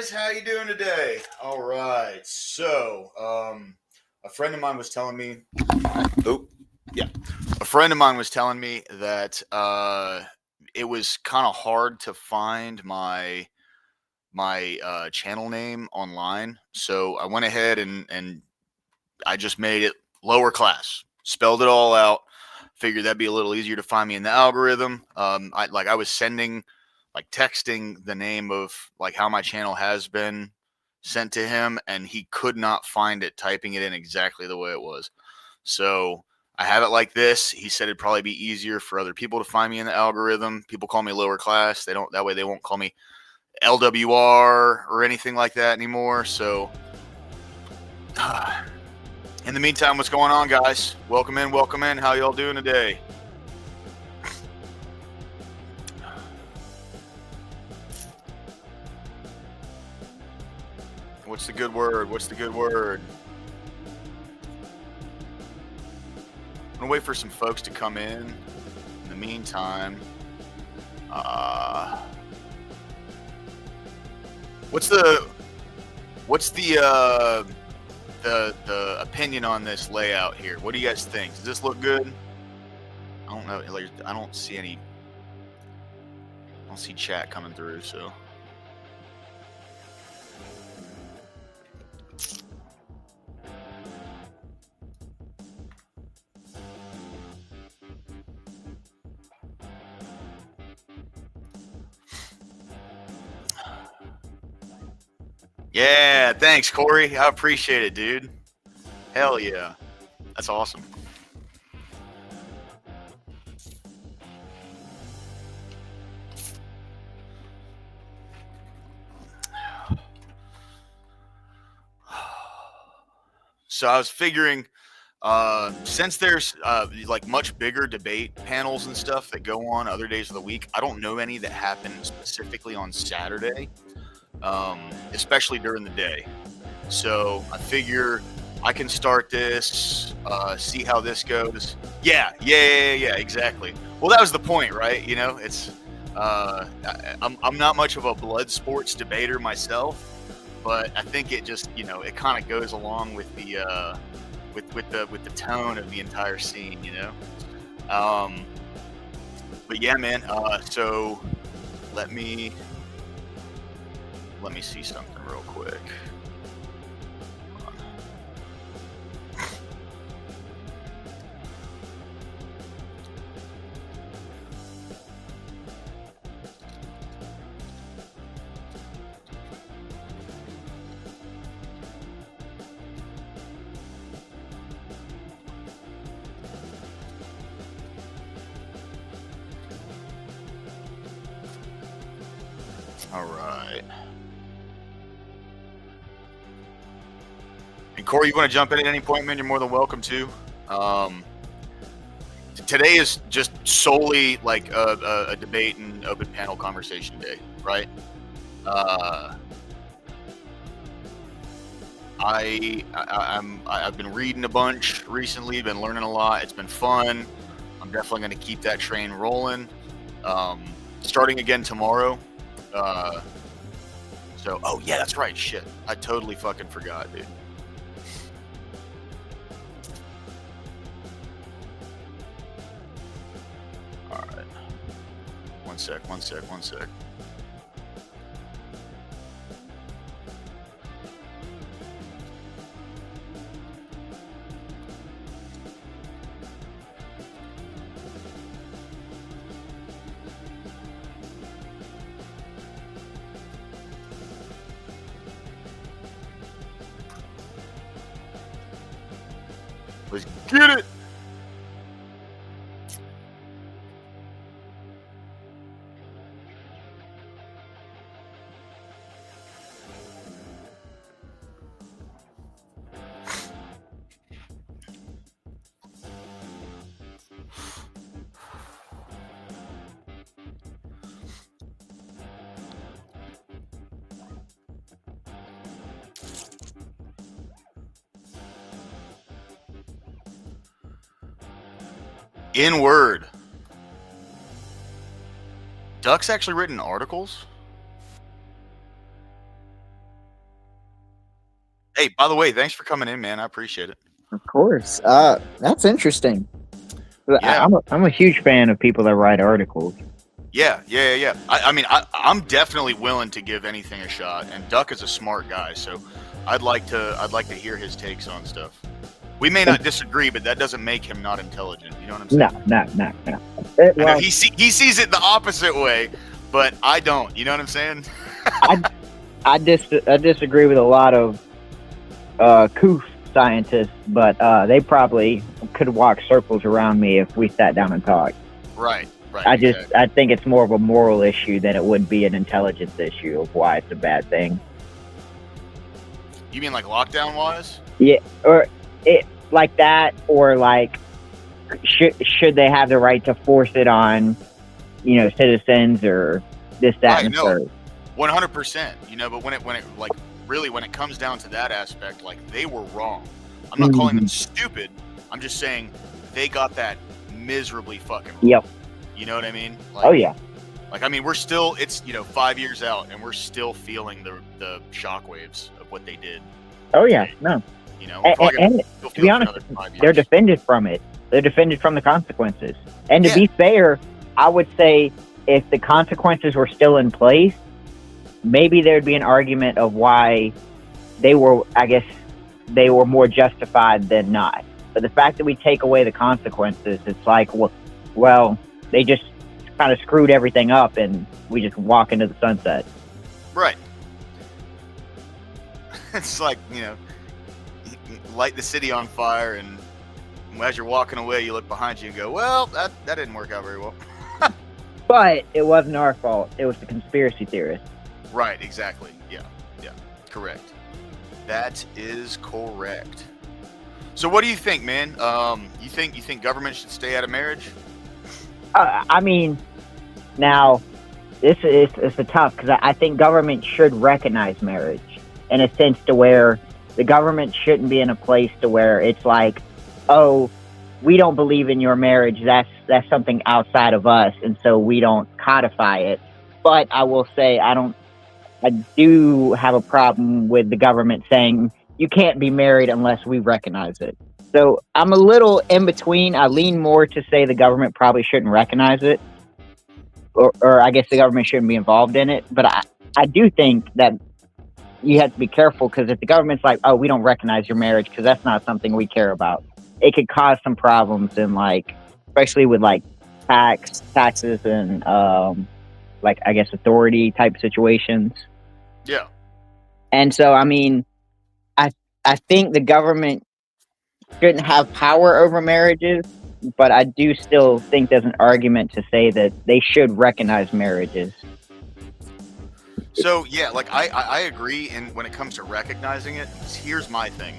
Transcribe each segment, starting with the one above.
guys, how you doing today? All right. A friend of mine was telling me. Oh, yeah. A friend of mine was telling me that it was kind of hard to find my channel name online. So I went ahead and I just made it lower class, spelled it all out. Figured that'd be a little easier to find me in the algorithm. I was sending, like texting the name of like how my channel has been sent to him, and he could not find it, typing it in exactly the way it was. So I have it like this. He said it'd probably be easier for other people to find me in the algorithm. People call me lower class. They don't, that way they won't call me LWR or anything like that anymore. So in the meantime, what's going on, guys? Welcome in, welcome in. How y'all doing today? What's the good word? What's the good word? I'm gonna wait for some folks to come in. In the meantime, what's the opinion on this layout here? What do you guys think? Does this look good? I don't know. I don't see any. I don't see chat coming through. So. Yeah, thanks, Corey. I appreciate it, dude. Hell yeah. That's awesome. So I was figuring, since there's like much bigger debate panels and stuff that go on other days of the week, I don't know any that happen specifically on Saturday, especially during the day. So I figure I can start this, see how this goes. Yeah, exactly. Well, that was the point, right? You know, it's I'm not much of a blood sports debater myself, but I think it just, you know, it kind of goes along with the with the tone of the entire scene, you know. But yeah, man. So let me see something real quick. All right. And Corey, you want to jump in at any point, man? You're more than welcome to. Today is just solely like a debate and open panel conversation day, right? I've been reading a bunch recently, been learning a lot. It's been fun. I'm definitely going to keep that train rolling. Starting again tomorrow. Oh yeah, that's right. Shit, I totally fucking forgot, dude. All right. One sec. Let's get it. In Word. Duck's actually written articles? Hey, by the way, thanks for coming in, man. I appreciate it. Of course. That's interesting. Yeah. I'm a huge fan of people that write articles. Yeah. I mean, I'm definitely willing to give anything a shot, and Duck is a smart guy, so I'd like to hear his takes on stuff. We may not disagree, but that doesn't make him not intelligent. You know what I'm saying? No. I know Well, he sees it the opposite way, but I don't. You know what I'm saying? I disagree with a lot of coof scientists, but they probably could walk circles around me if we sat down and talked. Right. Exactly. I think it's more of a moral issue than it would be an intelligence issue of why it's a bad thing. You mean like lockdown wise? Yeah, or it like that, or like should they have the right to force it on, citizens or this, that, and third? 100%. But when it comes down to that aspect, like they were wrong. I'm not calling them stupid. I'm just saying they got that miserably fucking wrong. Yep. You know what I mean? Like, oh yeah. Like, I mean, we're still, it's 5 years out, and we're still feeling the shockwaves of what they did. Oh yeah, no. And to be honest, they're defended from it. They're defended from the consequences. And to be fair, I would say if the consequences were still in place, maybe there'd be an argument of why they were more justified than not. But the fact that we take away the consequences, it's like, well, they just kind of screwed everything up and we just walk into the sunset. Right. It's like, light the city on fire, and as you're walking away, you look behind you and go, well, that didn't work out very well. But it wasn't our fault. It was the conspiracy theorists. Right, exactly. Yeah, correct. That is correct. So what do you think, man? You think government should stay out of marriage? I mean, now, it's a tough, because I think government should recognize marriage in a sense to where the government shouldn't be in a place to where it's like, oh, we don't believe in your marriage. That's something outside of us, and so we don't codify it. But I will say I do have a problem with the government saying you can't be married unless we recognize it. So I'm a little in between. I lean more to say the government probably shouldn't recognize it, or I guess the government shouldn't be involved in it. But I do think that you have to be careful, because if the government's like, oh, we don't recognize your marriage because that's not something we care about, it could cause some problems in, like, especially with like taxes and like, I guess, authority type situations. Yeah. And so, I mean, I think the government shouldn't have power over marriages, but I do still think there's an argument to say that they should recognize marriages. So yeah, like I agree. And when it comes to recognizing it, here's my thing.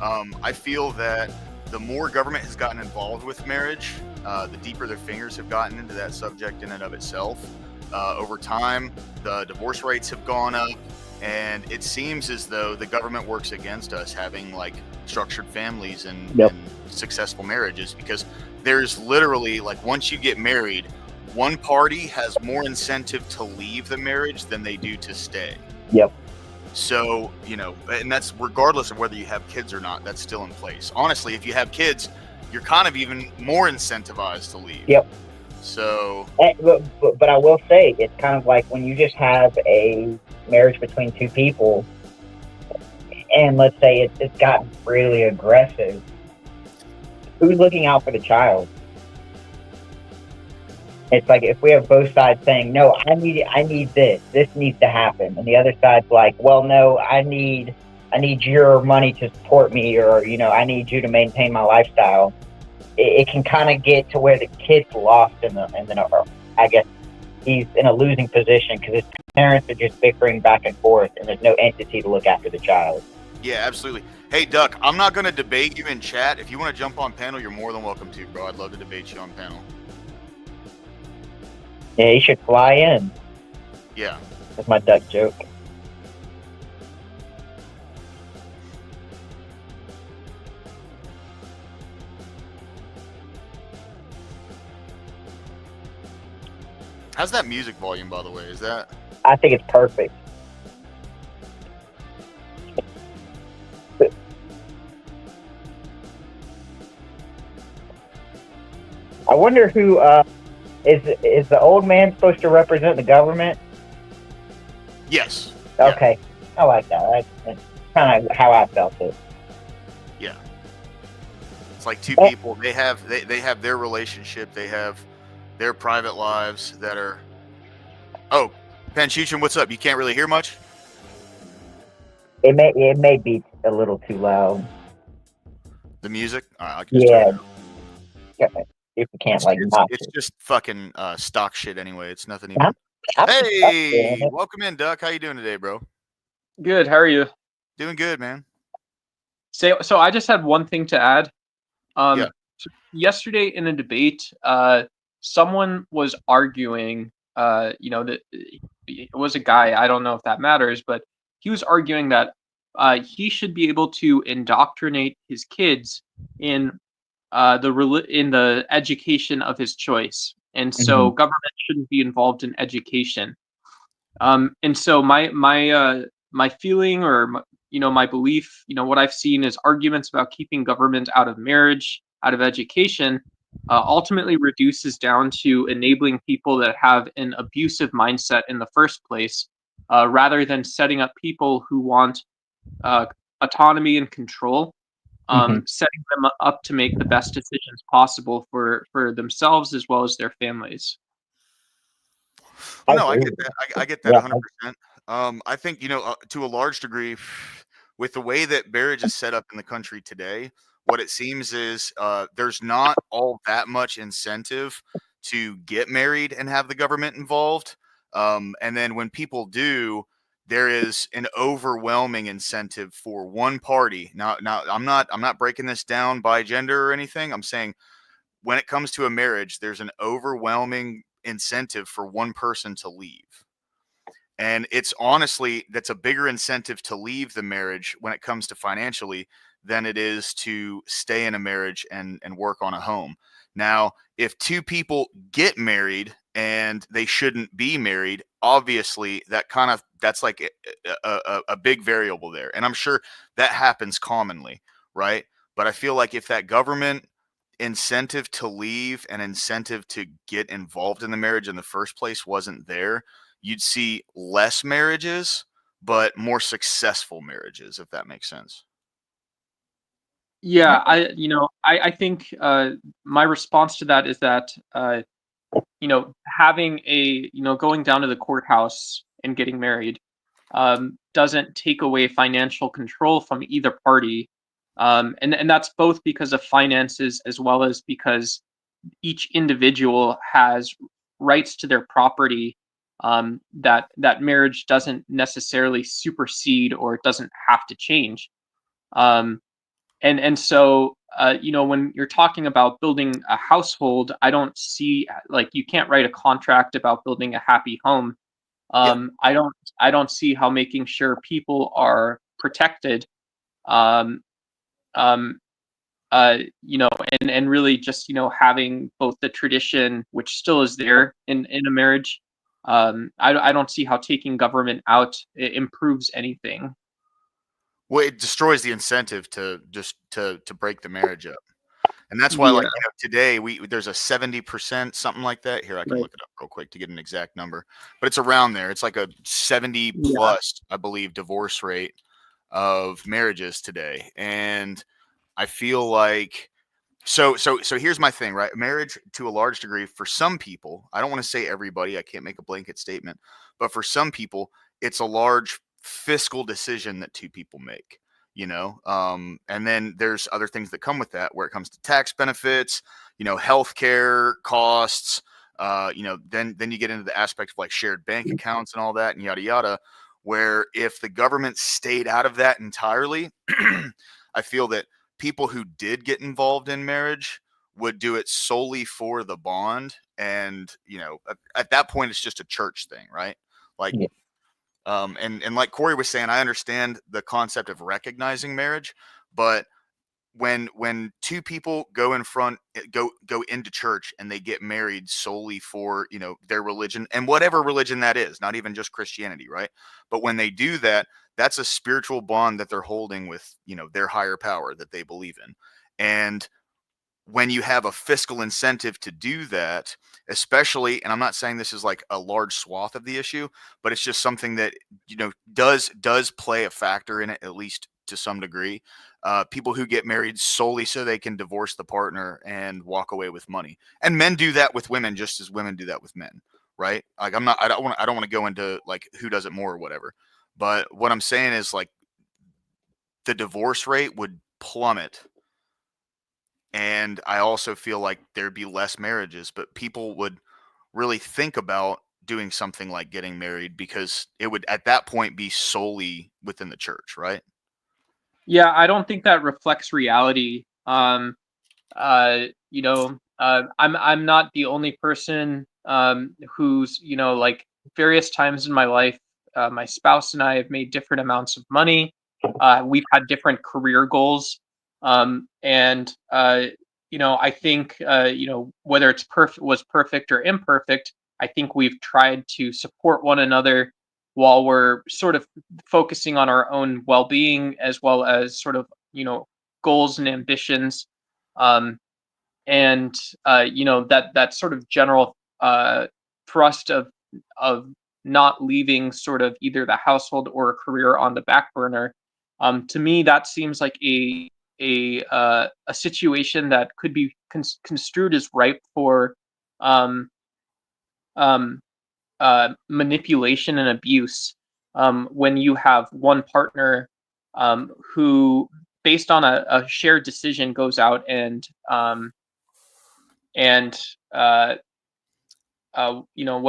I feel that the more government has gotten involved with marriage, the deeper their fingers have gotten into that subject in and of itself. Over time, the divorce rates have gone up, and it seems as though the government works against us having like structured families and successful marriages, because there's literally, like, once you get married, one party has more incentive to leave the marriage than they do to stay. Yep. So, and that's regardless of whether you have kids or not, that's still in place. Honestly, if you have kids, you're kind of even more incentivized to leave. Yep. So, but I will say, it's kind of like when you just have a marriage between two people, and let's say it's gotten really aggressive. Who's looking out for the child? It's like, if we have both sides saying, no, I need this needs to happen, and the other side's like, well, no, I need your money to support me, or I need you to maintain my lifestyle. It can kind of get to where the kid's lost or I guess he's in a losing position, because his parents are just bickering back and forth, and there's no entity to look after the child. Yeah, absolutely. Hey, Duck, I'm not going to debate you in chat. If you want to jump on panel, you're more than welcome to, bro. I'd love to debate you on panel. Yeah, he should fly in. Yeah. That's my duck joke. How's that music volume, by the way? I think it's perfect. I wonder who is the old man supposed to represent the government? Yes. Yeah. Okay, I like that. That's kind of how I felt it. Yeah. It's like two people. They have their relationship. They have their private lives that are. Oh, Panchuchin, what's up? You can't really hear much. It may be a little too loud. The music. All right, I can just turn it up. If you can't like not. It's just fucking stock shit anyway. It's nothing I'm, even. I'm Hey, welcome in, Duck. How you doing today, bro? Good. How are you? Doing good, man. So I just had one thing to add. Yeah. Yesterday in a debate, someone was arguing, that it was a guy. I don't know if that matters, but he was arguing that he should be able to indoctrinate his kids in the education of his choice, and so government shouldn't be involved in education. And so my feeling, or my belief, what I've seen is arguments about keeping government out of marriage, out of education, ultimately reduces down to enabling people that have an abusive mindset in the first place, rather than setting up people who want autonomy and control, setting them up to make the best decisions possible for themselves as well as their families. Oh, no, I get that. I get that 100%. I think, to a large degree, with the way that marriage is set up in the country today, what it seems is there's not all that much incentive to get married and have the government involved. And then when people do, there is an overwhelming incentive for one party. Now, I'm not breaking this down by gender or anything. I'm saying when it comes to a marriage, there's an overwhelming incentive for one person to leave. And it's honestly, that's a bigger incentive to leave the marriage when it comes to financially than it is to stay in a marriage and work on a home. Now, if two people get married and they shouldn't be married, obviously that's like a big variable there. And I'm sure that happens commonly, right? But I feel like if that government incentive to leave and incentive to get involved in the marriage in the first place wasn't there, you'd see less marriages, but more successful marriages, if that makes sense. Yeah, I think my response to that is that having going down to the courthouse and getting married doesn't take away financial control from either party, and that's both because of finances as well as because each individual has rights to their property, that marriage doesn't necessarily supersede, or it doesn't have to change. And so when you're talking about building a household, I don't see, like, you can't write a contract about building a happy home. I don't see how making sure people are protected, um, um, and really just having both the tradition, which still is there in a marriage. I don't see how taking government out improves anything. Well, it destroys the incentive to just to break the marriage up. And that's why, like, today there's a 70%, something like that. Here, I can look it up real quick to get an exact number, but it's around there. It's like a 70 plus, I believe, divorce rate of marriages today. And I feel like so here's my thing, right? Marriage, to a large degree, for some people, I don't want to say everybody, I can't make a blanket statement, but for some people, it's a large fiscal decision that two people make. And then there's other things that come with that, where it comes to tax benefits, healthcare costs, then you get into the aspect of like shared bank accounts and all that and yada yada, where if the government stayed out of that entirely, I feel that people who did get involved in marriage would do it solely for the bond. And at that point it's just a church thing, right? Like and like Corey was saying, I understand the concept of recognizing marriage, but when two people go into church and they get married solely for their religion, and whatever religion that is, not even just Christianity, right? But when they do that, that's a spiritual bond that they're holding with their higher power that they believe in. And when you have a fiscal incentive to do that, especially, and I'm not saying this is like a large swath of the issue, but it's just something that, does play a factor in it, at least to some degree. People who get married solely so they can divorce the partner and walk away with money, and men do that with women just as women do that with men, right? Like, I don't want to go into like who does it more or whatever, but what I'm saying is like the divorce rate would plummet. And I also feel like there'd be less marriages, but people would really think about doing something like getting married because it would at that point be solely within the church, right? Yeah, I don't think that reflects reality. I'm not the only person who's, like, various times in my life, my spouse and I have made different amounts of money. We've had different career goals. And I think, whether it's perfect or imperfect, I think we've tried to support one another while we're sort of focusing on our own well-being, as well as sort of, goals and ambitions. Um, and that sort of general thrust of not leaving sort of either the household or a career on the back burner. To me, that seems like a situation that could be construed as ripe for um, um, manipulation and abuse, when you have one partner who, based on a shared decision, goes out and what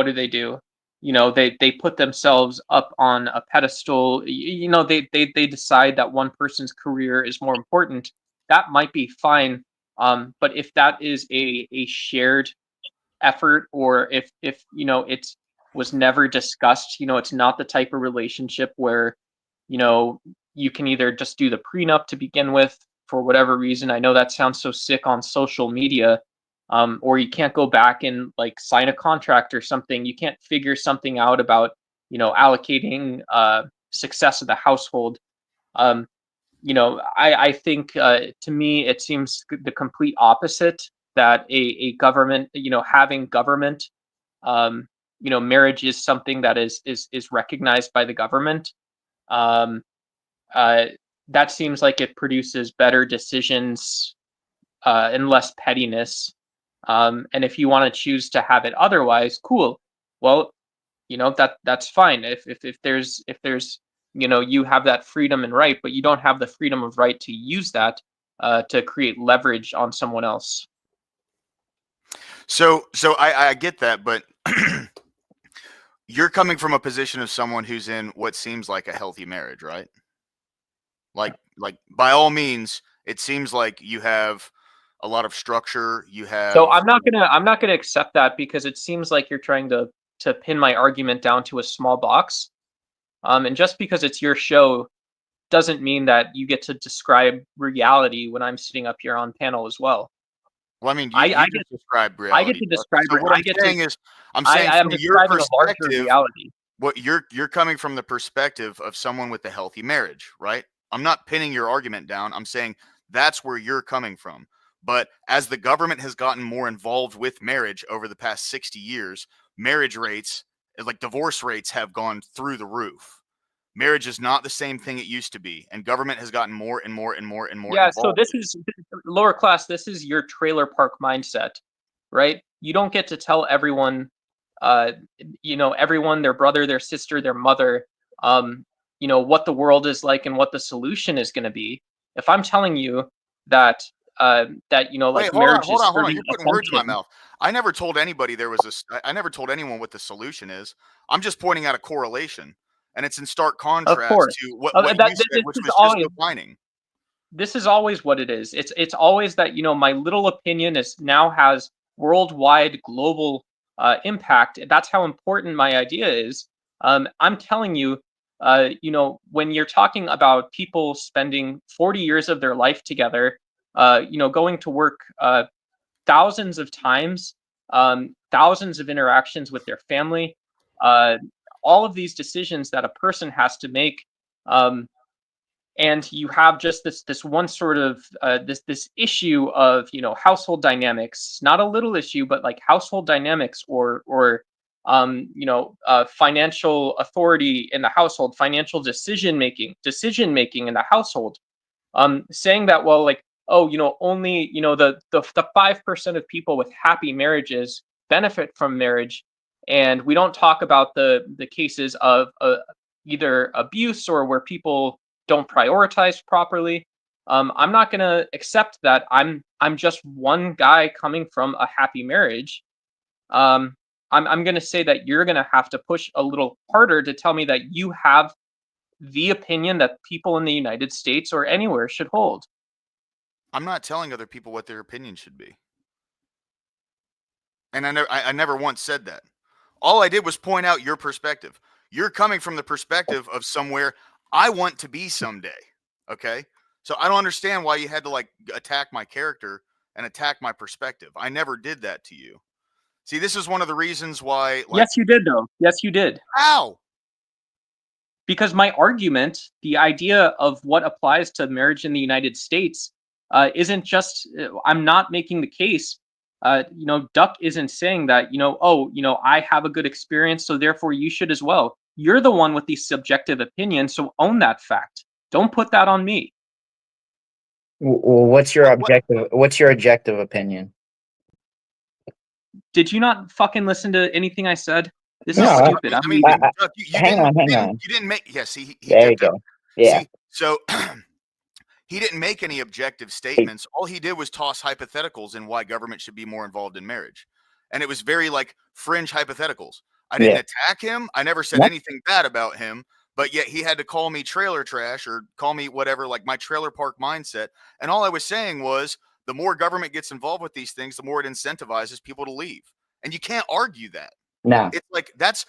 do they do? They put themselves up on a pedestal. They decide that one person's career is more important. That might be fine, but if that is a shared effort, or if it was never discussed, it's not the type of relationship where you can either just do the prenup to begin with for whatever reason. I know that sounds so sick on social media. Or you can't go back and like sign a contract or something. You can't figure something out about allocating success of the household. um, I think, to me, it seems the complete opposite, that a government, having government, marriage is something that is recognized by the government. Um, uh, that seems like it produces better decisions, and less pettiness. And if you want to choose to have it otherwise, cool. Well, that's fine. If there's you have that freedom and right, but you don't have the freedom of right to use that to create leverage on someone else. So I get that, but you're coming from a position of someone who's in what seems like a healthy marriage, right? Like by all means, it seems like you have a lot of structure. You So have I'm not gonna accept that, because it seems like you're trying to pin my argument down to a small box. And just because it's your show doesn't mean that you get to describe reality when I'm sitting up here on panel as well. well, I mean, I, you I just described I get reality. to describe So it. what I'm saying is, I'm saying I am from your describing a larger perspective, reality. what you're coming from the perspective of someone with a healthy marriage, right? I'm not pinning your argument down. I'm saying that's where you're coming from. But as the government has gotten more involved with marriage over the past 60 years, marriage rates, like divorce rates, have gone through the roof. Marriage is not the same thing it used to be, and government has gotten more and more and more and more Yeah, so involved. this is lower class. This is your trailer park mindset, right? You don't get to tell everyone, uh, everyone, their brother, their sister, their mother, what the world is like and what the solution is going to be. If I'm telling you that, Wait, like, marriage is hold on. serving You're a putting words in my function. mouth. I never told anybody there was I never told anyone what the solution is. I'm just pointing out a correlation, and it's in stark Of contrast course, to what you said, this which is was just always opining. what it is. It's always that, my little opinion is now has worldwide, global impact. That's how important my idea is. I'm telling you, when you're talking about people spending 40 years of their life together, going to work thousands of times, thousands of interactions with their family, uh, all of these decisions that a person has to make. Um, and you have just this one sort of this issue of, you know, household dynamics, not a little issue, but like household dynamics, or you know, financial authority in the household, financial decision making in the household, saying that, well, like, oh, you know, only, you know, the 5% of people with happy marriages benefit from marriage, and we don't talk about the cases of either abuse or where people don't prioritize properly. I'm not going to accept that. I'm just one guy coming from a happy marriage. I'm going to say that you're going to have to push a little harder to tell me that you have the opinion that people in the United States or anywhere should hold. I'm not telling other people what their opinion should be. And I never once said that. All I did was point out your perspective. You're coming from the perspective of somewhere I want to be someday. Okay? So I don't understand why you had to like attack my character and attack my perspective. I never did that to you. See, this is one of the reasons why, like, Yes, you did, though. Yes, you did. how? Because my argument, the idea of what applies to marriage in the United States, isn't just, I'm not making the case. You know, Duck isn't saying that, you know, oh, you know, I have a good experience, so therefore you should as well. You're the one with the subjective opinion, so own that fact. Don't put that on me. Well, what's your What- objective? What's your objective opinion? Did you not fucking listen to anything I said? This No, is I- stupid. I mean, I- Duck, you hang on. you didn't make. Yeah, see, he There you dipped out. go. Yeah. See, so he didn't make any objective statements. All he did was toss hypotheticals in why government should be more involved in marriage. And it was very like fringe hypotheticals. I didn't attack him. I never said Yep. anything bad about him, but yet he had to call me trailer trash or call me whatever, like my trailer park mindset. And all I was saying was the more government gets involved with these things, the more it incentivizes people to leave. And you can't argue that. No. It's like that's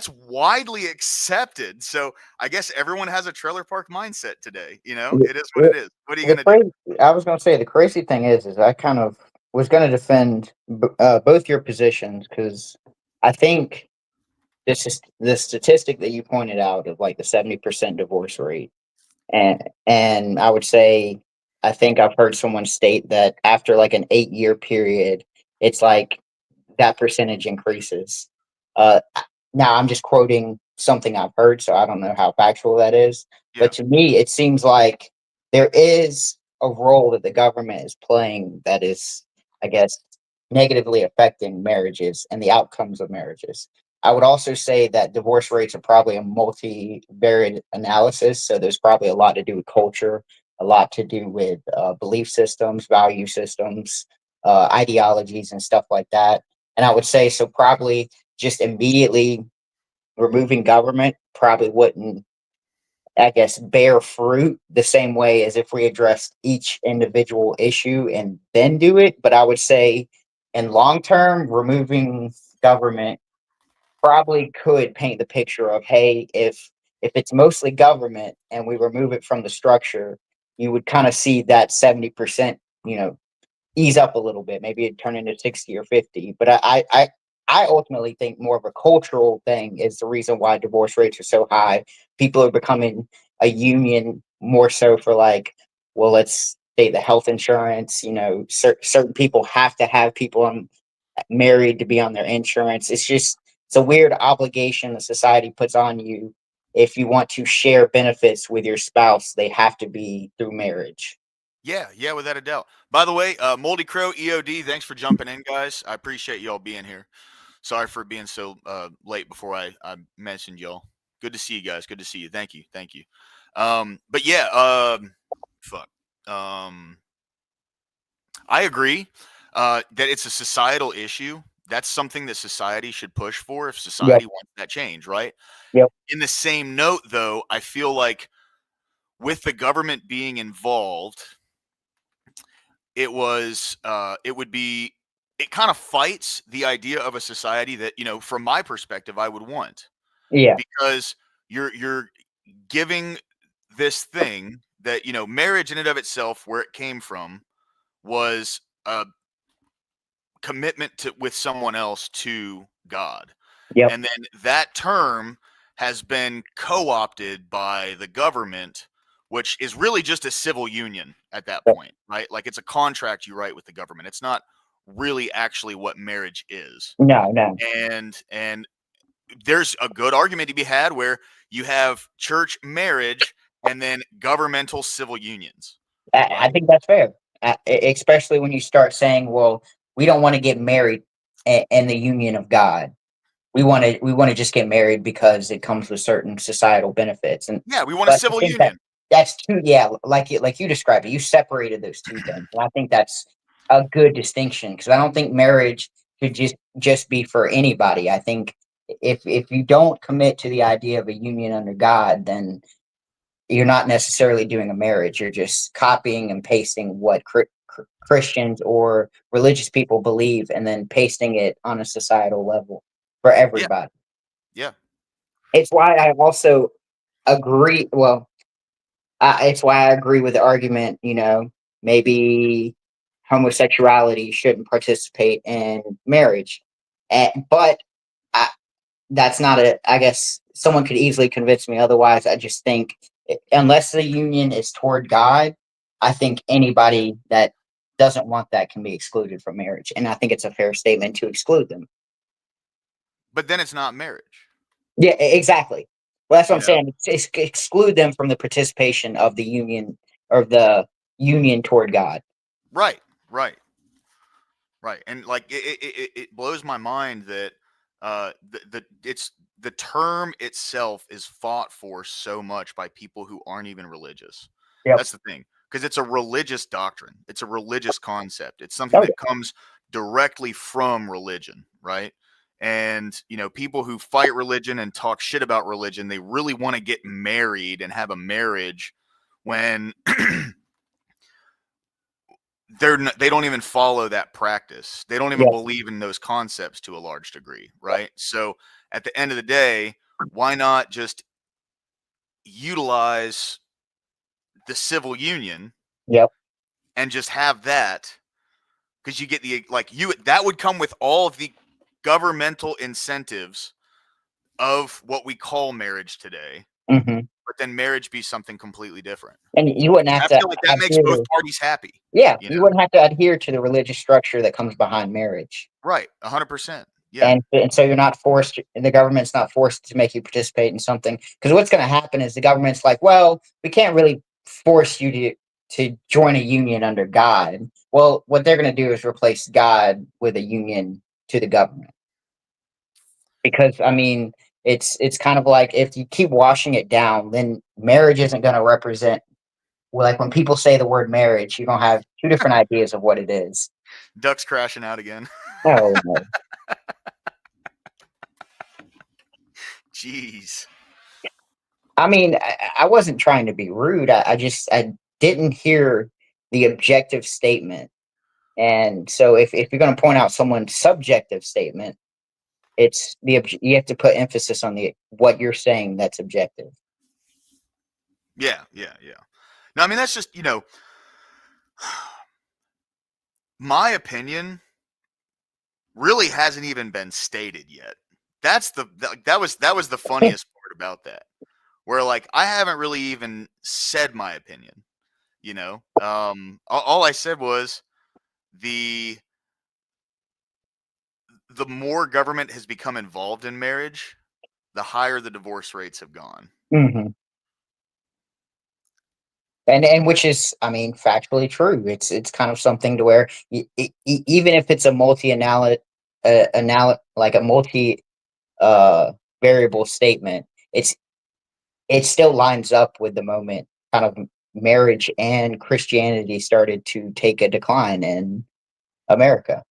widely accepted. So I guess everyone has a trailer park mindset today. You know, it is what it is. What are you The gonna do? I was going to say the crazy thing is I kind of was going to defend both your positions because I think this is the statistic that you pointed out of like the 70% divorce rate, and I would say I think I've heard someone state that after like an 8-year period, it's like that percentage increases. Uh, Now I'm just quoting something I've heard, so I don't know how factual that is. Yeah. But to me, it seems like there is a role that the government is playing that is, I guess, negatively affecting marriages and the outcomes of marriages. I would also say that divorce rates are probably a multivariate analysis. So there's probably a lot to do with culture, a lot to do with belief systems, value systems, ideologies, and stuff like that. And I would say so probably just immediately removing government probably wouldn't, I guess, bear fruit the same way as if we addressed each individual issue and then do it. But I would say in long term, removing government probably could paint the picture of, hey, if it's mostly government and we remove it from the structure, you would kind of see that 70%, you know, ease up a little bit. Maybe it'd turn into 60 or 50. But I ultimately think more of a cultural thing is the reason why divorce rates are so high. People are becoming a union more so for like, well, let's say the health insurance, you know, certain people have to have people married to be on their insurance. It's a weird obligation the society puts on you. If you want to share benefits with your spouse, they have to be through marriage. Yeah, without a doubt. By the way, Moldy Crow EOD, thanks for jumping in, guys. I appreciate y'all being here. Sorry for being so late before I mentioned y'all. Good to see you guys. Good to see you. Thank you. But yeah, fuck. I agree that it's a societal issue. That's something that society should push for if society wants that change, right? Yep. In the same note, though, I feel like with the government being involved, it kind of fights the idea of a society that, you know, from my perspective, I would want. Yeah. Because you're giving this thing that, you know, marriage in and of itself, where it came from, was a commitment with someone else to God. Yep. And then that term has been co-opted by the government which is really just a civil union at that point, right? Like it's a contract you write with the government. It's not really actually what marriage is. No, no. And there's a good argument to be had where you have church marriage and then governmental civil unions. I think that's fair, especially when you start saying, "Well, we don't want to get married in the union of God. We want to just get married because it comes with certain societal benefits." And Yeah, we want a but I civil think union. that's too, yeah, like you described it. You separated those two things, and I think that's a good distinction because I don't think marriage should just be for anybody. I think if you don't commit to the idea of a union under God, then you're not necessarily doing a marriage. You're just copying and pasting what Christians or religious people believe, and then pasting it on a societal level for everybody. Yeah. It's why I also agree. Well, it's why I agree with the argument. Maybe homosexuality shouldn't participate in marriage, but I, that's not a. I guess someone could easily convince me otherwise. I just think unless the union is toward God, I think anybody that doesn't want that can be excluded from marriage, and I think it's a fair statement to exclude them. But then it's not marriage. Yeah, exactly. Well, that's what I'm You know? saying. It's exclude them from the participation of the union or the union toward God. Right. And like it blows my mind that the term itself is fought for so much by people who aren't even religious. Yep. That's the thing, because it's a religious doctrine. It's a religious concept. It's something that comes directly from religion, right? And people who fight religion and talk shit about religion, they really want to get married and have a marriage when they don't even follow that practice. They don't even believe in those concepts to a large degree, right? So at the end of the day, why not just utilize the civil union and just have that? Because you get that would come with all of the governmental incentives of what we call marriage today. Mm-hmm. But then marriage be something completely different. And you wouldn't have I to. feel like that makes both parties happy. Yeah, you wouldn't have to adhere to the religious structure that comes behind marriage. Right, 100%. Yeah, and so you're not forced. The government's not forced to make you participate in something, because what's going to happen is the government's like, well, we can't really force you to join a union under God. Well, what they're going to do is replace God with a union to the government. Because I mean, it's kind of like if you keep washing it down, then marriage isn't going to represent. Well, like when people say the word marriage, you're gonna have two different ideas of what it is. Ducks crashing out again. Oh no. Jeez. I mean, I wasn't trying to be rude. I didn't hear the objective statement. And so if you're going to point out someone's subjective statement, it's you have to put emphasis on what you're saying that's objective. Yeah. No, I mean, that's just, my opinion really hasn't even been stated yet. That was the funniest part about that. Where like I haven't really even said my opinion, all I said was the more government has become involved in marriage, the higher the divorce rates have gone. Mm-hmm. And which is, I mean, factually true. It's kind of something to where even if it's a like a multi variable statement, it still lines up with the moment kind of marriage and Christianity started to take a decline in America.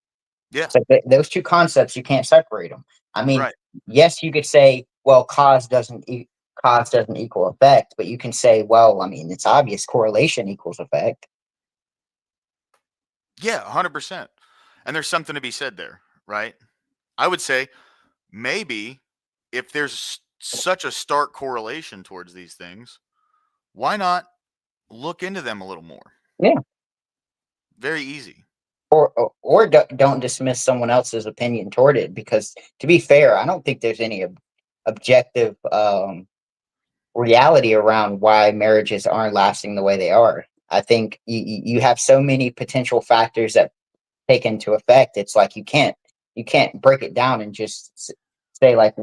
Yeah. So those two concepts, you can't separate them. I mean, right. Yes, you could say, well, cause doesn't equal effect, but you can say, well, I mean, it's obvious correlation equals effect. Yeah, 100%. And there's something to be said there, right? I would say maybe if there's such a stark correlation towards these things, why not look into them a little more? Yeah. Very easy. Or don't dismiss someone else's opinion toward it, because to be fair, I don't think there's any objective reality around why marriages aren't lasting the way they are. I think you have so many potential factors that take into effect. It's like you can't break it down and just say like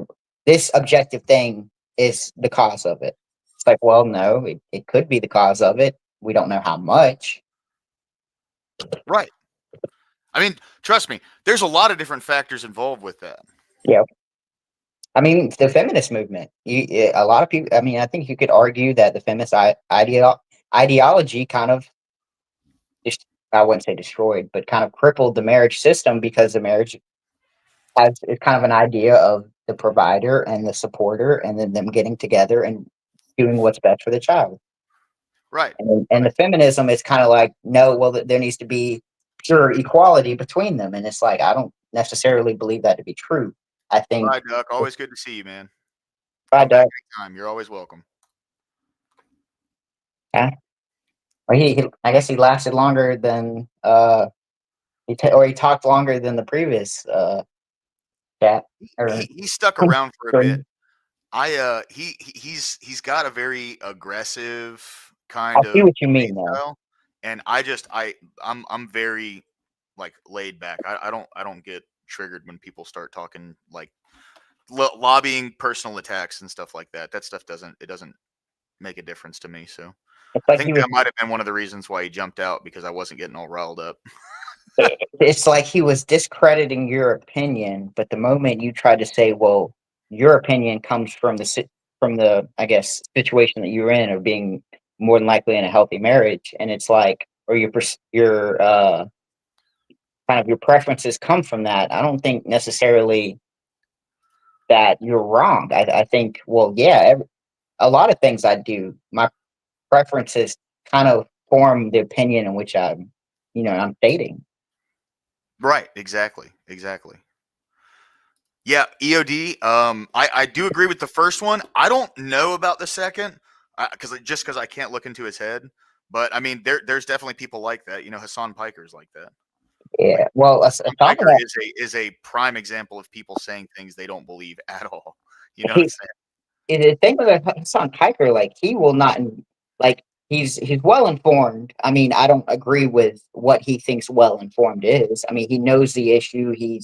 this objective thing is the cause of it. It's like, well, no, it could be the cause of it. We don't know how much. Right. I mean, trust me, there's a lot of different factors involved with that. Yeah. I mean, the feminist movement. A lot of people. I mean, I think you could argue that the feminist ideology kind of just, I wouldn't say destroyed, but kind of crippled the marriage system because the marriage has is kind of an idea of the provider and the supporter, and then them getting together and doing what's best for the child. Right. And the feminism is kind of like, no, well, there needs to be pure equality between them, and it's like I don't necessarily believe that to be true. I think, Bye, Duck. Always good to see you, man. I Come back don't. anytime. You're always welcome. Yeah. Or I guess he lasted longer than or he talked longer than the previous chat. Or He stuck around for a bit. He's got a very aggressive I kind see of what you debate mean, though. style, and I'm very like laid back. I don't get triggered when people start talking like lobbying personal attacks and stuff like that. That stuff doesn't make a difference to me. So It's I like think that might have been one of the reasons why he jumped out, because I wasn't getting all riled up. it's like he was discrediting your opinion, but the moment you tried to say, "Well, your opinion comes from the I guess situation that you're in, or being more than likely in a healthy marriage," and it's like, or your kind of your preferences come from that. I don't think necessarily that you're wrong. I think, well, yeah, a lot of things I do, my preferences kind of form the opinion in which I'm dating. Right. Exactly. Yeah, EOD. I do agree with the first one. I don't know about the second, because I can't look into his head. But I mean, there's definitely people like that. You know, Hassan Piker's like that. Like Yeah. Well, Hassan aside from Piker that, is a prime example of people saying things they don't believe at all. You know what I'm he saying? the thing with Hassan Piker, like he will not like he's well informed. I mean, I don't agree with what he thinks well informed is. I mean, he knows the issue. He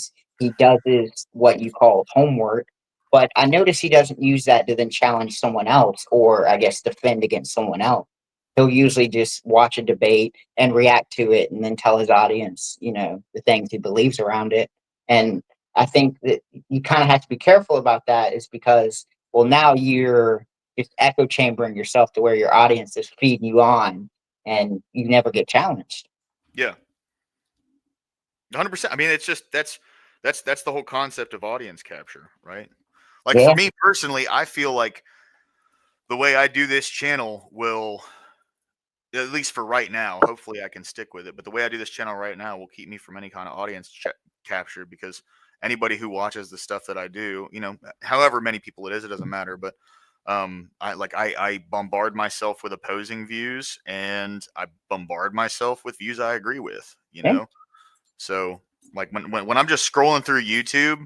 does his what you call homework, but I notice he doesn't use that to then challenge someone else, or I guess defend against someone else. He'll usually just watch a debate and react to it, and then tell his audience, the things he believes around it. And I think that you kind of have to be careful about that, is because, well, now you're just echo chambering yourself to where your audience is feeding you on, and you never get challenged. Yeah, 100%. I mean, it's just that's the whole concept of audience capture, right? Like for Yeah. me personally, I feel like the way I do this channel will, at least for right now, hopefully I can stick with it. But the way I do this channel right now will keep me from any kind of audience capture, because anybody who watches the stuff that I do, however many people it is, it doesn't matter. But I bombard myself with opposing views, and I bombard myself with views I agree with. Yeah. So like when I'm just scrolling through YouTube,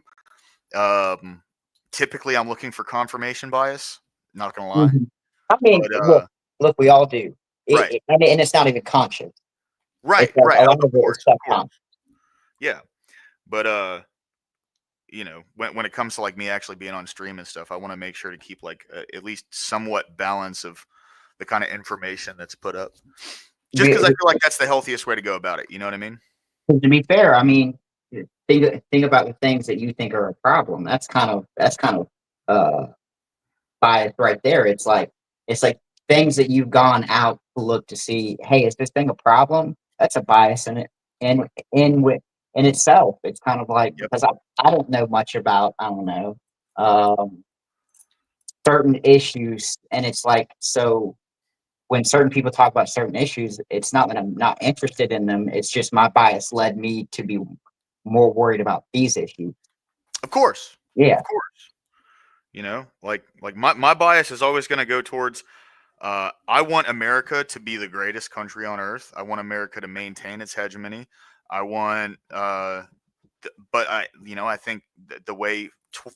typically I'm looking for confirmation bias. Not gonna lie, Mhm. I mean, but look, we all do. right. And it's not even conscious. It's Right, like right. a lot Of of it is course, of course. subconscious. Yeah. But when it comes to like me actually being on stream and stuff, I want to make sure to keep like at least somewhat balance of the kind of information that's put up. Just because I feel like that's the healthiest way to go about it. You know what I mean? To be fair, I mean, think about the things that you think are a problem. That's kind of uh bias right there. It's like things that you've gone out to look to see. Hey, is this thing a problem? That's a bias in it, in itself. It's kind of like, Yep. because I don't know much about, I don't know, um, certain issues, and it's like, so when certain people talk about certain issues, it's not that I'm not interested in them. It's just my bias led me to be more worried about these issues. Of course. Yeah. Of course. Like my bias is always going to go towards. I want America to be the greatest country on earth. I want America to maintain its hegemony. I want, but I think the way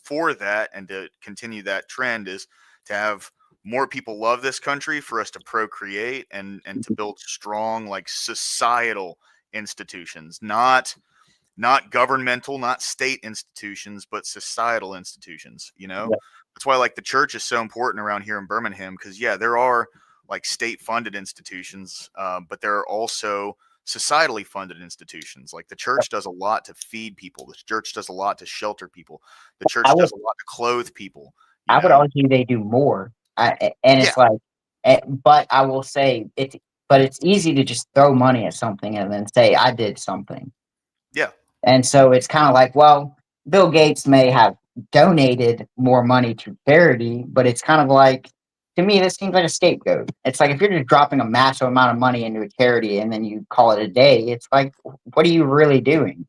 for that and to continue that trend is to have more people love this country for us to procreate and to build strong like societal institutions, not governmental, not state institutions, but societal institutions. Yeah. That's why like the church is so important around here in Birmingham, because yeah, there are like state funded institutions, but there are also societally funded institutions. Like the church does a lot to feed people, the church does a lot to shelter people, the church I would does a lot to clothe people. I would argue they do more. And Yeah. it's like, but I will say it's easy to just throw money at something and then say I did something. Yeah. And so it's kind of like, well, Bill Gates may have donated more money to charity, but it's kind of like, to me, this seems like a scapegoat. It's like if you're just dropping a massive amount of money into a charity and then you call it a day, it's like, what are you really doing?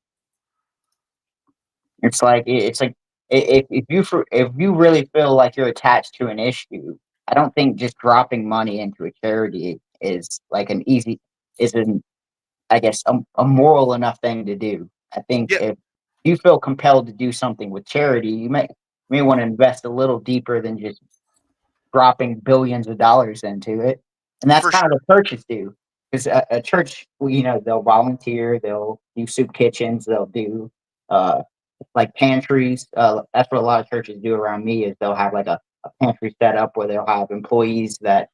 It's like if you really feel like you're attached to an issue, I don't think just dropping money into a charity is like an I guess a moral enough thing to do. I think Yeah. if you feel compelled to do something with charity, you may want to invest a little deeper than just dropping billions of dollars into it. And that's For kind sure. of what churches do. Because a church, well, they'll volunteer, they'll do soup kitchens, they'll do like pantries. That's what a lot of churches do around me is they'll have like a pantry set up where they'll have employees that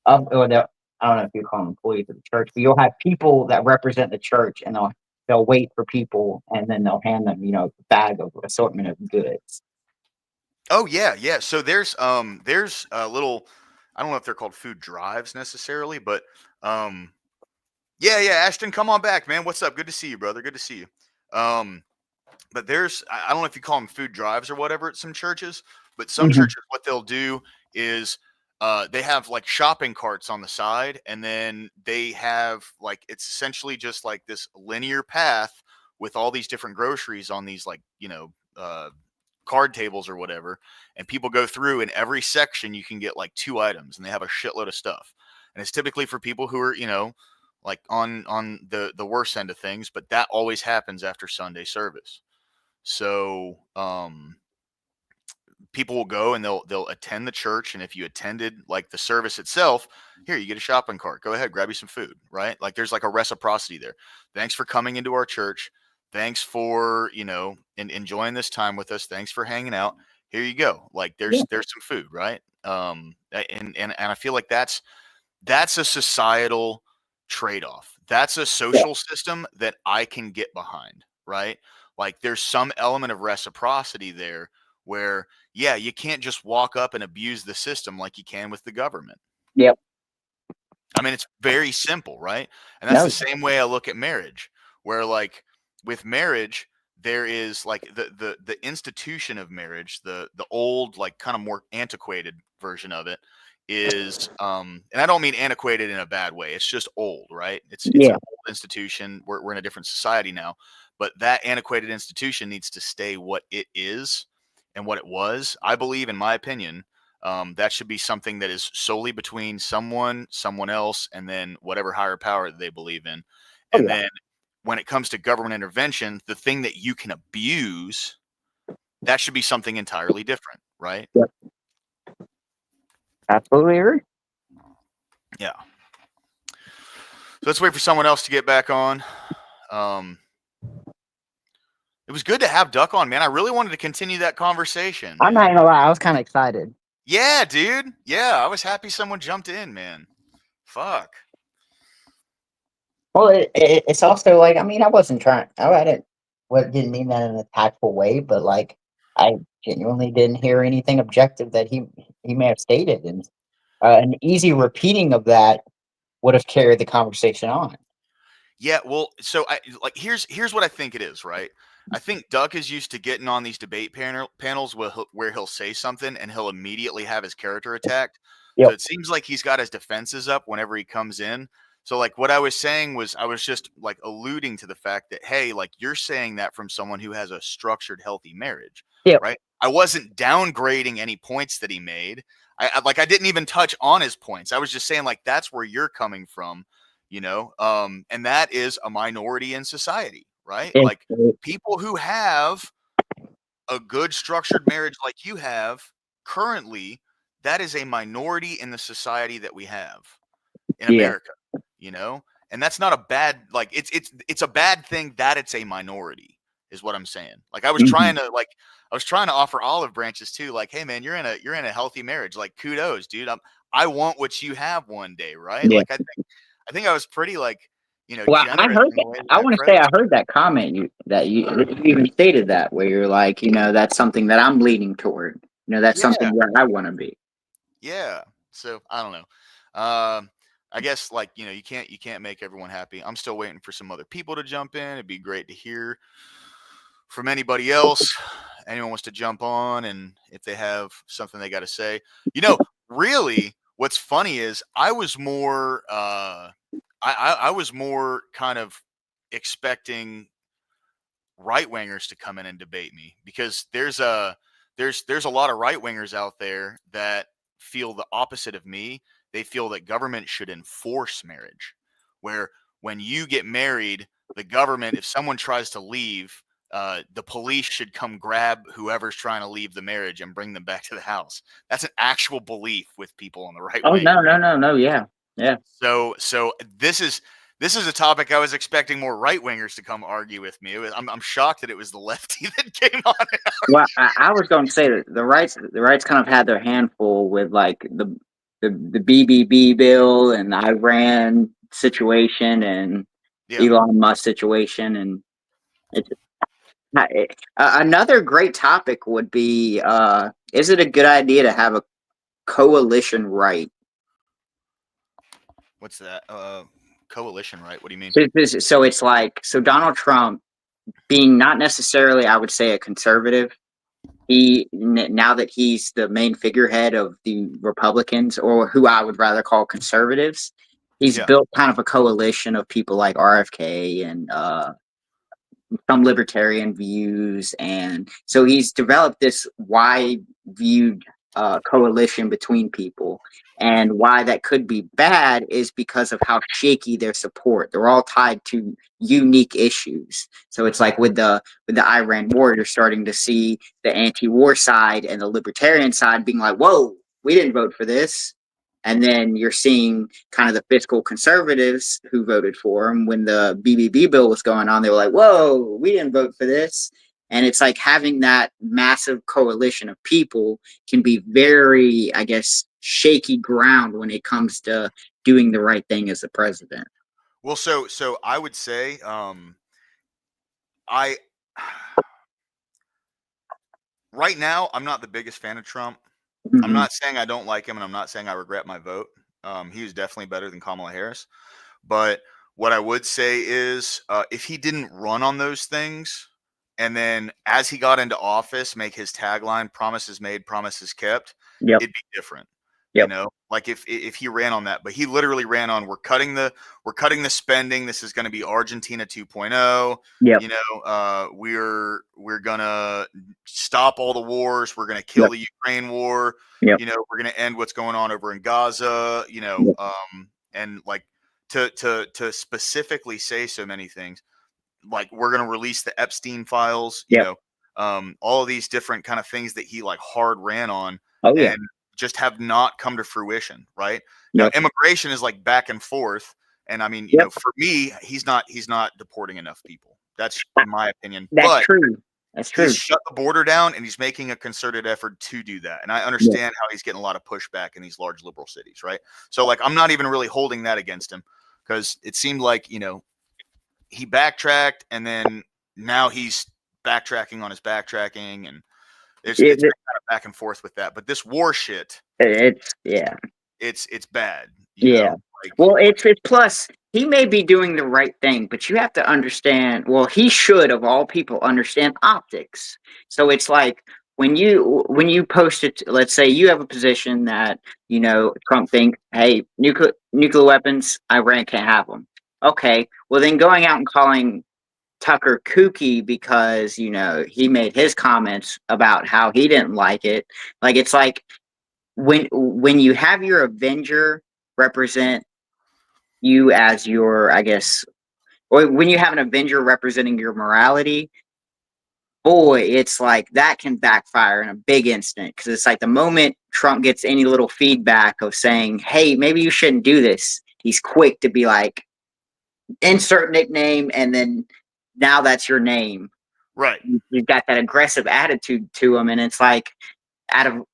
or they'll I don't know if you call them employees of the church, but you'll have people that represent the church and they'll wait for people and then they'll hand them, a bag of assortment of goods. Oh yeah. So there's a little, I don't know if they're called food drives necessarily, but yeah, Ashton, come on back, man. What's up? Good to see you, brother. Good to see you. But there's, I don't know if you call them food drives or whatever at some churches, but some Mhm. churches, what they'll do is they have like shopping carts on the side, and then they have like, it's essentially just like this linear path with all these different groceries on these like, card tables or whatever. And people go through, in every section, you can get like 2 items, and they have a shitload of stuff. And it's typically for people who are, like on the worst end of things, but that always happens after Sunday service. So people will go and they'll attend the church, and if you attended like the service itself, here you get a shopping cart. Go ahead, grab you some food, right? Like there's like a reciprocity there. Thanks for coming into our church. Thanks for enjoying this time with us. Thanks for hanging out. Here you go. Like there's some food, right? And I feel like that's a societal trade-off. That's a social system that I can get behind, right? Like there's some element of reciprocity there where, yeah, you can't just walk up and abuse the system like you can with the government. Yep. I mean, it's very simple, right? And that's No. the same way I look at marriage, where like with marriage, there is like the institution of marriage, the old, like kind of more antiquated version of it is and I don't mean antiquated in a bad way. It's just old, right? It's an old institution. We're in a different society now, but that antiquated institution needs to stay what it is and what it was. I believe, in my opinion, that should be something that is solely between someone else, and then whatever higher power that they believe in. And then when it comes to government intervention, the thing that you can abuse, that should be something entirely different, right? Yep. Absolutely agree. Yeah. So let's wait for someone else to get back on. It was good to have Duck on, man. I really wanted to continue that conversation. I'm not gonna lie, I was kind of excited. Yeah, dude. Yeah, I was happy someone jumped in, man. Fuck. Well, it's also like, I mean, I wasn't trying. Didn't mean that in a tactful way, but like, I genuinely didn't hear anything objective that he may have stated, and an easy repeating of that would have carried the conversation on. Yeah, well, so here's what I think it is, right? I think Duck is used to getting on these debate panels where he'll say something and he'll immediately have his character attacked. Yep. So it seems like he's got his defenses up whenever he comes in. So like what I was saying was, I was just like alluding to the fact that, hey, like you're saying that from someone who has a structured, healthy marriage, Yep. right? I wasn't downgrading any points that he made. I didn't even touch on his points. I was just saying like that's where you're coming from, and that is a minority in society, right? Like people who have a good structured marriage like you have currently, that is a minority in the society that we have in Yeah. America, you know? And that's not a bad, like, it's a bad thing that it's a minority, is what I'm saying. Like, I was Mhm. trying to offer olive branches too. Like, hey man, you're in a healthy marriage. Like, kudos, dude. I want what you have one day, right? Yeah. Like, I think I was pretty, like, Well, I generous heard in the way that I I want to say approached I it. heard that comment you even stated that, where you're like, that's something that I'm leaning toward. That's Yeah. something where I want to be. Yeah. So I don't know. I guess, like, you can't make everyone happy. I'm still waiting for some other people to jump in. It'd be great to hear from anybody else. Anyone wants to jump on, and if they have something they got to say, really, what's funny is I was more, I was more kind of expecting right wingers to come in and debate me, because there's a lot of right wingers out there that feel the opposite of me. They feel that government should enforce marriage, where when you get married, the government, if someone tries to leave, the police should come grab whoever's trying to leave the marriage and bring them back to the house. That's an actual belief with people on the right Oh, wing. no, yeah. So this is a topic I was expecting more right wingers to come argue with me. I'm shocked that it was the lefty that came on. Well, I was going to say that the rights kind of had their handful with, like, the BBB bill and the Iran situation and Yeah. Elon Musk situation, and it's another great topic would be, is it a good idea to have a coalition right? What's that? Coalition, right? What do you mean? So it's like, Donald Trump, being not necessarily, I would say, a conservative, now that he's the main figurehead of the Republicans, or who I would rather call conservatives, he's Yeah. built kind of a coalition of people like RFK and some libertarian views, and so he's developed this wide viewed coalition between people. And why that could be bad is because of how shaky their support. They're all tied to unique issues. So it's like with the Iran war, you're starting to see the anti-war side and the libertarian side being like, "Whoa, we didn't vote for this." And then you're seeing kind of the fiscal conservatives who voted for him when the BBB bill was going on. They were like, "Whoa, we didn't vote for this." And it's like having that massive coalition of people can be very, I guess, shaky ground when it comes to doing the right thing as a president. Well, so I would say, I right now I'm not the biggest fan of Trump. I'm Mhm. not saying I don't like him, and I'm not saying I regret my vote. He was definitely better than Kamala Harris. But what I would say is, if he didn't run on those things, and then as he got into office, make his tagline "Promises made, promises kept," Yep. it'd be different. Yep. Like if he ran on that, but he literally ran on, we're cutting the spending. This is going to be Argentina 2.0. Yep. We're gonna stop all the wars. We're gonna kill Yep. the Ukraine war. Yep. We're gonna end what's going on over in Gaza. Yep. And like to specifically say so many things, like we're gonna release the Epstein files. Yep. All of these different kind of things that he like hard ran on. Oh yeah. And just have not come to fruition, right? Now, Yep. immigration is like back and forth, and I mean, Yep. for me, he's not deporting enough people. That's in my opinion. That's But true. That's true. he's shut the border down, and he's making a concerted effort to do that. And I understand how he's getting a lot of pushback in these large liberal cities, right? So, like, I'm not even really holding that against him, because it seemed like he backtracked, and then now he's backtracking on his backtracking, and it's been kind of back and forth with that. But this war shit, It's bad. Yeah. Like, Well, it's plus he may be doing the right thing, but you have to understand. Well, he should, of all people, understand optics. So it's like when you post it. Let's say you have a position that Trump thinks, hey, nuclear weapons, Iran can't have them. Okay, well then going out and calling Tucker kooky because he made his comments about how he didn't like it. Like, it's like when you have your Avenger represent you as your, I guess, or when you have an Avenger representing your morality, boy, it's like that can backfire in a big instant, because it's like the moment Trump gets any little feedback of saying, hey, maybe you shouldn't do this, he's quick to be like, insert nickname, and then now that's your name. Right. You've got that aggressive attitude to him, and it's like, out of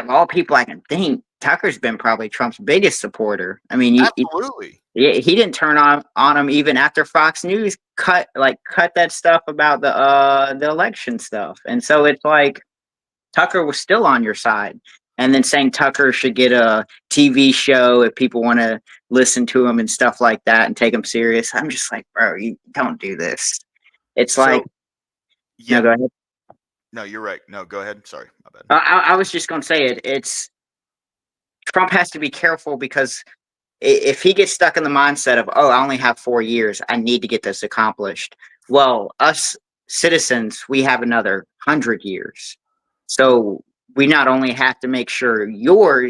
all people I can think, Tucker's been probably Trump's biggest supporter. I mean, Absolutely. he didn't turn on him even after Fox News cut that stuff about the election stuff, and so it's like Tucker was still on your side. And then saying Tucker should get a TV show if people want to listen to him and stuff like that and take him serious. I'm just like, bro, you don't do this. It's like, yeah. No, go ahead. No, you're right. No, go ahead. Sorry, my bad. I was just going to say it's Trump has to be careful, because if he gets stuck in the mindset of, oh, I only have 4 years, I need to get this accomplished. Well, us citizens, we have another 100 years. So we not only have to make sure your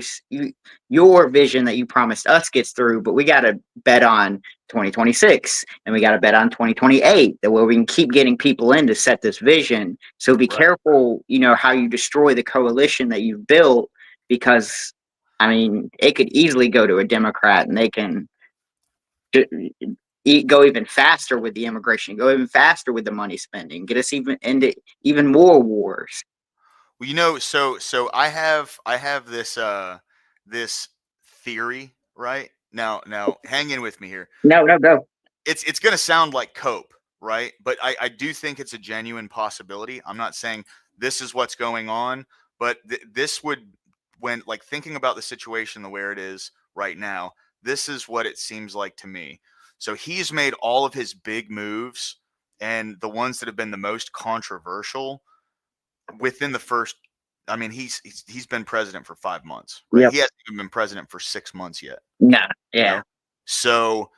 vision that you promised us gets through, but we got to bet on 2026, and we got to bet on 2028, that where we can keep getting people in to set this vision. So be careful, how you destroy the coalition that you've built, because I mean, it could easily go to a Democrat, and they can go even faster with the immigration, go even faster with the money spending, get us even into even more wars. Well, so I have this this theory, right? Now hang in with me here. No, go. It's gonna sound like cope, right? But I do think it's a genuine possibility. I'm not saying this is what's going on, but this would, when like thinking about the situation the way it is right now, this is what it seems like to me. So he's made all of his big moves, and the ones that have been the most controversial within the first, I mean, he's been president for 5 months, right? Yep. He hasn't even been president for 6 months yet. No, yeah. You know? So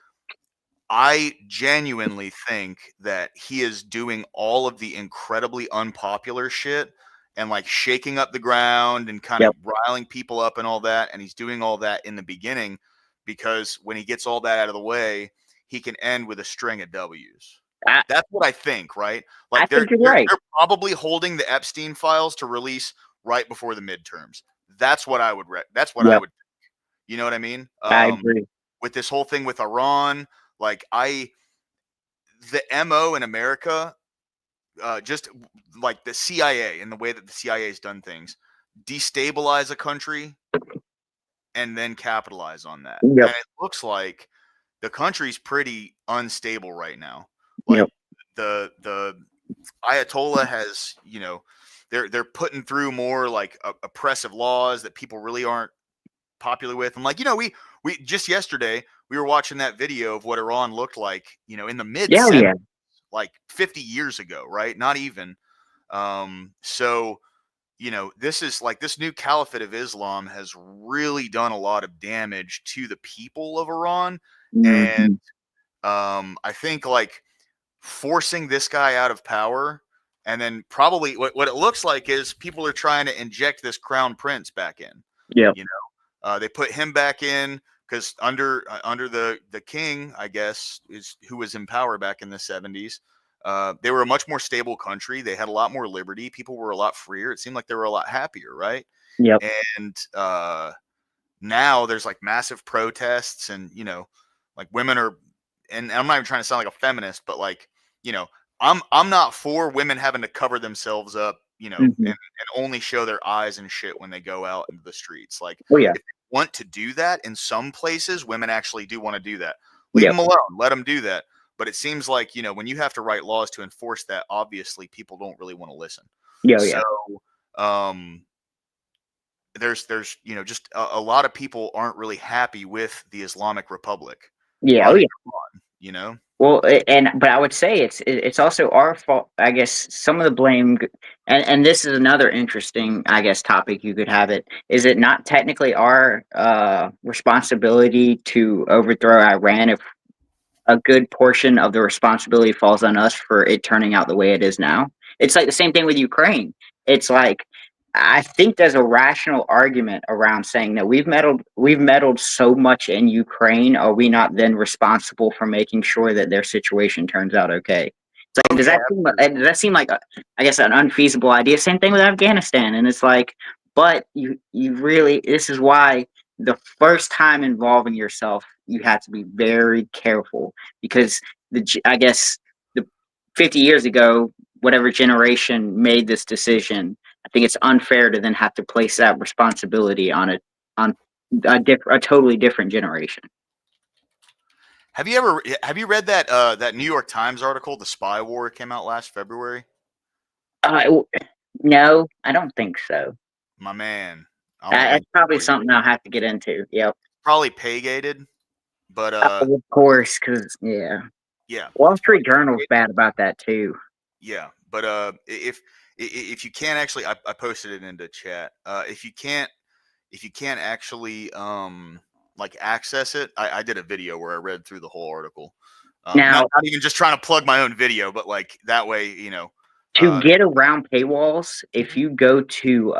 I genuinely think that he is doing all of the incredibly unpopular shit and like shaking up the ground and kind of riling people up and all that. And he's doing all that in the beginning, because when he gets all that out of the way, he can end with a string of W's. That's what I think, right? Like they're probably holding the Epstein files to release right before the midterms. That's what I would that's what I would think. You know what I mean? I agree. With this whole thing with Iran, like the MO in America, just like the CIA and the way that the CIA has done things, destabilize a country and then capitalize on that. And it looks like the country's pretty unstable right now. Like the Ayatollah has, they're putting through more like oppressive laws that people really aren't popular with. And like, we just yesterday we were watching that video of what Iran looked like, in the mid like 50 years ago, right? Not even. So, this is like this new caliphate of Islam has really done a lot of damage to the people of Iran. And I think like forcing this guy out of power, and then probably what it looks like is people are trying to inject this crown prince back in. They put him back in because under the king, I guess, is who was in power back in the 70s. They were a much more stable country. They had a lot more liberty. People were a lot freer. It seemed like they were a lot happier, right? And now there's like massive protests, and like women are, and I'm not even trying to sound like a feminist, but like, I'm not for women having to cover themselves up, and only show their eyes and shit when they go out into the streets. Like, if they want to do that in some places, women actually do want to do that. Leave them alone. Let them do that. But it seems like, when you have to write laws to enforce that, obviously people don't really want to listen. There's just a lot of people aren't really happy with the Islamic Republic. Well, but I would say it's also our fault. I guess some of the blame, and this is another interesting, I guess, topic you could have it. Is it not technically our responsibility to overthrow Iran if a good portion of the responsibility falls on us for it turning out the way it is now? It's like the same thing with Ukraine. It's like, I think there's a rational argument around saying that we've meddled so much in Ukraine. Are we not then responsible for making sure that their situation turns out okay? It's like, Oh, yeah, does that seem like I guess an unfeasible idea? Same thing with Afghanistan, and it's like, but you really, this is why the first time involving yourself, you have to be very careful because I guess the 50 years ago, whatever generation made this decision, I think it's unfair to then have to place that responsibility on a totally different generation. Have you read that that New York Times article, "The Spy War," came out last February? Uh, no, I don't think so. My man, I'm gonna That's link it probably for you. something I'll have to get into. Yep. Probably pay gated, but Of course, because yeah, yeah, Wall it's Street probably Journal's pay-gated. bad about that too. Yeah, but if you can't actually, I posted it into chat. If you can't actually like access it, I did a video where I read through the whole article. Now, Not even just trying to plug my own video, but like that way, to uh, get around paywalls, if you go to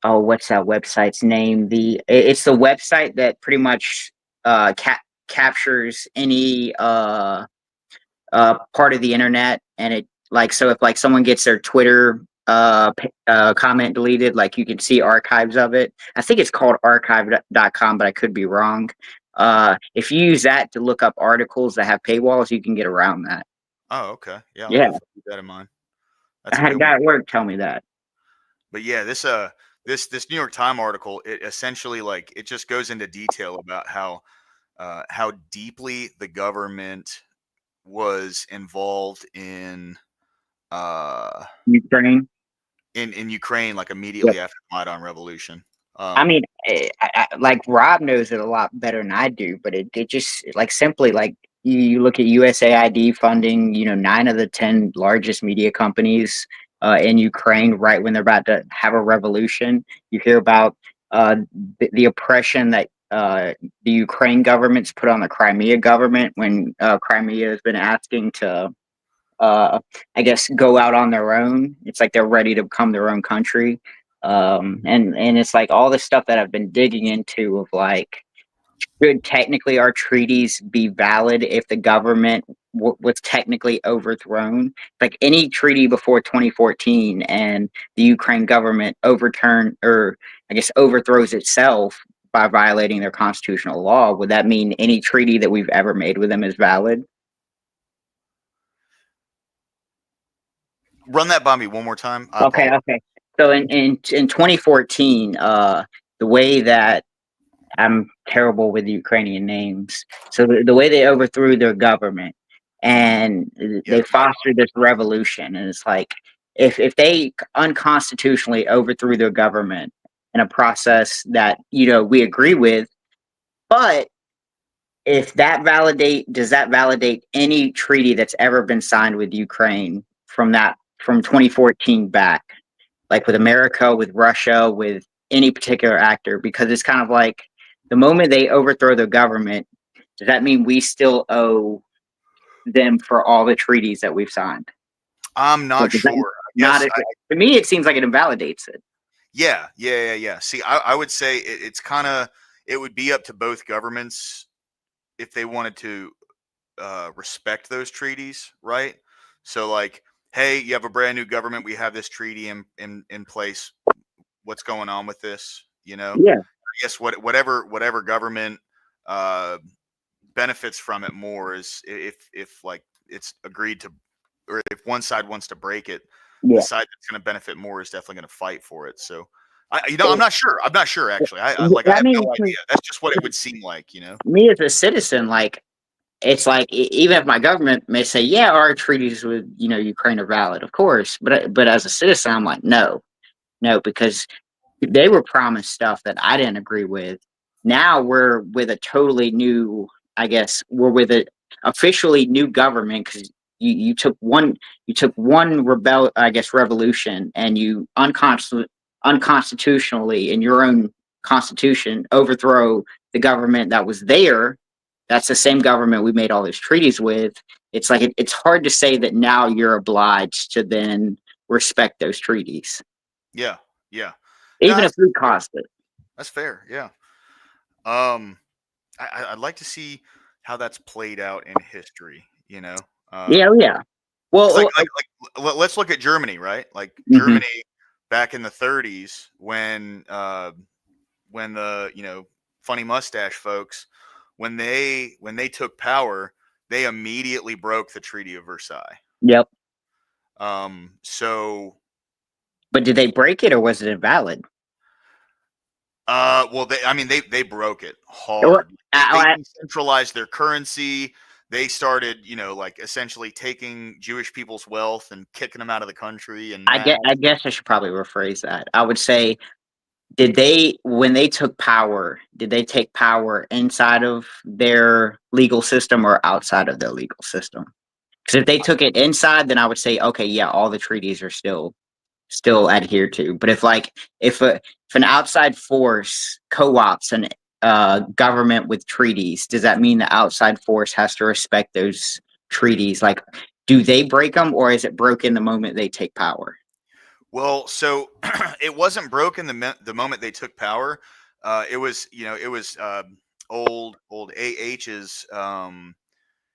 oh, what's that website's name? It's the website that pretty much captures any part of the internet, and it like so if like someone gets their Twitter comment deleted, like you can see archives of it. I think it's called archive.com, but I could be wrong. If you use that to look up articles that have paywalls, you can get around that. oh, okay, yeah, I'll Yeah, definitely keep that in mind. I That's a had a good one. guy at work tell me that. But yeah, this New York Times article, it essentially like it just goes into detail about how deeply the government was involved uh Ukraine. in Ukraine, like immediately after the Maidan Revolution. I mean, like Rob knows it a lot better than I do, but it just like simply like you look at USAID funding, 9 of the 10 largest media companies in Ukraine right when they're about to have a revolution. You hear about the oppression that the Ukraine government's put on the Crimea government when Crimea has been asking to, I guess, go out on their own. It's like they're ready to become their own country. And it's like all this stuff that I've been digging into of like, should technically our treaties be valid if the government was technically overthrown? Like any treaty before 2014 and the Ukraine government overturn or I guess overthrows itself by violating their constitutional law, would that mean any treaty that we've ever made with them is valid? Run that by me one more time. I Okay, apologize. okay. So in 2014, the way that I'm terrible with Ukrainian names. So the way they overthrew their government and Yeah, they fostered this revolution, and it's like if they unconstitutionally overthrew their government in a process that we agree with, but if that does that validate any treaty that's ever been signed with Ukraine from 2014 back, like with America, with Russia, with any particular actor? Because it's kind of like the moment they overthrow their government, does that mean we still owe them for all the treaties that we've signed? I'm not Like, is that sure. I not guess it? To me, it seems like it invalidates it. yeah. See, I would say it's kind of it would be up to both governments if they wanted to respect those treaties, right? So like, hey, you have a brand new government. We have this treaty in place. What's going on with this? Yeah, I guess whatever government uh, benefits from it more is if like it's agreed to, or if one side wants to break it, the yeah. side that's going to benefit more is definitely going to fight for it. So I'm not sure. I'm not sure actually. I I have mean, no idea. That's just what it would seem like. me as a citizen, like it's like even if my government may say, yeah, our treaties with Ukraine are valid, of course, but as a citizen, I'm like, no, no, because they were promised stuff that I didn't agree with. Now we're with a totally new, I guess, we're with a officially new government because you took one revolution and you unconstitutionally in your own constitution overthrow the government that was there. That's the same government we made all these treaties with. It's like it's hard to say that now you're obliged to then respect those treaties, Yeah, yeah. No, even if we caused it. that's fair. Yeah. Um, I'd like to see how that's played out in history. Yeah, yeah. Well, It's let's look at Germany, right? Like Mhm. Germany back in the 30s when the funny mustache folks when they took power, they immediately broke the Treaty of Versailles. Yep. So But did they break it or was it invalid? well, they broke it Well, hard. They I- decentralized their currency. They started, like essentially taking Jewish people's wealth and kicking them out of the country. And I guess I should probably rephrase that. I would say, when they took power, did they take power inside of their legal system or outside of their legal system? Because if they took it inside, then I would say, okay, yeah, all the treaties are still adhered to. But if an outside force co-ops an government with treaties, does that mean the outside force has to respect those treaties? Like, do they break them, or is it broken the moment they take power? Well, so it wasn't broken the moment they took power. It was old AH's.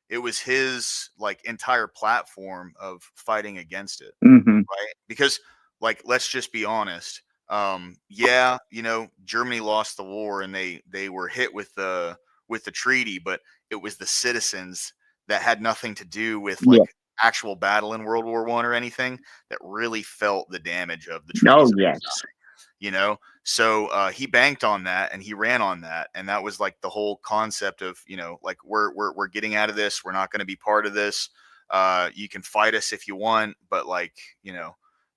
It was his like entire platform of fighting against it, Mm-hmm. right? Because like let's just be honest. Yeah, Germany lost the war and they were hit with the treaty, but it was the citizens that had nothing to do with Yeah. like actual battle in World War I or anything that really felt the damage of the treaties. Oh of yes. Versailles, so he banked on that and he ran on that, and that was like the whole concept of like we're getting out of this, we're not going to be part of this, you can fight us if you want, but like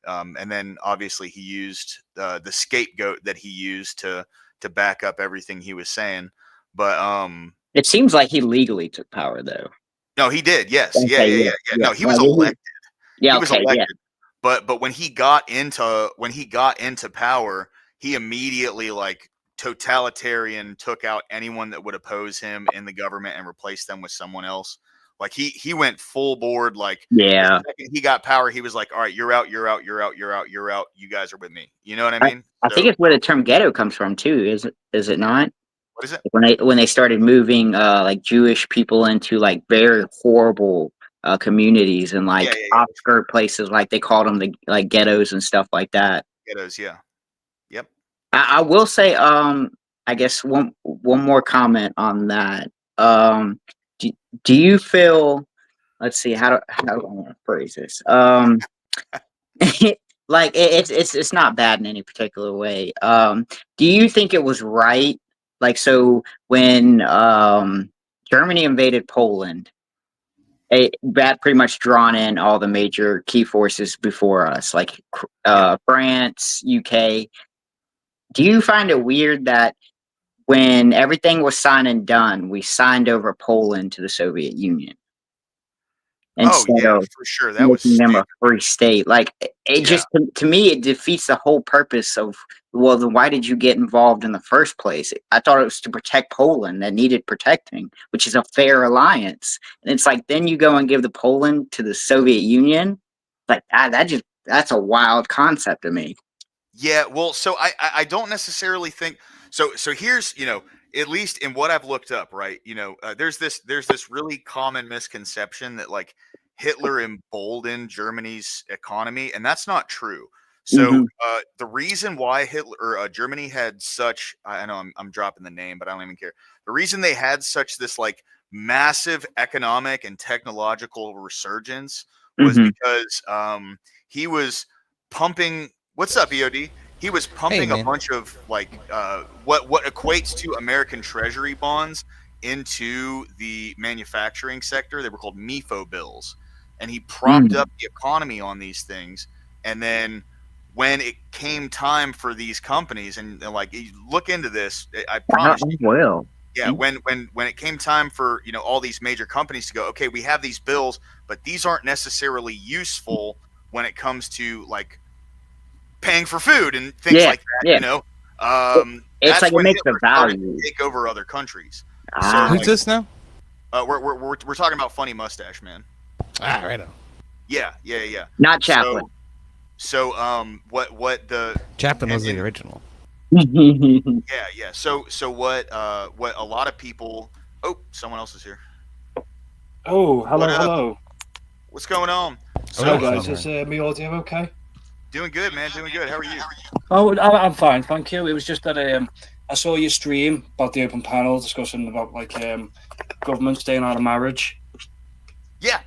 and then obviously he used the scapegoat that he used to back up everything he was saying, but It seems like he legally took power, though. no, he did. Yes. Okay, Yeah. No, he was Well, elected. Yeah. He was Okay. Yeah. elected. But when he got into power, he immediately like totalitarian took out anyone that would oppose him in the government and replaced them with someone else. Like he went full board. Like Yeah. the second he got power, he was like, "All right, you're out, you're out, you're out, you're out, you're out. You guys are with me." You know what I mean? I think So, it's where the term ghetto comes from too. Is it not? what is it? When they started moving like Jewish people into like very horrible communities and like Yeah. obscure places, like they called them the like ghettos and stuff like that. Ghettos, yeah. Yep. I will say, I guess one more comment on that. Do, do you feel? Let's see, how do I want to phrase this? Like it's not bad in any particular way. Do you think it was right? Like, so when Germany invaded Poland, that pretty much drawn in all the major key forces before us, like France, UK. Do you find it weird that when everything was signed and done, we signed over Poland to the Soviet Union instead of for sure. That was making them a stupid. free state? Like, it just, to me, it defeats the whole purpose of, well, then why did you get involved in the first place? I thought it was to protect Poland that needed protecting, which is a fair alliance. And it's like, then you go and give the Poland to the Soviet Union. Like, that's a wild concept to me. Yeah, well, so I don't necessarily think so. So here's at least in what I've looked up, right? There's this really common misconception that like Hitler emboldened Germany's economy, and that's not true. So the reason why Germany had such, I know I'm dropping the name, but I don't even care. The reason they had such this like massive economic and technological resurgence was because he was pumping. What's up, EOD? He was pumping a bunch of like what equates to American Treasury bonds into the manufacturing sector. They were called MIFO bills, and he propped up the economy on these things. And then when it came time for these companies, and like you look into this, I promise you, will. yeah, when it came time for all these major companies to go, okay, we have these bills, but these aren't necessarily useful when it comes to like paying for food and things like that. It's like it makes the started value to take over other countries. Who's this now? We're talking about Funny Mustache Man. Ah, right on. Yeah. not Chaplin. So what the Chaplin was the original. yeah. So what a lot of people. Oh, someone else is here. Oh, What up? hello. What's going on? Oh, Hi that's guys, not is me audio okay? Doing good, man. Doing good. How are you? Oh, I'm fine, thank you. It was just that I saw your stream about the open panel discussing about government staying out of marriage. Yeah.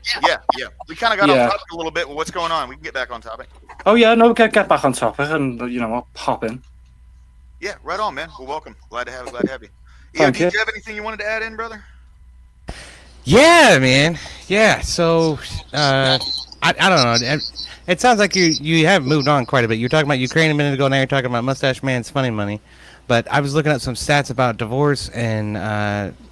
We kind of got Yeah. off topic a little bit. Well, what's going on? We can get back on topic. Oh yeah, no, get back on topic and I'll pop in. Yeah, right on, man. Well, welcome. Glad to have you. Thank Did you. you have anything you wanted to add in, brother? Yeah, man. Yeah. So, I don't know. It sounds like you have moved on quite a bit. You were talking about Ukraine a minute ago. Now you're talking about Mustache Man's funny money. But I was looking at some stats about divorce and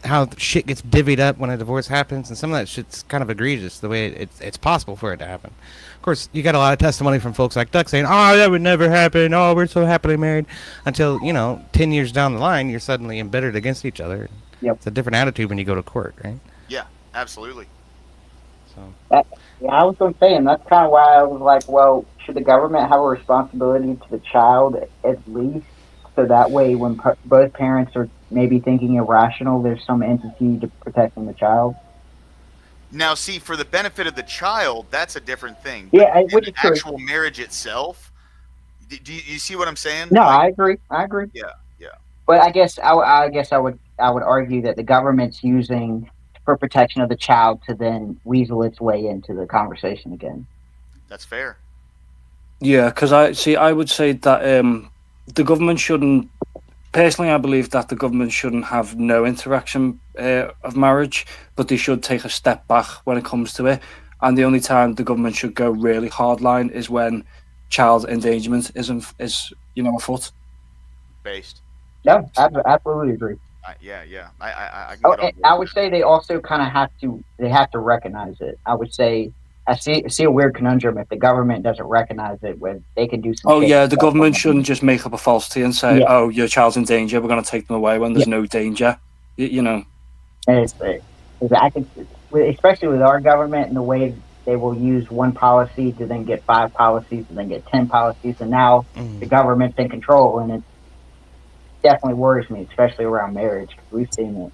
how shit gets divvied up when a divorce happens, and some of that shit's kind of egregious. The way it's possible for it to happen. Of course, you got a lot of testimony from folks like Duck saying, "Oh, that would never happen. Oh, we're so happily married." Until 10 years down the line, you're suddenly embittered against each other. Yep. It's a different attitude when you go to court, right? Yeah, absolutely. So. Yeah, I was going to say, and that's kind of why I was like, well, should the government have a responsibility to the child at least? So that way, when both parents are maybe thinking irrational, there's some entity to protecting the child. Now, see, for the benefit of the child, that's a different thing. Yeah, But in which the is true. actual marriage itself, do you see what I'm saying? No, Like, I agree. Yeah. But I guess I would argue that the government's using for protection of the child to then weasel its way into the conversation again. that's fair. Yeah, because I would say that the government shouldn't. Personally, I believe that the government shouldn't have no interaction of marriage, but they should take a step back when it comes to it. And the only time the government should go really hardline is when child endangerment is afoot. Based. No, absolutely agree. Yeah. I can Oh, get on and board I with would that. say they also kind of have to recognize it. I would say I see a weird conundrum if the government doesn't recognize it when they can do some. Oh shady yeah, the stuff government on shouldn't just make up a falsity and say, Yeah. "Oh, your child's in danger. We're going to take them away when there's no danger." You know. And I can, especially with our government and the way they will use one policy to then get 5 policies and then get 10 policies, and now the government's in control, and it definitely worries me, especially around marriage, because we've seen it.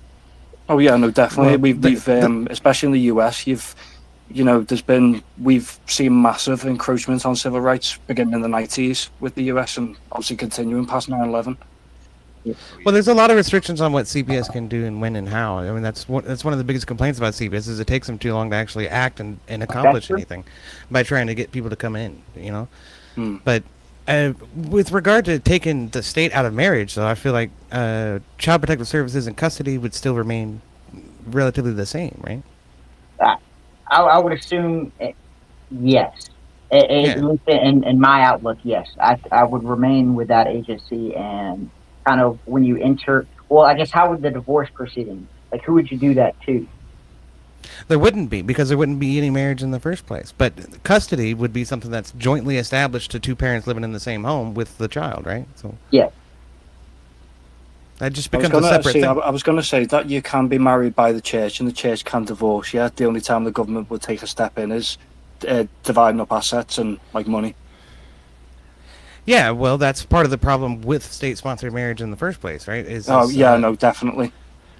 Oh yeah, no, definitely. Well, We've especially in the US, we've seen massive encroachment on civil rights beginning in the 90s with the US and obviously continuing past 9/11. Well, there's a lot of restrictions on what CPS can do and when and how. I mean, that's one of the biggest complaints about CPS is it takes them too long to actually act and accomplish true. anything by trying to get people to come in, Hmm. But with regard to taking the state out of marriage, though, I feel like Child Protective Services and custody would still remain relatively the same, right? I would assume yes. At least in my outlook, yes. I would remain with that agency, and kind of when you enter, well, I guess how would the divorce proceeding, like who would you do that to? There wouldn't be, because there wouldn't be any marriage in the first place. But custody would be something that's jointly established to two parents living in the same home with the child, right? So Yeah. that just I was becomes a separate thing. I was going to say that you can be married by the church and the church can divorce you. The only time the government would take a step in is dividing up assets and like money. Yeah, well, that's part of the problem with state-sponsored marriage in the first place, right? No, definitely.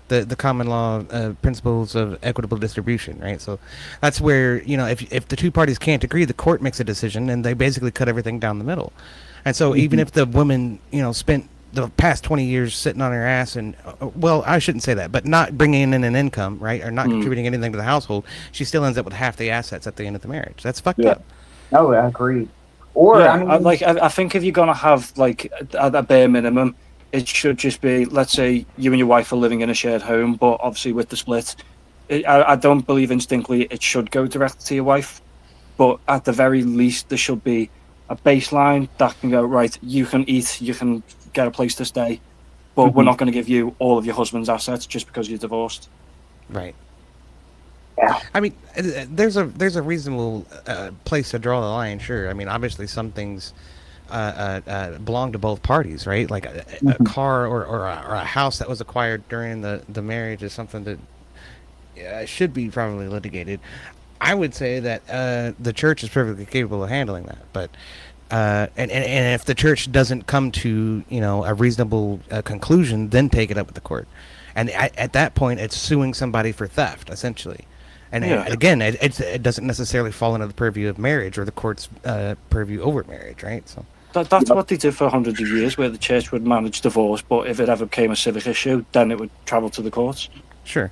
The common law principles of equitable distribution, right? So that's where, if the two parties can't agree, the court makes a decision, and they basically cut everything down the middle. And so even if the woman, spent the past 20 years sitting on her ass and, well, I shouldn't say that, but not bringing in an income, right, or not contributing anything to the household, she still ends up with half the assets at the end of the marriage. That's fucked up. No, I agree. Or Yeah, I mean, I think if you're gonna have like at a bare minimum, it should just be, let's say you and your wife are living in a shared home, but obviously with the split, I don't believe instinctively it should go directly to your wife, but at the very least there should be a baseline that can go, right, you can eat, you can get a place to stay, but we're not going to give you all of your husband's assets just because you're divorced. Right. Yeah. I mean, there's a reasonable place to draw the line, sure. I mean, obviously some things belong to both parties, right? Like a car or a house that was acquired during the marriage is something that should be probably litigated. I would say that the church is perfectly capable of handling that, but and if the church doesn't come to a reasonable conclusion, then take it up with the court, and at that point, it's suing somebody for theft, essentially. And, Yeah. and again, it doesn't necessarily fall into the purview of marriage or the court's purview over marriage, right? So That's what they did for hundreds of years, where the church would manage divorce, but if it ever became a civic issue, then it would travel to the courts. sure.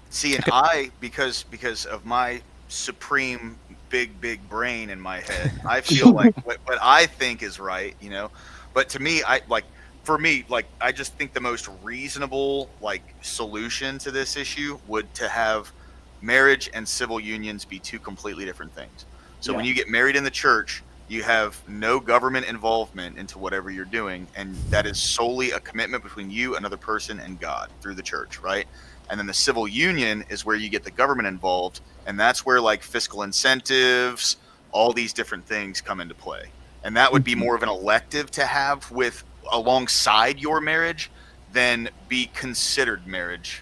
See, and I, because of my supreme big brain in my head, I feel like what I think is right, you know. But to me, for me, I just think the most reasonable solution to this issue would to have marriage and civil unions be two completely different things. So when Yeah. you get married in the church, you have no government involvement into whatever you're doing, and that is solely a commitment between you, another person, and God through the church, right? And then the civil union is where you get the government involved, and that's where fiscal incentives, all these different things come into play. And that would be more of an elective to have with alongside your marriage than be considered marriage,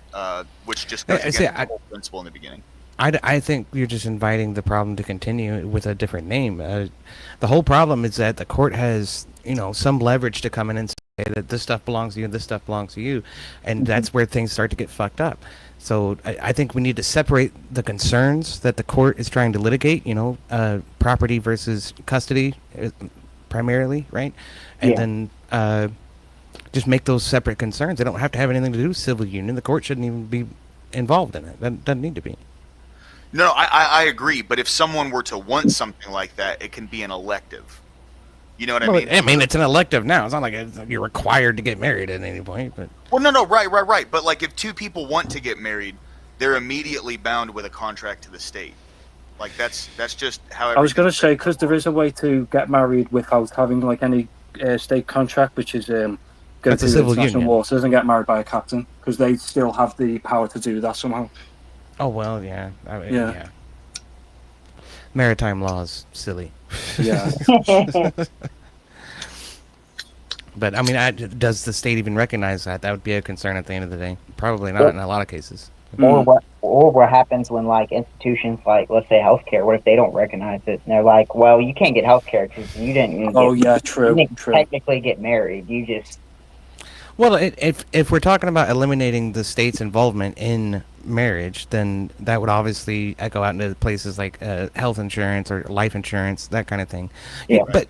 which just goes against the whole principle in the beginning. I think you're just inviting the problem to continue with a different name. The whole problem is that the court has, some leverage to come in and say that this stuff belongs to you and this stuff belongs to you. And that's where things start to get fucked up. So I think we need to separate the concerns that the court is trying to litigate, property versus custody primarily, right? And then just make those separate concerns. They don't have to have anything to do with civil union. The court shouldn't even be involved in it. That doesn't need to be. No, I agree. But if someone were to want something like that, it can be an elective. You know what I mean? I mean, it's an elective now. It's not like you're required to get married at any point. But Well, no, right. But if two people want to get married, they're immediately bound with a contract to the state. That's just how. I was going to say, because there is a way to get married without having any state contract, which is go That's to a civil international union. waters and get married by a captain, because they still have the power to do that somehow. oh well, yeah. I mean, Yeah. yeah. Maritime laws, silly. Yeah. But I mean, does the state even recognize that? That would be a concern at the end of the day. Probably not in a lot of cases. Or what happens when institutions let's say healthcare? What if they don't recognize it and they're like, well, you can't get healthcare because you didn't. Even Oh get, yeah, you true. didn't True. technically get married. You just Well, if we're talking about eliminating the state's involvement in marriage, then that would obviously echo out into places like health insurance or life insurance, that kind of thing. Yeah. But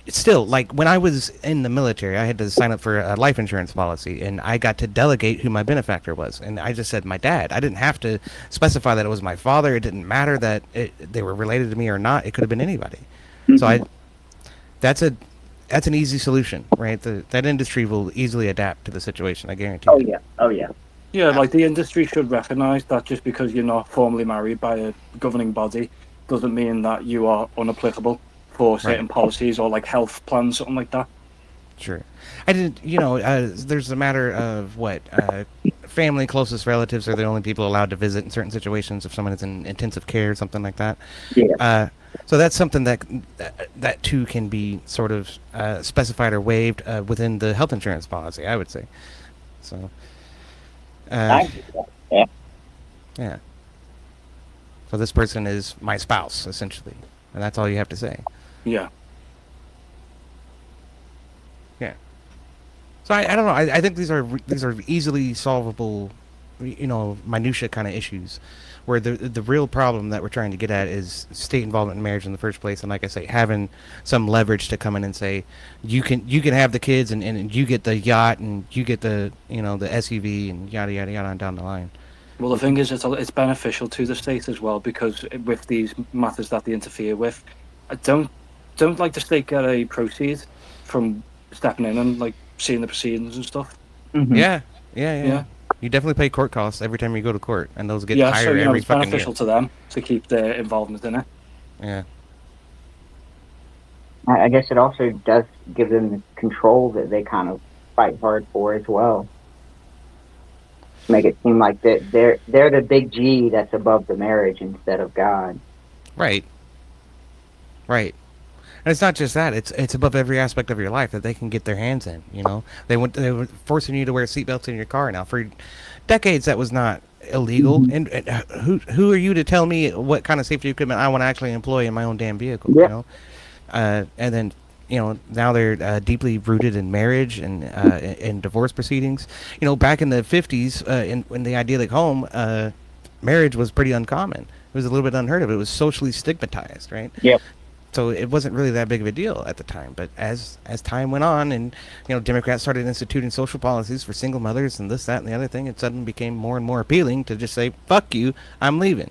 still, when I was in the military, I had to sign up for a life insurance policy, and I got to delegate who my benefactor was, and I just said my dad. I didn't have to specify that it was my father. It didn't matter that they were related to me or not. It could have been anybody. So that's an easy solution, right? That industry will easily adapt to the situation. I guarantee. Oh yeah. Yeah, the industry should recognise that just because you're not formally married by a governing body doesn't mean that you are unapplicable for certain policies or health plans, something like that. Sure. I didn't. There's a matter of family, closest relatives are the only people allowed to visit in certain situations if someone is in intensive care or something like that. Yeah. So that's something that too can be sort of specified or waived within the health insurance policy, I would say. So. Yeah. Yeah. So this person is my spouse, essentially, and that's all you have to say. Yeah. Yeah. So I don't know. I think these are easily solvable, minutia kind of issues, where the real problem that we're trying to get at is state involvement in marriage in the first place, and like I say, having some leverage to come in and say, you can have the kids and you get the yacht and you get the the SUV and yada yada yada on down the line. Well, the thing is, it's beneficial to the state as well, because with these matters that they interfere with, I don't like the state get a proceed from stepping in and seeing the proceedings and stuff. Mhm. Yeah. You definitely pay court costs every time you go to court, and those get Yeah, higher so every it's fucking beneficial year. to them to keep their involvement in it. Yeah. I guess it also does give them the control that they kind of fight hard for as well. Make it seem like that they're the big G that's above the marriage instead of God. Right. And it's not just that; it's above every aspect of your life that they can get their hands in. They were forcing you to wear seatbelts in your car now for decades. That was not illegal. And who are you to tell me what kind of safety equipment I want to actually employ in my own damn vehicle? Yeah. And then now they're deeply rooted in marriage and in divorce proceedings. Back in the 50s, in the idyllic home, marriage was pretty uncommon. It was a little bit unheard of. It was socially stigmatized, right? Yep. So it wasn't really that big of a deal at the time. But as time went on, and Democrats started instituting social policies for single mothers and this, that, and the other thing, it suddenly became more and more appealing to just say, "Fuck you, I'm leaving."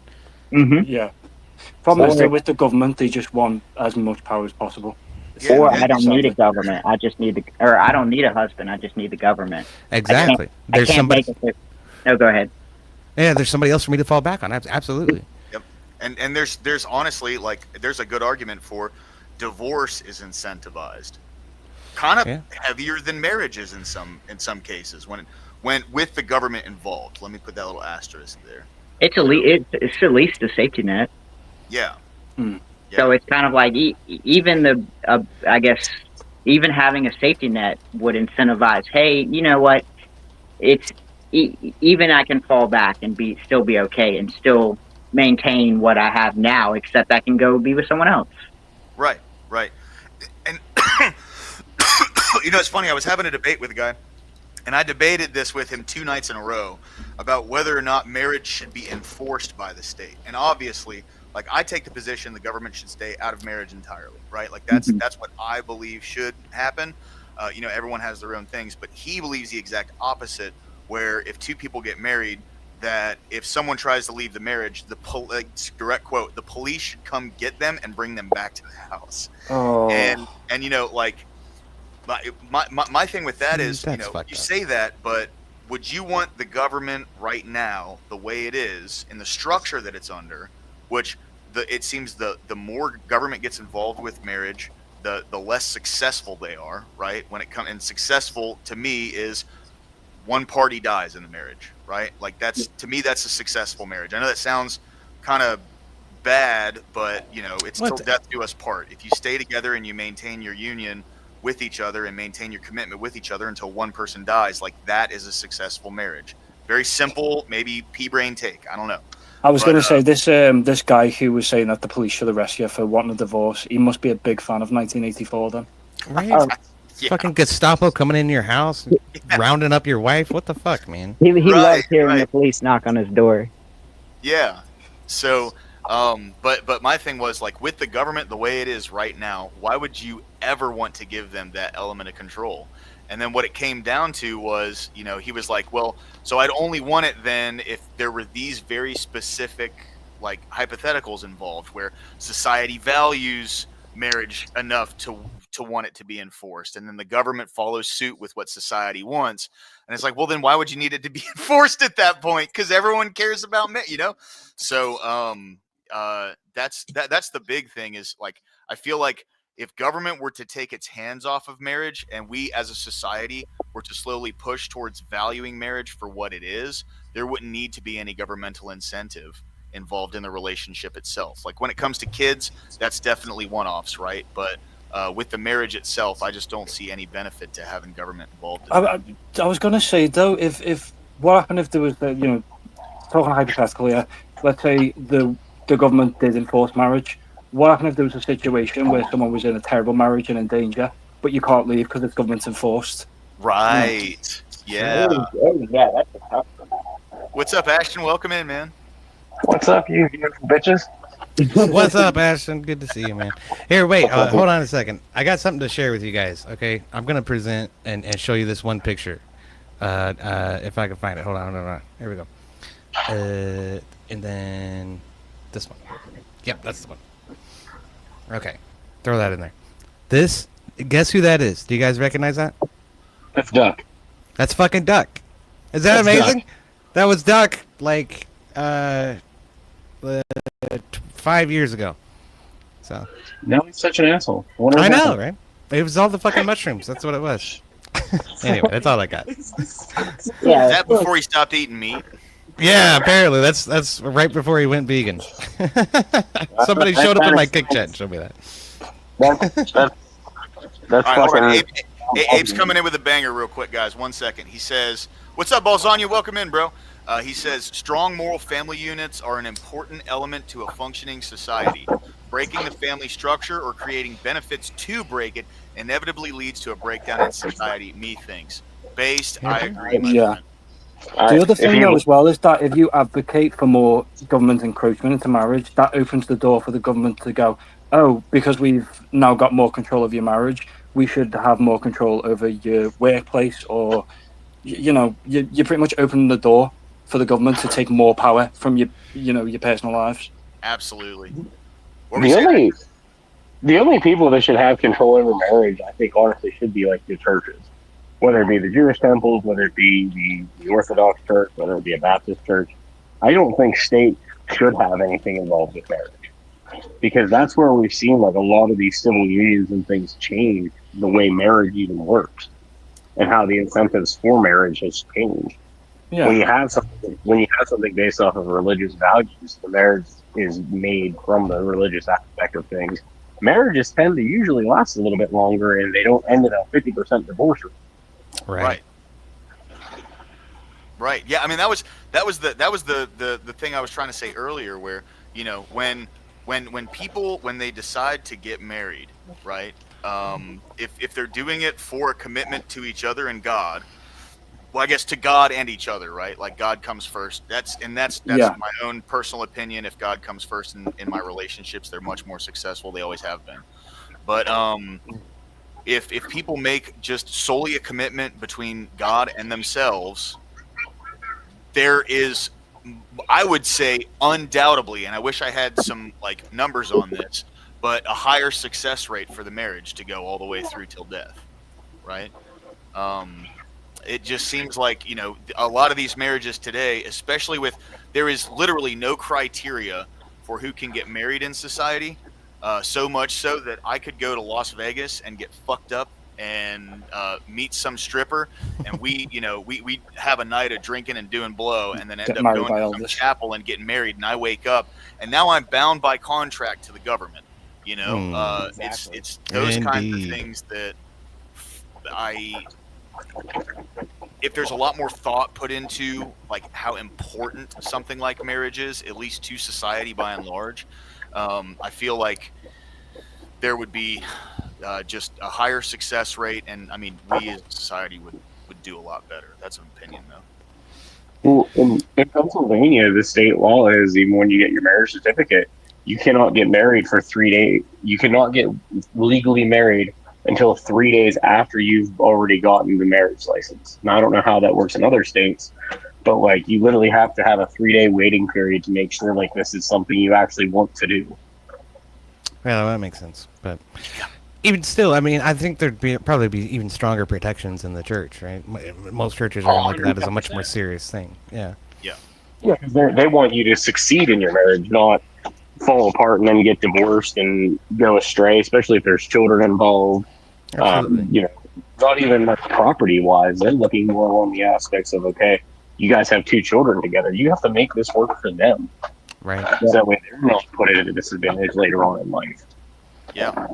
Mm-hmm. Yeah. Problem is So- that with the government, they just want as much power as possible. Yeah, Or and I don't need a exactly. government. I just need or I don't need a husband. I just need the government. Exactly. I There's can't somebody. make it. No, go ahead. Yeah, there's somebody else for me to fall back on. Absolutely. And there's honestly, like, there's a good argument for divorce is incentivized, kind of Yeah. heavier than marriage is in some cases when with the government involved. Let me put that little asterisk there. It's it's at least a safety net. Yeah. So it's kind of like even I guess even having a safety net would incentivize. Hey, you know what? It's even I can fall back and still be okay and still maintain what I have now, except I can go be with someone else. Right. And it's funny. I was having a debate with a guy, and I debated this with him 2 nights in a row about whether or not marriage should be enforced by the state. And obviously, like, I take the position the government should stay out of marriage entirely, right? Like that's what I believe should happen. Everyone has their own things, but he believes the exact opposite, where if 2 people get married, that if someone tries to leave the marriage, direct quote, the police should come get them and bring them back to the house. Oh. And my thing with that is, That's fucked you up. say that, but would you want the government right now, the way it is, in the structure that it's under, which it seems the more government gets involved with marriage, the less successful they are, right? When it comes, and successful to me is one party dies in the marriage, right? Like to me, that's a successful marriage. I know that sounds kind of bad, but it's till death do us part. If you stay together and you maintain your union with each other and maintain your commitment with each other until one person dies, like that is a successful marriage. Very simple, maybe pea-brain take. I don't know. I was going to say this guy who was saying that the police should arrest you for wanting a divorce. He must be a big fan of 1984 then. Right? Yeah. Fucking Gestapo coming into your house, rounding up your wife. What the fuck, man? He Right, loves hearing the right. police knock on his door. Yeah. So, but my thing was, like, with the government the way it is right now, why would you ever want to give them that element of control? And then what it came down to was, he was like, well, so I'd only want it then if there were these very specific, like, hypotheticals involved where society values marriage enough to want it to be enforced, and then the government follows suit with what society wants. And it's like, well, then why would you need it to be enforced at that point? Because everyone cares about me, So that's the big thing is, like, I feel like if government were to take its hands off of marriage and we as a society were to slowly push towards valuing marriage for what it is, there wouldn't need to be any governmental incentive involved in the relationship itself. Like when it comes to kids, that's definitely one-offs, right? But with the marriage itself, I just don't see any benefit to having government involved. I was going to say though, if what happened if there was talking hypothetically, let's say the government did enforce marriage. What happened if there was a situation where someone was in a terrible marriage and in danger, but you can't leave because it's government enforced? Right. Yeah. Yeah, that's a tough one. What's up, Ashton? Welcome in, man. What's up, you beautiful bitches? What's up, Ashton? Good to see you, man. Here, wait, hold on a second. I got something to share with you guys, okay? I'm going to present and show you this one picture. If I can find it. Hold on. Here we go. And then this one. Yep, that's the one. Okay. Throw that in there. This, guess who that is? Do you guys recognize that? That's Duck. That's fucking Duck. Is that That's amazing? Duck. That was Duck, like, 5 years ago. So Now he's such an asshole. I know, right? It was all the fucking mushrooms. That's what it was. Anyway, that's all I got. Yeah, Is that before he stopped eating meat? Yeah, apparently that's right before he went vegan. Somebody showed up in my kick chat and showed me that. That's All right, hold on. fucking. Abe's coming in with a banger real quick, guys. 1 second. He says, what's up, Balzania? Welcome in, bro. He says, strong moral family units are an important element to a functioning society. Breaking the family structure or creating benefits to break it inevitably leads to a breakdown in society, methinks. Based, I agree, my Yeah. friend. The other If thing, you- though, as well, is that if you advocate for more government encroachment into marriage, that opens the door for the government to go, oh, because we've now got more control of your marriage, we should have more control over your workplace, or, you're pretty much opening the door for the government to take more power from your personal lives. Absolutely. What were you The saying? only people that should have control over marriage, I think, honestly, should be like the churches, whether it be the Jewish temples, whether it be the Orthodox Church, whether it be a Baptist church. I don't think state should have anything involved with marriage, because that's where we've seen like a lot of these civil unions and things change the way marriage even works, and how the incentives for marriage has changed. Yeah. When you have something based off of religious values, the marriage is made from the religious aspect of things. Marriages tend to usually last a little bit longer, and they don't end in a 50% divorce rate. Right. Right. Yeah. I mean, that was the thing I was trying to say earlier, where, you know, when people, when they decide to get married, right? If they're doing it for a commitment to each other and God, well, I guess to God and each other, right? Like God comes first. That's Yeah. my own personal opinion. If God comes first in my relationships, they're much more successful. They always have been. But if people make just solely a commitment between God and themselves, there is, I would say, undoubtedly, and I wish I had some like numbers on this, but a higher success rate for the marriage to go all the way through till death, right? It just seems like, you know, a lot of these marriages today, especially with, there is literally no criteria for who can get married in society. So much so that I could go to Las Vegas and get fucked up and meet some stripper, and we have a night of drinking and doing blow, and then end Get up married going by to some Elvis. chapel and getting married, and I wake up and now I'm bound by contract to the government. You know, Exactly. it's those kinds of Indeed. things that if there's a lot more thought put into like how important something like marriage is, at least to society by and large, I feel like there would be just a higher success rate, and I mean, we as a society would do a lot better. That's an opinion, though. Well, in Pennsylvania, the state law is, even when you get your marriage certificate, you cannot get married for 3 days. You cannot get legally married until 3 days after you've already gotten the marriage license. Now, I don't know how that works in other states, but like you literally have to have a 3-day waiting period to make sure like this is something you actually want to do. Well, that makes sense. But even still, I mean, I think there'd probably be even stronger protections in the church, right? Most churches are going to look at that as a much more serious thing. Yeah. Yeah, because they want you to succeed in your marriage, not fall apart and then get divorced and go astray, especially if there's children involved. Absolutely. You know, not even like property wise. They're looking more on the aspects of, okay, you guys have 2 children together. You have to make this work for them. Right. So that way they're not put at a disadvantage later on in life. Yeah.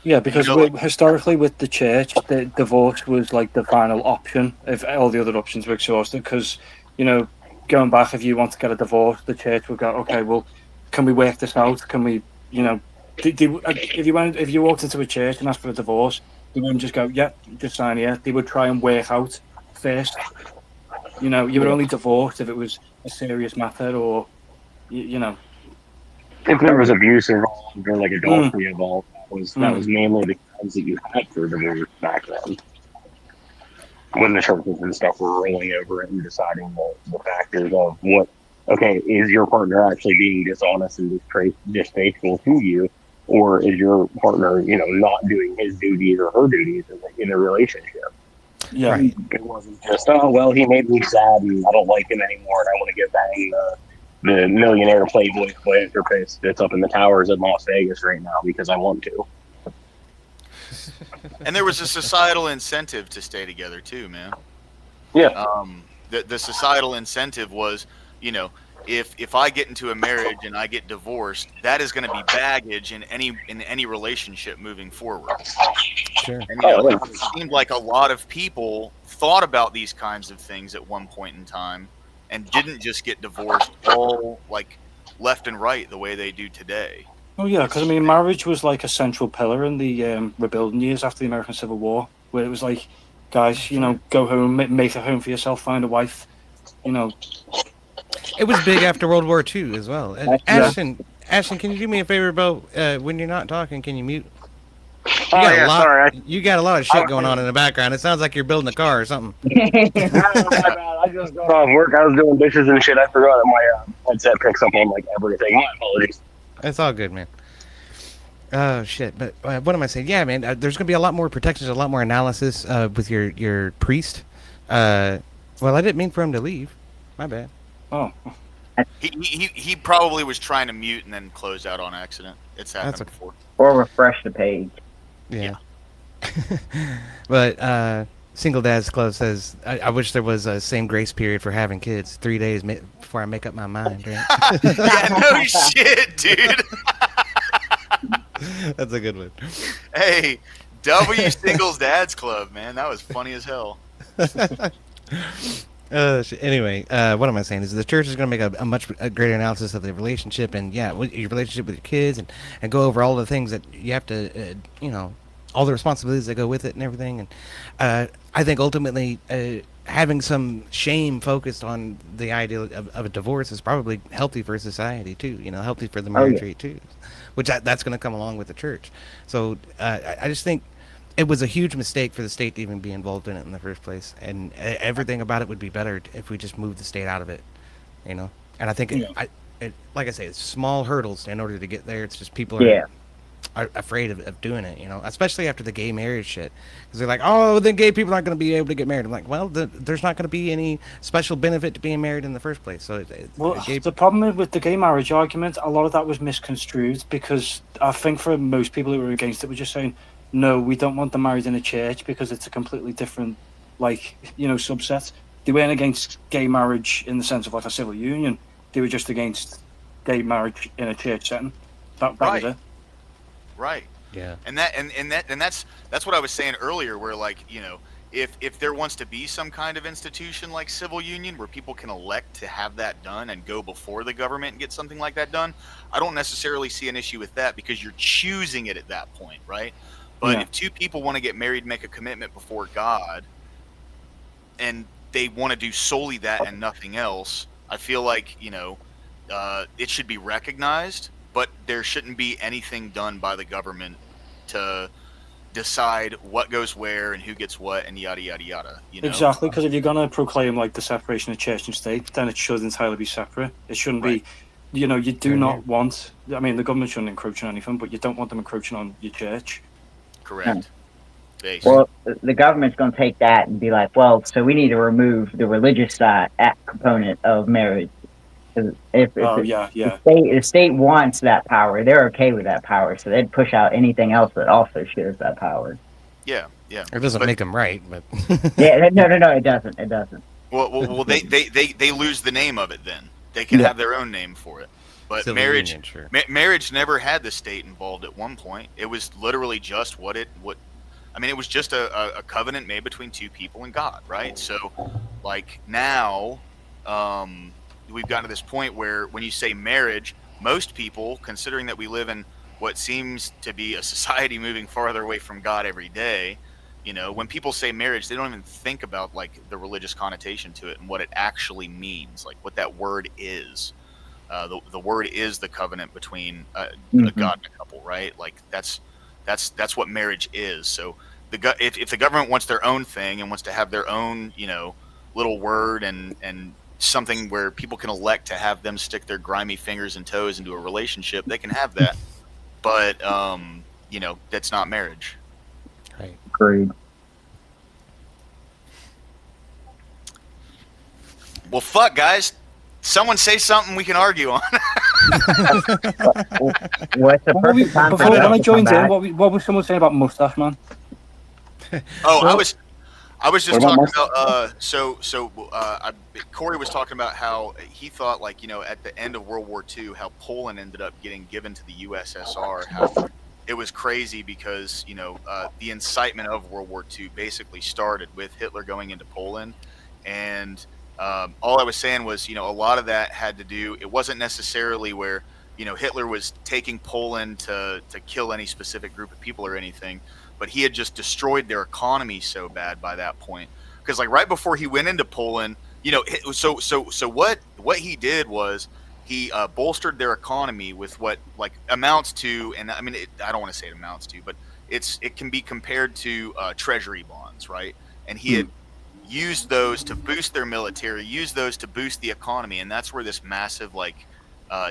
Yeah, because You know, historically with the church, the divorce was like the final option if all the other options were exhausted. Because, you know, going back, if you want to get a divorce, the church would go, okay, well, can we work this out? Can we, you know, if you walked into a church and asked for a divorce, they wouldn't just go, yeah, just sign here. They would try and work out first. You know, you were only divorced if it was a serious matter, or, you know. If there was abuse involved or like adultery involved, that was mainly the grounds that you had for divorce back then. When the churches and stuff were rolling over it and deciding the factors of what, okay, is your partner actually being dishonest and distasteful to you, or is your partner, you know, not doing his duties or her duties in a relationship? Yeah. Right. It wasn't just, oh, well, he made me sad and I don't like him anymore and I want to get bang the millionaire playboy philanthropist that's up in the towers in Las Vegas right now because I want to. And there was a societal incentive to stay together too, man. Yeah. The societal incentive was, you know, if I get into a marriage and I get divorced, that is going to be baggage in any relationship moving forward. Sure. And you know, it seemed like a lot of people thought about these kinds of things at one point in time and didn't just get divorced all like left and right the way they do today. Oh yeah, because I mean, marriage was like a central pillar in the rebuilding years after the American Civil War, where it was like, guys, you know, go home, make a home for yourself, find a wife, you know, It was big after World War II as well. Yeah. Ashton, can you do me a favor about when you're not talking? Can you mute? Oh yeah, sorry. You got a lot of shit going on in the background. It sounds like you're building a car or something. My bad. I just got off work. I was doing dishes and shit. I forgot that my headset picks up on like everything. My apologies. It's all good, man. Oh shit! But what am I saying? Yeah, man. There's gonna be a lot more protections, a lot more analysis with your priest. Well, I didn't mean for him to leave. My bad. oh, He probably was trying to mute and then closed out on accident. It's happened That's okay. before. Or refresh the page. Yeah. But Single Dads Club says, I wish there was a same grace period for having kids. 3 days before I make up my mind, right? Yeah, no shit, dude. That's a good one. Hey, W Singles Dads Club, man. That was funny as hell. Anyway, what am I saying? Is the church is going to make a much greater analysis of the relationship and, yeah, your relationship with your kids and go over all the things that you have to, all the responsibilities that go with it and everything. And I think ultimately having some shame focused on the idea of a divorce is probably healthy for society, too, healthy for the marriage rate, too, which that's going to come along with the church. So I just think it was a huge mistake for the state to even be involved in it in the first place, and everything about it would be better if we just moved the state out of it, And I think, like I say, it's small hurdles in order to get there. It's just people are afraid of doing it, especially after the gay marriage shit, because they're like, oh, then gay people aren't going to be able to get married. I'm like, well, there's not going to be any special benefit to being married in the first place. So the problem with the gay marriage argument, a lot of that was misconstrued, because I think for most people who were against it were just saying, no, we don't want them married in a church because it's a completely different, subset. They weren't against gay marriage in the sense of like a civil union. They were just against gay marriage in a church setting. That was it. Right. Yeah. And that's what I was saying earlier, where if there wants to be some kind of institution like civil union where people can elect to have that done and go before the government and get something like that done, I don't necessarily see an issue with that, because you're choosing it at that point, right? But if two people want to get married, make a commitment before God, and they want to do solely that and nothing else, I feel like, it should be recognized, but there shouldn't be anything done by the government to decide what goes where and who gets what and yada, yada, yada. Exactly, because if you're going to proclaim the separation of church and state, then it should entirely be separate. It shouldn't be, you do not want, the government shouldn't encroach on anything, but you don't want them encroaching on your church. Correct. Well, the government's going to take that and be like, well, so we need to remove the religious side component of marriage. If the state wants that power, they're okay with that power, so they'd push out anything else that also shares that power. Yeah. It doesn't make them right, but no, it doesn't. It doesn't. Well, they lose the name of it then. They can have their own name for it. But Civil marriage, union, sure. Marriage never had the state involved at one point. It was literally just it was just a covenant made between two people and God, right? So, now, we've gotten to this point where when you say marriage, most people, considering that we live in what seems to be a society moving farther away from God every day, when people say marriage, they don't even think about the religious connotation to it and what it actually means, what that word is. The word is the covenant between a God and a couple, right? That's what marriage is. So if the government wants their own thing and wants to have their own, little word and something where people can elect to have them stick their grimy fingers and toes into a relationship, they can have that. But that's not marriage. Right. Agreed. Well, fuck, guys. Someone say something we can argue on. What's the perfect time Before when I joined in, what was someone saying about Mustache Man? I was just talking about. Corey was talking about how he thought, at the end of World War II, how Poland ended up getting given to the USSR. How it was crazy because the incitement of World War II basically started with Hitler going into Poland, and all I was saying was, a lot of that had to do. It wasn't necessarily where Hitler was taking Poland to kill any specific group of people or anything. But he had just destroyed their economy so bad by that point. Because right before he went into Poland, you know, so what he did was he bolstered their economy with what like amounts to, and I mean, I don't want to say it amounts to, but it can be compared to treasury bonds, right? And he had used those to boost their military, used those to boost the economy, and that's where this massive like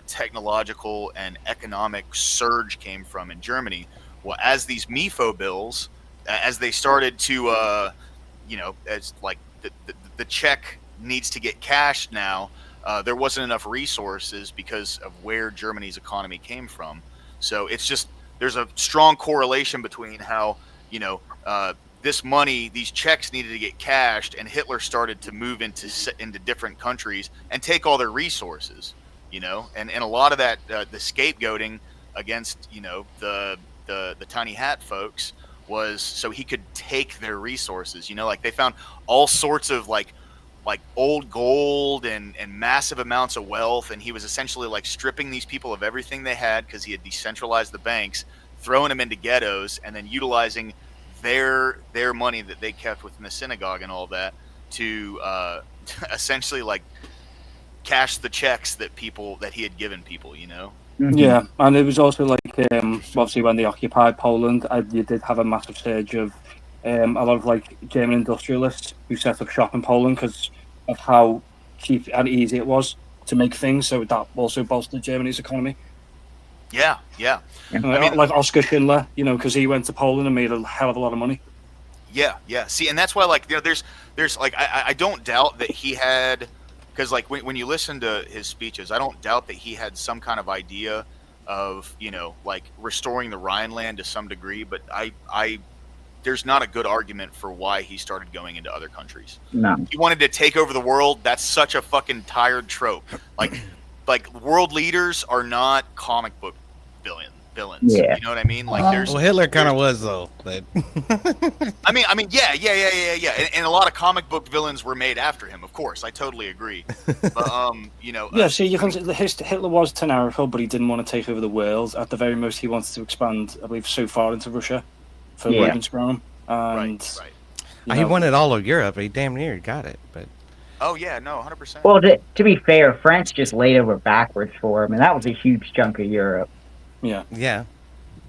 technological and economic surge came from in Germany. Well, as these MIFO bills, as they started to, you know, as like the check needs to get cashed now, there wasn't enough resources because of where Germany's economy came from. So it's just there's a strong correlation between how, you know, this money, these checks needed to get cashed, and Hitler started to move into different countries and take all their resources, you know, and a lot of that the scapegoating against, you know, the tiny hat folks was so he could take their resources, you know, like they found all sorts of like old gold and massive amounts of wealth, and he was essentially like stripping these people of everything they had because he had decentralized the banks, throwing them into ghettos, and then utilizing their money that they kept within the synagogue and all that to essentially like cash the checks that he had given people, you know. Yeah, and it was also like obviously when they occupied Poland, you did have a massive surge of a lot of like German industrialists who set up shop in Poland because of how cheap and easy it was to make things. So that also bolstered Germany's economy. Yeah. I mean, like Oscar Schindler, you know, because he went to Poland and made a hell of a lot of money. Yeah. See, and that's why, like, you know, there's like I don't doubt that he had, because like when you listen to his speeches, I don't doubt that he had some kind of idea of, you know, like restoring the Rhineland to some degree, but I there's not a good argument for why he started going into other countries. No. He wanted to take over the world. That's such a fucking tired trope. Like world leaders are not comic book villains. Yeah. You know what I mean? Like there's Well, Hitler kind of was though. But I mean, yeah. And a lot of comic book villains were made after him. Of course, I totally agree. But you know, Yeah, see, you can Hitler was tyrannical, but he didn't want to take over the world. At the very most, he wanted to expand, I believe, so far into Russia for Lebensraum. And right. he wanted all of Europe. He damn near got it, but. Oh yeah, no, 100%. Well, to be fair, France just laid over backwards for him, and that was a huge chunk of Europe. Yeah.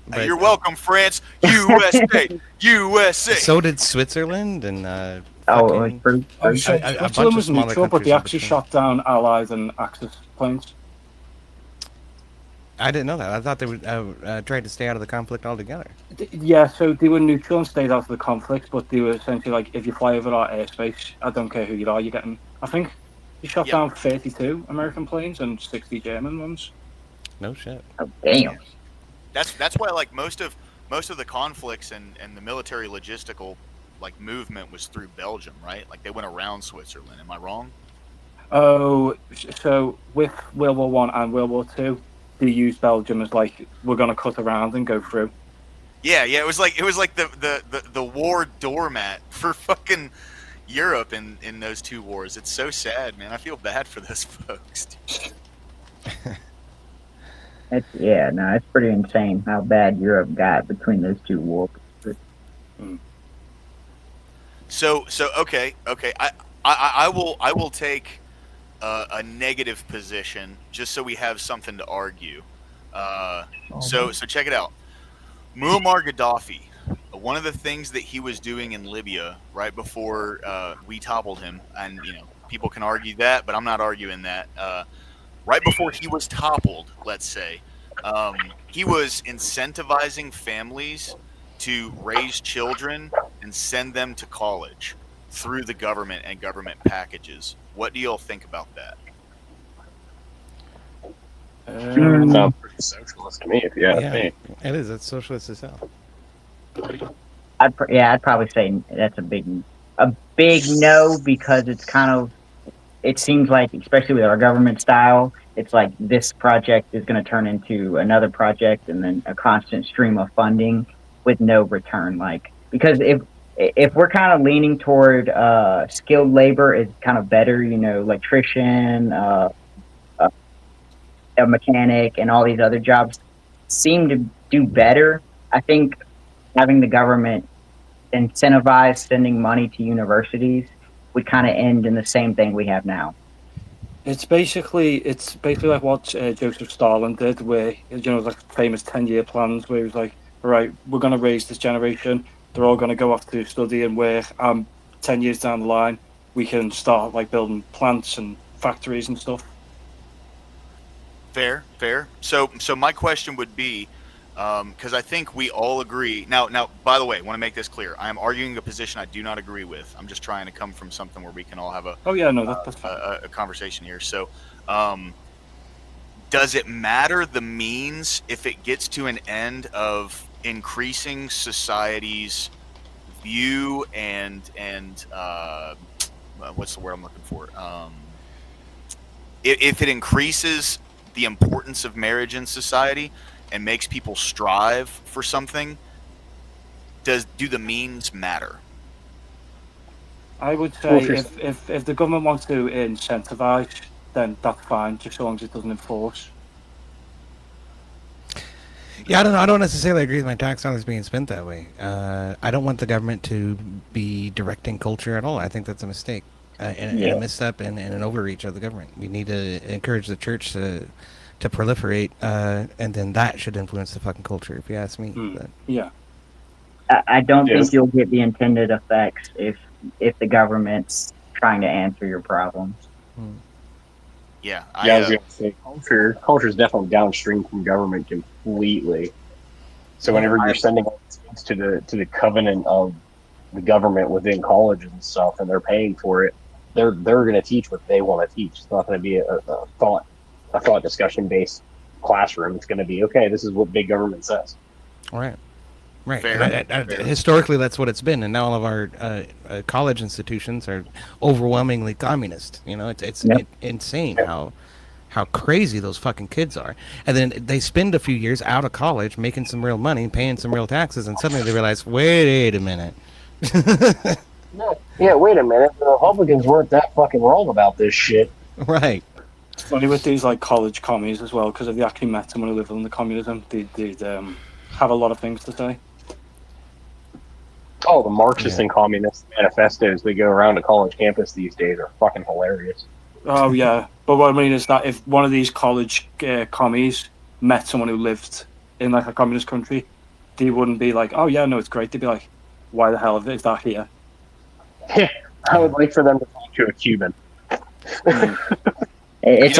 But, You're welcome, France. USA. So did Switzerland and It was pretty. Switzerland was neutral, but they actually shot down Allied and Axis planes. I didn't know that. I thought they would try to stay out of the conflict altogether. Yeah, so they were neutral and stayed out of the conflict, but they were essentially like, if you fly over our airspace, I don't care who you are, you're getting. I think they shot down 32 American planes and 60 German ones. No shit. Oh, damn. That's why like most of the conflicts and the military logistical like movement was through Belgium, right? Like they went around Switzerland. Am I wrong? Oh, so with World War One and World War Two, they used Belgium as like, we're gonna cut around and go through. Yeah. It was like the war doormat for fucking Europe in those two wars. It's so sad, man. I feel bad for those folks. It's pretty insane how bad Europe got between those two wars. So okay. I will take a negative position just so we have something to argue. So check it out. Muammar Gaddafi. One of the things that he was doing in Libya right before we toppled him, and you know people can argue that, but I'm not arguing that. Right before he was toppled, let's say, he was incentivizing families to raise children and send them to college through the government and government packages. What do y'all think about that? Sounds pretty socialist to me, if you ask me. It is. It's socialist as hell. I'd probably say that's a big no, because it's kind of, it seems like, especially with our government style, it's like this project is going to turn into another project and then a constant stream of funding with no return. Like, because if we're kind of leaning toward skilled labor is kind of better, you know, electrician, a mechanic, and all these other jobs seem to do better. I think having the government incentivize sending money to universities would kind of end in the same thing we have now. It's basically like what Joseph Stalin did, where like famous 10-year plans, where he was like, all right, we're going to raise this generation. They're all going to go off to study and work. 10 years down the line, we can start like building plants and factories and stuff. Fair. So my question would be, because I think we all agree. Now, by the way, I want to make this clear. I am arguing a position I do not agree with. I'm just trying to come from something where we can all have a conversation here. So, does it matter the means if it gets to an end of increasing society's view and what's the word I'm looking for? If it increases the importance of marriage in society and makes people strive for something, do the means matter? I would say if the government wants to incentivize, then that's fine, just so long as it doesn't enforce. Yeah, I don't necessarily agree with my tax dollars being spent that way. I don't want the government to be directing culture at all. I think that's a mistake and a misstep and an overreach of the government. We need to encourage the church to proliferate, and then that should influence the fucking culture, if you ask me. But. Yeah. I don't think you'll get the intended effects if the government's trying to answer your problems. Yeah, I was going to say culture is definitely downstream from government completely. So whenever you're sending all these kids to the covenant of the government within colleges and stuff, and they're paying for it, they're going to teach what they want to teach. It's not going to be a thought discussion based classroom. It's going to be, okay, this is what big government says. Right. Historically, that's what it's been, and now all of our college institutions are overwhelmingly communist. It's insane how crazy those fucking kids are. And then they spend a few years out of college making some real money, paying some real taxes, and suddenly they realize, wait a minute. Yeah, wait a minute. The Republicans weren't that fucking wrong about this shit. Right. It's funny with these like college commies as well, because if you actually met someone who lived under communism, they'd have a lot of things to say. Oh, the Marxist and communist manifestos that go around a college campus these days are fucking hilarious. Oh, yeah. But what I mean is that if one of these college commies met someone who lived in like a communist country, they wouldn't be like, oh, yeah, no, it's great. They'd be like, why the hell is that here? Yeah, I would like for them to talk to a Cuban. It's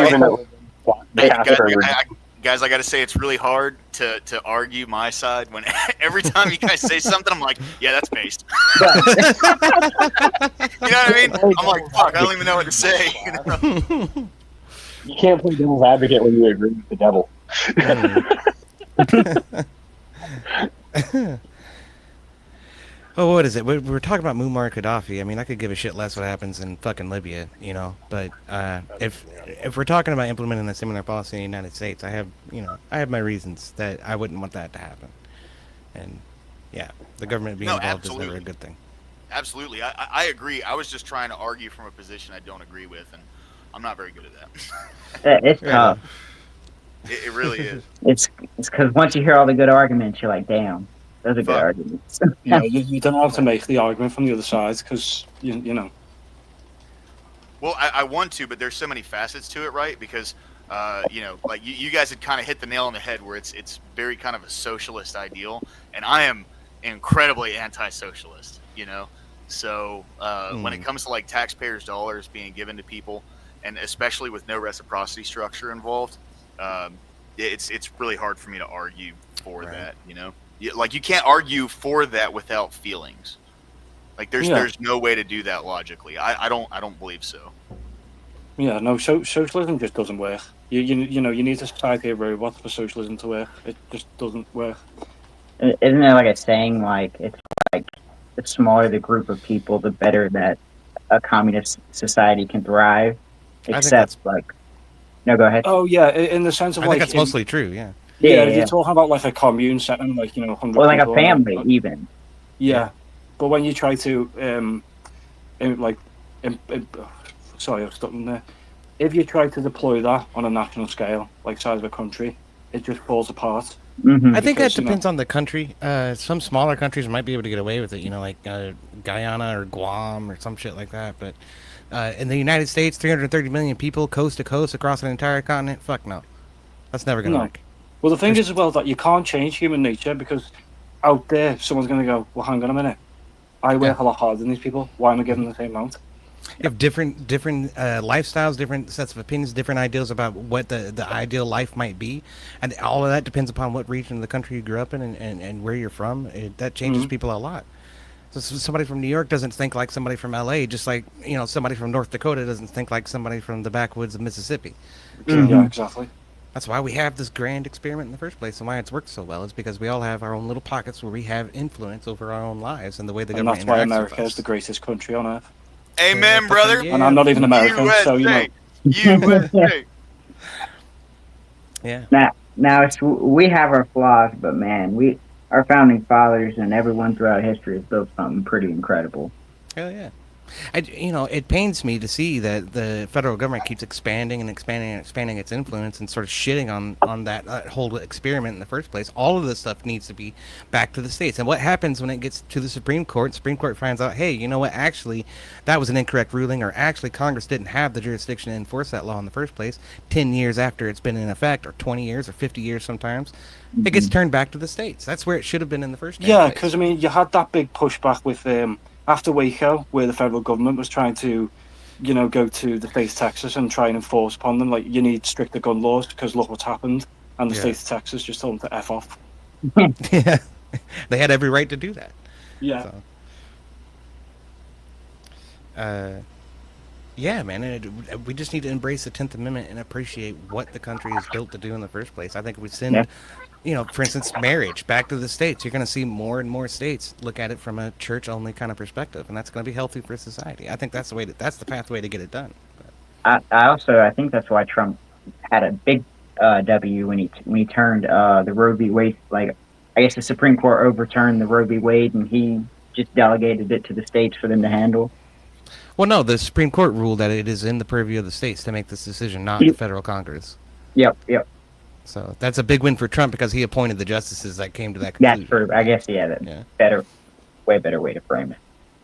Guys, I got to say, it's really hard to argue my side when every time you guys say something, I'm like, yeah, that's based. You know what I mean? I'm like, fuck, I don't even know what to say. You can't play devil's advocate when you agree with the devil. Oh, what is it? We're talking about Muammar Gaddafi. I mean, I could give a shit less what happens in fucking Libya, But if we're talking about implementing a similar policy in the United States, I have my reasons that I wouldn't want that to happen. And yeah, the government being involved is never a good thing. Absolutely, I agree. I was just trying to argue from a position I don't agree with, and I'm not very good at that. It's tough. It really is. It's because once you hear all the good arguments, you're like, damn. Those are good arguments. You don't have to make the argument from the other side because you know. Well, I want to, but there's so many facets to it, right? Because like you guys had kind of hit the nail on the head where it's very kind of a socialist ideal, and I am incredibly anti-socialist. So when it comes to like taxpayers' dollars being given to people, and especially with no reciprocity structure involved, it's really hard for me to argue for that. Like you can't argue for that without feelings. Like there's no way to do that logically. I don't believe so. Yeah, no. Socialism just doesn't work. You need a society of robots for socialism to work. It just doesn't work. Isn't there like a saying like it's like the smaller the group of people, the better that a communist society can thrive. Except like, no, go ahead. Oh yeah, in the sense of I think that's mostly true. Yeah. Yeah, you're talking about like a commune setting, like 100 or like a people family, even. Yeah, but when you try to sorry, I was stuck in there. If you try to deploy that on a national scale, like size of a country, it just falls apart Hmm. I think that Because, you know- depends on the country. Some smaller countries might be able to get away with it, like Guyana or Guam or some shit like that. But in the United States, 330 million people, coast to coast, across an entire continent, fuck no. That's never going to No. work. Well, the thing is as well that you can't change human nature because out there someone's going to go, well, hang on a minute. I work a lot harder than these people. Why am I giving them the same amount? You have different lifestyles, different sets of opinions, different ideals about what the ideal life might be, and all of that depends upon what region of the country you grew up in and where you're from. That changes people a lot. So somebody from New York doesn't think like somebody from LA, just like somebody from North Dakota doesn't think like somebody from the backwoods of Mississippi. Yeah, exactly. That's why we have this grand experiment in the first place, and why it's worked so well is because we all have our own little pockets where we have influence over our own lives and the way the And government that's why interacts America with is us. the greatest country on earth. Amen, brother. Yeah. And I'm not even American, so you know. USA. Yeah. Now we have our flaws, but man, our founding fathers and everyone throughout history has built something pretty incredible. Hell yeah. It pains me to see that the federal government keeps expanding and expanding and expanding its influence and sort of shitting on that whole experiment in the first place. All of this stuff needs to be back to the states. And what happens when it gets to the Supreme Court? Supreme Court finds out, hey, you know what? Actually, that was an incorrect ruling, or actually Congress didn't have the jurisdiction to enforce that law in the first place. 10 years after it's been in effect, or 20 years, or 50 years sometimes, it gets turned back to the states. That's where it should have been in the first place. Yeah, because I mean, you had that big pushback with after Waco, where the federal government was trying to, go to the state of Texas and try and enforce upon them, like, you need stricter gun laws because look what's happened, and the state of Texas just told them to F off. Yeah, they had every right to do that. Yeah. So. Yeah, man, we just need to embrace the 10th Amendment and appreciate what the country is built to do in the first place. I think if we send, for instance, marriage back to the states, you're going to see more and more states look at it from a church-only kind of perspective, and that's going to be healthy for society. I think that's the pathway to get it done. I think that's why Trump had a big W when he turned the Roe v. Wade. Like, I guess the Supreme Court overturned the Roe v. Wade, and he just delegated it to the states for them to handle. Well, no, the Supreme Court ruled that it is in the purview of the states to make this decision, not the federal Congress. Yep. So that's a big win for Trump because he appointed the justices that came to that conclusion. That's true. I guess, way better way to frame it.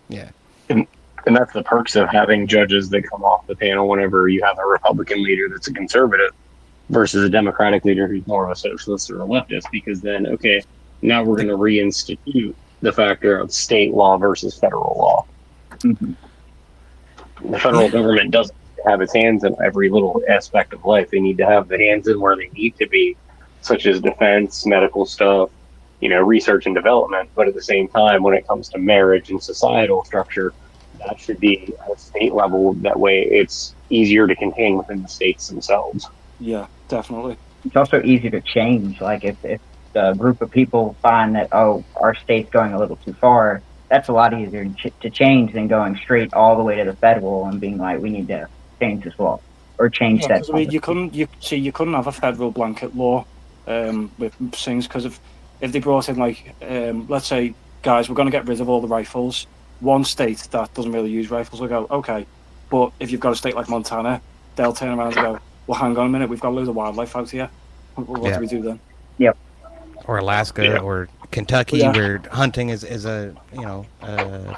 Yeah. And that's the perks of having judges that come off the panel whenever you have a Republican leader that's a conservative versus a Democratic leader who's more of a socialist or a leftist, because then, okay, now we're going to reinstitute the factor of state law versus federal law. Mm-hmm. The federal government doesn't have its hands in every little aspect of life. They need to have the hands in where they need to be, such as defense, medical stuff, research and development. But at the same time, when it comes to marriage and societal structure, that should be at a state level. That way it's easier to contain within the states themselves. Yeah, definitely. It's also easy to change. Like if the group of people find that, our state's going a little too far, that's a lot easier to change than going straight all the way to the federal and being like, we need to change this law or change that. I mean, you couldn't have a federal blanket law with things, because if they brought in, like, let's say, guys, we're going to get rid of all the rifles. One state that doesn't really use rifles will go, okay, but if you've got a state like Montana, they'll turn around and go, well, hang on a minute, we've got loads of wildlife out here. What do we do then? Yep. Or Alaska or Kentucky, where hunting is a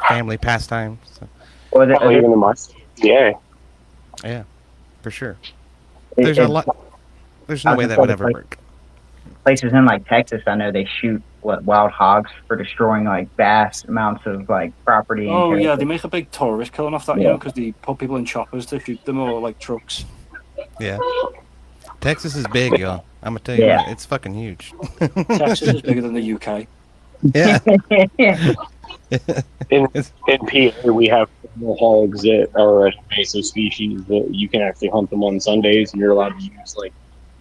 family pastime. So. Or even in my state, yeah, for sure. There's a lot. There's no way that would ever work. Places in like Texas, I know they shoot wild hogs for destroying like vast amounts of like property. Oh yeah, they make a big tourist killing off that, because they put people in choppers to shoot them, or like trucks. Yeah. Texas is big, y'all. I'm gonna tell you what, it's fucking huge. Texas is bigger than the UK. Yeah. in PA, we have hogs that are an invasive species that you can actually hunt them on Sundays, and you're allowed to use like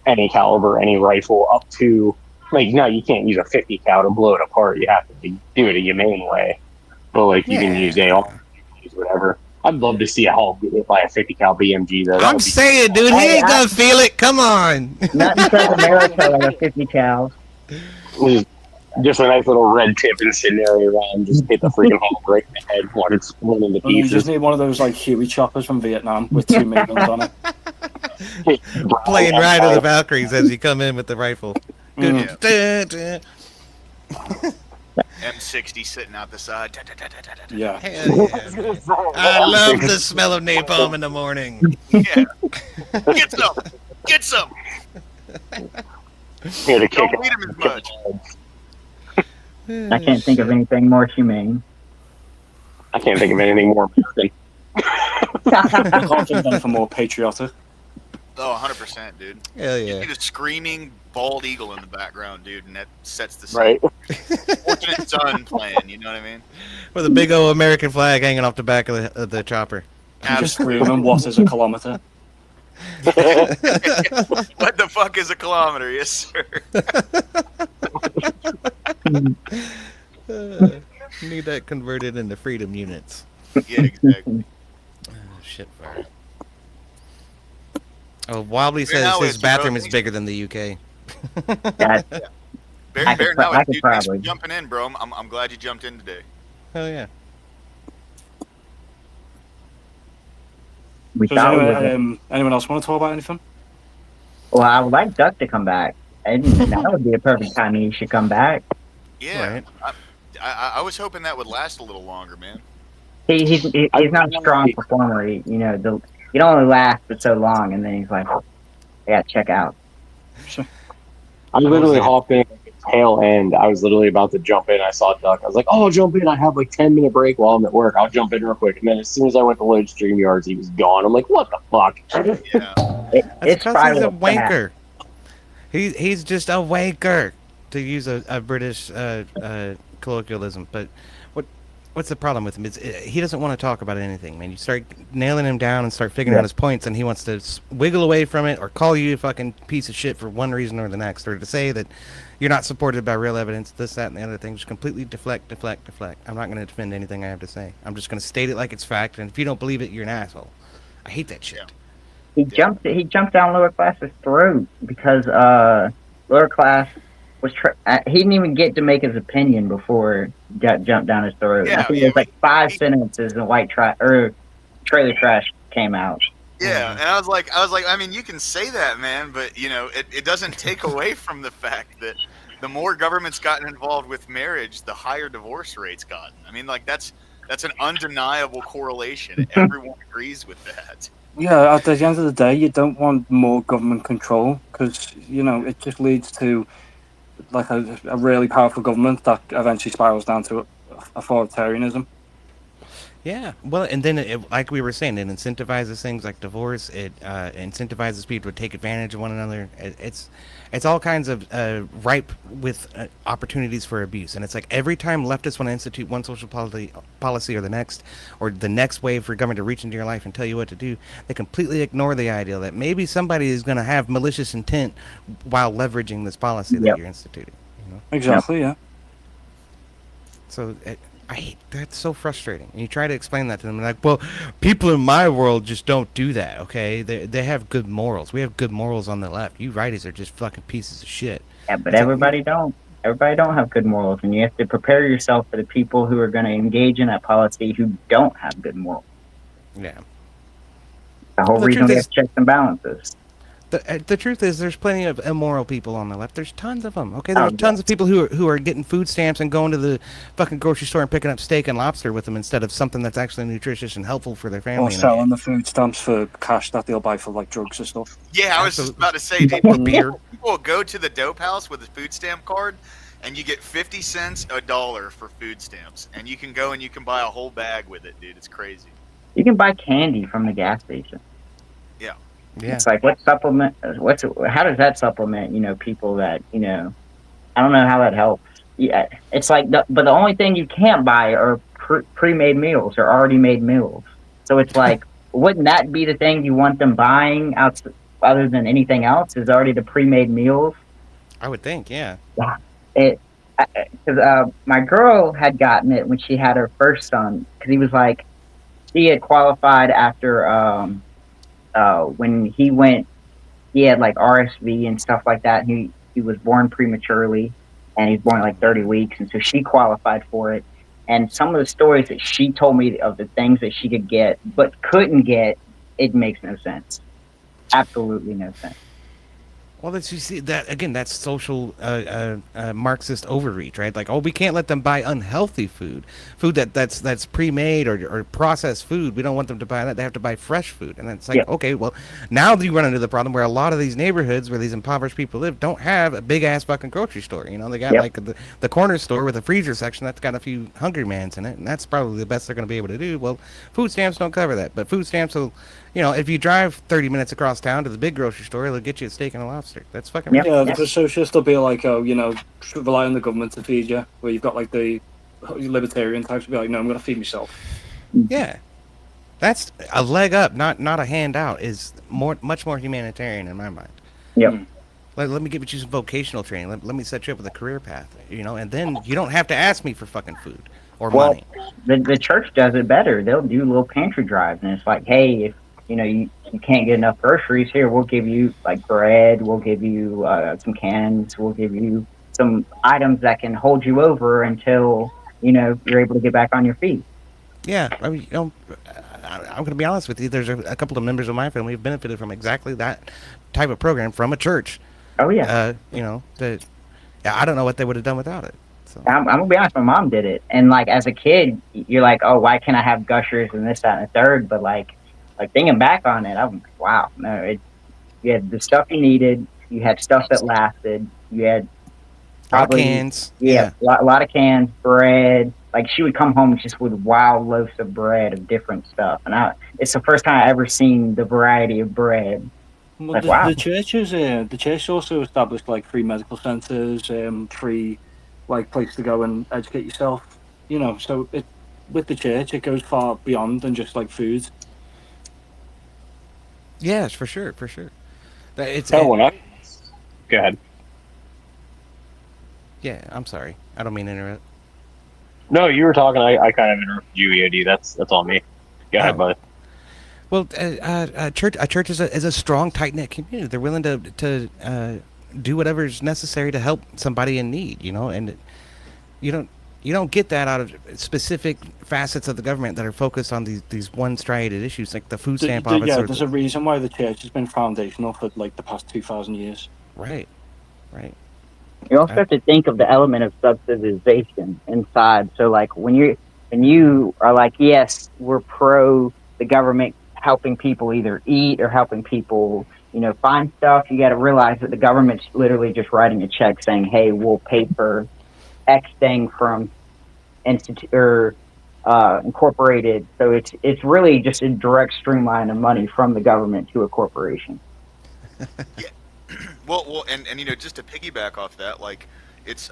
any caliber, any rifle up to, like, no, you can't use a 50 cal to blow it apart. You have to do it a humane way. But like, you can use AR, use whatever. I'd love to see a hog get hit by a 50 cal BMG though. I'm saying, dude, he ain't gonna feel it. Come on. Not in South America like a 50 cal. Just a nice little red tip and scenario around, just hit the freaking hog right in the head while it's split into You pieces. just need one of those like Huey choppers from Vietnam with 2 miniguns on it. Playing Ride of the Valkyries as you come in with the rifle. Mm. M60 sitting out the side. Yeah. Hell yeah. I love the smell of napalm in the morning. Yeah. Get some. Get some. Here to kick Don't need him as much. I can't think of anything more humane. I can't think of anything more American. I can't think of anything more patriotic. Oh, 100%, dude. Hell You yeah. see the screaming bald eagle in the background, dude, and that sets the scene. Right? Fortunate Son playing, you know what I mean? With a big old American flag hanging off the back of the chopper. Just screaming, what is a kilometer? What the fuck is a kilometer? Yes, sir. Need that converted into freedom units. Yeah, exactly. Oh, shit fire. Oh, Wobbly Fair says now his is, bathroom bro. is bigger than the UK. That, Bear, I could Bear pro- now, I could dude, thanks for probably- jumping in, bro. I'm glad you jumped in today. Hell yeah. we So does thought we was anyone else want to talk about anything? Well, I would like Duck to come back. And that would be a perfect time he should come back. Yeah, Right. I was hoping that would last a little longer, man. He's not a strong performer. He only last for so long, and then he's like, I gotta check out. I literally saying. hopped in at the tail end. I was literally about to jump in. I saw Duck. I was like, oh, I'll jump in. I have like 10-minute break while I'm at work. I'll jump in real quick. And then as soon as I went to load StreamYards, he was gone. I'm like, what the fuck? Yeah. It's That's because probably he's a what's gonna happen. wanker. He's just a wanker, to use a British colloquialism. But what's the problem with him? He doesn't want to talk about anything, man. You start nailing him down and start figuring out his points, and he wants to wiggle away from it or call you a fucking piece of shit for one reason or the next, or to say that you're not supported by real evidence, this, that, and the other thing. Just completely deflect. I'm not going to defend anything I have to say. I'm just going to state it like it's fact, and if you don't believe it, you're an asshole. I hate that shit. He jumped down lower class's throat because lower class was he didn't even get to make his opinion before he got jumped down his throat. Yeah, I think yeah, it was like 5 sentences and trailer trash came out. Yeah, and I was like, I mean, you can say that, man, but it doesn't take away from the fact that the more government's gotten involved with marriage, the higher divorce rates gotten. I mean, like that's an undeniable correlation. Everyone agrees with that. Yeah, at the end of the day, you don't want more government control because, it just leads to like a really powerful government that eventually spirals down to authoritarianism. Yeah, well, and then, like we were saying, it incentivizes things like divorce. It incentivizes people to take advantage of one another. It's all kinds of ripe with opportunities for abuse. And it's like every time leftists want to institute one social policy or the next wave for government to reach into your life and tell you what to do, they completely ignore the idea that maybe somebody is going to have malicious intent while leveraging this policy that you're instituting. Exactly, yeah. So I hate that's so frustrating. And you try to explain that to them, like, well, people in my world just don't do that. Okay, they have good morals. We have good morals on the left. You righties are just fucking pieces of shit. Yeah, but everybody don't. Everybody don't have good morals, and you have to prepare yourself for the people who are going to engage in that policy who don't have good morals. Yeah. The whole The reason truth we is- have checks and balances. The truth is, there's plenty of immoral people on the left. There's tons of them. Okay, there's tons of people who are getting food stamps and going to the fucking grocery store and picking up steak and lobster with them instead of something that's actually nutritious and helpful for their Or family. selling the food stamps for cash that they'll buy for like drugs and stuff. Yeah, I was just about to say, dude, beer. people will go to the dope house with a food stamp card, and you get 50 cents, $1 for food stamps, and you can go and you can buy a whole bag with it, dude. It's crazy. You can buy candy from the gas station. Yeah. It's like how does that supplement, people that, I don't know how that helps. Yeah, it's like, but the only thing you can't buy are pre-made meals or already made meals. So it's like, wouldn't that be the thing you want them buying out other than anything else is already the pre-made meals? I would think, yeah. Because my girl had gotten it when she had her first son, because he was like, she had qualified after, when he had like RSV and stuff like that. He was born prematurely, and he was born at like 30 weeks, and so she qualified for it. And some of the stories that she told me of the things that she could get but couldn't get, it makes no sense. Absolutely no sense. Well, that's you see that again. That's social Marxist overreach, right? Like, oh, we can't let them buy unhealthy food that's pre-made or processed food. We don't want them to buy that. They have to buy fresh food, and it's like, Yeah. okay, well, now you run into the problem where a lot of these neighborhoods where these impoverished people live don't have a big ass fucking grocery store. You know, they got Yep. like the corner store with a freezer section that's got a few Hungry Mans in it, and that's probably the best they're going to be able to do. Well, food stamps don't cover that, but food stamps will. You know, if you drive 30 minutes across town to the big grocery store, it'll get you a steak and a lobster. That's fucking Yep. right. Yeah, Yeah. the socialists will be like, oh, you know, rely on the government to feed you. Where you've got like the libertarian types will be like, no, I'm going to feed myself. Yeah. That's a leg up, not a handout. Is much more humanitarian in my mind. Yep. Let me give you some vocational training. Let me set you up with a career path, you know, and then you don't have to ask me for fucking food or Well, money. the church does it better. They'll do little pantry drives, and it's like, hey, if you can't get enough groceries, here we'll give you like bread, we'll give you some cans, we'll give you some items that can hold you over until you're able to get back on your feet. Yeah, I mean, I'm going to be honest with you. There's a couple of members of my family who've benefited from exactly that type of program from a church. Oh yeah. Yeah, I don't know what they would have done without it. So. I'm gonna be honest. My mom did it, and like as a kid, you're like, oh, why can't I have Gushers and this, that, and the third? But like thinking back on it, I'm like, wow, no, you had the stuff you needed, you had stuff that lasted, you had probably cans. a lot of cans, bread. Like she would come home just with wild loaves of bread of different stuff, and it's the first time I ever seen the variety of bread. Well, Like, wow. the church also established like free medical centers, free like place to go and educate yourself. You know, so with the church, it goes far beyond than just like food. Yes, for sure. It's Go ahead. yeah. I'm sorry. I don't mean to interrupt. No, you were talking. I kind of interrupted you, EOD. That's all me. Go ahead, Oh. bud. Well, a church is a strong, tight knit community. They're willing to do whatever is necessary to help somebody in need. You know, and you don't get that out of specific facets of the government that are focused on these one striated issues like the food stamp office. Yeah, or there's a reason why the church has been foundational for like the past 2,000 years. right. You also have to think of the element of subsidization inside. So, like when you are like, yes, we're pro the government helping people either eat or helping people, find stuff. You got to realize that the government's literally just writing a check saying, "Hey, we'll pay for X thing from incorporated." So it's really just a direct streamline of money from the government to a corporation. Well, and just to piggyback off that, like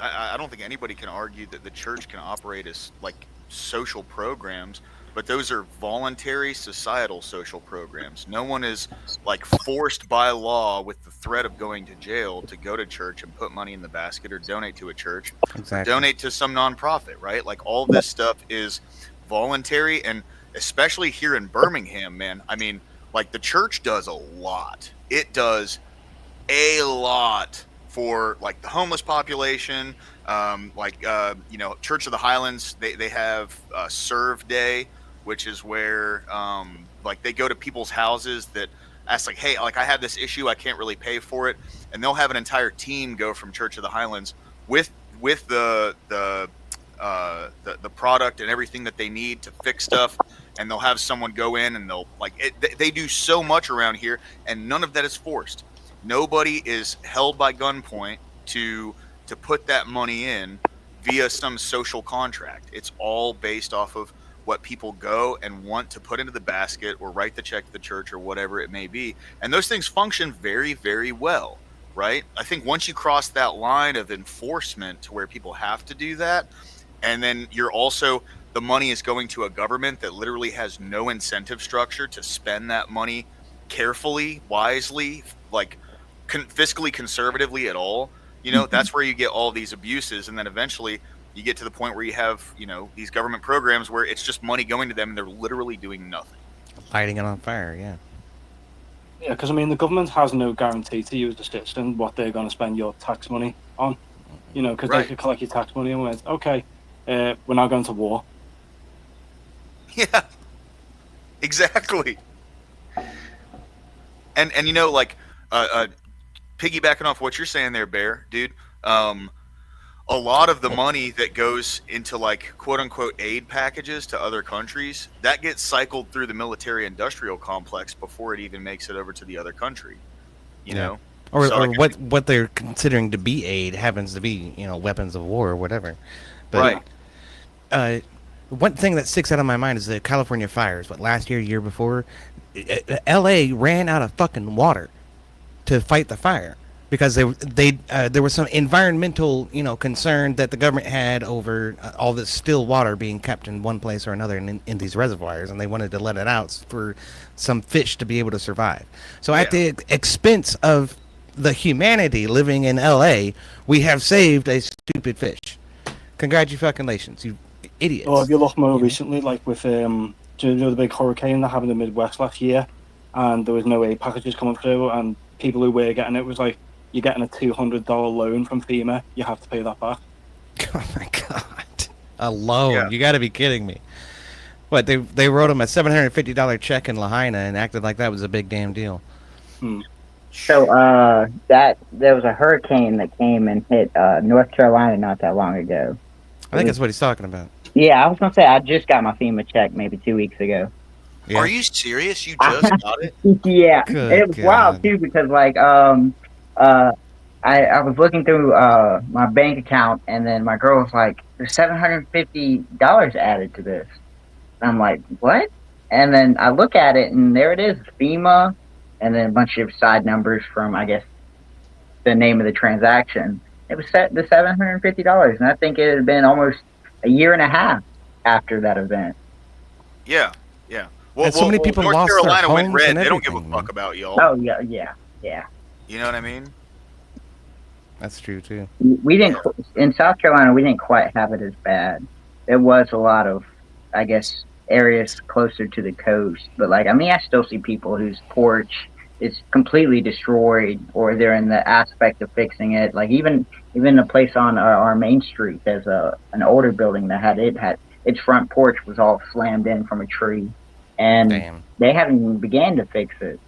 I don't think anybody can argue that the church can operate as like social programs, but those are voluntary societal social programs. No one is like forced by law with the threat of going to jail to go to church and put money in the basket or donate to a church, Exactly. donate to some nonprofit, right? Like all this stuff is voluntary, and especially here in Birmingham, man. I mean, like the church does a lot. It does a lot for like the homeless population. Church of the Highlands, they have Serve Day, which is where like they go to people's houses that ask like, hey, like I have this issue, I can't really pay for it, and they'll have an entire team go from Church of the Highlands with the product and everything that they need to fix stuff, and they'll have someone go in and they'll they do so much around here, and none of that is forced. Nobody is held by gunpoint to put that money in via some social contract. It's all based off of what people go and want to put into the basket or write the check to the church or whatever it may be. And those things function very, very well, right? I think once you cross that line of enforcement to where people have to do that, and then the money is going to a government that literally has no incentive structure to spend that money carefully, wisely, like fiscally conservatively at all, that's where you get all these abuses. And then eventually you get to the point where you have, these government programs where it's just money going to them and they're literally doing nothing. Lighting it on fire, yeah. Yeah, because I mean, the government has no guarantee to you as a citizen what they're going to spend your tax money on. Because Right. they could collect your tax money and went, okay, we're now going to war. Yeah, exactly. And piggybacking off what you're saying there, Bear, dude. A lot of the money that goes into like quote unquote aid packages to other countries that gets cycled through the military industrial complex before it even makes it over to the other country. You know, or So, like, what they're considering to be aid happens to be weapons of war or whatever. But, right. One thing that sticks out of my mind is the California fires. But last year before, L.A. ran out of fucking water to fight the fire because there was some environmental concern that the government had over all this still water being kept in one place or another in these reservoirs, and they wanted to let it out for some fish to be able to survive. So at the expense of the humanity living in L.A., we have saved a stupid fish. Congratulations, you idiots. Well, if you look more recently, like with do you know the big hurricane that happened in the Midwest last year, and there was no aid packages coming through, and people who were getting it was like, you're getting a $200 loan from FEMA, you have to pay that back. Oh my god, a loan? Yeah. You got to be kidding me. What, they wrote him a $750 check in Lahaina and acted like that was a big damn deal. So that there was a hurricane that came and hit North Carolina not that long ago. I think that's what he's talking about. Yeah, I was gonna say I just got my FEMA check maybe 2 weeks ago. Yeah. Are you serious? You just got it? Yeah, Good it was wild God. too because like I was looking through my bank account and then my girl was like, "There's $750 added to this." And I'm like, "What?" And then I look at it and there it is, FEMA, and then a bunch of side numbers from I guess the name of the transaction. It was set the $750, and I think it had been almost a year and a half after that event. Yeah. Well, And so many people North lost their Carolina went homes red. and They don't give a everything, fuck man. about y'all. Oh yeah. You know what I mean? That's true too. We didn't in South Carolina. We didn't quite have it as bad. There was a lot of, I guess, areas closer to the coast, but like I still see people whose porch is completely destroyed, or they're in the aspect of fixing it. Like even a place on our main street, there's an older building that had its front porch was all slammed in from a tree, and Damn. they haven't even began to fix it.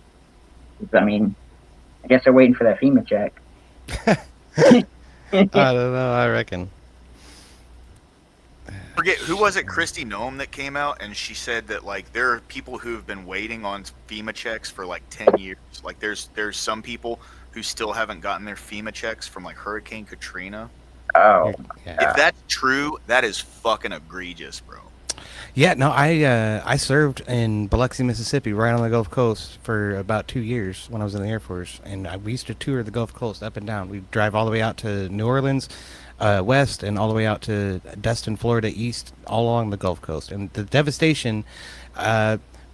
I guess they're waiting for that FEMA check. I don't know. I reckon. Forget who was it, Christy Nome, that came out and she said that like there are people who've been waiting on FEMA checks for like 10 years. Like there's some people who still haven't gotten their FEMA checks from like Hurricane Katrina. Oh, Yeah. If that's true, that is fucking egregious, bro. Yeah, no, I served in Biloxi, Mississippi, right on the Gulf Coast for about 2 years when I was in the Air Force, and we used to tour the Gulf Coast up and down. We'd drive all the way out to New Orleans, west, and all the way out to Destin, Florida, east, all along the Gulf Coast. And the devastation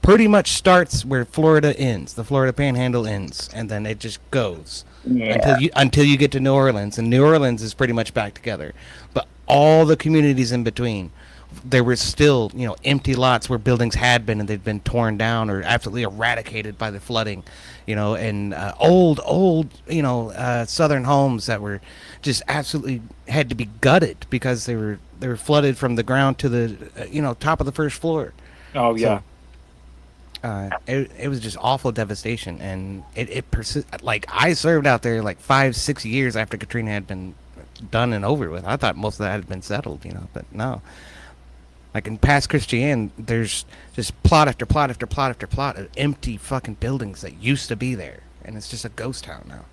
pretty much starts where Florida ends, the Florida Panhandle ends, and then it just goes yeah. until you get to New Orleans, and New Orleans is pretty much back together. But all the communities in between, there were still, empty lots where buildings had been and they'd been torn down or absolutely eradicated by the flooding, and old, southern homes that were just absolutely had to be gutted because they were flooded from the ground to the, top of the first floor. Oh yeah. It was just awful devastation, and it persisted. Like I served out there like 5-6 years after Katrina had been done and over with. I thought most of that had been settled, but no. Like in past Christian, there's just plot after plot after plot after plot of empty fucking buildings that used to be there, and it's just a ghost town now.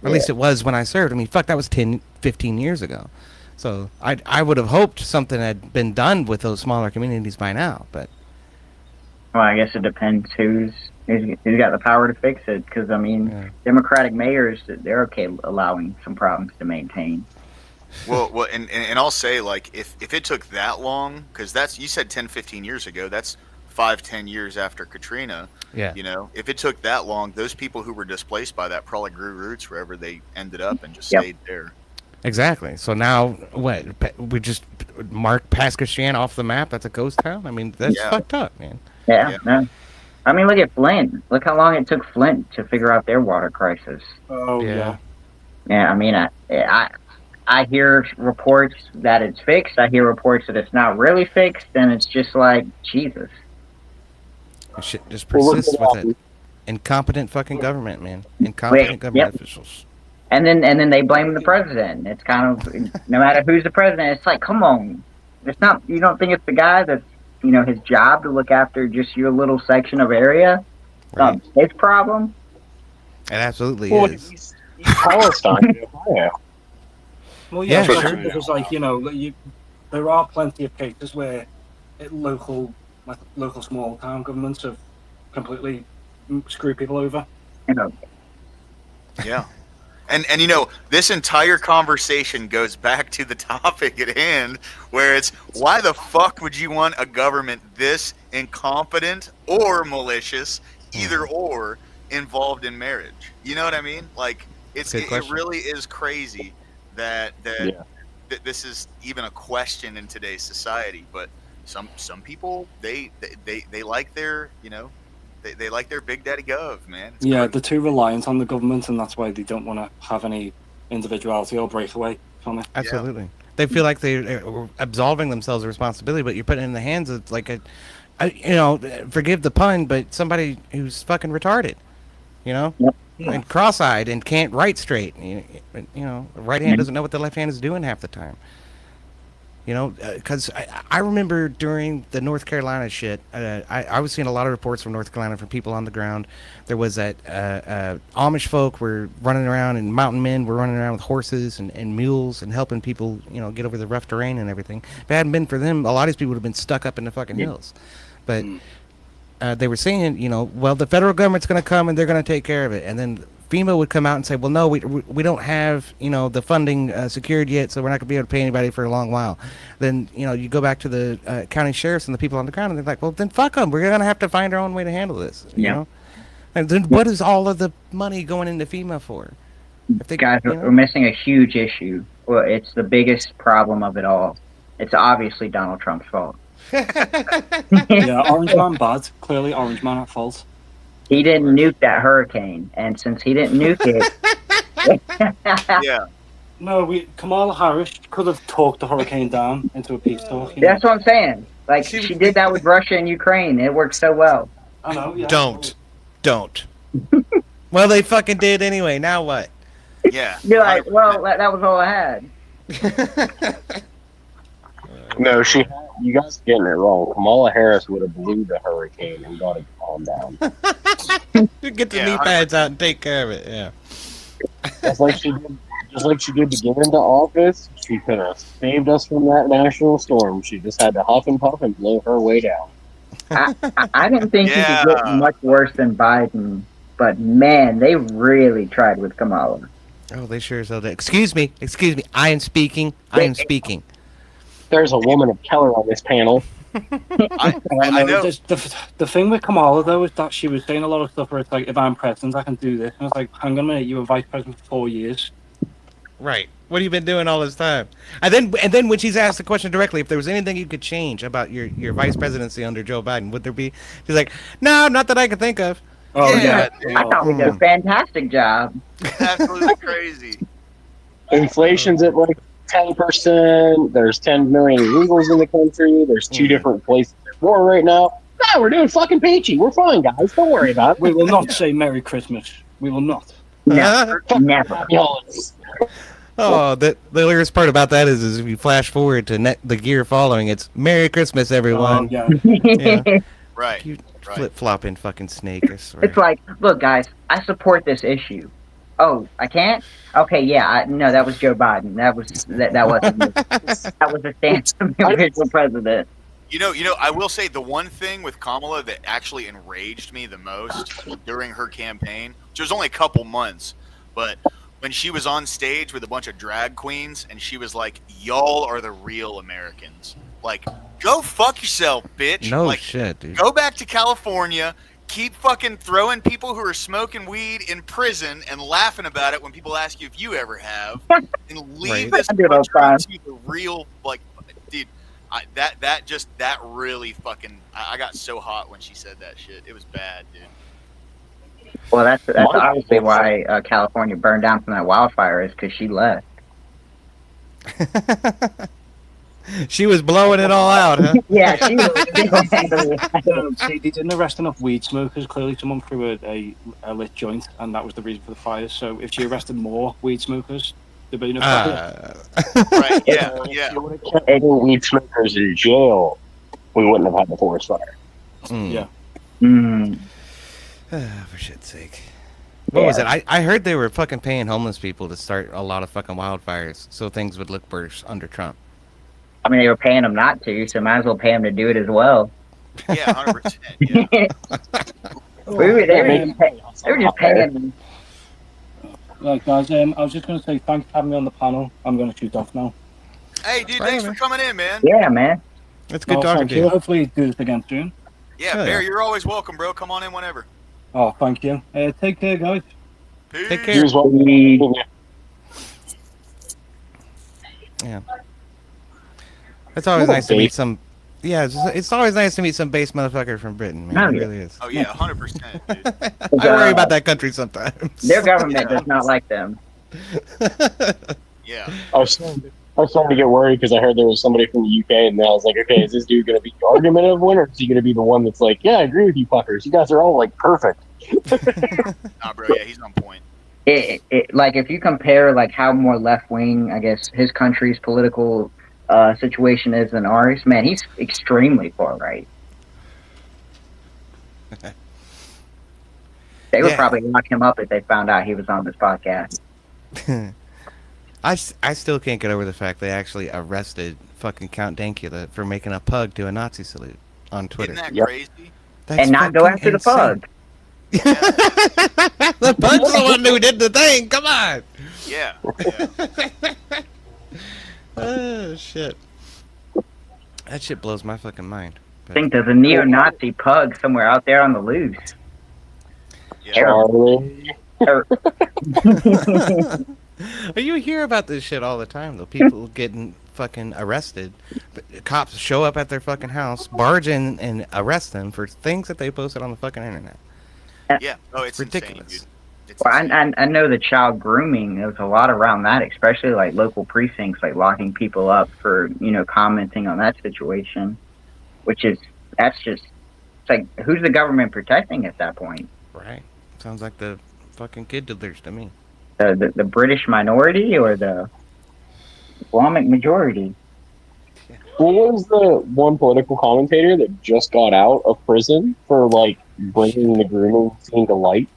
Or at least it was when I served. I mean, fuck, that was 10, 15 years ago. So I would have hoped something had been done with those smaller communities by now, but Well, I guess it depends who's got the power to fix it. Because Democratic mayors, they're okay allowing some problems to maintain. Well, and I'll say, like, if it took that long, because you said 10, 15 years ago, that's 5-10 years after Katrina. yeah. If it took that long, those people who were displaced by that probably grew roots wherever they ended up and just Yep. stayed there. Exactly. So now, what? We just mark past Christian off the map? That's a ghost town? I mean, that's Yeah. fucked up, man. Yeah. No. Look at Flint. Look how long it took Flint to figure out their water crisis. Oh Yeah. yeah. Yeah, I hear reports that it's fixed. I hear reports that it's not really fixed, and it's just like Jesus. Shit just Well, look persists at with it. Incompetent fucking government, man. Incompetent government yep. officials. And then they blame the president. It's kind of no matter who's the president. It's like, come on, it's not. You don't think it's the guy that's his job to look after just your little section of area? Right. His problem. It absolutely Well, is. he's Palestine. Yeah. Well, yeah, Yeah, sure. sure. It's like there are plenty of cases where local small town governments have completely screwed people over. Yeah. And this entire conversation goes back to the topic at hand, where it's why the fuck would you want a government this incompetent or malicious, either or, involved in marriage? You know what I mean? Like it really is crazy that this is even a question in today's society. But some people they like their They like their Big Daddy Gov, man. It's Yeah, crazy. they're too reliant on the government, and that's why they don't want to have any individuality or breakaway from it. Absolutely. They feel like they're absolving themselves of responsibility, but you're putting it in the hands of like forgive the pun, but somebody who's fucking retarded, Yep. and cross-eyed and can't write straight. The right hand doesn't know what the left hand is doing half the time. Because I remember during the North Carolina shit, I was seeing a lot of reports from North Carolina from people on the ground. There was that Amish folk were running around, and mountain men were running around with horses and mules and helping people, get over the rough terrain and everything. If it hadn't been for them, a lot of these people would have been stuck up in the fucking hills. But they were saying, well, the federal government's going to come and they're going to take care of it. And then FEMA would come out and say, well, no, we don't have, the funding secured yet, so we're not going to be able to pay anybody for a long while. Then, you go back to the county sheriffs and the people on the ground, and they're like, well, then fuck them. We're going to have to find our own way to handle this, you know? And then what is all of the money going into FEMA for? If they, Guys, we're missing a huge issue. Well, it's the biggest problem of it all. It's obviously Donald Trump's fault. Yeah, Orange Man bad. Clearly, Orange Man at fault. He didn't nuke that hurricane, and since he didn't nuke it, Yeah. No, Kamala Harris could have talked the hurricane down into a peace talk. that's what I'm saying. Like she did that with Russia and Ukraine. It worked so well. I know. Yeah. Don't. Well, they fucking did anyway. Now what? Yeah. You're like, well, that was all I had. No, you guys are getting it wrong. Kamala Harris would have blew the hurricane and got it calmed down. Get the Yeah, knee pads out and take care of it. Yeah. Just like she did to get into office, she could have saved us from that national storm. She just had to huff and puff and blow her way down. I didn't think he could get much worse than Biden, but man, they really tried with Kamala. Oh, they sure as hell did. Excuse me. I am speaking. There's a woman of color on this panel. I know. The thing with Kamala, though, is that she was saying a lot of stuff where it's like, if I'm president, I can do this. And it's like, hang on a minute, you were vice president for 4 years. Right. What have you been doing all this time? And then when she's asked the question directly, if there was anything you could change about your vice presidency under Joe Biden, would there be? She's like, no, not that I can think of. Oh, Yeah, yeah. I thought we did a fantastic job. Absolutely crazy. Inflation's at like 10%. There's 10 million illegals in the country. There's two different places at war right now. No, we're doing fucking peachy. We're fine, guys. Don't worry about it. We will not say Merry Christmas. We will not. No, never. Happy holidays. Oh, the hilarious part about that is if you flash forward to the year following, it's Merry Christmas, everyone. Yeah. Yeah. Right. You Right. flip-flopping fucking snake, I swear. It's like, look, guys, I support this issue. Oh, I can't? Okay, yeah, no, that was Joe Biden. That wasn't that was the stance of the original president. I will say the one thing with Kamala that actually enraged me the most during her campaign, which was only a couple months, but when she was on stage with a bunch of drag queens and she was like, y'all are the real Americans. Like, go fuck yourself, bitch. No like, shit, dude. Go back to California, keep fucking throwing people who are smoking weed in prison and laughing about it when people ask you if you ever have, and leave Right. this I do those times. country to the real, like, dude, that really fucking, I got so hot when she said that shit. It was bad, dude. Well, that's obviously why California burned down from that wildfire is because she left. She was blowing it all out, huh? Yeah, she was single-handedly. They didn't arrest enough weed smokers. Clearly, someone threw a lit joint, and that was the reason for the fire. So, if she arrested more weed smokers, there'd be no fire. Right? Yeah, If yeah. you would have kept weed smokers in jail, we wouldn't have had the forest fire. Yeah. Mm. For shit's sake. What was it? I heard they were fucking paying homeless people to start a lot of fucking wildfires so things would look worse under Trump. I mean, they were paying them not to, so might as well pay them to do it as well. Yeah, 100%. Yeah. They were just paying them. Right, guys. I was just going to say thanks for having me on the panel. I'm going to shoot off now. Hey, dude, thanks for coming in, man. Yeah, man. It's good Oh, talking thank to you. Hopefully, do this again soon. Yeah, Hell Bear, yeah. you're always welcome, bro. Come on in whenever. Oh, thank you. Take care, guys. Peace. Take care. Here's what Yeah. It's always Little nice to meet base. some. Yeah, it's always nice to meet some base motherfucker from Britain, man. Oh, It yeah. really is. Oh yeah, 100%, dude. I worry about that country sometimes. Their government does not like them. Yeah. I was starting to get worried because I heard there was somebody from the UK, and I was like, okay, is this dude going to be the argumentative one, or is he going to be the one that's like, yeah, I agree with you fuckers. You guys are all like perfect. Nah, bro. Yeah, he's on point. Like if you compare like how more left wing, I guess his country's political situation is than ours, man, he's extremely far right. They would Yeah. probably lock him up if they found out he was on this podcast. I still can't get over the fact they actually arrested fucking Count Dankula for making a pug do a Nazi salute on Twitter. Isn't that Yep. crazy? That's And not go fucking after the insane. pug. The pug's the one who did the thing. Come on. Yeah. Yeah. Oh shit. That shit blows my fucking mind. I think there's a neo-Nazi pug somewhere out there on the loose. Yeah. Charlie. You hear about this shit all the time, though. People getting fucking arrested. But cops show up at their fucking house, barge in, and arrest them for things that they posted on the fucking internet. Yeah. Oh, it's Ridiculous. insane, dude. It's Well, insane. I know the child grooming, there was a lot around that, especially like local precincts, like locking people up for, commenting on that situation, that's just, it's like, who's the government protecting at that point? Right. Sounds like the fucking kid dealers to me. The British minority or the Islamic majority? What was the one political commentator that just got out of prison for like bringing the grooming scene to light?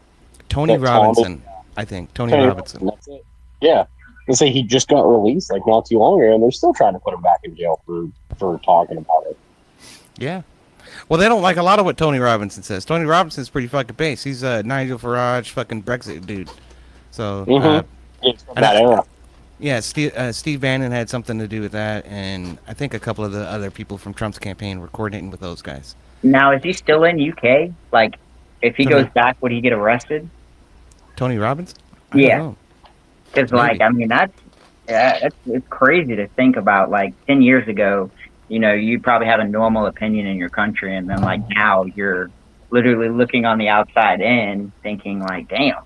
Tony That Robinson, I think. Tony Robinson. That's it. Yeah. They say he just got released like not too long ago, and they're still trying to put him back in jail for talking about it. Yeah. Well, they don't like a lot of what Tony Robinson says. Tony Robinson's pretty fucking base. He's a Nigel Farage fucking Brexit dude. So, Yeah, it's from and that era. yeah, Steve Bannon had something to do with that, and I think a couple of the other people from Trump's campaign were coordinating with those guys. Now, is he still in UK? Like, if he Tony- goes back, would he get arrested? Tony Robinson? I Yeah. don't know. Because, Maybe. like, I mean, it's crazy to think about. Like, 10 years ago, you probably had a normal opinion in your country, and then, like, now you're literally looking on the outside in, thinking, like, damn.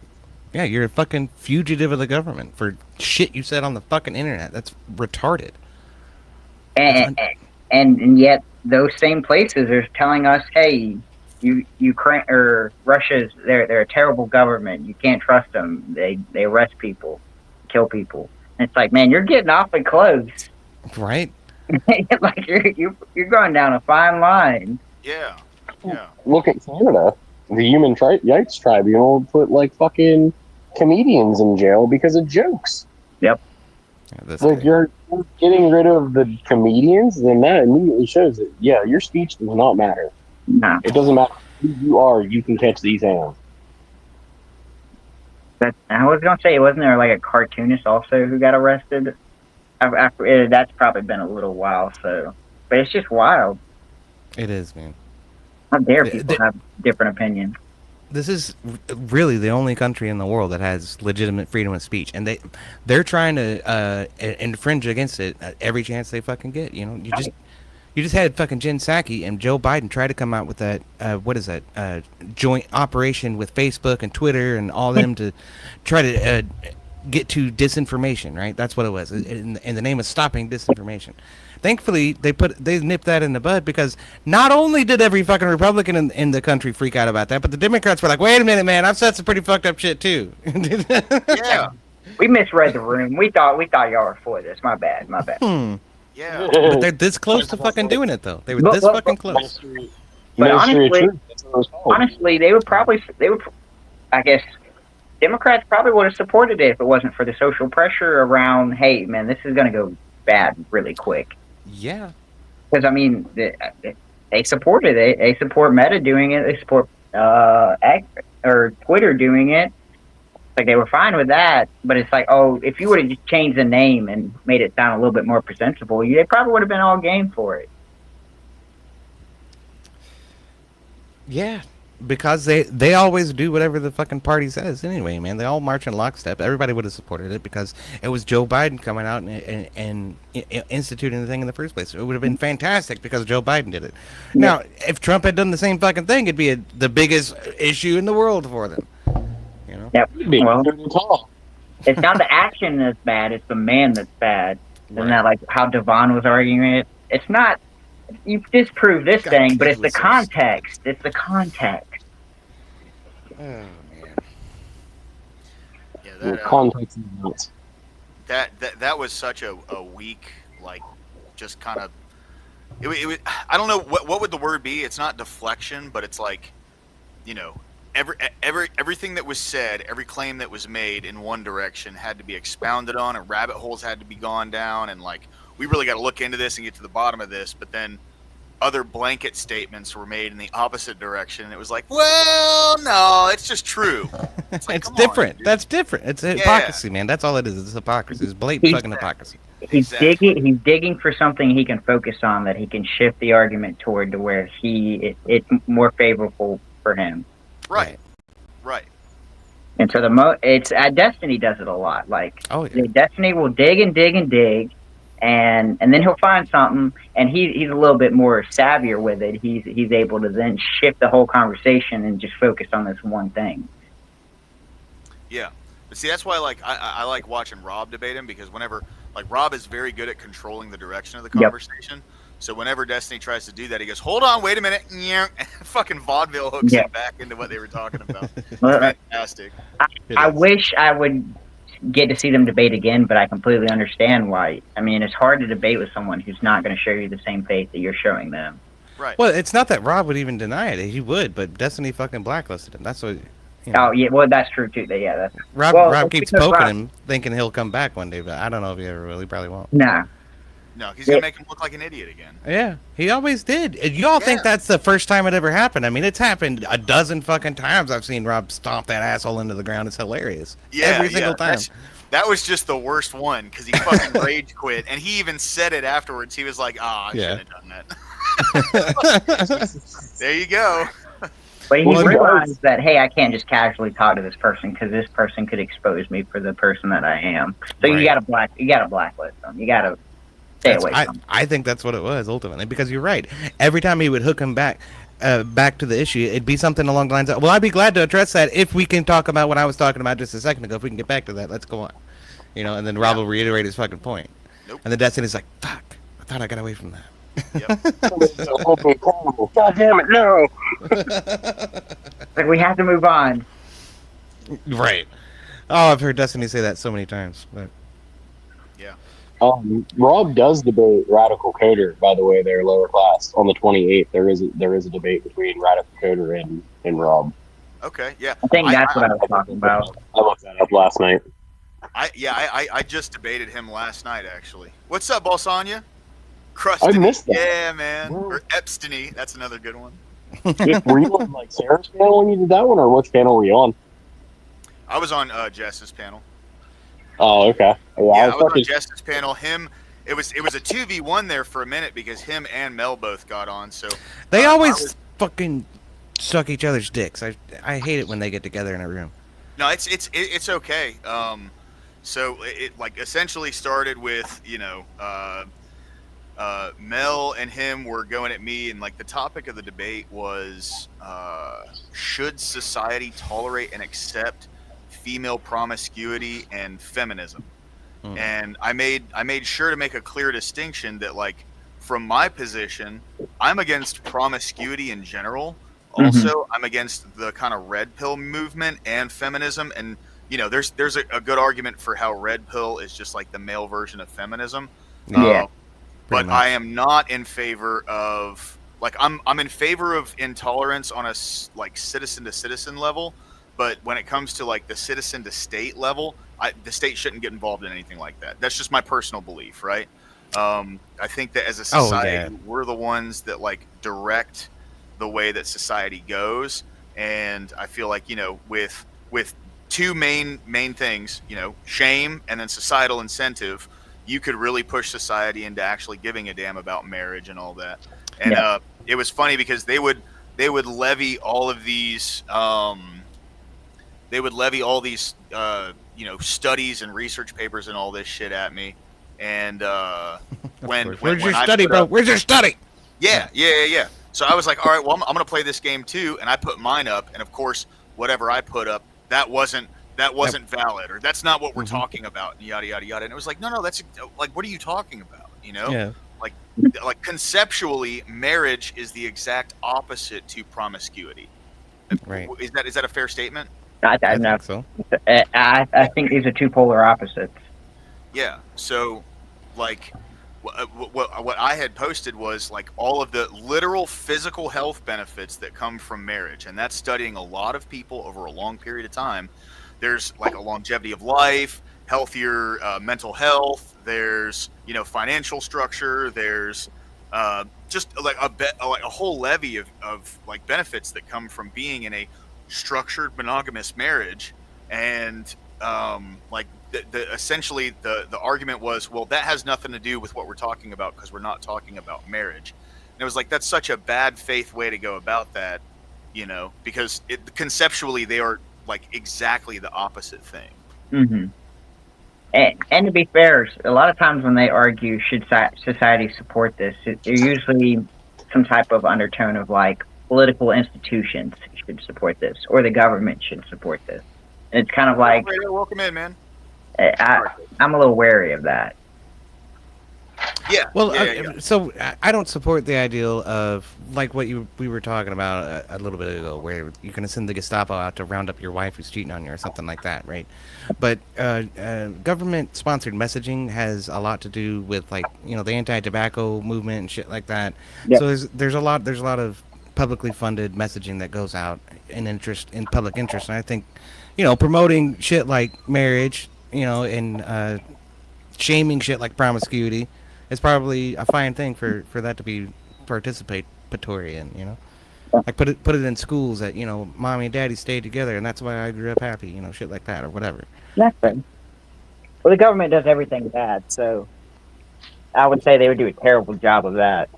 Yeah, you're a fucking fugitive of the government for shit you said on the fucking internet. That's retarded. And yet, those same places are telling us, hey, Ukraine or Russia's they're a terrible government. You can't trust them. They arrest people, kill people. And it's like, man, you're getting awfully close. Right? Like you're going down a fine line. Yeah. Yeah. Look at Canada. The Human Rights Tribunal put like fucking comedians in jail because of jokes. Yeah, this Like guy. you're getting rid of the comedians, then that immediately shows that your speech does not matter. Nah, It doesn't matter who you are. You can catch these hands. I was gonna say, wasn't there like a cartoonist also who got arrested? After that's probably been a little while. So, but it's just wild. It is, man. How dare people have different opinions? This is really the only country in the world that has legitimate freedom of speech, and they're trying to infringe against it at every chance they fucking get. You just had fucking Jen Psaki and Joe Biden try to come out with that joint operation with Facebook and Twitter and all them to try to get to disinformation, right? That's what it was, in the name of stopping disinformation. Thankfully, they nipped that in the bud, because not only did every fucking Republican in the country freak out about that, but the Democrats were like, "Wait a minute, man, I've said some pretty fucked up shit too." Yeah, We misread the room. We thought y'all were for this. My bad. yeah. But they're this close to fucking doing it, though. They were this fucking close. But Ministry of honestly- Truth, that's what it was called. Honestly, they would. I guess Democrats probably would have supported it if it wasn't for the social pressure around. Hey, man, this is going to go bad really quick. Yeah. Because I mean, they support it. They support Meta doing it. They support or Twitter doing it. Like, they were fine with that, but it's like, oh, if you would have just changed the name and made it sound a little bit more presentable, they probably would have been all game for it. Yeah. Because they always do whatever the fucking party says anyway, man. They all march in lockstep. Everybody would have supported it because it was Joe Biden coming out and instituting the thing in the first place. It would have been fantastic because Joe Biden did it. Now, if Trump had done the same fucking thing, it'd be the biggest issue in the world for them. You know? Yep. Well, Tall. it's not the action that's bad; it's the man that's bad. Isn't that like how Devon was arguing it? It's not. You disprove this God, thing, but he it's the was so context. It's the context. Oh man. Yeah, The that, context is nuts. that was such a weak, like, just kind of. It I don't know what would the word be. It's not deflection, but it's like, you know, everything that was said, every claim that was made in one direction had to be expounded on, and rabbit holes had to be gone down, and like, we really got to look into this and get to the bottom of this. But then other blanket statements were made in the opposite direction, and it was like, well, no, it's just true. It's, like, It's come on, different. dude. That's different. It's hypocrisy, man. That's all it is. It's hypocrisy. It's blatant fucking hypocrisy. He's Exactly. He's digging for something he can focus on that he can shift the argument toward to where it's more favorable for him. Right. And so it's Destiny does it a lot. Like, Oh yeah. Destiny will dig and dig and dig, and then he'll find something, and he's a little bit more savvier with it. He's able to then shift the whole conversation and just focus on this one thing. Yeah. But see, that's why I like watching Rob debate him, because whenever, like, Rob is very good at controlling the direction of the Yep. conversation. So whenever Destiny tries to do that, he goes, "Hold on, wait a minute," and fucking vaudeville hooks Yeah. him back into what they were talking about. It's Well, fantastic. I wish I would get to see them debate again, but I completely understand why. I mean, it's hard to debate with someone who's not going to show you the same faith that you're showing them. Right. Well, it's not that Rob would even deny it. He would, but Destiny fucking blacklisted him. That's what. You know. Oh yeah, well that's true too. Yeah, that's Rob well, Rob it's keeps because poking Rob- him, thinking he'll come back one day, but I don't know if he ever will. He probably won't. nah. No, he's gonna make him look like an idiot again. Yeah, he always did. And y'all think Yeah. that's the first time it ever happened? I mean, it's happened a dozen fucking times. I've seen Rob stomp that asshole into the ground. It's hilarious. Yeah, Every single time. That was just the worst one, because he fucking rage quit, and he even said it afterwards. He was like, "Ah, I Yeah. should have done that." There you go. But he Well, realized that, hey, I can't just casually talk to this person because this person could expose me for the person that I am. So Right. you gotta blacklist them. You gotta stay away from them. I think that's what it was ultimately, because you're right. Every time he would hook him back to the issue, it'd be something along the lines of, "Well, I'd be glad to address that if we can talk about what I was talking about just a second ago. If we can get back to that, let's go on." You know, and then Rob will reiterate his fucking point. Nope. And then Destiny's like, "Fuck, I thought I got away from that." God damn it, no. Like, we have to move on. Right. Oh, I've heard Destiny say that so many times. But Rob does debate Radical Coder, by the way, they're lower class. On the 28th, there is a debate between Radical Coder and Rob. Okay, yeah. I think that's what I was talking about. I looked that up last night. I just debated him last night, actually. What's up, Balsanya? Crusty. I missed that. Yeah, man. Or Epsteiny. That's another good one. Were you on like Sarah's panel when you did that one, or which panel were you on? I was on Jess's panel. Oh, okay. Yeah, I was on fucking- Jess's panel. It was a 2v1 there for a minute because him and Mel both got on. So they I always was- fucking suck each other's dicks. I hate it when they get together in a room. No, it's okay. So it like essentially started with, you know, Mel and him were going at me, and like the topic of the debate was, should society tolerate and accept female promiscuity and feminism. Hmm. And I made sure to make a clear distinction that, like, from my position, I'm against promiscuity in general. Also, I'm against the kind of red pill movement and feminism. And there's a good argument for how red pill is just like the male version of feminism. Yeah. But much. I am not in favor of, like, I'm in favor of intolerance on a like citizen to citizen level. But when it comes to like the citizen to state level, the state shouldn't get involved in anything like that. That's just my personal belief, right? I think that as a society, we're the ones that like direct the way that society goes, and I feel like with two main things, shame and then societal incentive, you could really push society into actually giving a damn about marriage and all that. And it was funny because they would levy all of these. They would levy all these, studies and research papers and all this shit at me. And where's your study, bro? Where's your study? Yeah. So I was like, all right, well, I'm going to play this game too. And I put mine up. And of course, whatever I put up, that wasn't valid, or that's not what we're talking about, and yada, yada, yada. And it was like, no, that's like, what are you talking about? Yeah. Like conceptually, marriage is the exact opposite to promiscuity. Right. Is that a fair statement? I know. think so. I think these are two polar opposites. Yeah. So, like, what I had posted was like all of the literal physical health benefits that come from marriage, and that's studying a lot of people over a long period of time. There's like a longevity of life, healthier mental health. There's financial structure. There's just like a whole levy of like benefits that come from being in a structured monogamous marriage. And like essentially the argument was, well, that has nothing to do with what we're talking about because we're not talking about marriage. And it was like, that's such a bad faith way to go about that, because conceptually they are like exactly the opposite thing. Mm-hmm. And to be fair, a lot of times when they argue, should society support this, there's usually some type of undertone of like political institutions should support this, or the government should support this. And it's kind of like, welcome in, man. I'm a little wary of that. Yeah. Well, yeah. so I don't support the ideal of like what we were talking about a little bit ago, where you're going to send the Gestapo out to round up your wife who's cheating on you or something like that, right? But government-sponsored messaging has a lot to do with like the anti-tobacco movement and shit like that. Yep. So there's a lot of publicly funded messaging that goes out in public interest, and I think promoting shit like marriage, and shaming shit like promiscuity is probably a fine thing for that to be participatory in, like put it in schools that mommy and daddy stayed together and that's why I grew up happy, shit like that or whatever. Exactly. Well, the government does everything bad, so I would say they would do a terrible job of that.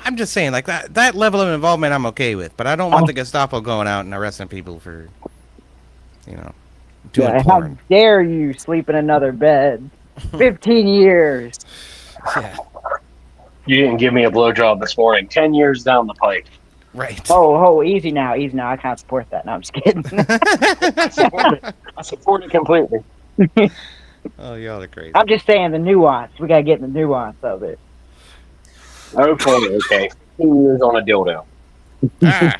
I'm just saying, like that level of involvement I'm okay with, but I don't want the Gestapo going out and arresting people for doing How porn. dare you sleep in another bed? 15 years. Yeah. You didn't give me a blowjob this morning. 10 years down the pike. Right. Oh, easy now. I can't support that. No, I'm just kidding. I support it completely. Oh, y'all are crazy. I'm just saying the nuance. We gotta get the nuance of it. Okay. 2 years on a dildo. Ah.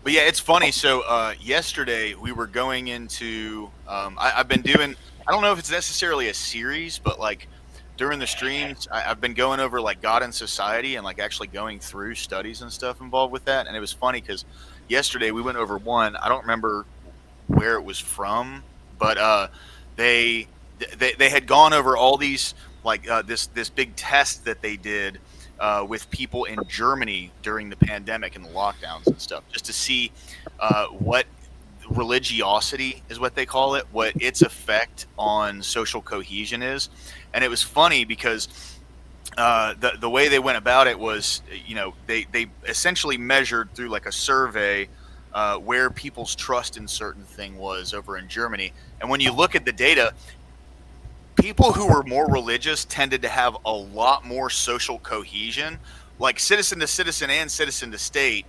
But yeah, it's funny. So yesterday we were going into. I've been doing. I don't know if it's necessarily a series, but like during the streams, I've been going over like God and society and like actually going through studies and stuff involved with that. And it was funny because yesterday we went over one. I don't remember where it was from, but they had gone over all these like this big test that they did. With people in Germany during the pandemic and the lockdowns and stuff, just to see what religiosity is what they call it, what its effect on social cohesion is. And it was funny because the way they went about it was, they essentially measured through like a survey where people's trust in certain thing was over in Germany. And when you look at the data, people who were more religious tended to have a lot more social cohesion, like citizen to citizen and citizen to state,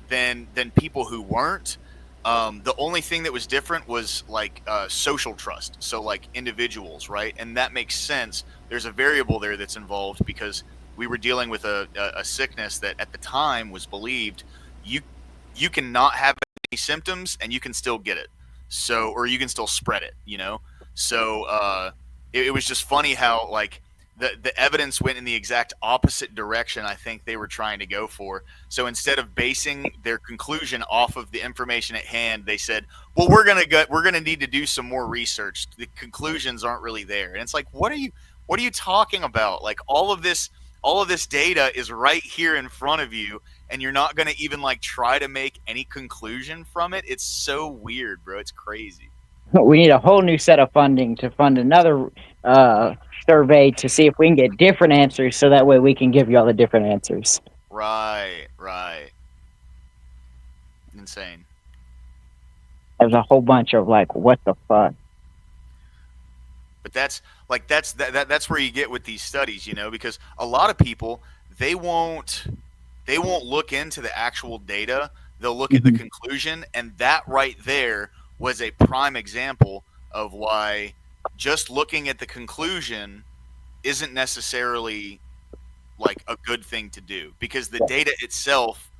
than people who weren't. The only thing that was different was like social trust. So like individuals, right? And that makes sense. There's a variable there that's involved because we were dealing with a sickness that at the time was believed you can not have any symptoms and you can still get it. So, or you can still spread it, you know? So it was just funny how like the evidence went in the exact opposite direction I think they were trying to go for. So instead of basing their conclusion off of the information at hand, they said, "Well, we're gonna need to do some more research. The conclusions aren't really there." And it's like, what are you talking about? Like all of this data is right here in front of you, and you're not gonna even like try to make any conclusion from it. It's so weird, bro. It's crazy. We need a whole new set of funding to fund another survey to see if we can get different answers, so that way we can give you all the different answers. Right. Insane. There's a whole bunch of like, what the fuck? But that's where you get with these studies, you know, because a lot of people they won't look into the actual data. They'll look at the conclusion, and that right there was a prime example of why just looking at the conclusion isn't necessarily like a good thing to do, because the data itself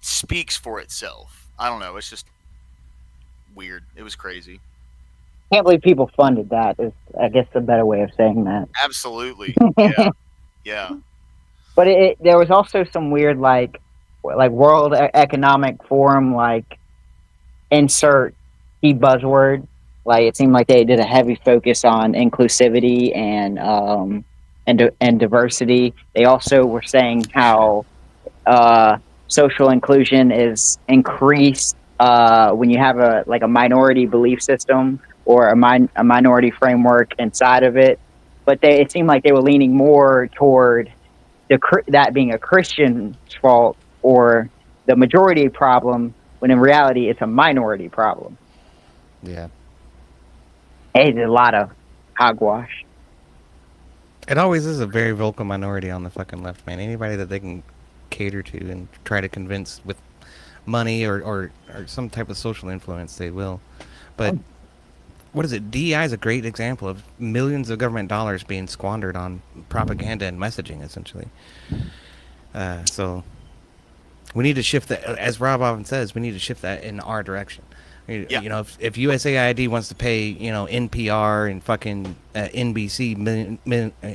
speaks for itself. I don't know. It's just weird. It was crazy. Can't believe people funded that, is I guess the better way of saying that. Absolutely. Yeah. But there was also some weird like World Economic Forum like insert key buzzword. Like it seemed like they did a heavy focus on inclusivity and diversity. They also were saying how social inclusion is increased when you have a minority belief system or a minority framework inside of it. But it seemed like they were leaning more toward that being a Christian's fault or the majority problem, when in reality it's a minority problem. Yeah. It's a lot of hogwash. It always is a very vocal minority on the fucking left, man. Anybody that they can cater to and try to convince with money or some type of social influence, they will. But what is it? DEI is a great example of millions of government dollars being squandered on propaganda and messaging, essentially. So we need to shift that, as Rob often says, we need to shift that in our direction. Yeah. You know, if USAID wants to pay, you know, NPR and fucking NBC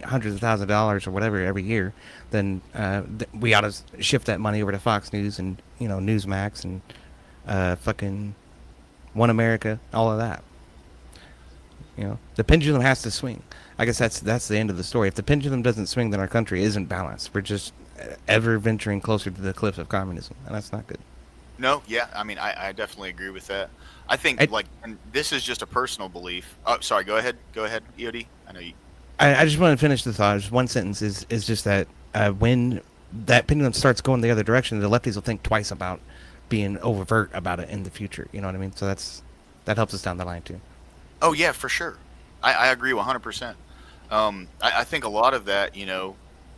hundreds of thousands of dollars or whatever every year, then we ought to shift that money over to Fox News and, you know, Newsmax and fucking One America, all of that. You know, the pendulum has to swing. I guess that's the end of the story. If the pendulum doesn't swing, then our country isn't balanced. We're just ever venturing closer to the cliff of communism, and that's not good. No, yeah, I mean, I definitely agree with that. I think, and this is just a personal belief. Oh, sorry, go ahead, EOD. I know you. I just want to finish the thought. Just one sentence is just that when that pendulum starts going the other direction, the lefties will think twice about being overt about it in the future. You know what I mean? So that helps us down the line, too. Oh, yeah, for sure. I agree 100%. I think a lot of that, you know,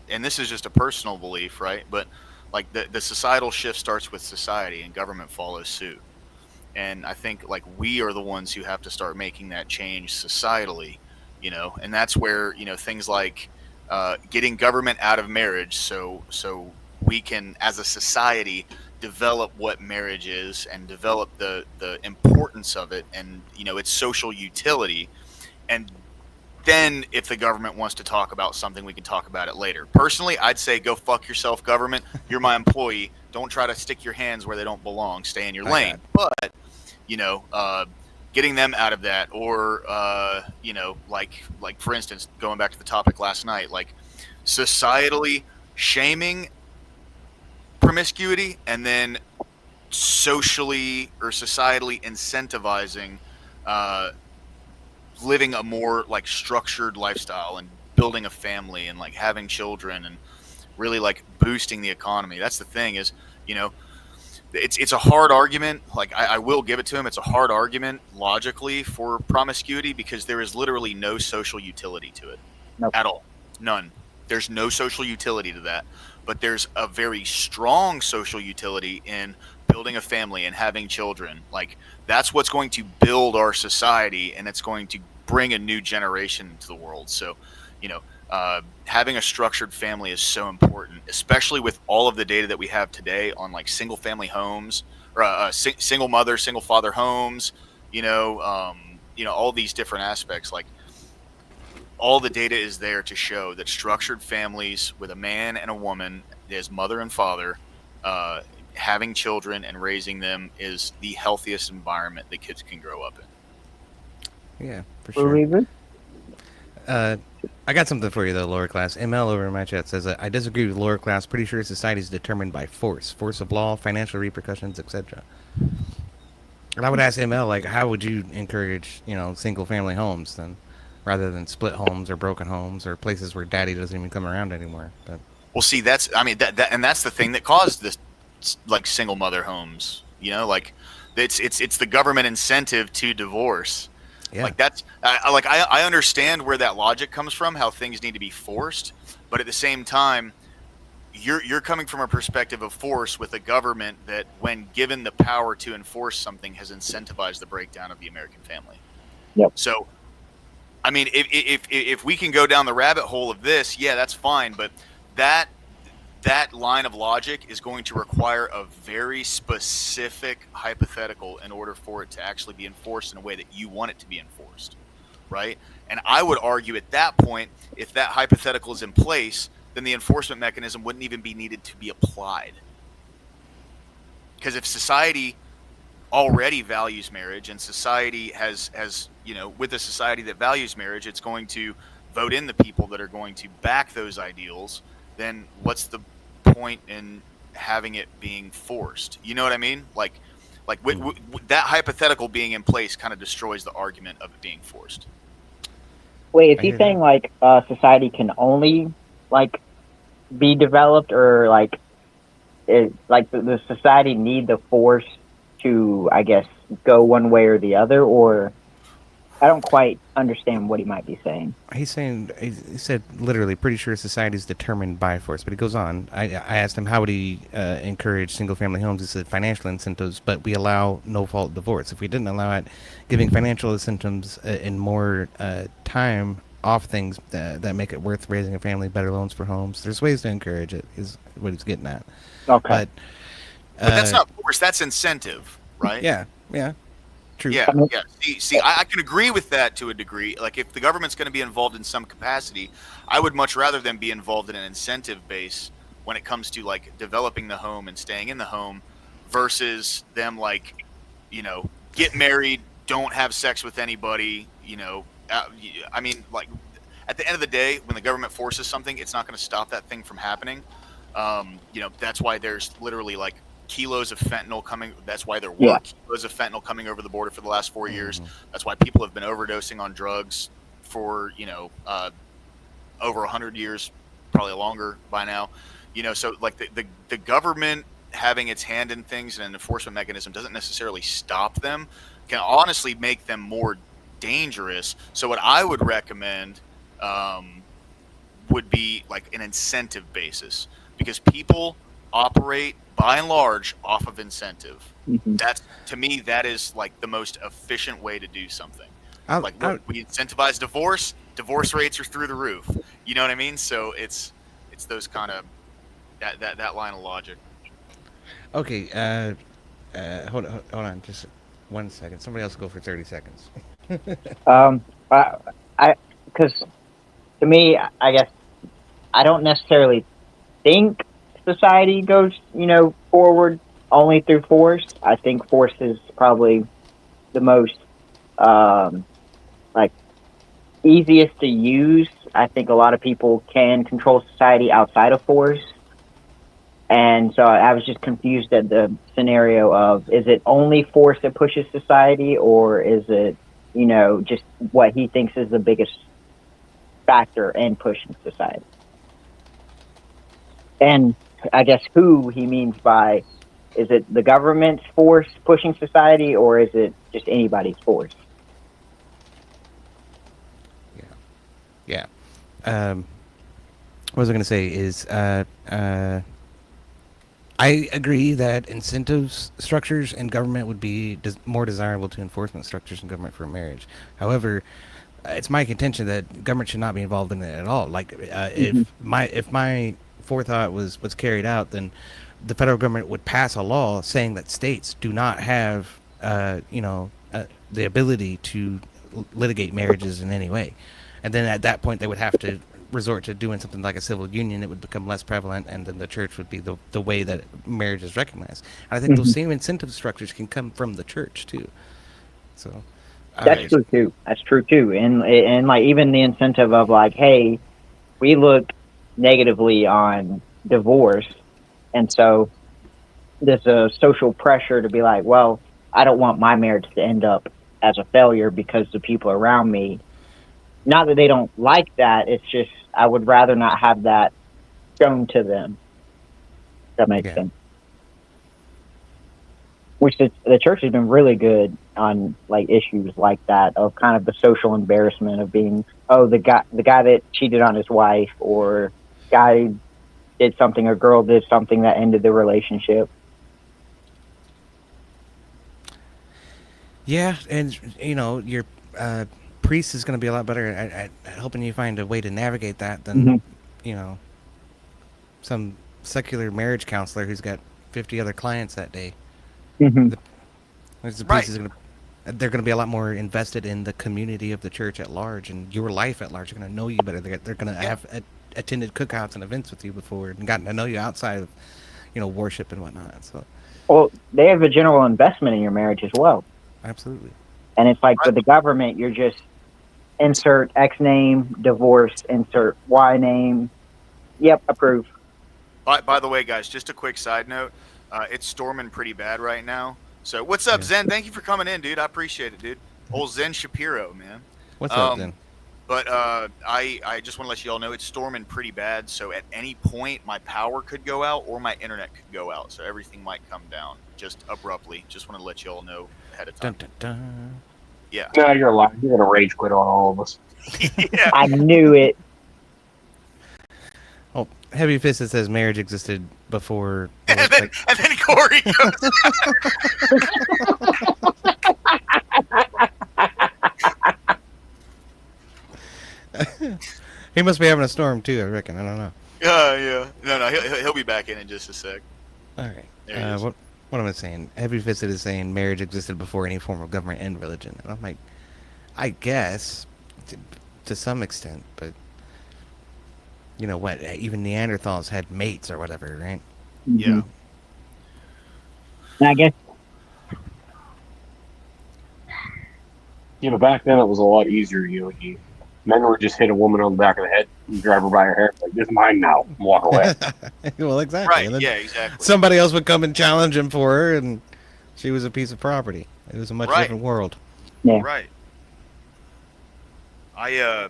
and this is just a personal belief, right? But like the societal shift starts with society, and government follows suit. And I think like we are the ones who have to start making that change societally, you know, and that's where, you know, things like getting government out of marriage, so we can, as a society, develop what marriage is and develop the importance of it and, you know, its social utility. And then if the government wants to talk about something, we can talk about it later. Personally, I'd say go fuck yourself, government. You're my employee. Don't try to stick your hands where they don't belong. Stay in your lane. But, you know, getting them out of that, or, you know, like for instance, going back to the topic last night, like societally shaming promiscuity and then socially or societally incentivizing living a more like structured lifestyle and building a family and like having children and really like boosting the economy. That's the thing is, you know, it's a hard argument. Like I will give it to him. It's a hard argument logically for promiscuity because there is literally no social utility to it. Nope. At all. None. There's no social utility to that. But there's a very strong social utility in building a family and having children, like that's what's going to build our society, and it's going to bring a new generation into the world. So, you know, having a structured family is so important, especially with all of the data that we have today on like single family homes or single mother, single father homes. All these different aspects. Like all the data is there to show that structured families with a man and a woman as mother and father, having children and raising them is the healthiest environment that kids can grow up in. Yeah, for sure. Believer? I got something for you though, lower class. ML over in my chat says I disagree with lower class. Pretty sure society is determined by force of law, financial repercussions, etc. And I would ask ML, like, how would you encourage, single family homes then, rather than split homes or broken homes or places where daddy doesn't even come around anymore? But well, see, that's the thing that caused this, like single mother homes. Like it's the government incentive to divorce. yeah, Like that's I understand where that logic comes from, how things need to be forced, but at the same time, you're coming from a perspective of force with a government that, when given the power to enforce something, has incentivized the breakdown of the American family. Yep. So, I mean, if we can go down the rabbit hole of this, yeah, that's fine, but that line of logic is going to require a very specific hypothetical in order for it to actually be enforced in a way that you want it to be enforced, right? And I would argue at that point, if that hypothetical is in place, then the enforcement mechanism wouldn't even be needed to be applied. Because if society already values marriage, and society has with a society that values marriage, it's going to vote in the people that are going to back those ideals, then what's the point in having it being forced? You know what I mean? Like that hypothetical being in place kind of destroys the argument of it being forced. Wait, is I he hear saying like society can only like be developed, or like the society need the force to, I guess, go one way or the other? Or I don't quite understand what he might be saying. he's saying, he said literally, pretty sure society is determined by force. But he goes on. I asked him how would he encourage single family homes. He said financial incentives, but we allow no fault divorce. If we didn't allow it, giving financial incentives and more time off things that make it worth raising a family, better loans for homes. There's ways to encourage it, is what he's getting at. Okay. But That's not force, that's incentive, right? yeah, true. Yeah. See, I can agree with that to a degree. Like, if the government's going to be involved in some capacity, I would much rather them be involved in an incentive base when it comes to like developing the home and staying in the home, versus them like, get married, don't have sex with anybody. I mean, like, at the end of the day, when the government forces something, it's not going to stop that thing from happening. That's why there's literally like kilos of fentanyl coming. That's why there were kilos of fentanyl coming over the border for the last 4 years. That's why people have been overdosing on drugs for over 100 years, probably longer by now. So like the government having its hand in things and an enforcement mechanism doesn't necessarily stop them, can honestly make them more dangerous. So what I would recommend would be like an incentive basis, because people operate by and large off of incentive. Mhm. That's, to me, that is like the most efficient way to do something. Look, We incentivize divorce rates are through the roof. You know what I mean? So it's those kind of that line of logic. okay. Hold on, just 1 second. Somebody else go for 30 seconds. Because to me, I guess I don't necessarily think society goes, forward only through force. I think force is probably the most, easiest to use. I think a lot of people can control society outside of force. And so I was just confused at the scenario of, is it only force that pushes society, or is it, just what he thinks is the biggest factor in pushing society? And I guess who he means by, is it the government's force pushing society, or is it just anybody's force? Yeah. What was I going to say is, I agree that incentives structures in government would be more desirable to enforcement structures in government for marriage. However, it's my contention that government should not be involved in it at all. Like, if my forethought was carried out, then the federal government would pass a law saying that states do not have, the ability to litigate marriages in any way, and then at that point they would have to resort to doing something like a civil union. It would become less prevalent, and then the church would be the way that marriage is recognized. And I think those same incentive structures can come from the church too. So That's true too. That's true too. And like even the incentive of like, hey, we look negatively on divorce, and so there's a social pressure to be like, well, I don't want my marriage to end up as a failure because the people around me. Not that they don't like that. It's just I would rather not have that shown to them. That makes sense. Which the church has been really good on like issues like that of kind of the social embarrassment of being the guy that cheated on his wife, or guy did something, or girl did something that ended the relationship. Yeah, and your priest is going to be a lot better at helping you find a way to navigate that than some secular marriage counselor who's got 50 other clients that day. The priest is they're going to be a lot more invested in the community of the church at large and your life at large. They're going to know you better. They're going to have attended cookouts and events with you before and gotten to know you outside of worship and whatnot. So, well, they have a general investment in your marriage as well. Absolutely. And it's like with the government, you're just insert X name, divorce, insert Y name. Yep, approve. By the way, guys, just a quick side note. It's storming pretty bad right now. So what's up, Zen? Thank you for coming in, dude. I appreciate it, dude. Old Zen Shapiro, man. What's up, Zen? But I just want to let you all know it's storming pretty bad. So at any point, my power could go out or my internet could go out. So everything might come down just abruptly. Just want to let you all know ahead of time. Dun, dun, dun. Yeah. No, you're lying. You're gonna rage quit on all of us. Yeah. I knew it. Oh, Heavy Fisted says marriage existed before. And then Corey goes. He must be having a storm too, I reckon. I don't know. Yeah. No, he'll be back in just a sec. All right. There he is. What am I saying? Heavy Fisted is saying marriage existed before any form of government and religion. And I'm like, I guess to some extent, but you know what? Even Neanderthals had mates or whatever, right? Yeah. And I guess Back then it was a lot easier. Men would just hit a woman on the back of the head and grab her by her hair, like, "This is mine now," and walk away. Well, exactly. Right. And then Yeah. Exactly. somebody else would come and challenge him for her, and she was a piece of property. It was a much Right. different world. Yeah. Right. I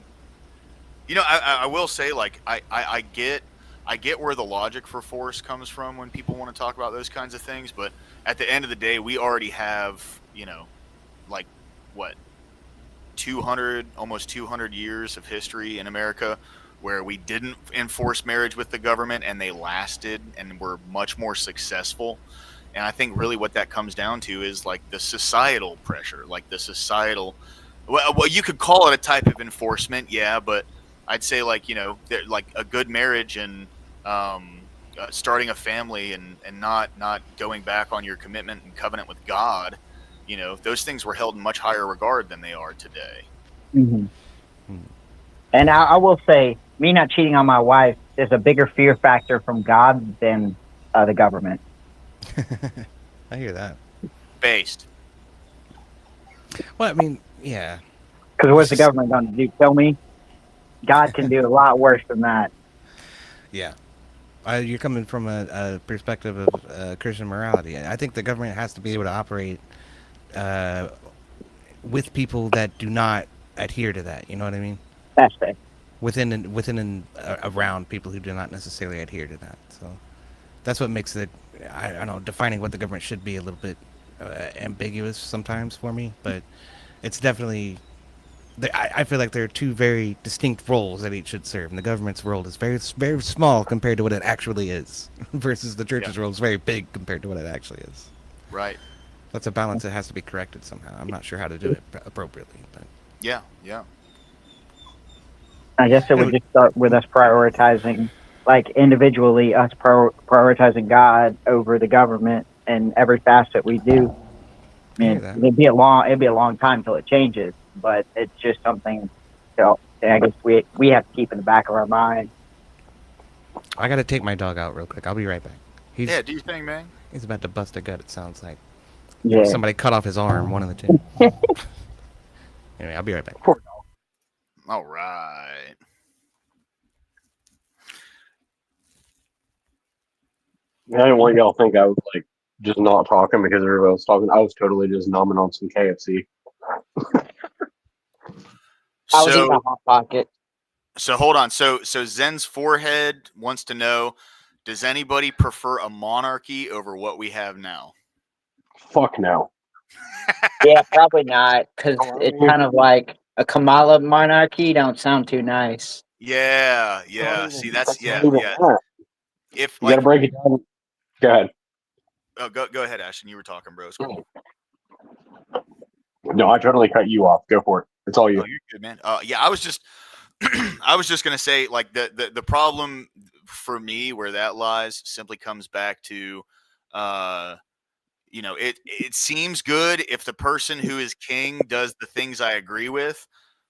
will say, like, I get where the logic for force comes from when people want to talk about those kinds of things, but at the end of the day, we already have, like, what, 200, almost 200 years of history in America where we didn't enforce marriage with the government and they lasted and were much more successful. And I think really what that comes down to is like the societal pressure, like the societal, well, you could call it a type of enforcement, yeah, but I'd say like, like a good marriage and starting a family and not going back on your commitment and covenant with God, those things were held in much higher regard than they are today. Mm-hmm. And I will say, me not cheating on my wife is a bigger fear factor from God than the government. I hear that. Based. Well, I mean, yeah. Because what's the government going to do? Tell me? God can do a lot worse than that. Yeah. You're coming from a perspective of Christian morality. I think the government has to be able to operate with people that do not adhere to that. You know what I mean? That's it. Within and around people who do not necessarily adhere to that. So that's what makes it, I don't know, defining what the government should be a little bit ambiguous sometimes for me. But it's definitely I feel like there are two very distinct roles that each should serve, and the government's role is very small compared to what it actually is, versus the church's role is very big compared to what it actually is. Right. That's a balance that has to be corrected somehow. I'm not sure how to do it appropriately, but Yeah. Yeah. I guess it would just start with us prioritizing, like individually, us prioritizing God over the government in every facet we do. I hear mean, that. it'd be a long time till it changes, but it's just something. I guess we have to keep in the back of our mind. I gotta take my dog out real quick. I'll be right back. He's Yeah. Do your thing, man. he's about to bust a gut. It sounds like Yeah. somebody cut off his arm. One of the two. Anyway, I'll be right back. All right. I didn't want y'all to think I was like just not talking because everybody was talking. I was totally just numbing on some KFC. I was in So the hot pocket. So hold on. So Zen's forehead wants to know: does anybody prefer a monarchy over what we have now? Fuck no. Yeah, probably not, because it's kind of like a Kamala monarchy. Don't sound too nice. Yeah, yeah. See, that's not yeah, even yeah. that. If You gotta like, break it down. Go ahead. oh, go ahead, Ashton. You were talking, bro. It's cool. No, I totally cut you off. Go for it. It's all you. Oh, you're good, man. Yeah, I was just, I was just gonna say, like the problem for me where that lies simply comes back to, it seems good if the person who is king does the things I agree with,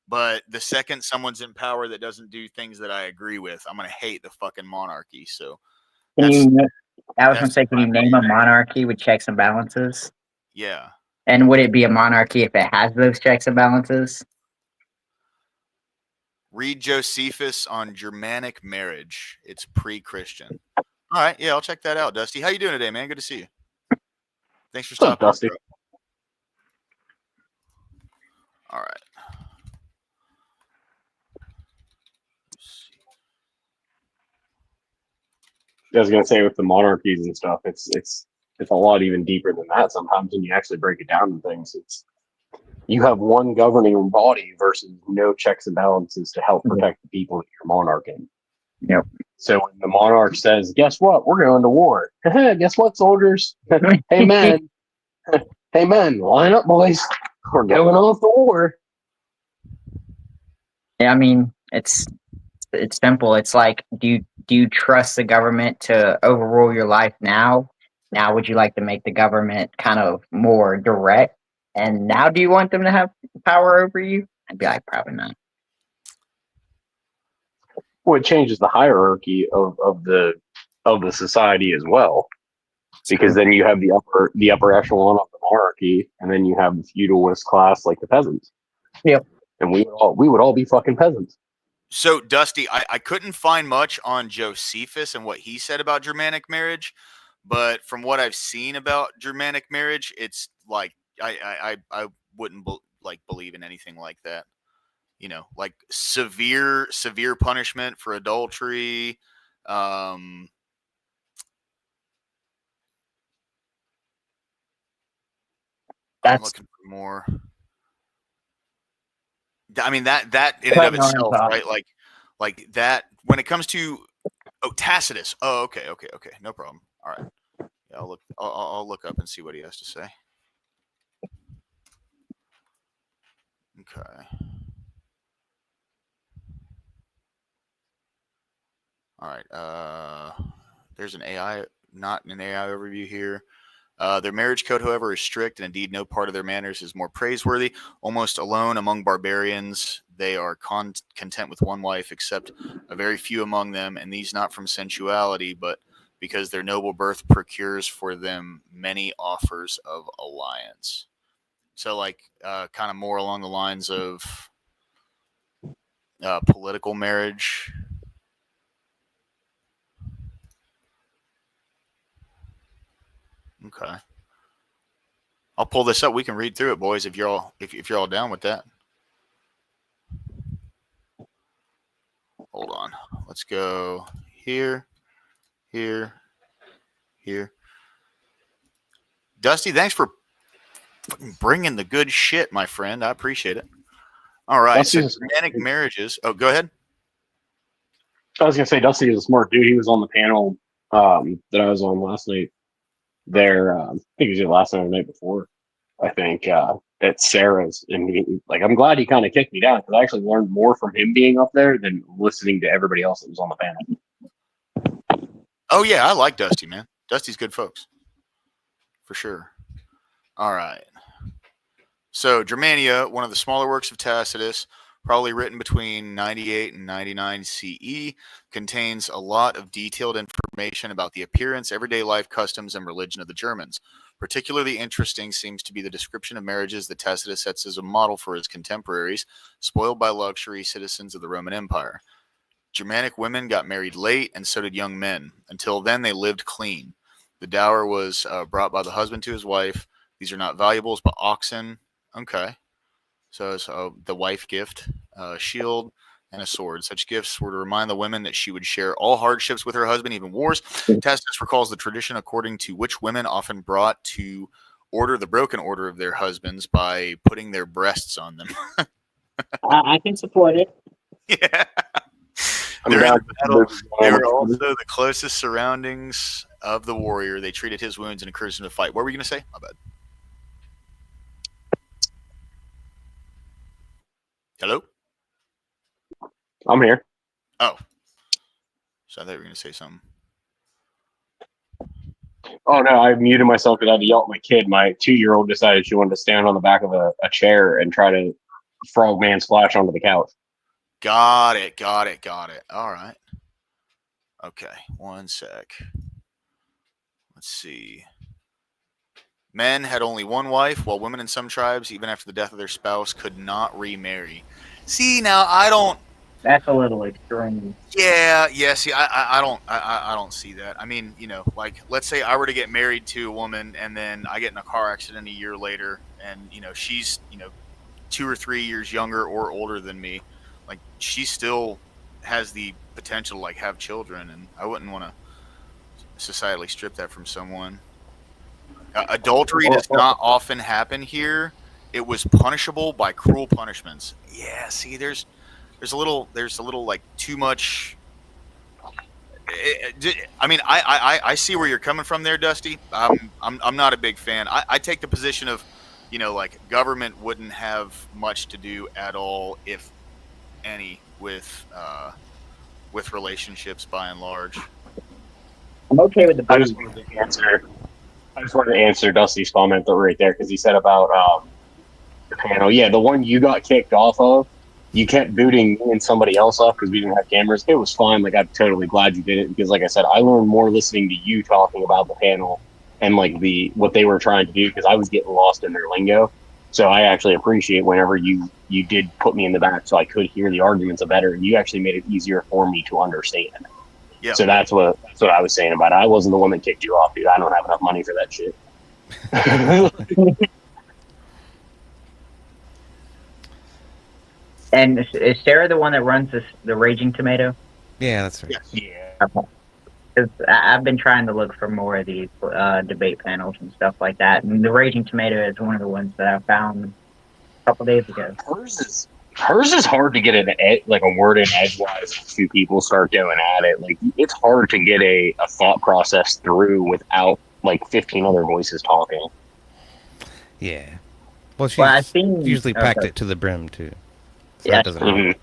but the second someone's in power that doesn't do things that I agree with, I'm gonna hate the fucking monarchy. So Can that's you? I was gonna that's say, can you name a monarchy with checks and balances? yeah. And would it be a monarchy if it has those checks and balances? Read Josephus on Germanic marriage. It's pre-Christian. All right, yeah, I'll check that out. Dusty, how you doing today, man? Good to see you. Thanks for What's up, stopping. Dusty? Bro. All right. I was gonna say with the monarchies and stuff, it's a lot even deeper than that sometimes when you actually break it down to things. It's you have one governing body versus no checks and balances to help protect the people that you're monarching. Yep. So when the monarch says, "Guess what? We're going to war." Guess what, soldiers? Hey man, hey man, line up, boys. We're going off to war. Yeah, I mean, it's simple. It's like, do you trust the government to overrule your life now? Now, would you like to make the government kind of more direct? And now, do you want them to have power over you? I'd be like, probably not. Well, it changes the hierarchy of the society as well, because then you have the upper echelon of the monarchy, and then you have the feudalist class like the peasants. Yep. And we would all be fucking peasants. So, Dusty, I couldn't find much on Josephus and what he said about Germanic marriage, but from what I've seen about Germanic marriage, it's like I wouldn't believe in anything like that. You know, like severe punishment for adultery. I'm looking for more. I mean that in and of itself, right? Like that when it comes to Tacitus. Oh, okay, no problem. All right, yeah, I'll look up and see what he has to say. Okay. All right. There's an AI, not an AI overview here. Their marriage code, however, is strict, and indeed no part of their manners is more praiseworthy. Almost alone among barbarians, they are content with one wife, except a very few among them, and these not from sensuality, but because their noble birth procures for them many offers of alliance. So, like, kind of more along the lines of political marriage. Okay. I'll pull this up. We can read through it, boys, if you're all down with that. Hold on. Let's go here. Dusty, thanks for bringing the good shit, my friend. I appreciate it. All right. So Dusty's- Germanic marriages. Oh, go ahead. I was gonna say Dusty is a smart dude. He was on the panel that I was on last night. There, I think it was either last night or the night before. I think at Sarah's, and like I'm glad he kind of kicked me down because I actually learned more from him being up there than listening to everybody else that was on the panel. Oh yeah, I like Dusty, man. Dusty's good folks, for sure. All right. So Germania, one of the smaller works of Tacitus, probably written between 98 and 99 CE, contains a lot of detailed information about the appearance, everyday life, customs, and religion of the Germans. Particularly interesting seems to be the description of marriages that Tacitus sets as a model for his contemporaries, spoiled by luxury citizens of the Roman Empire. Germanic women got married late, and so did young men. Until then, they lived clean. The dower was brought by the husband to his wife. These are not valuables, but oxen. Okay. So the wife gift, a shield, and a sword. Such gifts were to remind the women that she would share all hardships with her husband, even wars. Tacitus recalls the tradition according to which women often brought to order the broken order of their husbands by putting their breasts on them. I can support it. Yeah. I'm During glad the battle, they were all also the closest surroundings of the warrior. They treated his wounds and encouraged him to fight. What were you going to say? My bad. Hello? I'm here. Oh. So I thought you were going to say something. Oh no, I muted myself because I had to yell at my kid. My 2-year-old decided she wanted to stand on the back of a chair and try to frogman splash onto the couch. Got it. All right. Okay, one sec. Let's see. Men had only one wife, while women in some tribes, even after the death of their spouse, could not remarry. See, now I don't. That's a little extreme. Yeah. See, I don't see that. I mean, like, let's say I were to get married to a woman, and then I get in a car accident a year later, and she's 2 or 3 years younger or older than me. Like, she still has the potential to like have children, and I wouldn't want to societally strip that from someone. Adultery does not often happen here. It was punishable by cruel punishments. Yeah, see, there's a little like too much. I mean, I see where you're coming from there, Dusty. I'm not a big fan. I take the position of, like, government wouldn't have much to do at all, if any, with relationships by and large. I'm okay with the I just wanted to answer Dusty's comment right there because he said about the panel. Yeah, the one you got kicked off of, you kept booting me and somebody else off because we didn't have cameras. It was fine. Like, I'm totally glad you did it because, like I said, I learned more listening to you talking about the panel and like what they were trying to do because I was getting lost in their lingo. So I actually appreciate whenever you did put me in the back so I could hear the arguments better, and you actually made it easier for me to understand. Yeah. So that's what I was saying about it. I wasn't the one that kicked you off, dude. I don't have enough money for that shit. And is Sarah the one that runs the Raging Tomato? Yeah, that's right. Yeah. Because I've been trying to look for more of these debate panels and stuff like that. And the Raging Tomato is one of the ones that I found a couple days ago. Hers is hard to get a word in edgewise if two people start going at it. Like, it's hard to get a thought process through without like 15 other voices talking. Yeah. Well, she's I've seen usually packed it to the brim too. So Yeah. that doesn't help. Mhm.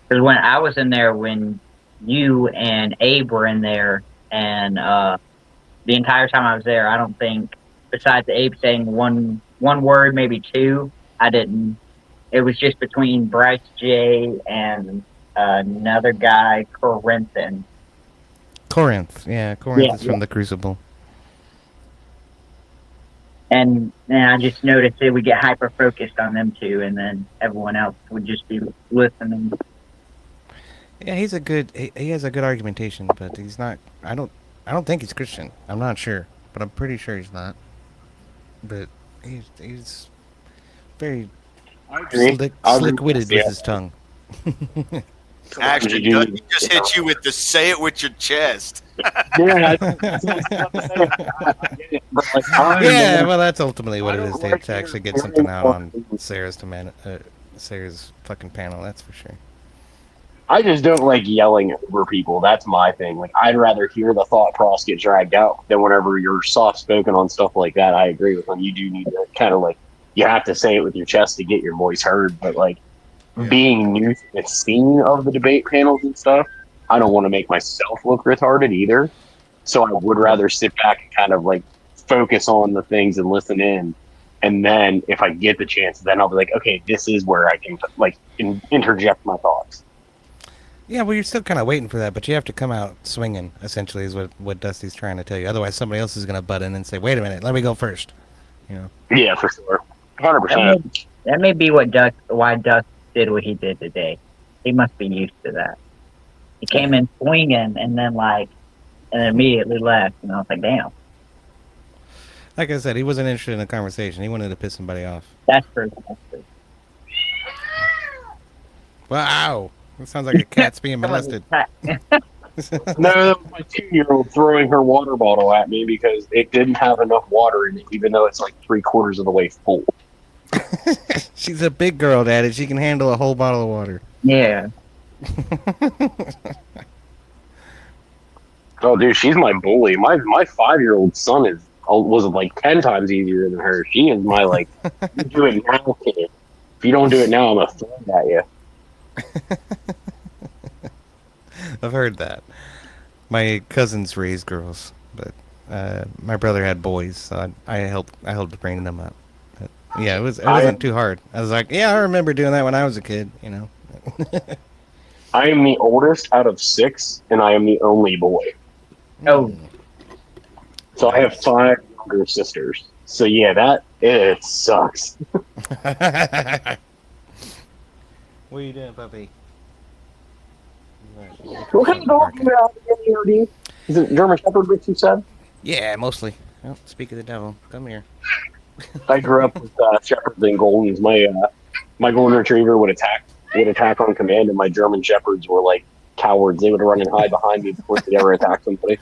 Because when I was in there, when you and Abe were in there, and the entire time I was there, I don't think, besides Abe saying one word, maybe two, I didn't. It was just between Bryce J and another guy, Corinthian. Corinth. Yeah, Corinth Yeah, is from the Crucible. And I just noticed that we get hyper focused on them two, and then everyone else would just be listening. Yeah, he has a good argumentation, but he's not. I don't think he's Christian. I'm not sure, but I'm pretty sure he's not. But he's very slick-witted with his tongue. Actually, You- he just hit you with the say it with your chest. Yeah, Yeah, well, that's ultimately what it is. They have to actually get something out on Sarah's Sayers fucking panel. That's for sure. I just don't like yelling over people. That's my thing. Like, I'd rather hear the thought process get dragged out than whenever you're soft spoken on stuff like that. I agree with them. You do need to kind of like, you have to say it with your chest to get your voice heard. But like, being new to the scene of the debate panels and stuff, I don't want to make myself look retarded either. So I would rather sit back and kind of like focus on the things and listen in. And then if I get the chance, then I'll be like, okay, this is where I can like interject my thoughts. Yeah, well, you're still kind of waiting for that, but you have to come out swinging, essentially, is what Dusty's trying to tell you. Otherwise, somebody else is going to butt in and say, wait a minute, let me go first. You know? Yeah, for sure. 100%. That may be why Duck did what he did today. He must be used to that. He came in swinging and then immediately left. And I was like, damn. Like I said, he wasn't interested in a conversation. He wanted to piss somebody off. That's true. Wow. That sounds like a cat's being molested. No, that was my 2-year-old throwing her water bottle at me because it didn't have enough water in it, even though it's like 3/4 of the way full. She's a big girl, Daddy. She can handle a whole bottle of water. Yeah. Oh, dude, she's my bully. My 5-year-old son was like 10 times easier than her. She is my like, you do it now, kid. If you don't do it now, I'm gonna throw it at you. I've heard that. My cousins raised girls, but my brother had boys, so I helped bring them up. But, yeah, it wasn't too hard. I was like, yeah, I remember doing that when I was a kid, you know. I am the oldest out of 6, and I am the only boy. Oh. So I have 5 younger sisters. So yeah, it sucks. What are you doing, puppy? What kind of dog do you have here, dude? Is it German Shepherd, which you said? Yeah, mostly. Oh, speak of the devil, come here. I grew up with Shepherds and Goldens. My Golden Retriever would attack on command, and my German Shepherds were like cowards. They would run and hide behind me before they ever attacked somebody.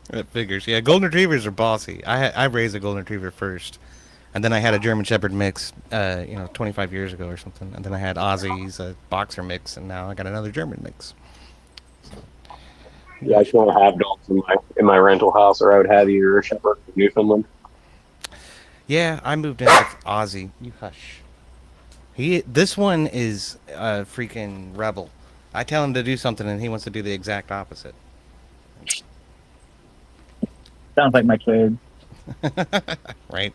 That figures. Yeah, Golden Retrievers are bossy. I raised a Golden Retriever first, and then I had a German Shepherd mix, 25 years ago or something. And then I had Ozzy's a boxer mix, and now I got another German mix. Yeah, I just want to have dogs in my rental house, or I would have either a Shepherd or Newfoundland. Yeah, I moved in with Ozzy. You hush. This one is a freaking rebel. I tell him to do something, and he wants to do the exact opposite. Sounds like my kid. Right.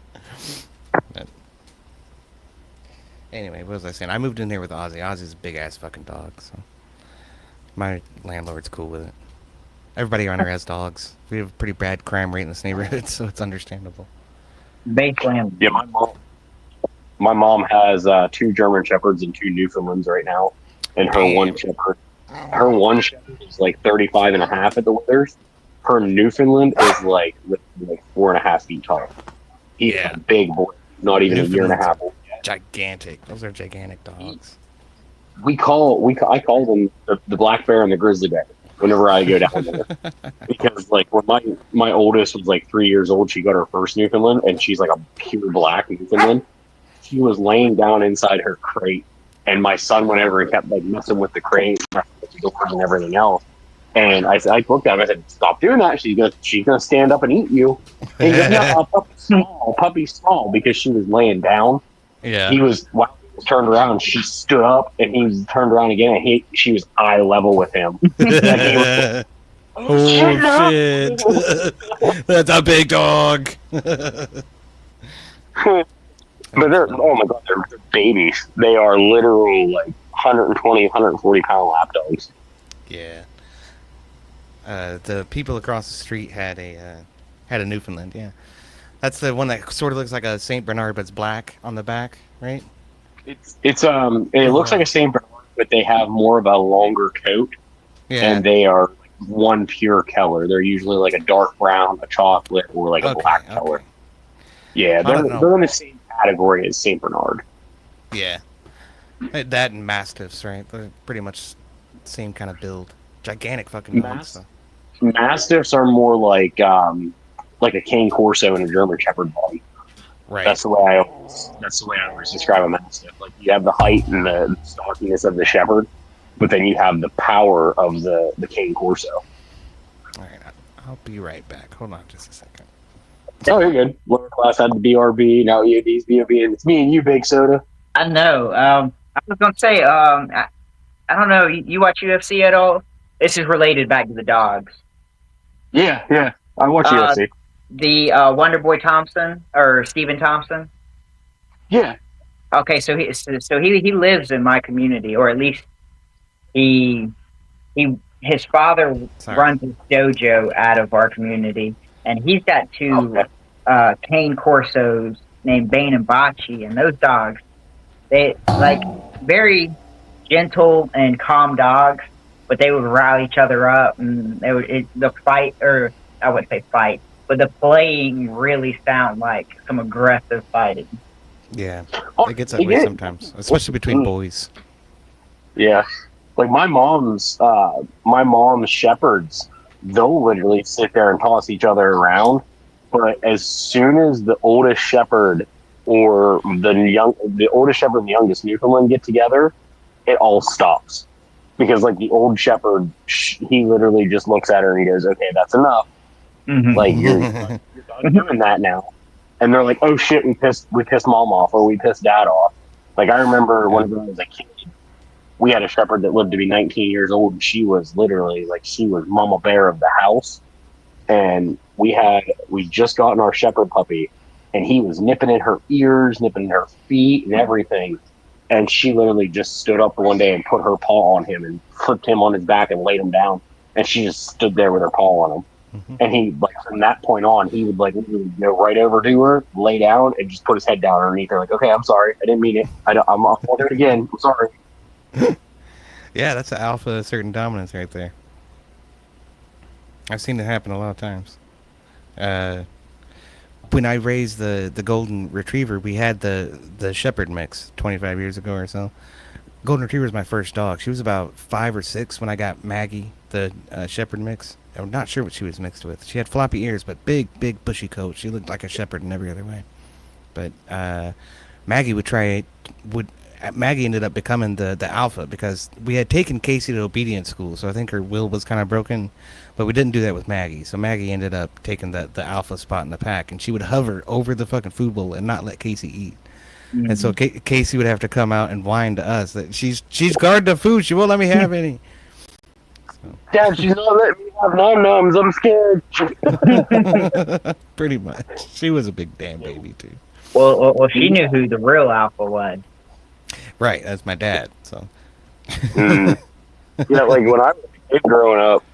But anyway, what was I saying? I moved in here with Ozzy. Ozzy's a big ass fucking dog, so my landlord's cool with it. Everybody around here has dogs. We have a pretty bad crime rate in this neighborhood, so it's understandable. Baseland. Yeah, my mom has 2 German Shepherds and 2 Newfoundlands right now, and her one Shepherd is like 35 and a half at the withers. Her Newfoundland is like 4.5 feet tall. He's a big boy, not even a year and a half old yet. Gigantic. Those are gigantic dogs. I call them the black bear and the grizzly bear whenever I go down there. Because like when my oldest was like 3 years old, she got her first Newfoundland, and she's like a pure black Newfoundland. She was laying down inside her crate, and my son went over and kept like messing with the crate and everything else. And I looked at him. I said, "Stop doing that. She's gonna stand up and eat you." And he goes, "No, puppy's small," because she was laying down. Yeah. He was turned around. She stood up, and he turned around again. And she was eye level with him. Oh shit! That's a big dog. But they're babies. They are literal like 120, 140 pound lap dogs. Yeah. The people across the street had a Newfoundland. Yeah, that's the one that sort of looks like a Saint Bernard, but it's black on the back, right? It looks like a Saint Bernard, but they have more of a longer coat, Yeah. and they are like one pure color. They're usually like a dark brown, a chocolate, or like a black color. Yeah, they're in the same category as Saint Bernard. Yeah, that and Mastiffs, right? They're pretty much same kind of build. Gigantic fucking dogs. So. Mastiffs are more like a Cane Corso and a German Shepherd body. Right. That's the way I That's the way I always describe a mastiff. Like you have the height and the stockiness of the shepherd, but then you have the power of the cane corso. All right, I'll be right back. Hold on just a second. Oh, you're good. Lower class had the BRB, now EAD's BOB, and it's me and you, Big Soda. I know. I was gonna say, I don't know. You watch UFC at all? This is related back to the dogs. Yeah. I watch UFC. The Wonder Boy Thompson or Stephen Thompson. Yeah. Okay, so he lives in my community, or at least his father runs his dojo out of our community, and he's got two cane corsos named Bane and Bocce, and those dogs, they like very gentle and calm dogs, but they would rile each other up, and they would the fight, or I wouldn't say fight, but the playing really sound like some aggressive fighting. Yeah, it gets that way sometimes, especially between boys. Yeah, like my mom's shepherds, they'll literally sit there and toss each other around, but as soon as the oldest shepherd or the oldest shepherd and the youngest Newfoundland get together, it all stops. Because like the old shepherd, he literally just looks at her and he goes, "Okay, that's enough. Like you're done doing that now." And they're like, "Oh shit, we pissed mom off, or we pissed dad off." Like I remember when I was a kid, we had a shepherd that lived to be 19 years old, and she was literally like, she was mama bear of the house. And we just gotten our shepherd puppy, and he was nipping in her ears, nipping in her feet and everything. And she literally just stood up one day and put her paw on him and flipped him on his back and laid him down. And she just stood there with her paw on him. And he, like, from that point on, he would, like, literally go right over to her, lay down, and just put his head down underneath her, like, "Okay, I'm sorry. I didn't mean it. I'll do it again. I'm sorry." Yeah, that's an alpha asserting dominance right there. I've seen it happen a lot of times. When I raised the golden retriever, we had the shepherd mix 25 years ago or so. Golden retriever was my first dog. She was about 5 or 6 when I got Maggie, the shepherd mix. I'm not sure what she was mixed with. She had floppy ears, but big bushy coat. She looked like a shepherd in every other way. But Maggie Maggie ended up becoming the alpha, because we had taken Casey to obedience school, so I think her will was kind of broken, but we didn't do that with Maggie. So Maggie ended up taking the alpha spot in the pack, and she would hover over the fucking food bowl and not let Casey eat. And so Casey would have to come out and whine to us that she's guarding the food. She won't let me have any. Dad, she's not letting me have num-nums. I'm scared. Pretty much. She was a big damn baby too. Well, she knew who the real alpha was. Right, that's my dad. So. Yeah, like when I was a kid growing up,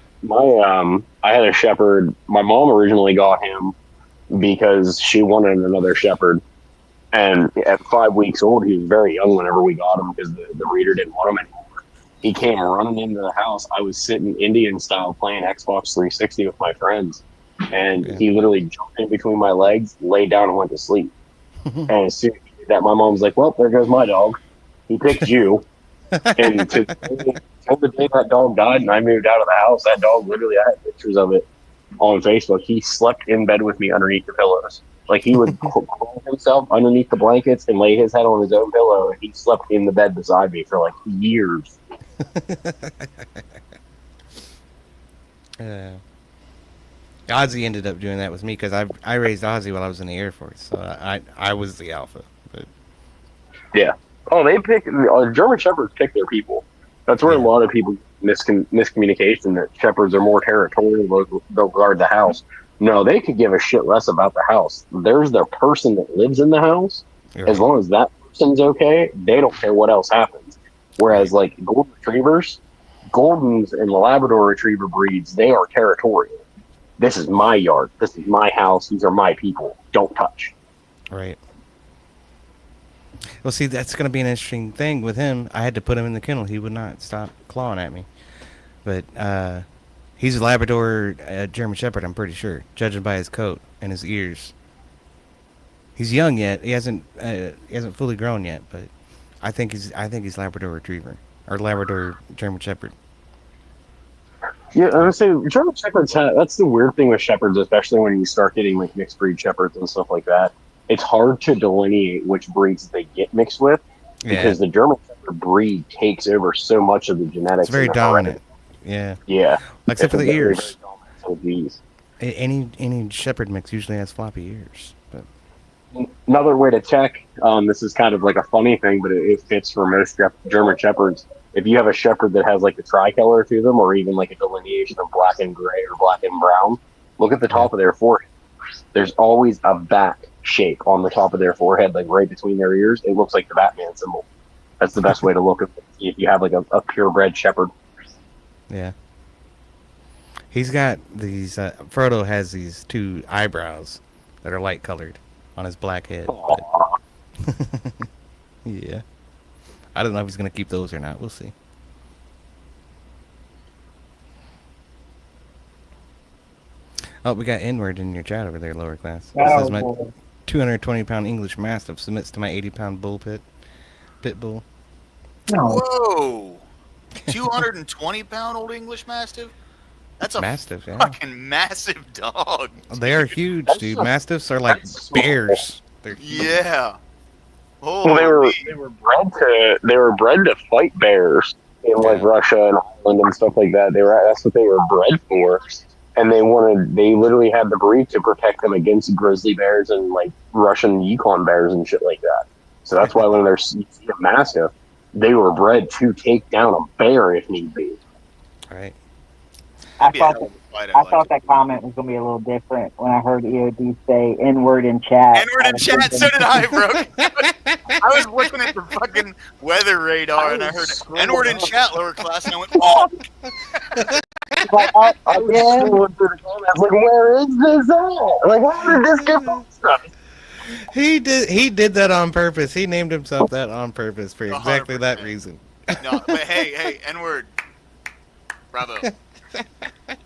I had a shepherd. My mom originally got him because she wanted another shepherd. And at 5 weeks old, he was very young whenever we got him, because the breeder didn't want him anymore. He came running into the house. I was sitting Indian style playing Xbox 360 with my friends. And he literally jumped in between my legs, laid down, and went to sleep. And as soon as he did that, my mom's like, "Well, there goes my dog. He picked you." And until the day that dog died and I moved out of the house, that dog, literally, I had pictures of it on Facebook. He slept in bed with me underneath the pillows. Like, he would crawl himself underneath the blankets and lay his head on his own pillow, and he slept in the bed beside me for like years. Ozzy ended up doing that with me, because I raised Ozzy while I was in the Air Force, so I was the alpha. But yeah. Oh, they pick German shepherds pick their people. That's where a lot of people miscommunication that shepherds are more territorial. They'll guard the house. No, they could give a shit less about the house. There's their person that lives in the house. Right. As long as that person's okay, they don't care what else happens. Whereas, like, golden retrievers, Goldens and Labrador retriever breeds, they are territorial. This is my yard. This is my house. These are my people. Don't touch. Right. Well, see, that's going to be an interesting thing with him. I had to put him in the kennel. He would not stop clawing at me. But he's a Labrador German Shepherd, I'm pretty sure, judging by his coat and his ears. He's young yet. He hasn't fully grown yet, but I think he's Labrador Retriever or Labrador German Shepherd. Yeah, I would say German Shepherds that's the weird thing with Shepherds, especially when you start getting like mixed breed Shepherds and stuff like that. it's hard to delineate which breeds they get mixed with because the German Shepherd breed takes over so much of the genetics. It's very and the dominant. heredity. Yeah. Yeah. Except for the Very, ears. very dominant with these. Any shepherd mix usually has floppy ears. But Another way to check, this is kind of like a funny thing, but it fits for most German Shepherds. If you have a Shepherd that has like a tricolor to them, or even like a delineation of black and gray or black and brown, look at the top of their forehead. There's always a bat shape on the top of their forehead, like right between their ears. It looks like the Batman symbol. That's the best way to look at it if you have like a purebred Shepherd. yeah. He's got these. Frodo has these 2 eyebrows that are light colored on his black head. Aw. Yeah. I don't know if he's gonna keep those or not. We'll see. Oh, we got N-word in your chat over there, lower class. It says my 220-pound English Mastiff submits to my 80-pound bull pit bull. Whoa! 220-pound old English Mastiff? That's a Mastiff, yeah. fucking massive dog. They are huge, dude. Mastiffs are like bears. They're Yeah. Well, they were bred to fight bears in like Russia and Ireland and stuff like that. That's what they were bred for, and they literally had the breed to protect them against grizzly bears and like Russian Yukon bears and shit like that. So that's why when they're a Mastiff, they were bred to take down a bear if need be. right. I thought that comment was going to be a little different when I heard EOD say N-word in chat. N-word in chat, so did I, bro. I was looking at the fucking weather radar and I heard N-word in chat, lower class, and I went, oh! Like, I was like, where is this at? Like, how did this get posted? He did that on purpose. He named himself that on purpose for exactly that reason. No, but hey, N-word. Bravo.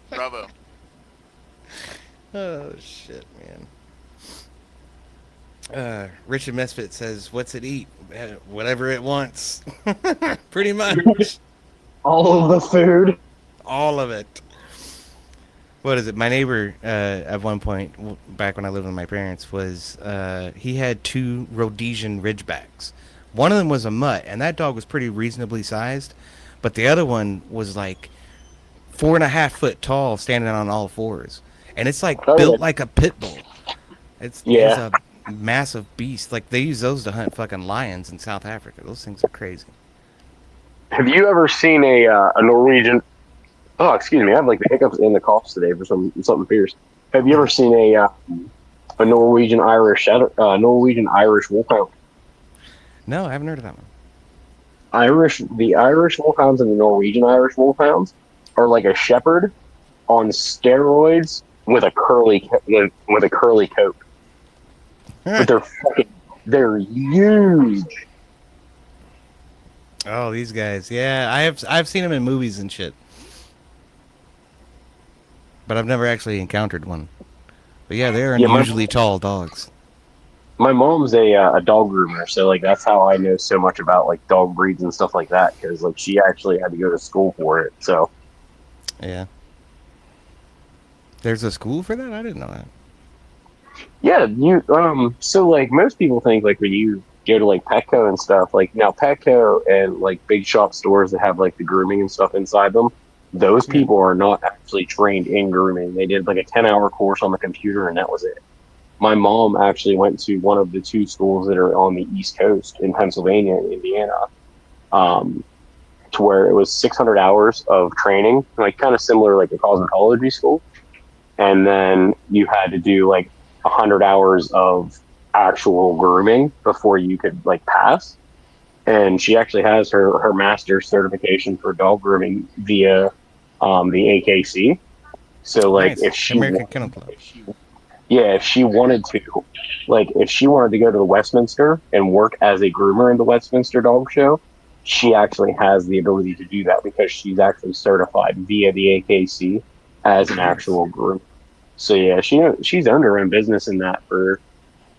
Bravo. Oh shit, man. Richard Misfit says, "What's it eat? Whatever it wants." Pretty much. All of the food. All of it. What is it? My neighbor, at one point, back when I lived with my parents, was he had 2 Rhodesian Ridgebacks. One of them was a mutt, and that dog was pretty reasonably sized, but the other one was like 4.5 foot tall, standing on all 4s, and it's like built like a pit bull. It's a massive beast. Like they use those to hunt fucking lions in South Africa. Those things are crazy. Have you ever seen a Norwegian? Oh, excuse me. I have like the hiccups and the coughs today for something fierce. Have you ever seen a Norwegian Irish wolfhound? No, I haven't heard of that one. The Irish wolfhounds and the Norwegian Irish wolfhounds are like a shepherd on steroids with a curly coat. But they're huge. Oh, these guys. Yeah, I've seen them in movies and shit. But I've never actually encountered one. But yeah, they're unusually tall dogs. My mom's a dog groomer, so like that's how I know so much about like dog breeds and stuff like that, because like she actually had to go to school for it. So yeah, there's a school for that. I didn't know that. Yeah, so like most people think like when you go to like Petco and stuff, like now Petco and like big shop stores that have like the grooming and stuff inside them, those people are not actually trained in grooming. They did like a 10-hour course on the computer and that was it. My mom actually went to one of the 2 schools that are on the East Coast in Pennsylvania and Indiana, to where it was 600 hours of training, like kind of similar like a cosmetology school. And then you had to do like 100 hours of actual grooming before you could like pass. And she actually has her master's certification for dog grooming via the AKC. So like Nice. if she American Kennel Club. if she wanted to go to the Westminster and work as a groomer in the Westminster Dog Show, she actually has the ability to do that because she's actually certified via the AKC as an actual groomer. So yeah, she's owned her own business in that for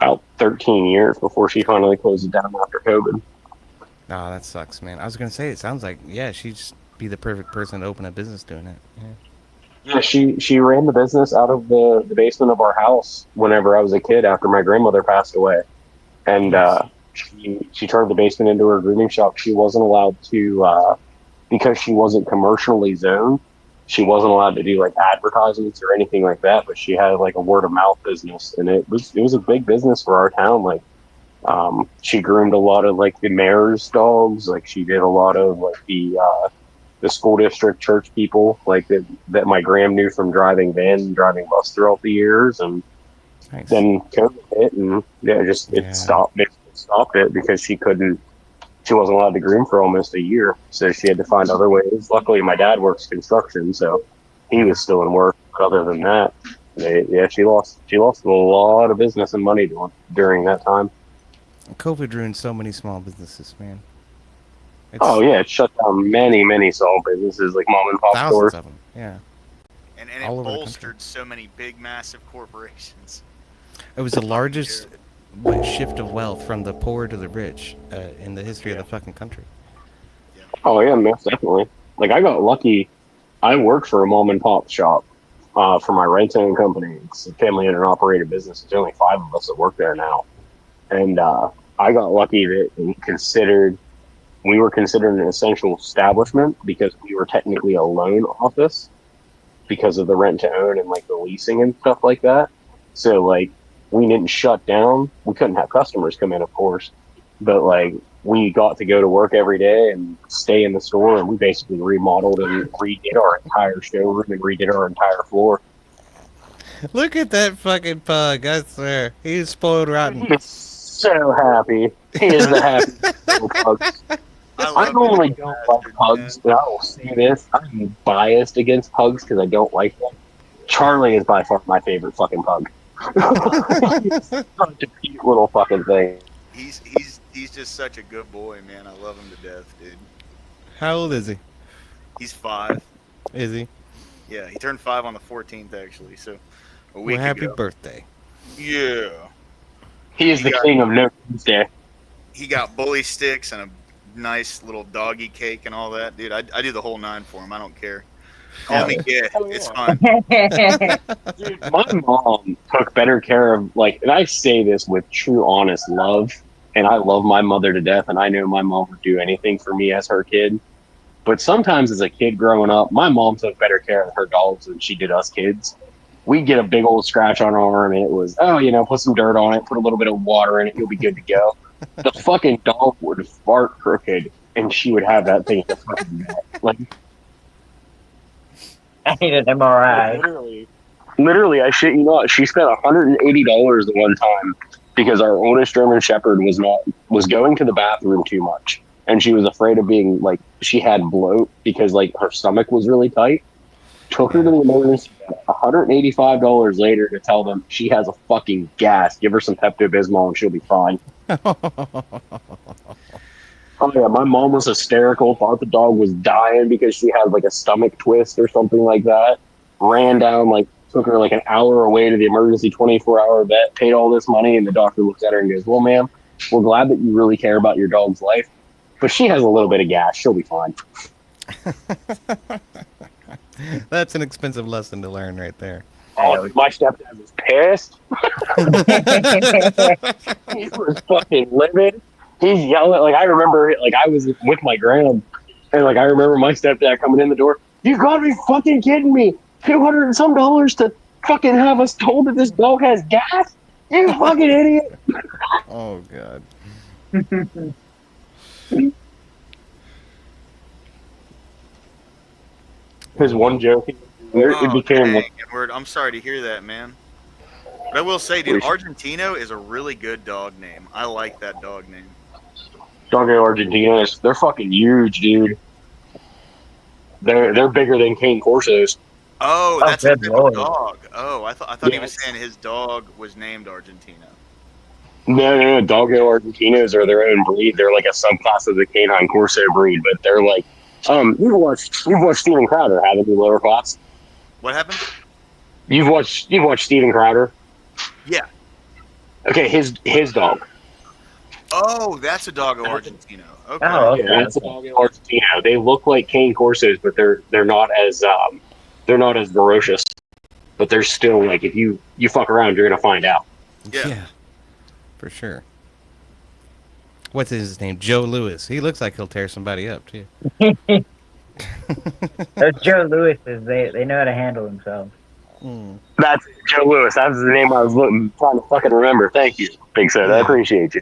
about 13 years before she finally closed it down after COVID. Oh, that sucks, man. I was gonna say, it sounds like she'd be the perfect person to open a business doing it. Yeah. Yeah, she ran the business out of the basement of our house whenever I was a kid after my grandmother passed away. And she turned the basement into her grooming shop. She wasn't allowed to because she wasn't commercially zoned. She wasn't allowed to do like advertisements or anything like that, but she had like a word of mouth business, and it was a big business for our town. Like, she groomed a lot of like the mayor's dogs. Like, she did a lot of like the school district church people, like that my gram knew from driving van and driving bus throughout the years, and Nice. then COVID hit, and it stopped it because she wasn't allowed to groom for almost a year, so she had to find other ways. Luckily, my dad works construction, so he was still in work. But other than that, she lost a lot of business and money during that time. COVID ruined so many small businesses, man. It shut down many small businesses, like mom and pop thousands stores. of them. Yeah, And All it over the bolstered so many big, massive corporations. it was the largest shift of wealth from the poor to the rich in the history of the fucking country. Oh yeah, most definitely. Like, I got lucky. I worked for a mom and pop shop for my rent-owned company. It's a family-owned and operated business. There's only 5 of us that work there now, and I got lucky that we were considered an essential establishment because we were technically a loan office because of the rent-to-own and like the leasing and stuff like that. So like, we didn't shut down. We couldn't have customers come in, of course, but like, we got to go to work every day and stay in the store, and we basically remodeled and redid our entire showroom and redid our entire floor. Look at that fucking pug! I swear, he's spoiled rotten. He is so happy. He is the happiest little pug. I normally don't like pugs, but I will say this: I'm biased against pugs because I don't like them. Charlie is by far my favorite fucking pug. He's such a cute little fucking thing. He's just such a good boy, man. I love him to death, dude. How old is he? He's 5. Is he? Yeah, he turned 5 on the 14th, actually. So a Well, week happy ago. birthday. Yeah. He is the king of No Tuesday. He got bully sticks and a nice little doggy cake and all that, dude. I do the whole 9 for him. I don't care. Call me gay. It's fine. Dude, my mom took better care of, like, and I say this with true, honest love, and I love my mother to death, and I know my mom would do anything for me as her kid. But sometimes as a kid growing up, my mom took better care of her dogs than she did us kids. We'd get a big old scratch on our arm, and it was, put some dirt on it, put a little bit of water in it, you'll be good to go. The fucking dog would fart crooked, and she would have that thing in the fucking neck. Like, I need an MRI. Literally, I shit you not, she spent $180 the one time because our oldest German Shepherd was going to the bathroom too much, and she was afraid of being, like, she had bloat because, like, her stomach was really tight. Took her to the emergency. $185 later to tell them she has a fucking gas. Give her some Pepto-Bismol and she'll be fine. Oh yeah, my mom was hysterical. Thought the dog was dying because she had like a stomach twist or something like that. Ran down, like, took her like an hour away to the emergency 24-hour vet. Paid all this money, and the doctor looks at her and goes, "Well, ma'am, we're glad that you really care about your dog's life, but she has a little bit of gas. She'll be fine." That's an expensive lesson to learn right there. Oh, my stepdad was pissed. He was fucking livid. He's yelling. Like, I remember, like, I was with my gram, and like, I remember my stepdad coming in the door. You gotta be fucking kidding me! $200 and some to fucking have us told that this dog has gas? You fucking idiot! Oh god. His one joke, it became like, Edward, I'm sorry to hear that, man. But I will say, dude, Argentino is a really good dog name. I like that dog name. Doggo Argentinos. They're fucking huge, dude. They're bigger than Cane Corsos. Oh, that's a good different lord. dog. Oh, I thought he was saying his dog was named Argentino. No. Doggo Argentinos are their own breed. They're like a subclass of the Canine Corso breed, but they're like, you've watched Steven Crowder, haven't you, lower class? What happened? You've watched Steven Crowder? Yeah. Okay, his dog. Oh, that's a doggo Argentino. Okay. Oh, okay. Yeah, that's a Doggo Argentino. They look like Cane Corsos, but they're not as They're not as ferocious, but they're still like, if you fuck around, you're gonna find out. Yeah. For sure. What's his name? Joe Louis. He looks like he'll tear somebody up too. Those Joe Lewises, they know how to handle themselves. That's Joe Louis. That was the name I was trying to fucking remember. Thank you, Big Sir. I appreciate you.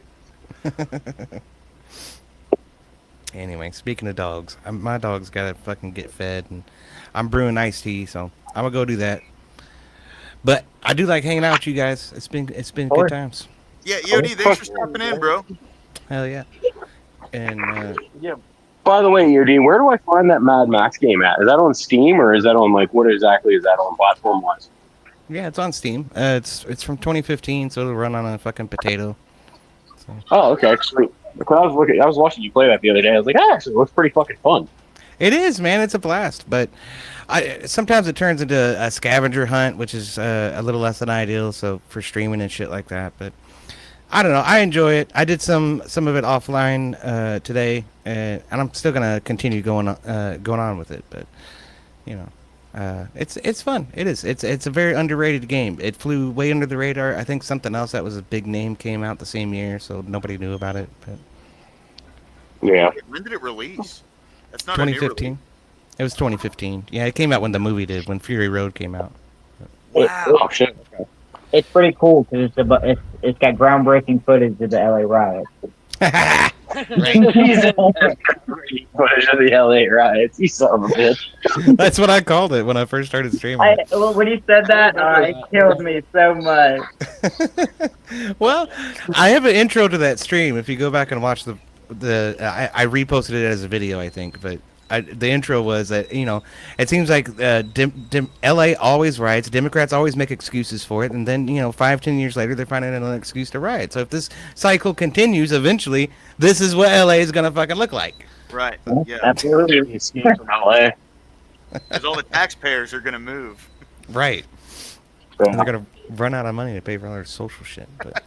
Anyway, speaking of dogs, my dog's gotta fucking get fed, and I'm brewing iced tea, so I'm gonna go do that. But I do like hanging out with you guys. It's been good times. Yeah, EOD, thanks for stopping in, bro. Hell yeah. And By the way, EOD, where do I find that Mad Max game at? Is that on Steam or is that on like what exactly is that on platform wise? yeah, it's on Steam. It's from 2015, so it'll run on a fucking potato. Oh, okay, sweet. Because I was watching you play that the other day. I was like, actually, it looks pretty fucking fun. It is, man. It's a blast. But sometimes it turns into a scavenger hunt, which is a little less than ideal. So for streaming and shit like that. But I don't know. I enjoy it. I did some of it offline today, and I'm still gonna continue going on with it. But you know, it's fun. It is. It's a very underrated game. It flew way under the radar. I think something else that was a big name came out the same year, so nobody knew about it. But Yeah. When did it release? That's not a new 2015. release. It was 2015. Yeah, it came out when the movie did, when Fury Road came out. Wow. Oh shit. Okay. It's pretty cool because it's got groundbreaking footage of the LA riots. Footage of the LA riots. You son of a bitch. That's what I called it when I first started streaming. When you said that, it killed me so much. Well, I have an intro to that stream. If you go back and watch I reposted it as a video, I think, but the intro was that, you know, it seems like LA always riots. Democrats always make excuses for it, and then, you know, 5-10 years later, they're finding an excuse to riot. So if this cycle continues, eventually, this is what LA is gonna fucking look like. Right. Yeah. Absolutely. Escape from LA. Because all the taxpayers are going to move. Right. And they're gonna run out of money to pay for all their social shit. But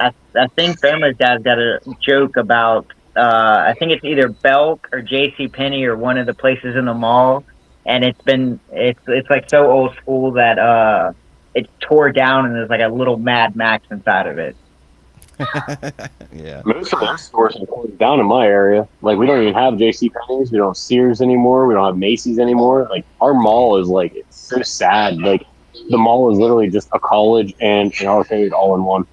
I think Family Guy's got a joke about I think it's either Belk or J.C. Penney or one of the places in the mall, and it's like so old school that it's tore down and there's like a little Mad Max inside of it. yeah. Most of those stores are closed down in my area. Like, we don't even have J.C. Penney's, we don't have Sears anymore, we don't have Macy's anymore. Like, our mall is like, it's so sad. Like, the mall is literally just a college and an arcade all in one.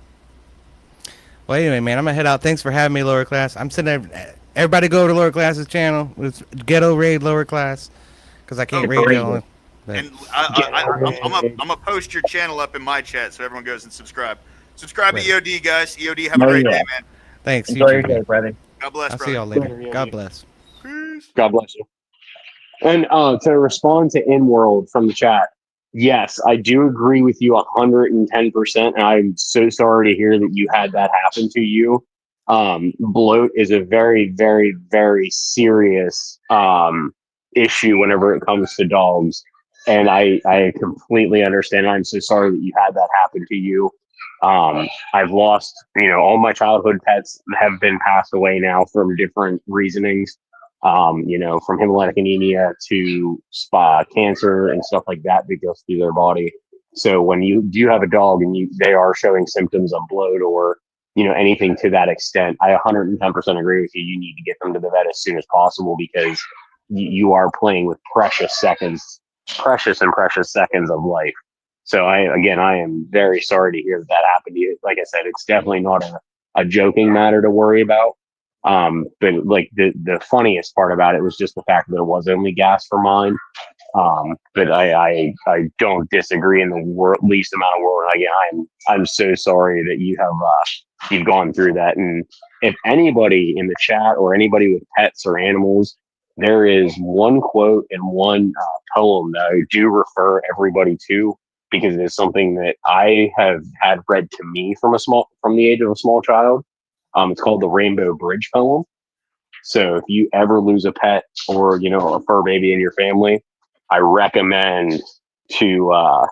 Well, anyway, man, I'm gonna head out. Thanks for having me, Lower Class. I'm sitting there. Everybody go to Lower Class's channel. It's Ghetto Raid Lower Class, because I can't raid y'all. And I'm gonna post your channel up in my chat so everyone goes and subscribe. Subscribe to EOD, guys. EOD, have a great day, man. Thanks. Enjoy your too, day, man. brother. God bless, I'll brother. see y'all later. God bless. Peace. God bless you. And to respond to InWorld from the chat, yes, I do agree with you 110%. And I'm so sorry to hear that you had that happen to you. Bloat is a very, very, very serious issue whenever it comes to dogs. And I completely understand. I'm so sorry that you had that happen to you. I've lost, all my childhood pets have been passed away now from different reasonings. From hemolytic anemia to cancer and stuff like that goes through their body. So when you do have a dog and they are showing symptoms of bloat or, anything to that extent, I 110% agree with you. You need to get them to the vet as soon as possible because you are playing with precious seconds of life. So I am very sorry to hear that happened to you. Like I said, it's definitely not a joking matter to worry about. But like the funniest part about it was just the fact that it was only gas for mine. But I don't disagree in the least amount of world. Again, I'm so sorry that you have you've gone through that. And if anybody in the chat or anybody with pets or animals, there is one quote and one poem that I do refer everybody to because it is something that I have had read to me from the age of a small child. It's called the Rainbow Bridge poem. So if you ever lose a pet or, a fur baby in your family, I recommend to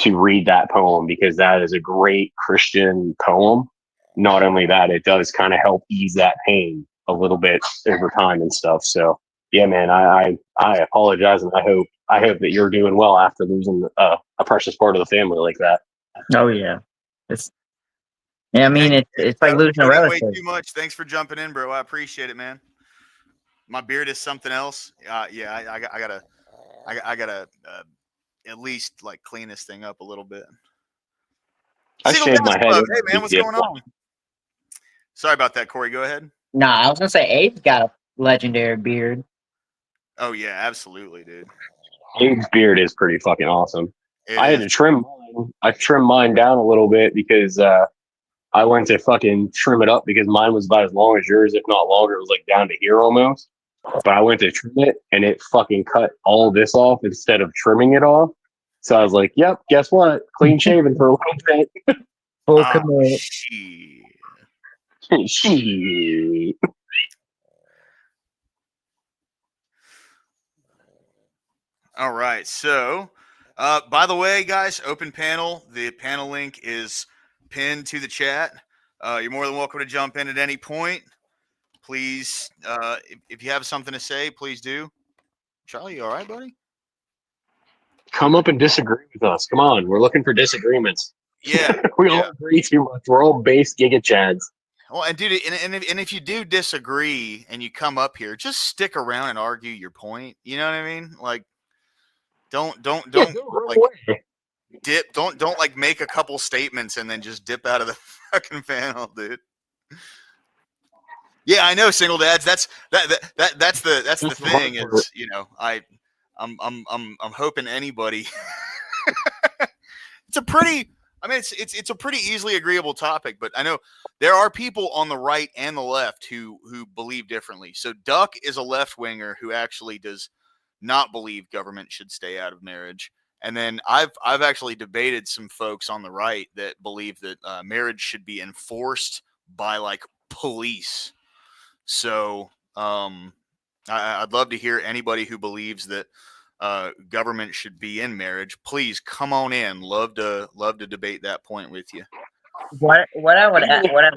read that poem because that is a great Christian poem. Not only that, it does kind of help ease that pain a little bit over time and stuff. So yeah, man, I apologize, and I hope that you're doing well after losing a precious part of the family like that. Oh yeah, it's yeah. I mean, it's like Duck, losing a taking way relative. too much. Thanks for jumping in, bro. I appreciate it, man. My beard is something else. Yeah, I gotta at least like clean this thing up a little bit. I Single shaved Dads my head. Club. It was Hey a man, big what's deal. going on? Sorry about that, Corey. Go ahead. Nah, I was gonna say Abe's got a legendary beard. Oh yeah, absolutely, dude. Abe's beard is pretty fucking awesome. It I had is. to trim mine. I trimmed mine down a little bit because I went to fucking trim it up because mine was about as long as yours, if not longer. It was like down to here almost. But I went to trim it and it fucking cut all this off instead of trimming it off. So I was like, yep, guess what? Clean shaven for a little bit. Full Ah, commit. shit. Shit. All right. So, by the way, guys, open panel. The panel link is pinned to the chat. You're more than welcome to jump in at any point. Please, if you have something to say, please do. Charlie, you all right, buddy? Come up and disagree with us. Come on. We're looking for disagreements. Yeah. We Yeah. all agree too much. We're all base giga chads. Well, and dude, and if you do disagree and you come up here, just stick around and argue your point. You know what I mean? Like, don't Yeah, like don't run away. dip. Don't like make a couple statements and then just dip out of the fucking panel, dude. Yeah, I know, single dads. That's the thing is, you know, I'm hoping anybody. It's a pretty. I mean, it's a pretty easily agreeable topic, but I know there are people on the right and the left who believe differently. So Duck is a left winger who actually does not believe government should stay out of marriage. And then I've actually debated some folks on the right that believe that marriage should be enforced by like police. So I'd love to hear anybody who believes that government should be in marriage. Please come on in. Love to debate that point with you. What I would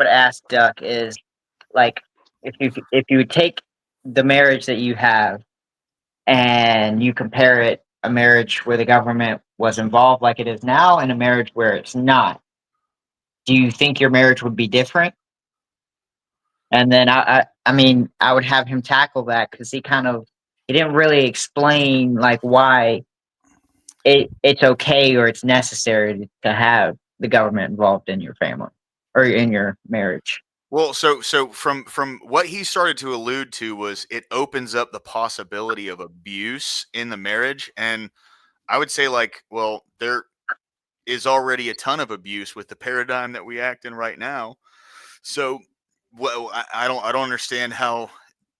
ask Duck is like if you take the marriage that you have and you compare it a marriage where the government was involved like it is now and a marriage where it's not, do you think your marriage would be different? And then I mean I would have him tackle that because he didn't really explain like why it's okay or it's necessary to have the government involved in your family or in your marriage. Well, so from what he started to allude to was it opens up the possibility of abuse in the marriage, and I would say like, well, there is already a ton of abuse with the paradigm that we act in right now. So, well, I don't understand how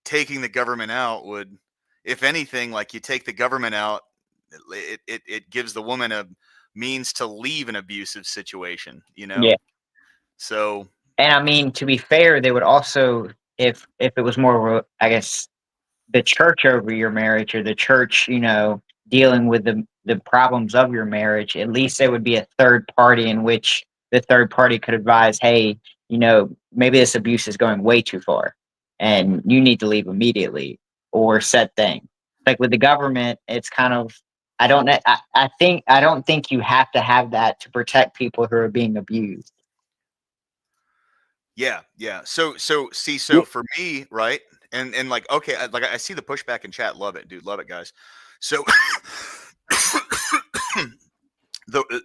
taking the government out would, if anything, like you take the government out, it gives the woman a means to leave an abusive situation, you know? Yeah. So, And I mean, to be fair, they would also, if it was more of a, I guess, the church over your marriage or the church, dealing with the problems of your marriage, at least there would be a third party in which the third party could advise, hey, maybe this abuse is going way too far and you need to leave immediately or set thing. Like with the government, it's kind of, I don't know. I don't think you have to have that to protect people who are being abused. yeah. So for me, right? And like, okay, I see the pushback in chat. Love it, dude. Love it, guys. So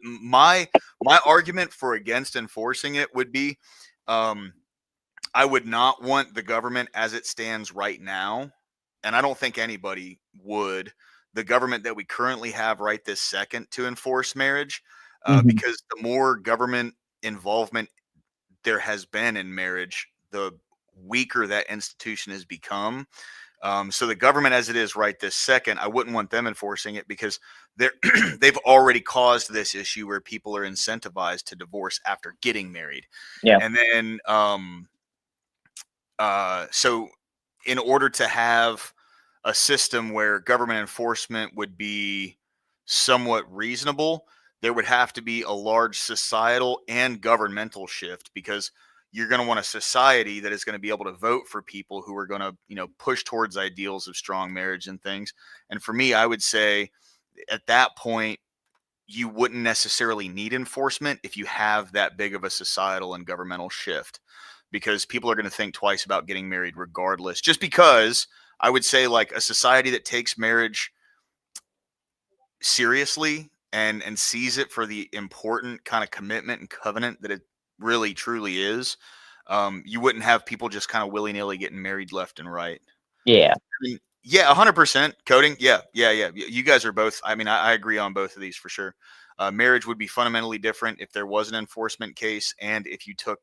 my argument for against enforcing it would be, I would not want the government as it stands right now, and I don't think anybody would, the government that we currently have right this second to enforce marriage, because the more government involvement there has been in marriage, the weaker that institution has become. So the government as it is right this second, I wouldn't want them enforcing it because they've already caused this issue where people are incentivized to divorce after getting married. Yeah. And then, so in order to have a system where government enforcement would be somewhat reasonable, there would have to be a large societal and governmental shift because you're going to want a society that is going to be able to vote for people who are going to, push towards ideals of strong marriage and things. And for me, I would say at that point, you wouldn't necessarily need enforcement if you have that big of a societal and governmental shift, because people are going to think twice about getting married regardless. Just because I would say, like, a society that takes marriage seriously and sees it for the important kind of commitment and covenant that it really truly is, you wouldn't have people just kind of willy-nilly getting married left and right. Yeah. I mean, yeah, 100% coding. Yeah. You guys are both. I mean, I agree on both of these for sure. Marriage would be fundamentally different if there was an enforcement case and if you took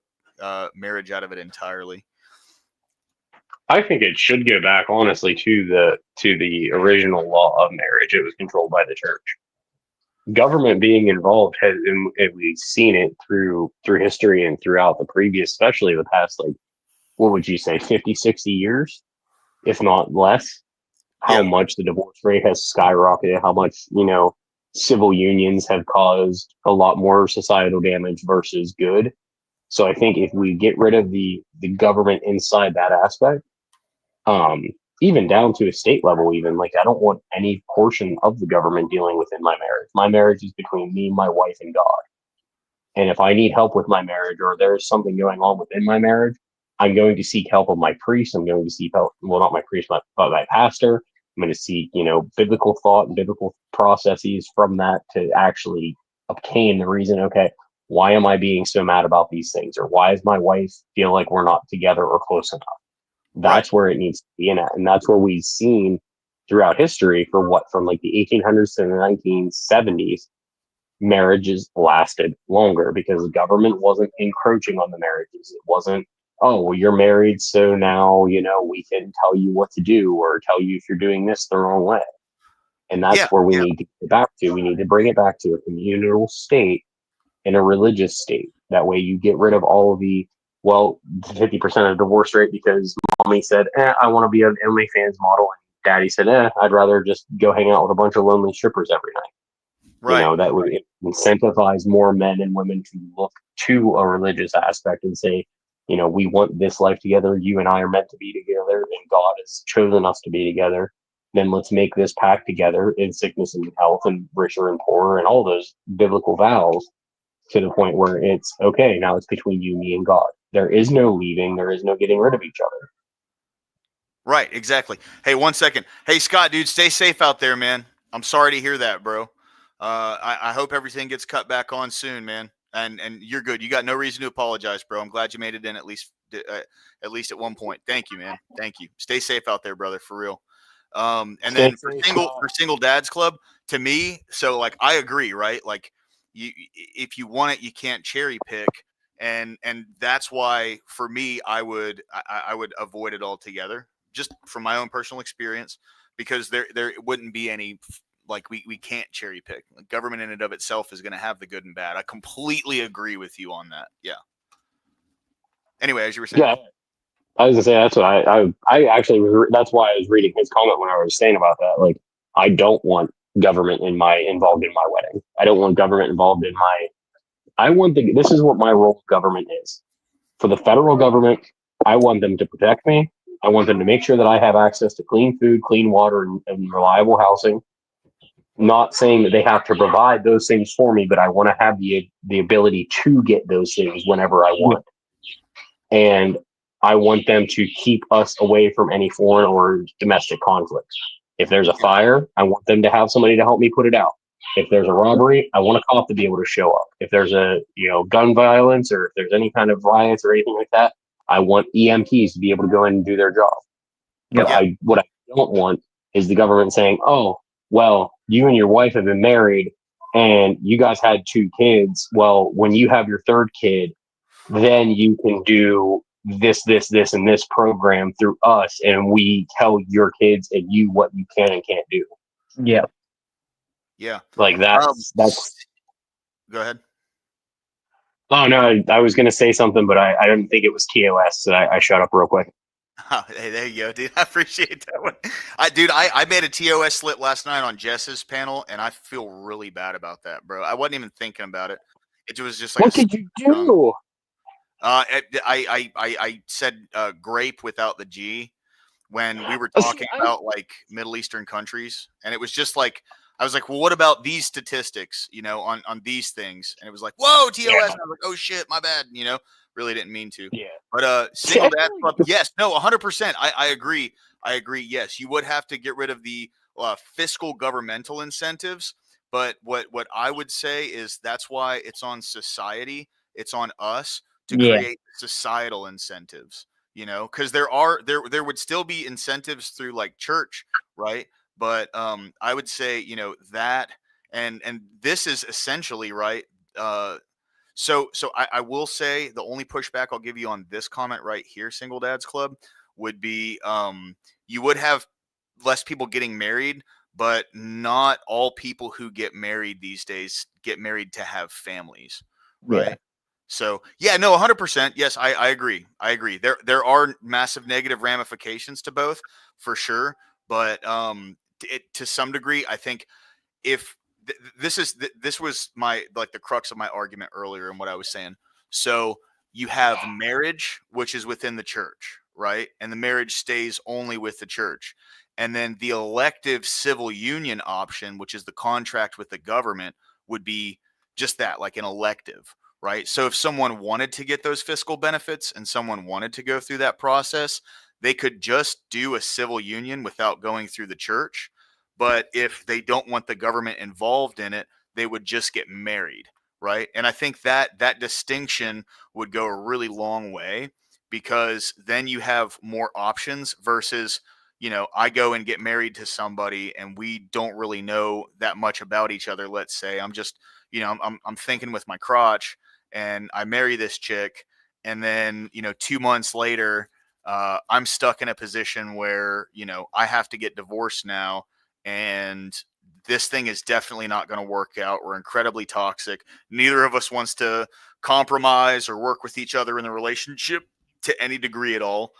marriage out of it entirely. I think it should go back, honestly, to the original law of marriage. It was controlled by the church. Government being involved has, and we've seen it through history and throughout the previous, especially the past, like, what would you say, 50, 60 years, if not less, how much the divorce rate has skyrocketed, how much, civil unions have caused a lot more societal damage versus good. So I think if we get rid of the government inside that aspect, even down to a state level, even, like, I don't want any portion of the government dealing within my marriage. My marriage is between me, my wife, and God. And if I need help with my marriage, or there's something going on within my marriage, I'm going to seek help of my priest. I'm going to seek help, well, not my priest, but my pastor. I'm going to seek, biblical thought and biblical processes from that to actually obtain the reason, okay, why am I being so mad about these things? Or why does my wife feel like we're not together or close enough? That's where it needs to be in at. And that's where we've seen throughout history from like the 1800s to the 1970s, marriages lasted longer because the government wasn't encroaching on the marriages. It wasn't, oh, well, you're married, so now, we can tell you what to do or tell you if you're doing this the wrong way. And that's where we need to get back to. We need to bring it back to a communal state and a religious state. That way you get rid of all of the 50% of divorce rate because mommy said, I want to be an OnlyFans model. And daddy said, I'd rather just go hang out with a bunch of lonely strippers every night. Right. That would incentivize more men and women to look to a religious aspect and say, we want this life together. You and I are meant to be together, and God has chosen us to be together. Then let's make this pact together in sickness and health and richer and poorer and all those biblical vows, to the point where it's okay. Now it's between you, me, and God. There is no leaving. There is no getting rid of each other. Right. Exactly. Hey, 1 second. Hey, Scott, dude, stay safe out there, man. I'm sorry to hear that, bro. I hope everything gets cut back on soon, man. And you're good. You got no reason to apologize, bro. I'm glad you made it in at least at one point. Thank you, man. Thank you. Stay safe out there, brother, for real. And then for single dads club, to me, so, like, I agree, right? Like, if you want it, you can't cherry pick. And that's why, for me, I would avoid it altogether, just from my own personal experience, because there wouldn't be any, like, we can't cherry pick. The government in and of itself is going to have the good and bad. I completely agree with you on that. Yeah. Anyway, as you were saying. Yeah, I was gonna say that's what I actually, that's why I was reading his comment when I was saying about that. Like, I don't want government involved in my wedding. I don't want government involved in this is what my role of government is. For the federal government, I want them to protect me. I want them to make sure that I have access to clean food, clean water, and reliable housing. Not saying that they have to provide those things for me, but I want to have the ability to get those things whenever I want. And I want them to keep us away from any foreign or domestic conflicts. If there's a fire, I want them to have somebody to help me put it out. If there's a robbery, I want a cop to be able to show up. If there's a gun violence, or if there's any kind of violence or anything like that, I want EMTs to be able to go in and do their job. But what I don't want is the government saying, oh, well, you and your wife have been married and you guys had 2 kids. Well, when you have your 3rd kid, then you can do this, and this program through us, and we tell your kids and you what you can and can't do. Yeah. Yeah. Like that's Go ahead. Oh no, I was gonna say something, but I didn't think it was TOS, so I shut up real quick. Oh, hey, there you go, dude. I appreciate that one. I made a TOS slip last night on Jess's panel, and I feel really bad about that, bro. I wasn't even thinking about it. It was just like, what did you do? I said grape without the G when we were talking about like Middle Eastern countries, and it was just like I was like, well, what about these statistics? On these things, and it was like, whoa, TOS. Yeah. And I was like, oh shit, my bad. Really didn't mean to. Yeah. But single dad club, yes, no, 100%. I agree. I agree. Yes, you would have to get rid of the fiscal governmental incentives. But what I would say is that's why it's on society. It's on us to Yeah. create societal incentives. Because there would still be incentives through like church, right? But I would say that and this is essentially right. So I will say the only pushback I'll give you on this comment right here, Single Dads Club, would be you would have less people getting married, but not all people who get married these days get married to have families, right? Yeah. So yeah, no, 100%. Yes, I agree. I agree. There are massive negative ramifications to both, for sure. But to some degree, I think if this was my like the crux of my argument earlier and what I was saying. So you have marriage, which is within the church, right? And the marriage stays only with the church. And then the elective civil union option, which is the contract with the government, would be just that, like an elective, right? So if someone wanted to get those fiscal benefits and someone wanted to go through that process, they could just do a civil union without going through the church. But if they don't want the government involved in it, they would just get married, right? And I think that distinction would go a really long way, because then you have more options versus, I go and get married to somebody and we don't really know that much about each other. Let's say I'm just, I'm thinking with my crotch, and I marry this chick, and then 2 months later, I'm stuck in a position where I have to get divorced now, and this thing is definitely not going to work out. We're incredibly toxic. Neither of us wants to compromise or work with each other in the relationship to any degree at all.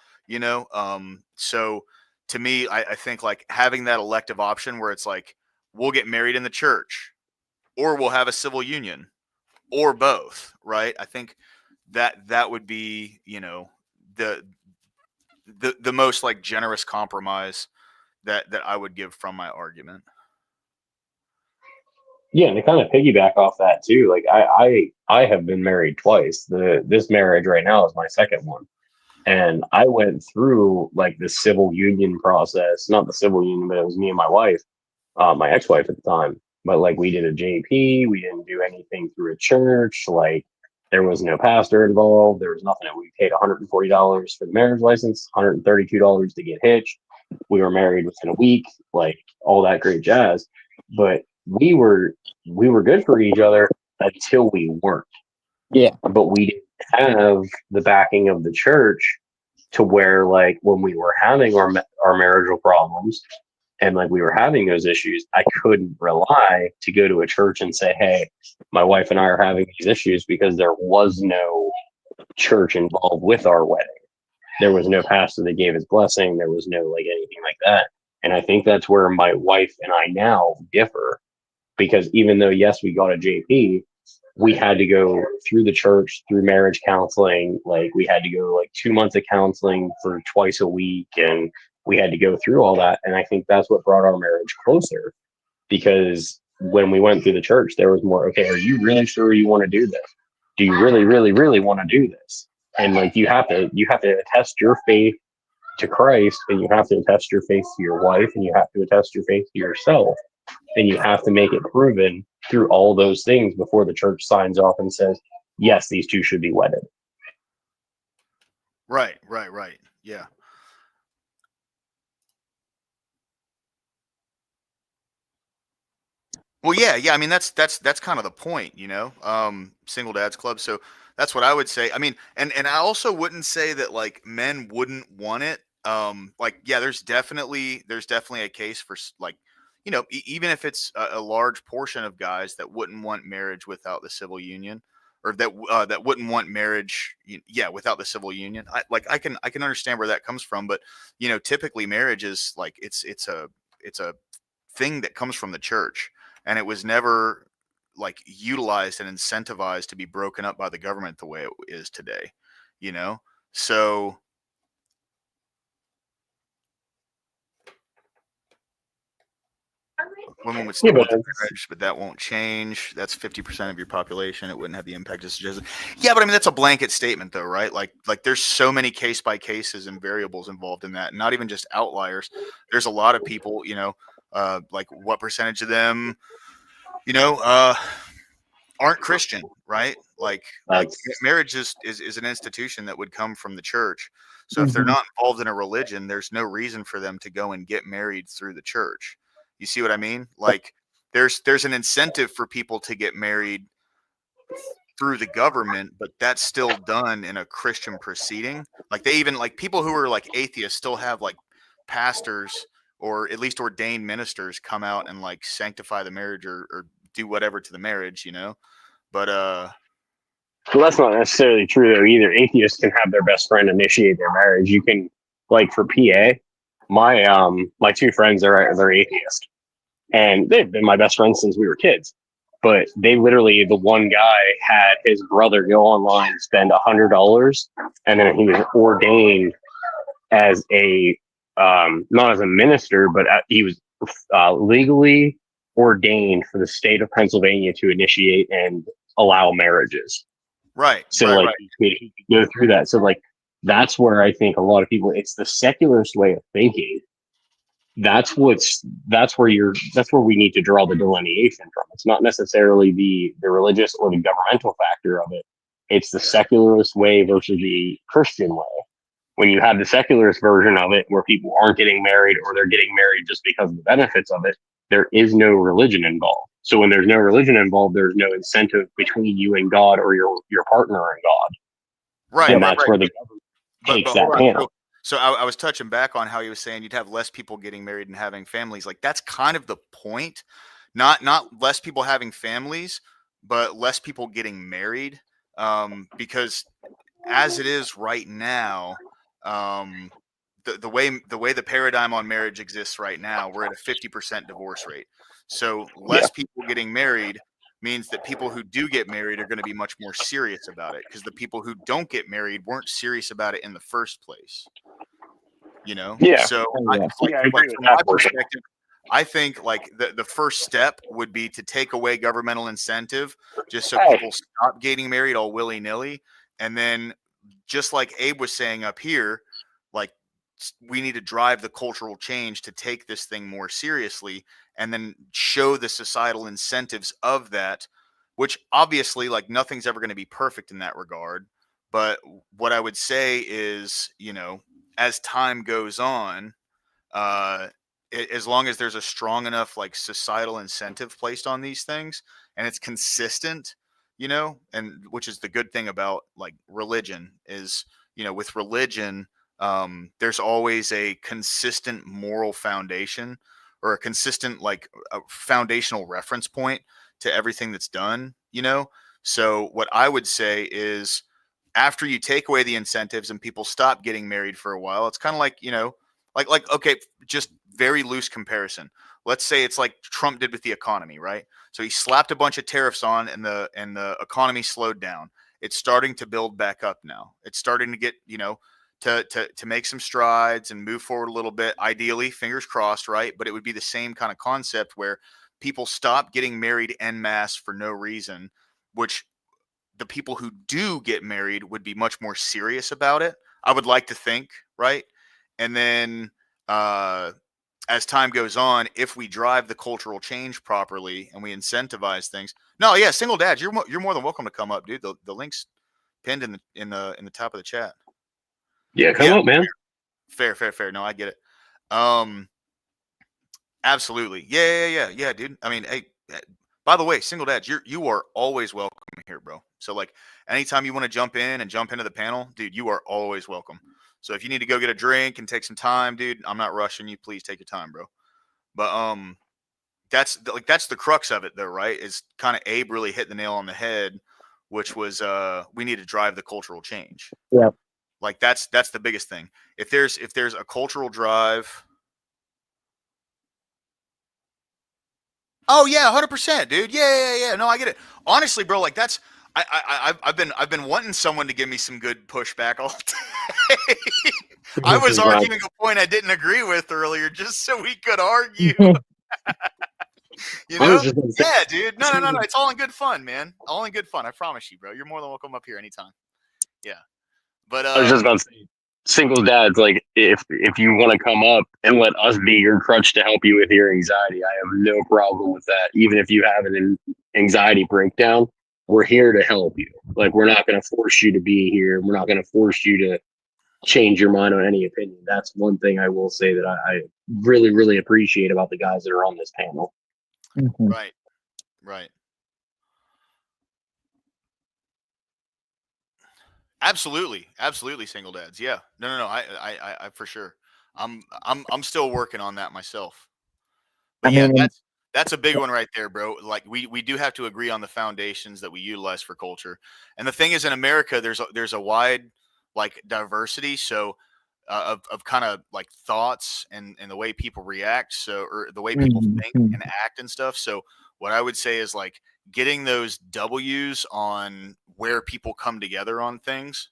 So to me, I think like having that elective option where it's like we'll get married in the church, or we'll have a civil union, or both, right? I think that would be the most like generous compromise that I would give from my argument. Yeah, and to kind of piggyback off that too, like I have been married twice. This marriage right now is my second one. And I went through like the civil union process, not the civil union, but it was me and my wife, my ex-wife at the time. But like we did a JP, we didn't do anything through a church, like there was no pastor involved, there was nothing. We paid $140 for the marriage license, $132 to get hitched. We were married within a week, like all that great jazz. But we were good for each other until we weren't. Yeah. But we didn't have the backing of the church to where like when we were having our marital problems and like we were having those issues, I couldn't rely to go to a church and say, hey, my wife and I are having these issues, because there was no church involved with our wedding. There was no pastor that gave his blessing. There was no like anything like that. And I think that's where my wife and I now differ, because even though, yes, we got a JP, we had to go through the church, through marriage counseling. Like we had to go like 2 months of counseling for twice a week. And we had to go through all that. And I think that's what brought our marriage closer, because when we went through the church, there was more, okay, are you really sure you want to do this? Do you really, really, really want to do this? And like, you have to attest your faith to Christ, and you have to attest your faith to your wife, and you have to attest your faith to yourself. And you have to make it proven through all those things before the church signs off and says, yes, these two should be wedded. Right. Yeah. Well, yeah. I mean, that's kind of the point, Single Dads Club. So that's what I would say. I mean, and I also wouldn't say that like men wouldn't want it. Like, yeah, there's definitely a case for like, even if it's a large portion of guys that wouldn't want marriage without the civil union, or that wouldn't want marriage, without the civil union. I can understand where that comes from, but typically marriage is like it's a thing that comes from the church, and it was never like utilized and incentivized to be broken up by the government the way it is today. you know? So women would still Yeah, want but the marriage, but that won't change. That's 50% of your population. It wouldn't have the impact as suggested. Yeah, but I mean that's a blanket statement though, right? Like there's so many case by cases and variables involved in that. Not even just outliers. There's a lot of people, you know, like what percentage of them, you know, aren't Christian, right? Like that's marriage is an institution that would come from the church. So if they're Mhm. not involved in a religion, there's no reason for them to go and get married through the church. You see what I mean? Like there's an incentive for people to get married through the government, but that's still done in a Christian proceeding. Like they even like people who are like atheists still have like pastors or at least ordained ministers come out and like sanctify the marriage or do whatever to the marriage, you know? But well, that's not necessarily true though either. Atheists can have their best friend initiate their marriage. You can, like for PA, my two friends are they're atheist, and they've been my best friends since we were kids. But they literally, the one guy had his brother go online, spend $100, and then he was ordained as a not as a minister, but he was legally ordained for the state of Pennsylvania to initiate and allow marriages. right, So right, like right. he could go through that. So like that's where I think a lot of people, it's the secularist way of thinking. That's where we need to draw the delineation from. It's not necessarily the religious or the governmental factor of it. It's the secularist way versus the Christian way. When you have the secularist version of it where people aren't getting married or they're getting married just because of the benefits of it, there is no religion involved. So when there's no religion involved, there's no incentive between you and God or your partner and God. Right, And right, that's right. where the government takes But that hold on. panel. So I was touching back on how he was saying you'd have less people getting married and having families. Like that's kind of the point. Not less people having families, but less people getting married. Because as it is right now, um, the way the paradigm on marriage exists right now, we're at a 50% divorce rate. So Yeah. less people getting married means that people who do get married are going to be much more serious about it because the people who don't get married weren't serious about it in the first place. You know, Yeah. so Yeah. Yeah, I agree with from that my portion. perspective, I think like the first step would be to take away governmental incentive just so Hey. people stop getting married all willy nilly, and then just like Abe was saying up here, like we need to drive the cultural change to take this thing more seriously and then show the societal incentives of that, which obviously like nothing's ever going to be perfect in that regard. But what I would say is, you know, as time goes on, uh, as long as there's a strong enough like societal incentive placed on these things and it's consistent, you know, and which is the good thing about like religion is, you know, with religion, there's always a consistent moral foundation or a consistent like a foundational reference point to everything that's done, you know. So what I would say is after you take away the incentives and people stop getting married for a while, it's kind of like, you know, like okay, just very loose comparison. Let's say it's like Trump did with the economy, right? So he slapped a bunch of tariffs on and the economy slowed down. It's starting to build back up now. It's starting to get, you know, to make some strides and move forward a little bit. Ideally, fingers crossed, right? But it would be the same kind of concept where people stop getting married en masse for no reason, which the people who do get married would be much more serious about it. I would like to think, right? And then as time goes on, if we drive the cultural change properly and we incentivize things, no, yeah, single dads, you're more than welcome to come up, dude. The link's pinned in the top of the chat. Yeah, come Yeah, up, man. fair. No, I get it. Um, absolutely, yeah, dude. I mean, hey, by the way, single dads, you are always welcome here, bro. So like, anytime you want to jump in and jump into the panel, dude, you are always welcome. So if you need to go get a drink and take some time, dude, I'm not rushing you. Please take your time, bro. But that's the crux of it, though, right? Is kind of Abe really hit the nail on the head, which was we need to drive the cultural change. Yep. Like that's the biggest thing. If there's a cultural drive. Oh yeah, 100%, dude. Yeah. No, I get it. Honestly, bro, like I've been wanting someone to give me some good pushback all day. I was arguing a point I didn't agree with earlier, just so we could argue. You I know? was just gonna say, Yeah, dude. No. It's all in good fun, man. All in good fun. I promise you, bro. You're more than welcome up here anytime. Yeah. But I was just about to say, single dads, like if you want to come up and let us be your crutch to help you with your anxiety, I have no problem with that. Even if you have an anxiety breakdown, we're here to help you. Like we're not going to force you to be here. We're not going to force you to change your mind on any opinion. That's one thing I will say that I really, really appreciate about the guys that are on this panel. Mhm. Right. Absolutely, single dads. Yeah, no. I for sure. I'm still working on that myself. But I yeah, mean, that's a big one right there, bro. Like we do have to agree on the foundations that we utilize for culture. And the thing is, in America, there's a wide like diversity. So of kind of like thoughts and the way people react. So or the way people think mhm. and act and stuff. So what I would say is like getting those W's on where people come together on things.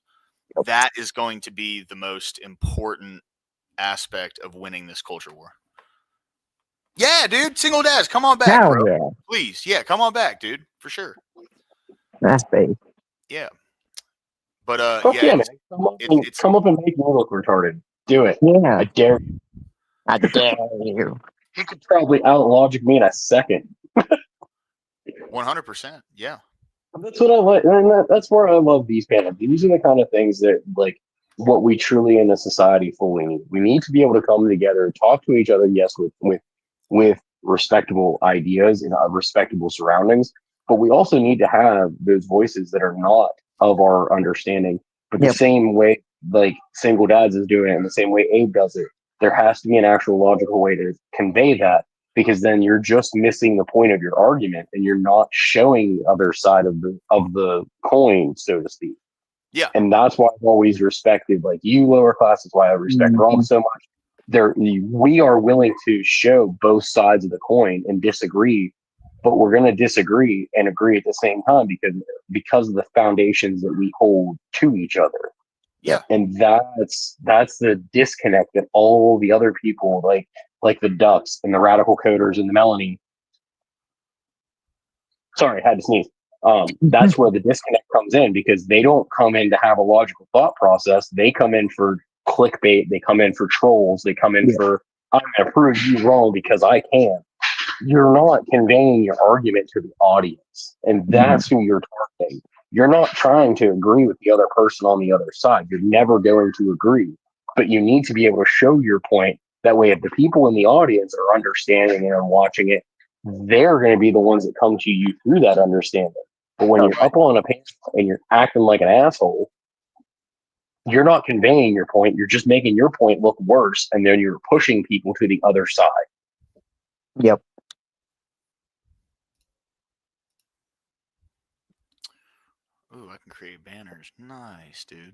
That is going to be the most important aspect of winning this culture war. Yeah, dude, single dads, come on back, Hell bro. yeah, Please, yeah, come on back, dude, for sure. that's big. Yeah, but Fuck yeah, yeah, man. it's Come up and make me look retarded. Do it. Yeah, I dare you. I dare you. You could probably out logic me in a second. 100%. Yeah, That's what I like, and that's where I love these panels. These are the kind of things that, like, what we truly in a society fully need. We need to be able to come together, talk to each other, yes, with respectable ideas and respectable surroundings, but we also need to have those voices that are not of our understanding. But the Yep. same way, like Single Dads is doing it, and the same way Abe does it, there has to be an actual logical way to convey that, because then you're just missing the point of your argument and you're not showing the other side of the coin, so to speak. yeah, And that's why I've always respected like you lower class. That's why I respect Rob so much. We are willing to show both sides of the coin and disagree, but we're going to disagree and agree at the same time because of the foundations that we hold to each other. yeah. And that's the disconnect that all the other people like the Ducks and the Radical Coders and the Melanie. Sorry, I had to sneeze. That's where the disconnect comes in, because they don't come in to have a logical thought process. They come in for clickbait. They come in for trolls. They come in for, I'm going to prove you wrong because I can. You're not conveying your argument to the audience, and that's who you're targeting. You're not trying to agree with the other person on the other side. You're never going to agree, but you need to be able to show your point. That way, if the people in the audience are understanding it and watching it, they're going to be the ones that come to you through that understanding. But when you're up on a panel and you're acting like an asshole, you're not conveying your point. You're just making your point look worse, and then you're pushing people to the other side. Yep. Ooh, I can create banners. Nice, dude.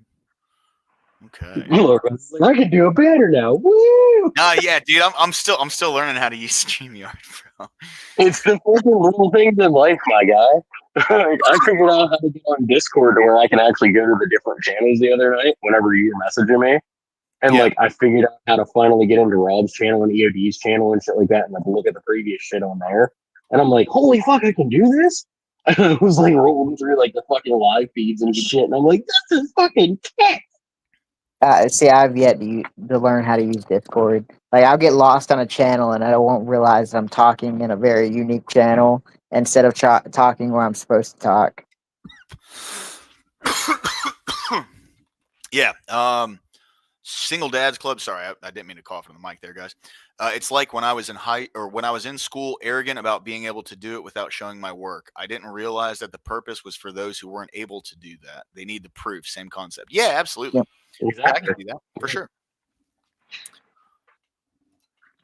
Okay. Look, I can do a banner now. Woo! Yeah, dude. I'm still learning how to use StreamYard, bro. It's the fucking little things in life, my guy. I figured out how to get on Discord where I can actually go to the different channels the other night whenever you were messaging me. And like I figured out how to finally get into Rob's channel and EOD's channel and shit like that, and like look at the previous shit on there. And I'm like, holy fuck, I can do this? I was like rolling through like the fucking live feeds and shit, and I'm like, this is fucking tech. See, I've yet to learn how to use Discord. Like, I'll get lost on a channel and I won't realize I'm talking in a very unique channel instead of talking where I'm supposed to talk. Yeah. Single Dads Club. Sorry, I didn't mean to cough in the mic there, guys. It's like when I was in school, arrogant about being able to do it without showing my work. I didn't realize that the purpose was for those who weren't able to do that. They need the proof. Same concept. Yeah, absolutely. Yep. Exactly. I can do that for sure.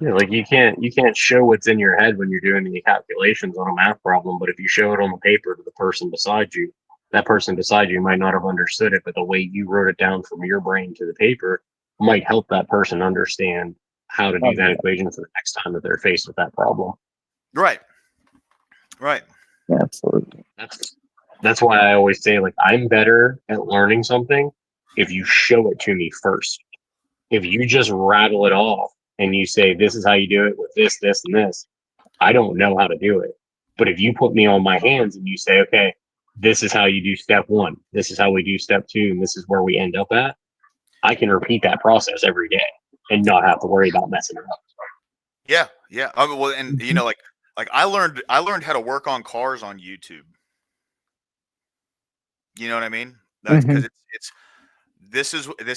Yeah, like you can't show what's in your head when you're doing the calculations on a math problem, but if you show it on the paper to the person beside you, that person beside you might not have understood it, but the way you wrote it down from your brain to the paper might help that person understand how to do that equation for the next time that they're faced with that problem. Right. Right. Yeah, absolutely. That's why I always say, like, I'm better at learning something if you show it to me first. If you just rattle it off and you say, this is how you do it with this, this, and this, I don't know how to do it. But if you put me on my hands and you say, okay, this is how you do step one, this is how we do step two, and this is where we end up at, I can repeat that process every day and not have to worry about messing it up. Yeah, yeah. Well, and you know, like I learned how to work on cars on YouTube. You know what I mean? That's because it's this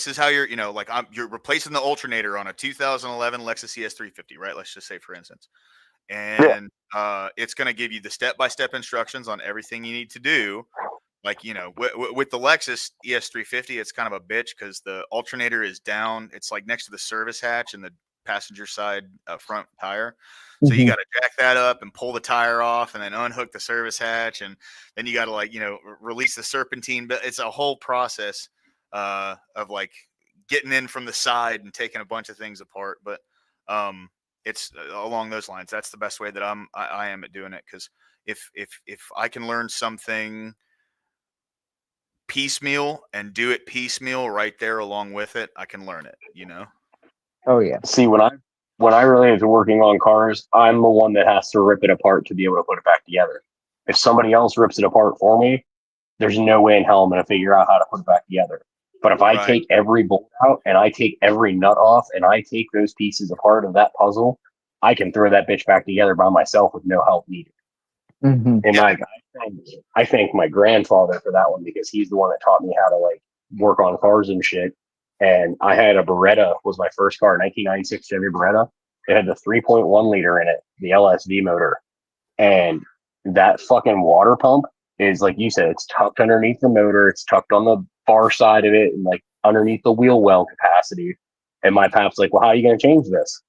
is how you're, you know, like you're replacing the alternator on a 2011 Lexus ES350, right? Let's just say, for instance, and it's going to give you the step-by-step instructions on everything you need to do. Like, you know, with the Lexus ES350, it's kind of a bitch because the alternator is down. It's like next to the service hatch and the passenger side front tire. So you got to jack that up and pull the tire off and then unhook the service hatch. And then you got to, like, you know, release the serpentine. But it's a whole process of like getting in from the side and taking a bunch of things apart. But it's along those lines. That's the best way that I am at doing it. Because if I can learn something piecemeal and do it piecemeal right there along with it, I can learn it, you know? Oh yeah. See, when I really into working on cars, I'm the one that has to rip it apart to be able to put it back together. If somebody else rips it apart for me, there's no way in hell I'm going to figure out how to put it back together. But if I take every bolt out and I take every nut off and I take those pieces apart of that puzzle, I can throw that bitch back together by myself with no help needed. And I thank my grandfather for that one because he's the one that taught me how to like work on cars and shit. And I had a Beretta, was my first car, 1996 Chevy Beretta. It had the 3.1 liter in it, the LSV motor. And that fucking water pump is, like you said, it's tucked underneath the motor. It's tucked on the far side of it and like underneath the wheel well capacity. And my pap's like, well, how are you going to change this?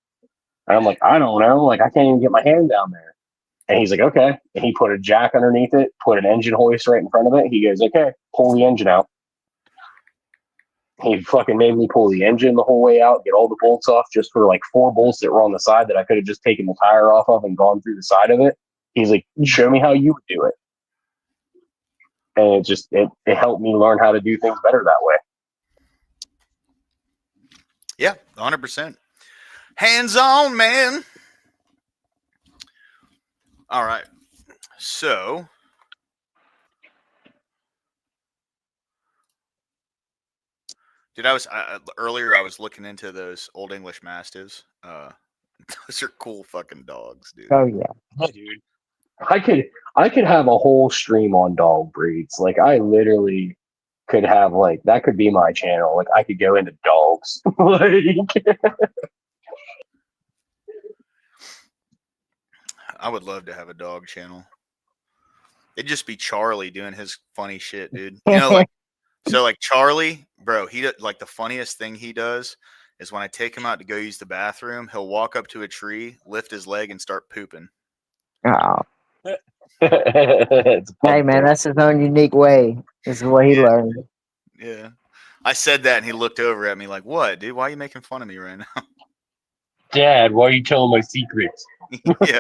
And I'm like, I don't know. Like, I can't even get my hand down there. And he's like, okay. And he put a jack underneath it, put an engine hoist right in front of it. He goes, okay, pull the engine out. He fucking made me pull the engine the whole way out, get all the bolts off just for like 4 bolts that were on the side that I could have just taken the tire off of and gone through the side of it. He's like, show me how you would do it. And it just, it helped me learn how to do things better that way. Yeah, 100%. Hands on, man. All right. So, dude, earlier I was looking into those Old English Mastiffs. Those are cool fucking dogs, dude. Oh yeah. Yeah, dude. I could have a whole stream on dog breeds. Like, I literally could have, like, that could be my channel. Like, I could go into dogs. Like, I would love to have a dog channel. It'd just be Charlie doing his funny shit, dude. You know, like, so like Charlie, bro, like the funniest thing he does is when I take him out to go use the bathroom, he'll walk up to a tree, lift his leg, and start pooping. Oh. Hey man, that's his own unique way. This is what he learned. Yeah. I said that and he looked over at me like, what, dude? Why are you making fun of me right now? Dad, why are you telling my secrets? Yeah.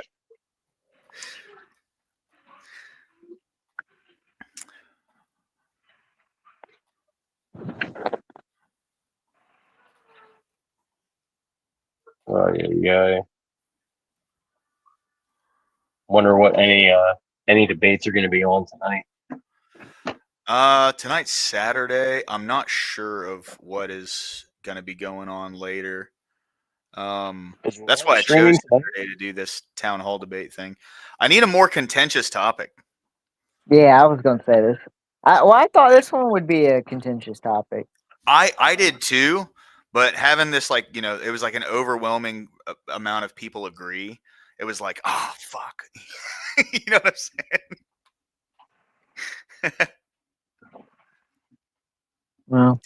Oh yeah. Wonder what any debates are going to be on tonight. Tonight's Saturday. I'm not sure of what is going to be going on later. That's why I chose Saturday to do this town hall debate thing. I need a more contentious topic. Yeah, I was going to say this. I thought this one would be a contentious topic. I did too, but having this, like, you know, it was like an overwhelming amount of people agree. It was like, oh, fuck. You know what I'm saying? Well,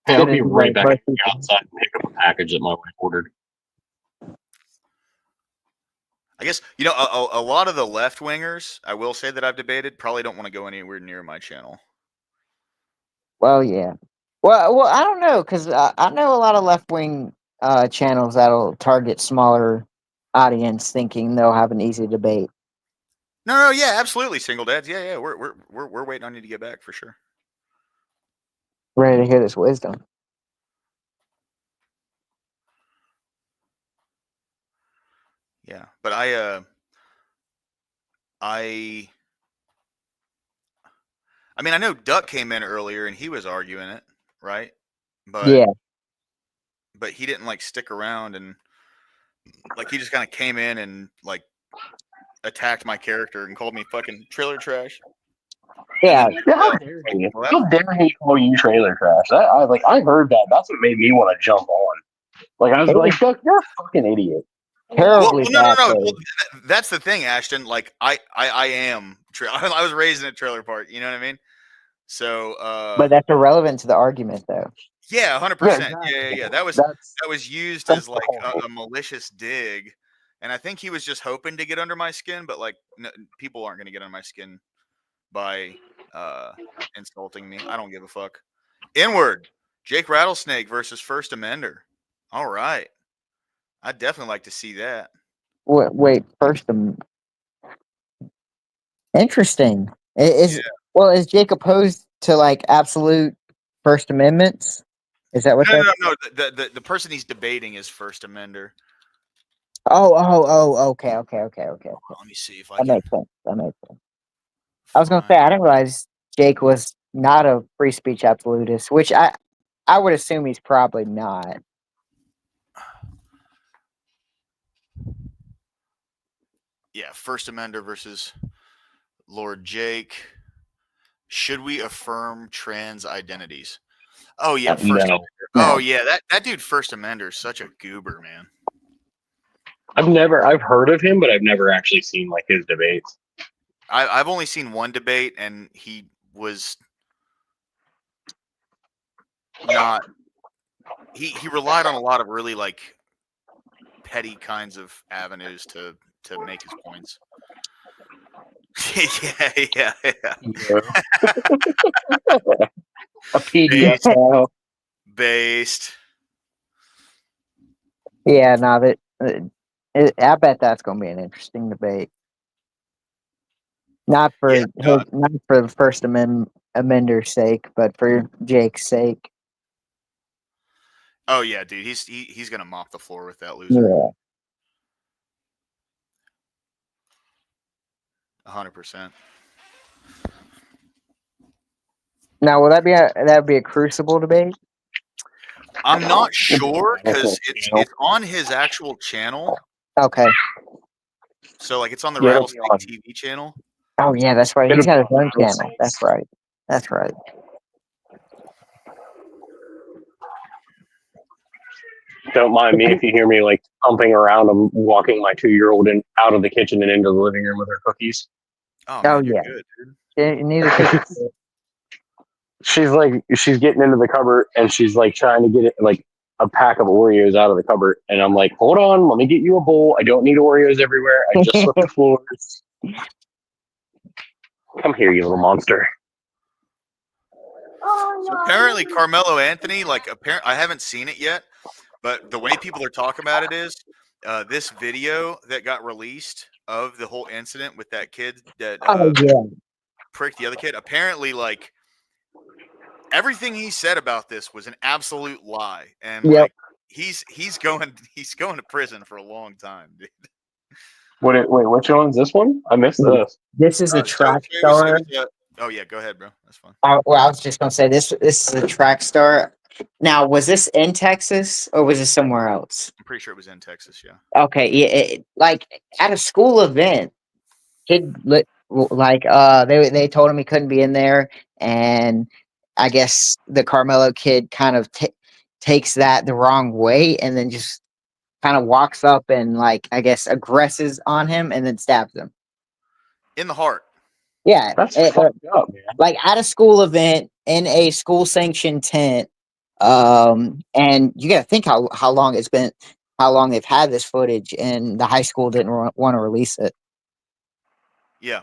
hey, I'll be right back outside and pick up a package that my wife ordered. I guess, you know, a lot of the left wingers, I will say that I've debated, probably don't want to go anywhere near my channel. Well, yeah. Well, I don't know, because I know a lot of left wing channels that'll target smaller audience, thinking they'll have an easy debate. No, yeah, absolutely, single dads. Yeah, we're waiting on you to get back for sure. Ready to hear this wisdom. Yeah, but I mean, I know Duck came in earlier and he was arguing it, right? But Yeah. but he didn't like stick around, and like he just kind of came in and like attacked my character and called me fucking trailer trash. Yeah. And then, Yeah, how dare he? well, How dare he call you trailer trash? I heard that. That's what made me want to jump on. Like I was It was like, Duck, you're a fucking idiot. terribly no. bad. Well, that's the thing, Ashton. Like I am. I was raised in a trailer park. You know what I mean? So, But that's irrelevant to the argument, though. yeah, 100%. Yeah. That was used That's as like the whole a malicious dig, and I think he was just hoping to get under my skin. But like, people aren't going to get under my skin by insulting me. I don't give a fuck. Inward, Jake Rattlesnake versus First Amender. All right, I'd definitely like to see that. Wait, first, interesting. Is Jake opposed to like absolute First Amendments? Is that what that? No. The person he's debating is First Amender. Oh. Okay. Let me see if I That can. makes sense. That makes sense. I was gonna say I didn't realize Jake was not a free speech absolutist, which I would assume he's probably not. Yeah, First Amender versus Lord Jake. Should we affirm trans identities? Oh yeah, First No. Amender. Oh yeah, that dude First Amender is such a goober, man. I've heard of him, but I've never actually seen like his debates. I've only seen one debate, and he was not. He relied on a lot of really like petty kinds of avenues to make his points. yeah. A PDF. Based. Yeah, no, I bet that's gonna be an interesting debate. Not for not for the First Amender's sake, but for Jake's sake. Oh yeah, dude, he's gonna mop the floor with that loser. Yeah. 100%. Now, will that be a Crucible debate? I'm not sure because it's on his actual channel. Okay. So like it's on the Yeah, Rattlesnake it'll TV channel. Oh yeah, that's right. He's got his own channel. That's right. That's right. Don't mind me if you hear me like pumping around. I'm walking my 2-year-old in out of the kitchen and into the living room with her cookies. Oh, man, you're yeah. good, dude. Yeah, neither. She's getting into the cupboard and she's like trying to get it like a pack of Oreos out of the cupboard, and I'm like, hold on, let me get you a bowl. I don't need Oreos everywhere. I just swept the floors. Come here, you little monster. So apparently Carmelo Anthony, like I haven't seen it yet, but the way people are talking about it is this video that got released of the whole incident with that kid that pricked the other kid. Apparently, like everything he said about this was an absolute lie, and like he's going to prison for a long time, dude. Wait, which one's this one? I missed this. This is a track star. Oh yeah, go ahead, bro. That's fine. Well, I was just gonna say this is a track star. Now, was this in Texas or was this somewhere else? I'm pretty sure it was in Texas. Yeah. Okay, yeah, like at a school event, kid like they told him he couldn't be in there, and I guess the Carmelo kid kind of takes that the wrong way, and then just kind of walks up and like I guess aggresses on him, and then stabs him in the heart. Yeah, that's fucked up, man. Like at a school event in a school sanctioned tent, and you got to think how long it's been, how long they've had this footage, and the high school didn't want to release it. Yeah.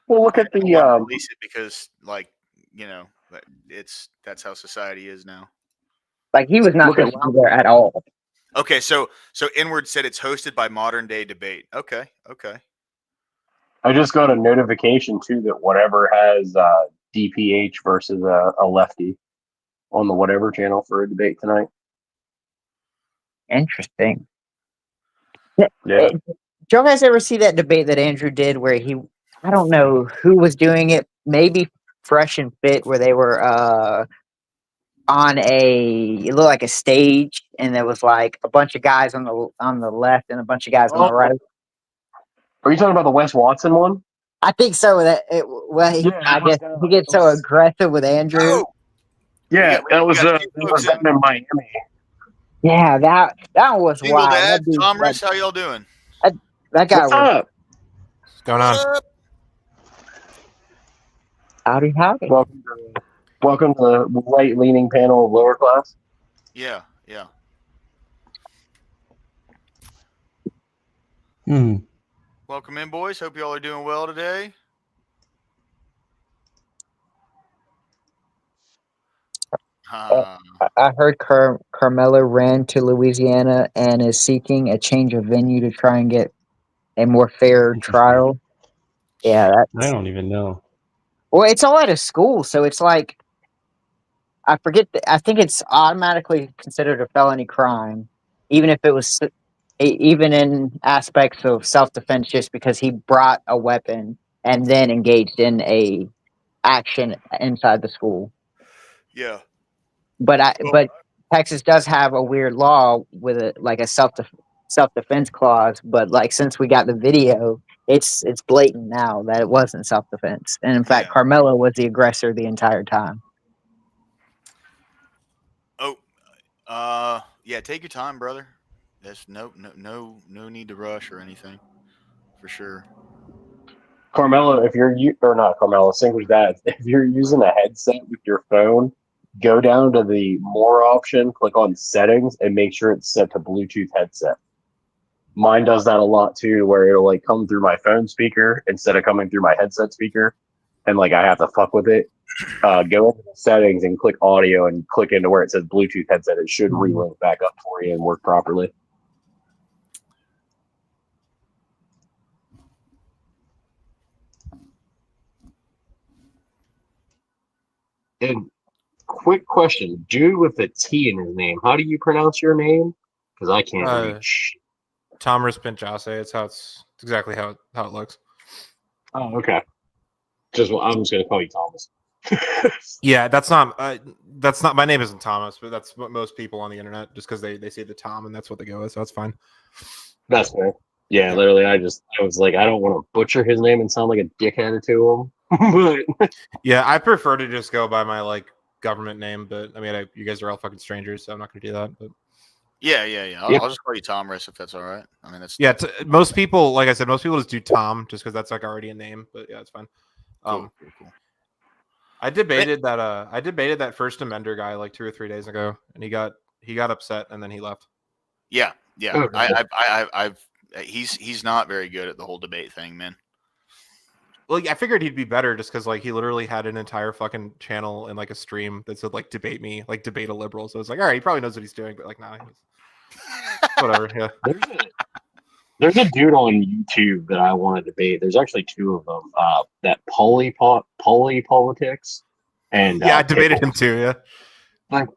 Well, look at the release it because, like, you know, that's how society is now. Like he was not going to be there at all. Okay, so Inward said it's hosted by Modern Day Debate. Okay. I just got a notification too that whatever has DPH versus a lefty on the whatever channel for a debate tonight. Interesting. Yeah. Did you guys ever see that debate that Andrew did where I don't know who was doing it, maybe Fresh and Fit, where they were it looked like a stage, and there was like a bunch of guys on the left and a bunch of guys on the right. Are you talking about the Wes Watson one? I think so. I guess he gets so aggressive with Andrew. Oh, Yeah, we that was got two folks down in Miami. Yeah, that was Single wild. dad, That dude- Tom Riss, how y'all doing? that guy What's was up? What's going on? What's up? howdy. Welcome to the right-leaning panel of lower class. Yeah, yeah. Welcome in, boys. Hope y'all are doing well today. I heard Carmelo ran to Louisiana and is seeking a change of venue to try and get a more fair trial. Yeah, I don't even know. well, it's all at a school, so it's like I forget. I think it's automatically considered a felony crime, even if it was, even in aspects of self-defense, just because he brought a weapon and then engaged in a action inside the school. Yeah. But Texas does have a weird law with a self-defense clause. But like since we got the video, it's blatant now that it wasn't self-defense, and in fact, Yeah. Carmelo was the aggressor the entire time. Yeah, take your time, brother. There's no need to rush or anything, for sure. Carmelo, if you're or not Carmelo, Singer's dad, if you're using a headset with your phone, go down to the more option, click on settings, and make sure it's set to Bluetooth headset. Mine does that a lot too, where it'll like come through my phone speaker instead of coming through my headset speaker, and like I have to fuck with it. Go into the settings and click audio and click into where it says Bluetooth headset. It should relink back up for you and work properly. And quick question, dude with a T in his name, how do you pronounce your name? Because I can't read shit. Thomas Pinchase. It's exactly how it looks. Oh, okay. I'm just gonna call you Thomas. Yeah, that's not my name isn't Thomas, but that's what most people on the internet just because they see the Tom and that's what they go with, so that's fine. That's fair. Yeah, literally, I was like, I don't want to butcher his name and sound like a dickhead to him. But Yeah, I prefer to just go by my like government name, but I mean, you guys are all fucking strangers, so I'm not gonna do that. But Yeah. I'll just call you Tom Riss if that's all right. I mean, that's yeah, most people, like I said, most people just do Tom just because that's like already a name. But yeah, it's fine. cool. I debated that First Amender guy like 2 or 3 days ago, and he got upset and then he left. Yeah. Okay. He's not very good at the whole debate thing, man. Well, I figured he'd be better just because like he literally had an entire fucking channel and like a stream that said like debate me, like debate a liberal. So it's like, all right, he probably knows what he's doing, but like, nah, whatever. Yeah. There's a dude on YouTube that I want to debate. There's actually two of them. That Polypolitics, and Yeah, I debated him too. Yeah. like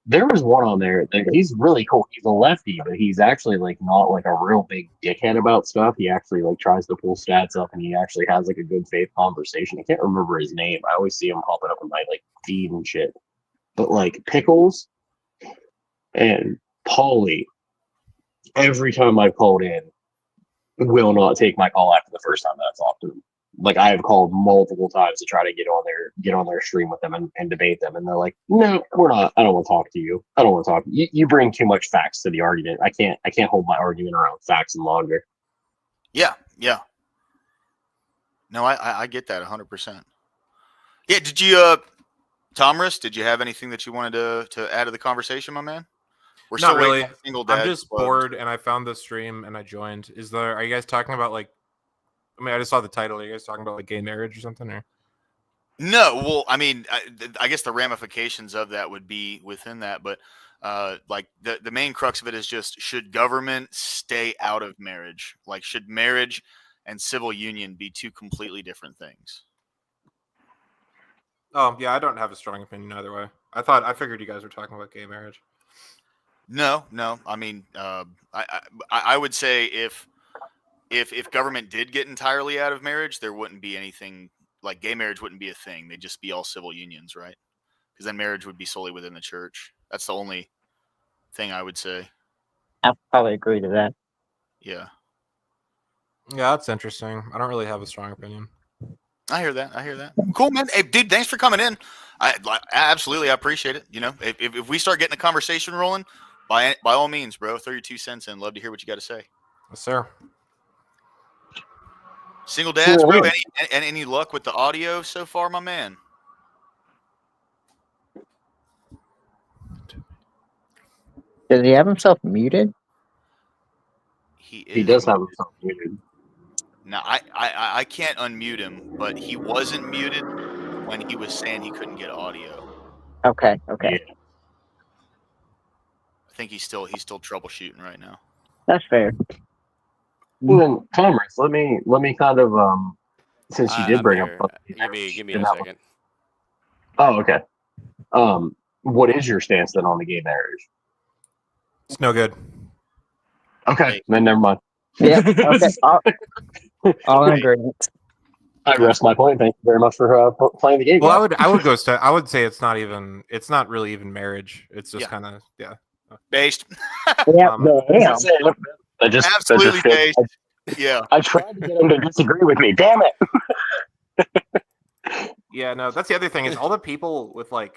there was one on there. He's really cool. He's a lefty, but he's actually like not like a real big dickhead about stuff. He actually like tries to pull stats up, and he actually has like a good faith conversation. I can't remember his name. I always see him popping up in my like feed and shit. But like Pickles and Paulie, every time I've called in, will not take my call after the first time that I've talked to them. Like I have called multiple times to try to get on their stream with them and debate them, and they're like, "No, we're not. I don't want to talk to you. I don't want to talk. You bring too much facts to the argument. I can't hold my argument around facts and logic." Yeah. No, I get that 100%. Yeah. Did you, Tom Riss, did you have anything that you wanted to add to the conversation, my man? We're Not still waiting really. on Single Dad I'm just Club. bored, and I found this stream and I joined. Are you guys talking about like? I mean, I just saw the title. Are you guys talking about like gay marriage or something? Or No, well, I mean, I guess the ramifications of that would be within that, but like the main crux of it is just, should government stay out of marriage? Like, should marriage and civil union be two completely different things. Oh yeah, I don't have a strong opinion either way. I figured you guys were talking about gay marriage. No. I mean, I would say if government did get entirely out of marriage, there wouldn't be anything like gay marriage wouldn't be a thing. They'd just be all civil unions, right? Because then marriage would be solely within the church. That's the only thing I would say. I probably agree to that. Yeah, Yeah, that's interesting. I don't really have a strong opinion. I hear that. Cool, man. Hey, dude, thanks for coming in. I absolutely appreciate it. You know, if we start getting a conversation rolling, by all means, bro, throw your 2 cents in. Love to hear what you got to say. Yes, sir. Single dads, bro. Yeah. Any luck with the audio so far, my man? Does he have himself muted? He does have himself muted. Now, I can't unmute him, but he wasn't muted when he was saying he couldn't get audio. Okay. Yeah. I think he's still troubleshooting right now. That's fair. Well, then, Thomas, let me kind of since you did I'm bring here. up. Give me a second. Oh, okay. What is your stance then on the gay marriage? It's no good. Okay, then never mind. Yeah. Okay. All in agreement. I rest my point. Thank you very much for playing the game. Well, I would say it's not really even marriage. It's just Yeah. kind of Based. Yeah. Damn. I just Absolutely feel- based. Yeah. I tried to get him to disagree with me. Damn it! Yeah, no, that's the other thing is all the people with like,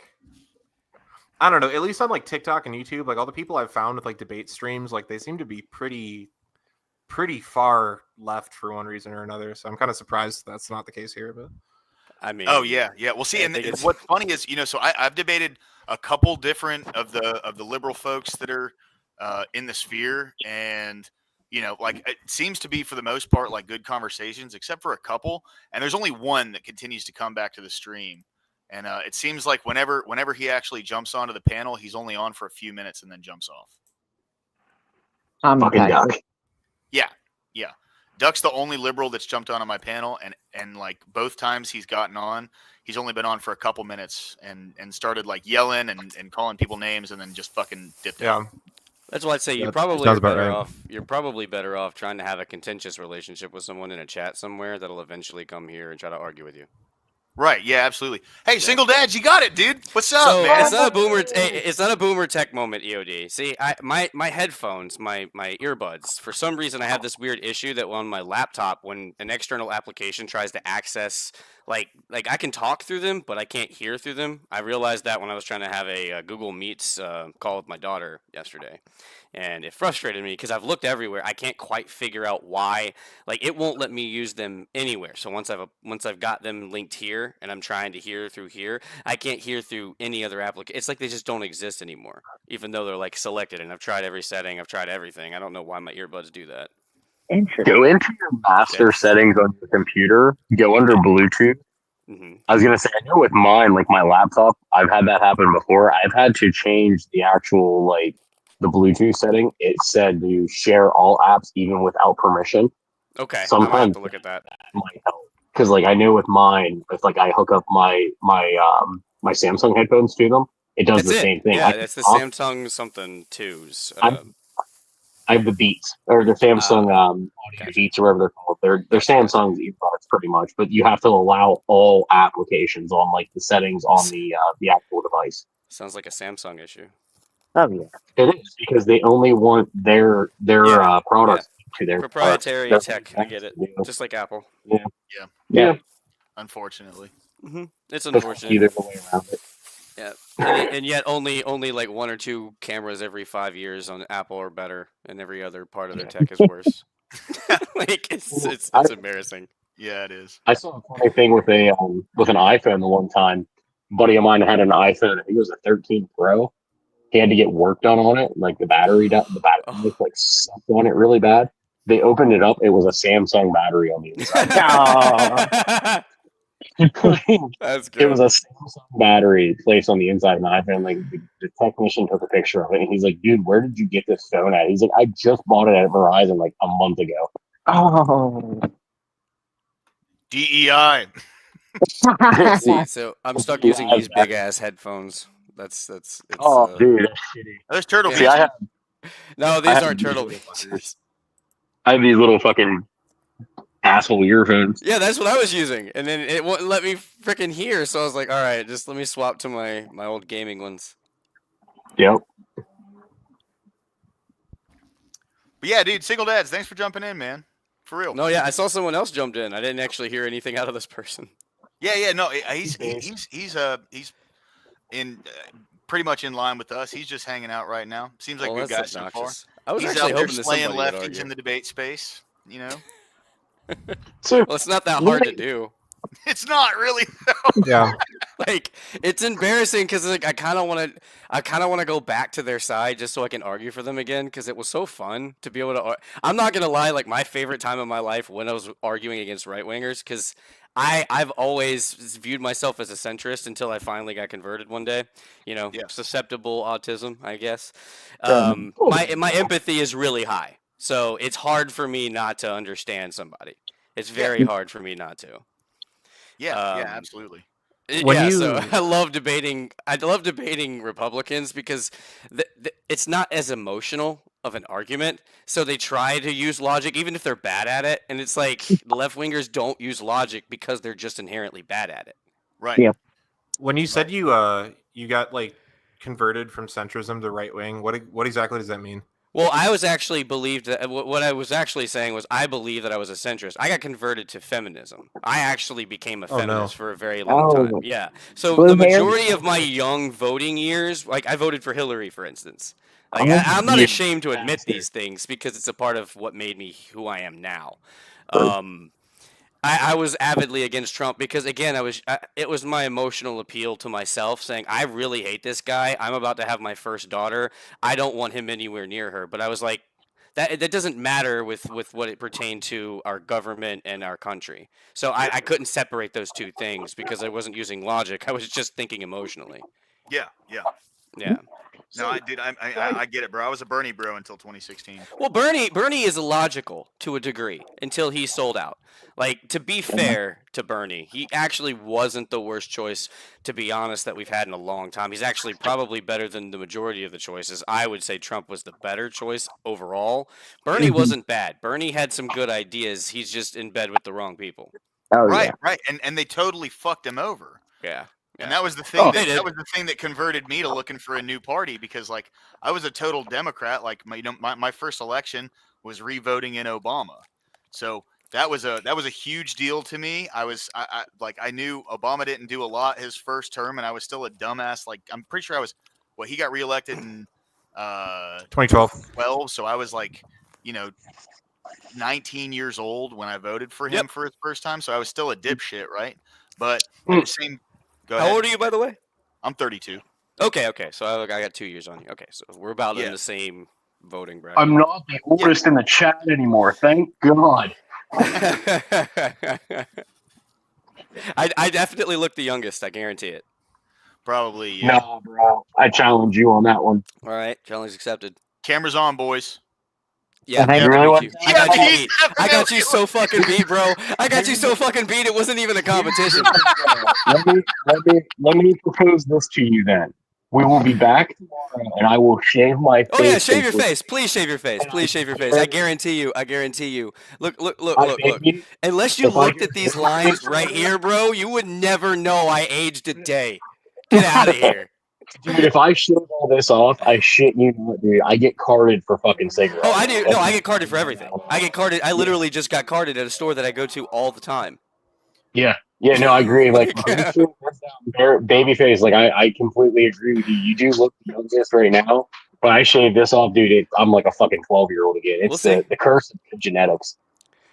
I don't know, at least on like TikTok and YouTube, like all the people I've found with like debate streams, like they seem to be pretty far left for one reason or another. So I'm kind of surprised that's not the case here. But I mean, Oh yeah. Well, see, I and think it's- what's funny is, you know, so I've debated a couple different of the liberal folks that are in the sphere, and you know, like it seems to be for the most part like good conversations, except for a couple, and there's only one that continues to come back to the stream, and it seems like whenever he actually jumps onto the panel, he's only on for a few minutes and then jumps off. Fucking duck. Yeah. Duck's the only liberal that's jumped on my panel, and like both times he's gotten on, he's only been on for a couple minutes and started like yelling and calling people names and then just fucking dipped out. yeah, that's why I'd say you're That probably sounds about better right. off. You're probably better off trying to have a contentious relationship with someone in a chat somewhere that'll eventually come here and try to argue with you. Right, yeah, absolutely. Hey, single dads, you got it, dude. What's up, So man? it's not a boomer. It's not a boomer tech moment, EOD. See, my headphones, my earbuds. For some reason, I have this weird issue that on my laptop, when an external application tries to access, like I can talk through them, but I can't hear through them. I realized that when I was trying to have a Google Meets call with my daughter yesterday, and it frustrated me because I've looked everywhere. I can't quite figure out why. Like it won't let me use them anywhere. So once I've got them linked here, and I'm trying to hear through here, I can't hear through any other application. It's like they just don't exist anymore, even though they're like selected. And I've tried every setting. I've tried everything. I don't know why my earbuds do that. Interesting. Go into your master settings on your computer. Go under Bluetooth. Hmm. I was gonna say, I know with mine, like my laptop, I've had that happen before. I've had to change the actual like the Bluetooth setting. It said to share all apps even without permission. Okay, I'm gonna have Sometimes to look at that. might help because like I know with mine, if like I hook up my Samsung headphones to them, it does That's the it. same thing. Yeah, I it's the off- Samsung something twos. I have the Beats or the Samsung audio gotcha. Beats or whatever they're called. They're Samsung's earbuds pretty much, but you have to allow all applications on like the settings on the actual device. Sounds like a Samsung issue. Oh yeah. It is because they only want their Yeah, products to their Proprietary products. tech. I get it. Just like Apple. Yeah, Unfortunately. It's just unfortunate. either the way around it. Yeah, and yet only like 1 or 2 cameras every 5 years on Apple are better, and every other part of their tech is worse. Like it's embarrassing. Yeah, it is. I saw a funny thing with an iPhone the one time. A buddy of mine had an iPhone. I think it was a 13 Pro. He had to get work done on it, like the battery was like sucked on it really bad. They opened it up. It was a Samsung battery on the inside. That's good. It was a Samsung battery placed on the inside of an iPhone. Like the technician took a picture of it, and he's like, "Dude, where did you get this phone at?" He's like, "I just bought it at Verizon like a month ago." Oh. DEI. See, so I'm stuck using these big ass headphones. That's it's. Oh, dude, that's shitty. Those turtle Yeah. See, I beaches. have, No, I these have aren't these turtle little beaches. fuckers. I have these little fucking asshole earphones. Yeah, that's what I was using, and then it wouldn't let me freaking hear. So I was like, all right, just let me swap to my old gaming ones. Yep. But yeah, dude, single dads, thanks for jumping in, man. For real. No, yeah, I saw someone else jumped in. I didn't actually hear anything out of this person. Yeah, no, he's in pretty much in line with us. He's just hanging out right now. Seems like Oh, a good that's guy so far. obnoxious. I was He's actually out there hoping that slaying somebody would lefties argue. in the debate space. You know, So, Well, it's not that hard to do. it's not really. Yeah. Like, it's embarrassing because like I kind of want to go back to their side just so I can argue for them again because it was so fun to be able to. I'm not gonna lie, like my favorite time of my life when I was arguing against right wingers because I've always viewed myself as a centrist until I finally got converted one day. You know, Yeah. susceptible autism, I my empathy is really high, so it's hard for me not to understand somebody. It's very hard for me not to. Yeah, Um, absolutely. When Yeah, you- so I love debating. I love debating Republicans because it's not as emotional of an argument. So they try to use logic, even if they're bad at it. And it's like the left wingers don't use logic because they're just inherently bad at it. Right. Yeah. When you said you got like converted from centrism to right wing, what exactly does that mean? Well, I was actually believed that what I was actually saying was I believe that I was a centrist. I got converted to feminism. I actually became a Oh, no. feminist for a very long Oh. time. Yeah. So Blue the hair? majority of my young voting years, like I voted for Hillary, for instance. Like Oh, I'm not you ashamed to admit bastard. these things because it's a part of what made me who I am now. Right. I was avidly against Trump because again it was my emotional appeal to myself saying I really hate this guy. I'm about to have my first daughter. I don't want him anywhere near her. But I was like that doesn't matter with what it pertained to our government and our country. So I couldn't separate those two things because I wasn't using logic. I was just thinking emotionally. Yeah. Yeah. No, I get it, bro. I was a Bernie bro until 2016. Well, Bernie is illogical to a degree until he sold out. Like, to be fair to Bernie, he actually wasn't the worst choice, to be honest, that we've had in a long time. He's actually probably better than the majority of the choices. I would say Trump was the better choice overall. Bernie wasn't bad. Bernie had some good ideas. He's just in bed with the wrong people. Oh, Right, yeah. right. And they totally fucked him over. Yeah. And that was the thing. Oh, they did. That was the thing that converted me to looking for a new party because, like, I was a total Democrat. Like, my first election was re-voting in Obama, so that was a huge deal to me. I knew Obama didn't do a lot his first term, and I was still a dumbass. Like, I'm pretty sure he got reelected in 2012. 12, so I was like, 19 years old when I voted for him for his first time. So I was still a dipshit, right? But at the same. Go How ahead. old are you, by the way? I'm 32. Okay. So I got 2 years on you. Okay, so we're about in Yeah. the same voting bracket. I'm not the oldest in the chat anymore. Thank God. I definitely look the youngest. I guarantee it. Probably. Yeah. No, bro. I challenge you on that one. All right, challenge accepted. Cameras on, boys. Yeah, Thank I you. got Really you. want- I got you Yeah, beat. I got you so fucking beat, bro. I got you so fucking beat. It wasn't even a competition. let me propose this to you then. We will be back tomorrow, and I will shave my face. Oh yeah, shave your completely. face. Please shave your face. Please shave your face. I guarantee you. I guarantee you. Look. I beg you, Unless you If I looked get at these hit lines by- right here, bro, you would never know I aged a day. Get out of here. dude, if I shave all this off, I shit you not, dude. I get carded for fucking cigarettes. Oh, I do. No, I get carded for everything. I get carded. I literally just got carded at a store that I go to all the time. Yeah, no, I agree. Like, babyface, like, I completely agree with you. You do look the youngest right now, but I shave this off, dude. I'm like a fucking 12-year-old again. It's We'll see. the curse of genetics.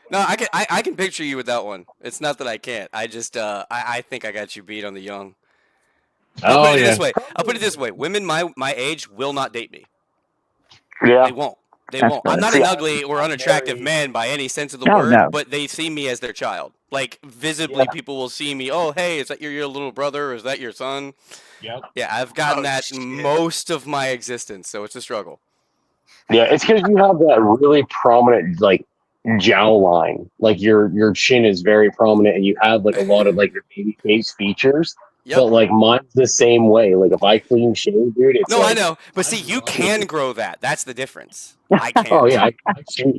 No, I can picture you with that one. It's not that I can't. I just I think I got you beat on the young. I'll put it this way. I'll put it this way. Women my age will not date me. Yeah. They won't. They That's won't. I'm not fair. an ugly or unattractive man by any sense of the No, word, no. but they see me as their child. Like visibly, people will see me. Oh, hey, is that your little brother? Or is that your son? Yep. Yeah, I've gotten Oh, that shit. most of my existence, so it's a struggle. Yeah, it's because you have that really prominent, like, jowline. Like your chin is very prominent, and you have like a lot of like the baby face features. Yep. But like mine's the same way. Like if I clean shave, dude, it's No, like, I know, but see, you can grow that. That's the difference. I can't. oh yeah,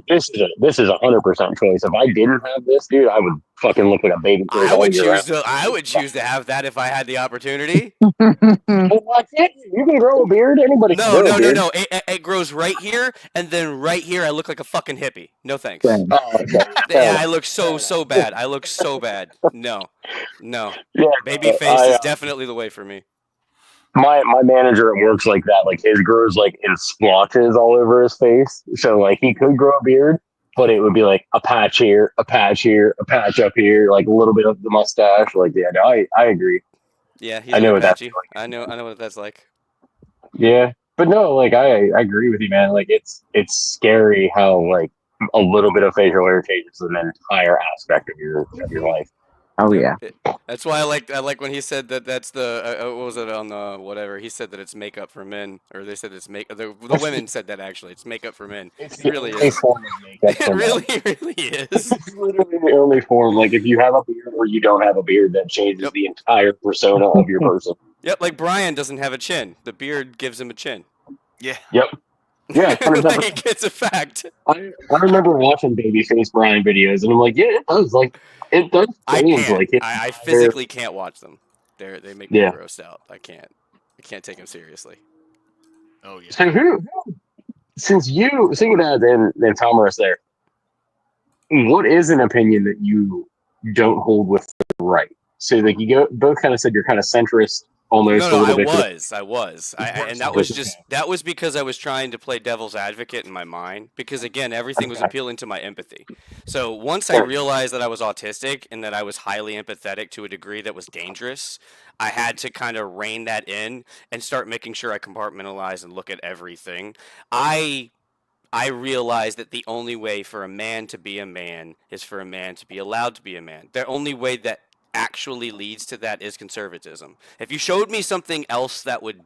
this is 100% choice. If I didn't have this, dude, I would fucking look like a baby. I would choose to have that if I had the opportunity. Well, why can't you? You can grow a beard. Anybody can grow a beard. No. It grows right here, and then right here, I look like a fucking hippie. No thanks. Oh, okay. Yeah, I look so bad. I look so bad. No. Yeah, Baby face is definitely the way for me. my manager at work's like that. Like his grows like in splotches all over his face. So like he could grow a beard, but it would be like a patch here, a patch here, a patch up here, like a little bit of the mustache. Like yeah, no, I agree. Yeah, he's I know what that's patchy. like. I know what that's like. Yeah, but no, like I agree with you, man. Like it's scary how like a little bit of facial hair changes an entire aspect of your life. Oh yeah. That's why I like when he said that that's the what was it on the whatever he said that it's makeup for men, or they said it's the women said that actually it's makeup for men. It really is. It really is. It's literally the only form. Like if you have a beard or you don't have a beard, that changes the entire persona of your person. Yep, like Brian doesn't have a chin. The beard gives him a chin. Yeah. Yep. Yeah, like, it's a fact. I remember watching Babyface Brian videos, and I'm like, yeah, it does. Like, it does change. I physically can't watch them. They make me grossed out. I can't take them seriously. Oh yeah. So since Single Dad and Tomarus there, what is an opinion that you don't hold with the right? So like both kind of said you're kind of centrist. Almost no, a little I bit. was. And that was because I was trying to play devil's advocate in my mind. Because again, everything was appealing to my empathy. So once I realized that I was autistic and that I was highly empathetic to a degree that was dangerous, I had to kind of rein that in and start making sure I compartmentalize and look at everything. I realized that the only way for a man to be a man is for a man to be allowed to be a man. The only way that actually leads to that is conservatism. If you showed me something else that would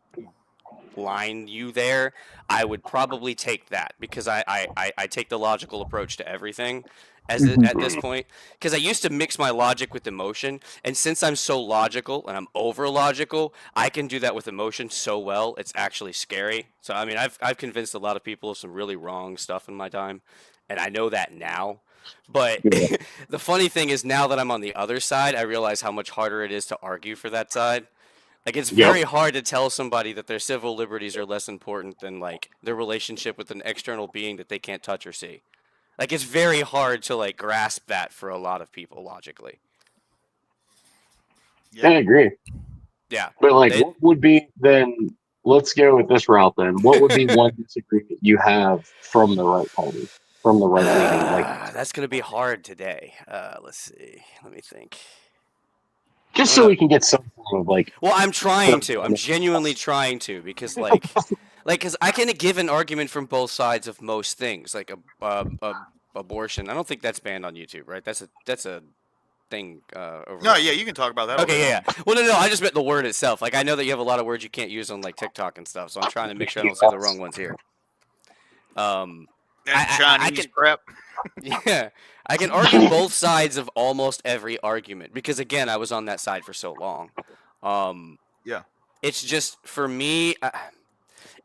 line you there, I would probably take that, because I take the logical approach to everything at this point, because I used to mix my logic with emotion, and since I'm so logical and I'm over logical, I can do that with emotion so well, it's actually scary. So I mean, I've convinced a lot of people of some really wrong stuff in my time, and I know that now. But the funny thing is, now that I'm on the other side, I realize how much harder it is to argue for that side. Like, it's very hard to tell somebody that their civil liberties are less important than, like, their relationship with an external being that they can't touch or see. Like, it's very hard to, like, grasp that for a lot of people, logically. Yeah, I agree. Yeah. But, like, what would be, then, let's go with this route, then. What would be one disagreement you have from the right party? From the right leaning, like that's gonna be hard today. Let's see. Let me think. Just so we can get some form of like. Well, I'm trying to. I'm genuinely trying to, because because I can give an argument from both sides of most things, like abortion. I don't think that's banned on YouTube, right? That's a thing. Over no, yeah, you can talk about that. Okay, yeah. Well, no, I just meant the word itself. Like, I know that you have a lot of words you can't use on like TikTok and stuff, so I'm trying to make sure I don't say the wrong ones here. Chinese prep. Yeah, I can argue both sides of almost every argument, because again, I was on that side for so long. Yeah, it's just, for me,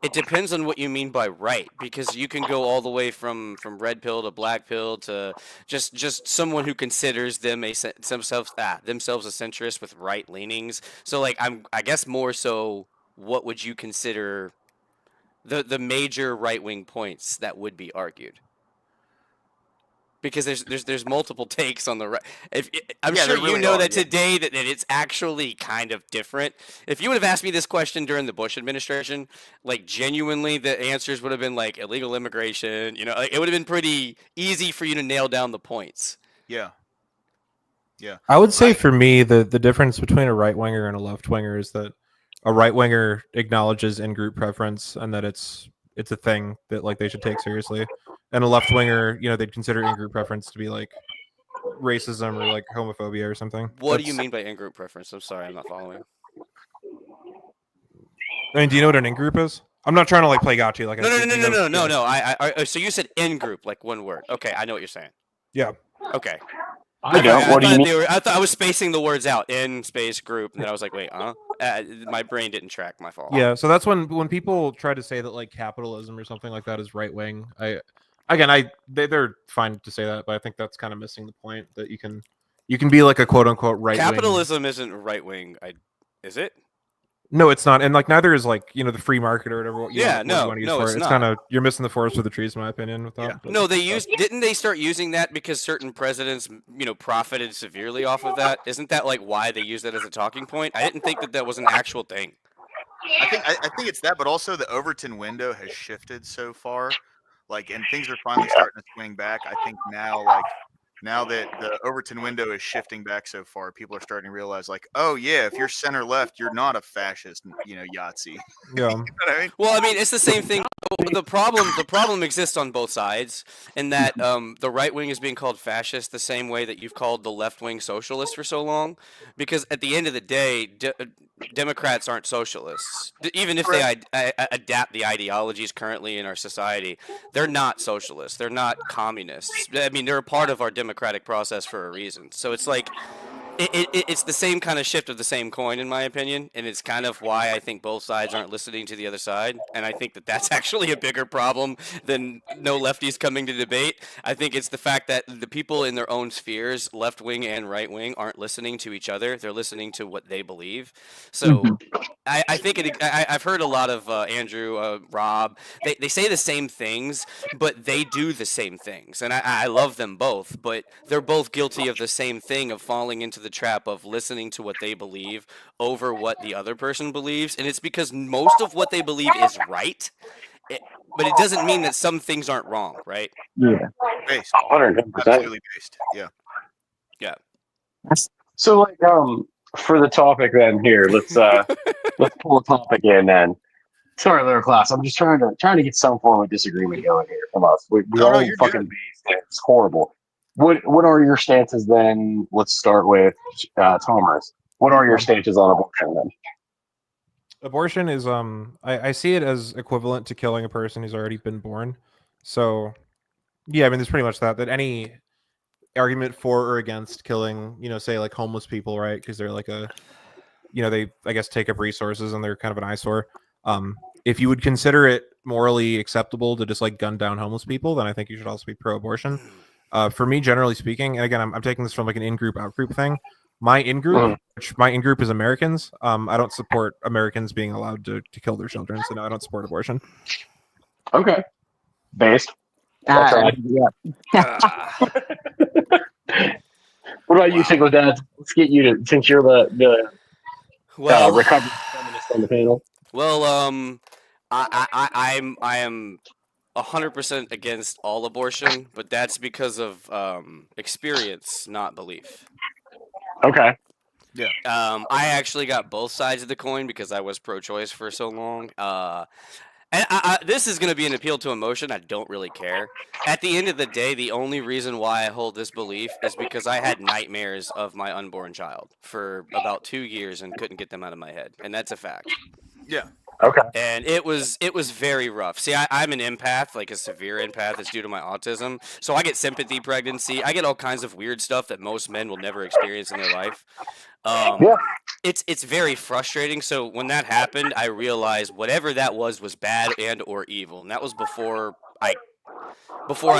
it depends on what you mean by right, because you can go all the way from red pill to black pill to just someone who considers themselves a centrist with right leanings. So like, I guess more so, what would you consider the major right-wing points that would be argued? Because there's multiple takes on the right. I'm sure you know that today that it's actually kind of different. If you would have asked me this question during the Bush administration, like, genuinely, the answers would have been like illegal immigration. You know, like, it would have been pretty easy for you to nail down the points. Yeah. I would say for me, the difference between a right winger and a left winger is that a right winger acknowledges in-group preference and that it's a thing that like they should take seriously. And a left winger, you know, they'd consider in-group preference to be like racism or like homophobia or something. What do you mean by in-group preference? I'm sorry, I'm not following. I mean, do you know what an in-group is? I'm not trying to like play gotcha. Like No. So you said in-group, like one word. Okay, I know what you're saying. Yeah. Okay. I don't. What do you mean? I thought I was spacing the words out in space group, and then I was like, wait, my brain didn't track. My fault. Yeah, so that's when people try to say that like capitalism or something like that is right wing. They're fine to say that, but I think that's kind of missing the point that you can be like a quote unquote right wing. Capitalism isn't right wing. Is it? No, it's not, and like neither is like the free market or whatever. It's not. Kind of you're missing the forest for the trees, in my opinion. With that, No, didn't they start using that because certain presidents, profited severely off of that? Isn't that like why they use that as a talking point? I didn't think that was an actual thing. I think it's that, but also the Overton window has shifted so far, and things are finally starting to swing back. I think now that the Overton window is shifting back so far, people are starting to realize, oh yeah, if you're center left, you're not a fascist, Yahtzee. Yeah. You know what I mean? Well, I mean, it's the same thing. The problem exists on both sides, in that the right wing is being called fascist the same way that you've called the left wing socialist for so long, because at the end of the day, Democrats aren't socialists. Even if they adapt the ideologies currently in our society, they're not socialists. They're not communists. I mean, they're a part of our democratic process for a reason. So it's like it's the same kind of shift of the same coin, in my opinion, and it's kind of why I think both sides aren't listening to the other side, and I think that that's actually a bigger problem than no lefties coming to debate. I think it's the fact that the people in their own spheres, left wing and right wing, aren't listening to each other. They're listening to what they believe. So I think I've heard a lot of Andrew, Rob, they say the same things, but they do the same things, and I love them both, but they're both guilty of the same thing, of falling into the trap of listening to what they believe over what the other person believes, and it's because most of what they believe is right, but it doesn't mean that some things aren't wrong, right? Yeah. Based. 110%. Absolutely based. Yeah. Yeah. So, for the topic then here, let's pull a topic in then. Sorry, lower class. I'm just trying to get some form of disagreement going here from us. We all you're fucking good. based. It's horrible. What are your stances then? Let's start with Thomas. What are your stances on abortion then? Abortion is I see it as equivalent to killing a person who's already been born. So yeah, I mean there's pretty much that any argument for or against killing, say like homeless people, right? Because they're like they I guess take up resources and they're kind of an eyesore. If you would consider it morally acceptable to just like gun down homeless people, then I think you should also be pro-abortion. For me, generally speaking, and again, I'm taking this from like an in-group, out-group thing. My in-group is Americans. I don't support Americans being allowed to kill their children, so no, I don't support abortion. Okay. Based. Yeah. What about you, Single Dad? Let's get you to, since you're the recovered feminist on the panel. Well, I am 100% against all abortion, but that's because of experience, not belief. Okay. Yeah. I actually got both sides of the coin because I was pro-choice for so long. And this is going to be an appeal to emotion. I don't really care. At the end of the day, the only reason why I hold this belief is because I had nightmares of my unborn child for about 2 years and couldn't get them out of my head. And that's a fact. Yeah. Okay. And it was very rough. See, I'm an empath, like a severe empath. It's due to my autism. So I get sympathy pregnancy. I get all kinds of weird stuff that most men will never experience in their life. It's very frustrating. So when that happened, I realized whatever that was bad and or evil. And that was before I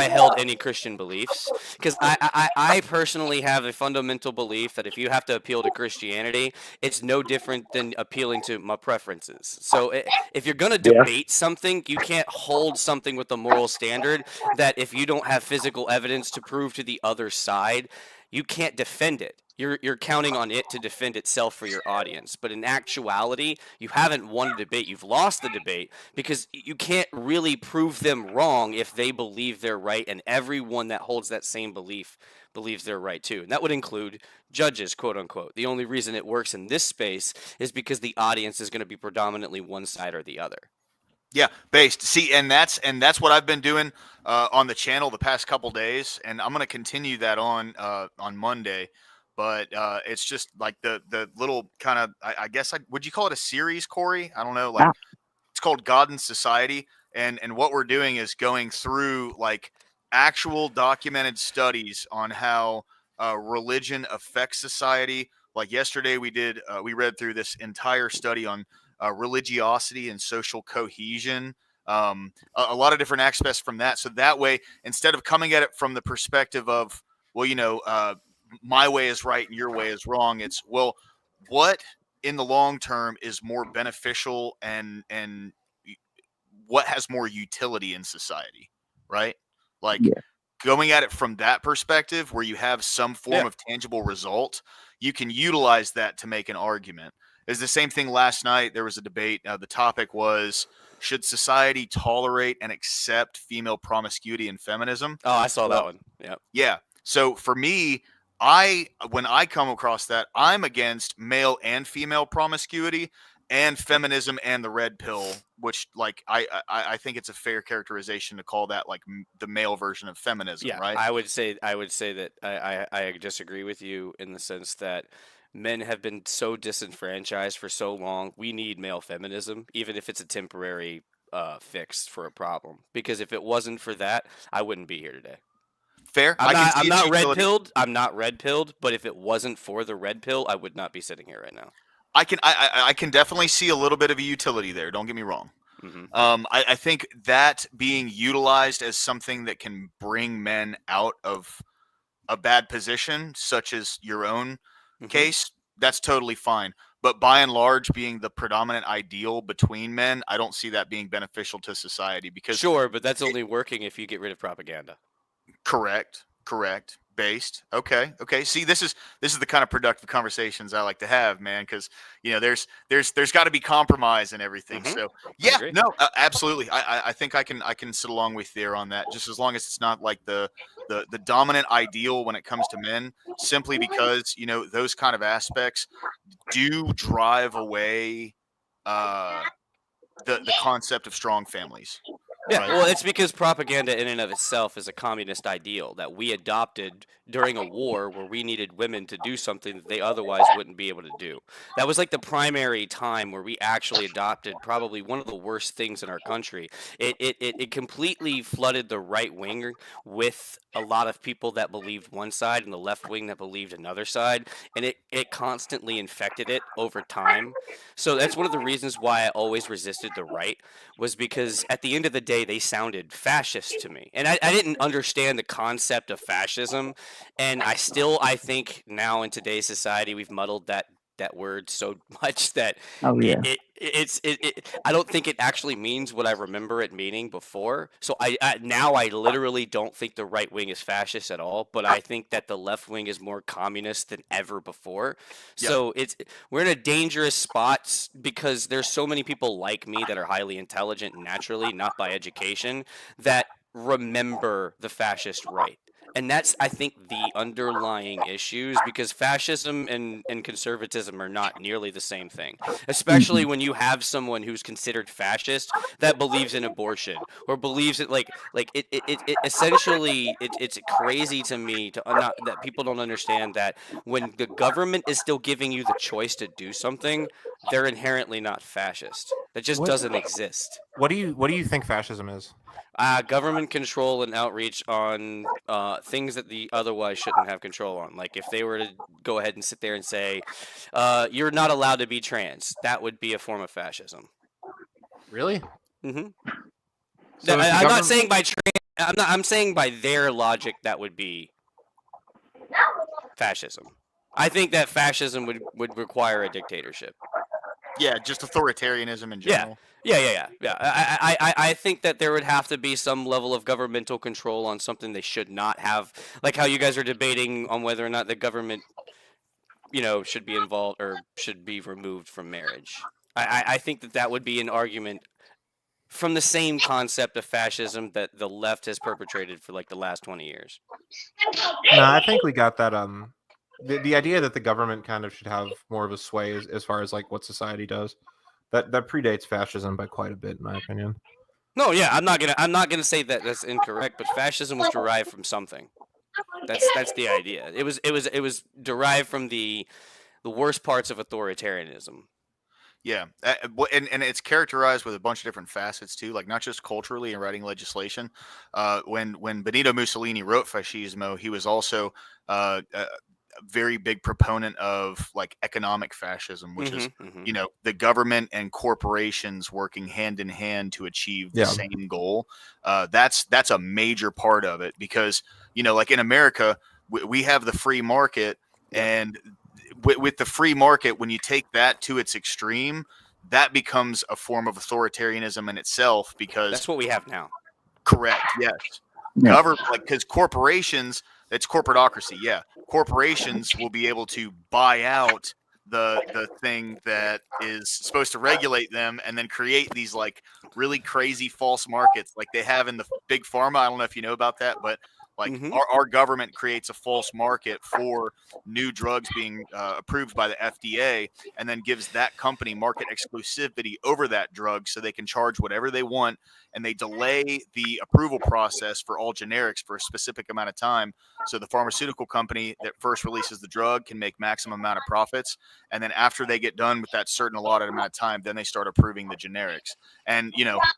held any Christian beliefs, because I personally have a fundamental belief that if you have to appeal to Christianity, it's no different than appealing to my preferences. So if you're going to debate something, you can't hold something with a moral standard that if you don't have physical evidence to prove to the other side, you can't defend it. You're counting on it to defend itself for your audience. But in actuality, you haven't won a debate. You've lost the debate because you can't really prove them wrong if they believe they're right, and everyone that holds that same belief believes they're right too. And that would include judges, quote unquote. The only reason it works in this space is because the audience is going to be predominantly one side or the other. Yeah, based. See, and that's what I've been doing on the channel the past couple days, and I'm going to continue that on Monday. But it's just like the little kind of, I guess, would you call it a series, Corey? I don't know. It's called God and Society, and what we're doing is going through actual documented studies on how religion affects society. Like yesterday, we read through this entire study on religiosity and social cohesion. A lot of different aspects from that. So that way, instead of coming at it from the perspective of, well, my way is right and your way is wrong, it's, well, what in the long term is more beneficial and what has more utility in society, right? Like Yeah. going at it from that perspective, where you have some form of tangible result, you can utilize that to make an argument. It's the same thing last night. There was a debate. The topic was, should society tolerate and accept female promiscuity and feminism? Oh, I saw that one. Yeah. Yeah. So for me, when I come across that, I'm against male and female promiscuity and feminism and the red pill, which like I think it's a fair characterization to call that like the male version of feminism, Yeah, right? I would say that I disagree with you in the sense that men have been so disenfranchised for so long. We need male feminism, even if it's a temporary fix for a problem. Because if it wasn't for that, I wouldn't be here today. Fair. I'm not red pilled. I'm not red pilled. But if it wasn't for the red pill, I would not be sitting here right now. I can definitely see a little bit of a utility there. Don't get me wrong. Mm-hmm. I think that being utilized as something that can bring men out of a bad position, such as your own case, that's totally fine. But by and large, being the predominant ideal between men, I don't see that being beneficial to society. Because sure, but that's only working if you get rid of propaganda. Correct. Based. Okay. See, this is the kind of productive conversations I like to have, man, because there's got to be compromise and everything. Mhm. So yeah, agree. no, absolutely. I think I can sit along with you there on that, just as long as it's not like the dominant ideal when it comes to men, simply because those kind of aspects do drive away the concept of strong families. Yeah, Right. well, it's because propaganda in and of itself is a communist ideal that we adopted during a war where we needed women to do something that they otherwise wouldn't be able to do. That was like the primary time where we actually adopted probably one of the worst things in our country. It completely flooded the right wing with a lot of people that believed one side and the left wing that believed another side, and it constantly infected it over time. So that's one of the reasons why I always resisted the right, was because at the end of the day, they sounded fascist to me. And I didn't understand the concept of fascism. And I think now in today's society, we've muddled that word so much that Oh yeah. I don't think it actually means what I remember it meaning before. So now I literally don't think the right wing is fascist at all, but I think that the left wing is more communist than ever before. Yeah. So we're in a dangerous spot because there's so many people like me that are highly intelligent naturally, not by education, that remember the fascist right. And that's, I think, the underlying issues, because fascism and conservatism are not nearly the same thing, especially when you have someone who's considered fascist that believes in abortion or believes it essentially it's crazy to me that people don't understand that when the government is still giving you the choice to do something, they're inherently not fascist. That just doesn't exist. What do you think fascism is? Government control and outreach on things that the otherwise shouldn't have control on. Like if they were to go ahead and sit there and say, you're not allowed to be trans, that would be a form of fascism. Really? Mm-hmm. So I'm not saying by trans. I'm saying by their logic that would be fascism. I think that fascism would require a dictatorship. Yeah, just authoritarianism in general. Yeah. I think that there would have to be some level of governmental control on something they should not have, like how you guys are debating on whether or not the government, should be involved or should be removed from marriage. I think that would be an argument from the same concept of fascism that the left has perpetrated for like the last 20 years. No, I think we got that. The idea that the government kind of should have more of a sway as far as like what society does, that predates fascism by quite a bit, in my opinion. No, yeah, I'm not gonna say that that's incorrect, but fascism was derived from something. That's the idea. It was derived from the worst parts of authoritarianism. Yeah, and it's characterized with a bunch of different facets too, like not just culturally and writing legislation. When Benito Mussolini wrote Fascismo, he was also a very big proponent of like economic fascism, which is the government and corporations working hand in hand to achieve the same goal. That's a major part of it because like in America, we have the free market and with the free market, when you take that to its extreme, that becomes a form of authoritarianism in itself because that's what we have now. Correct. Yes. Yeah. Government, because corporations, it's corporatocracy. Yeah. Corporations will be able to buy out the thing that is supposed to regulate them and then create these like really crazy false markets like they have in the big pharma. I don't know if you know about that, but like our government creates a false market for new drugs being approved by the FDA and then gives that company market exclusivity over that drug so they can charge whatever they want. And they delay the approval process for all generics for a specific amount of time. So the pharmaceutical company that first releases the drug can make maximum amount of profits. And then after they get done with that certain allotted amount of time, then they start approving the generics. And,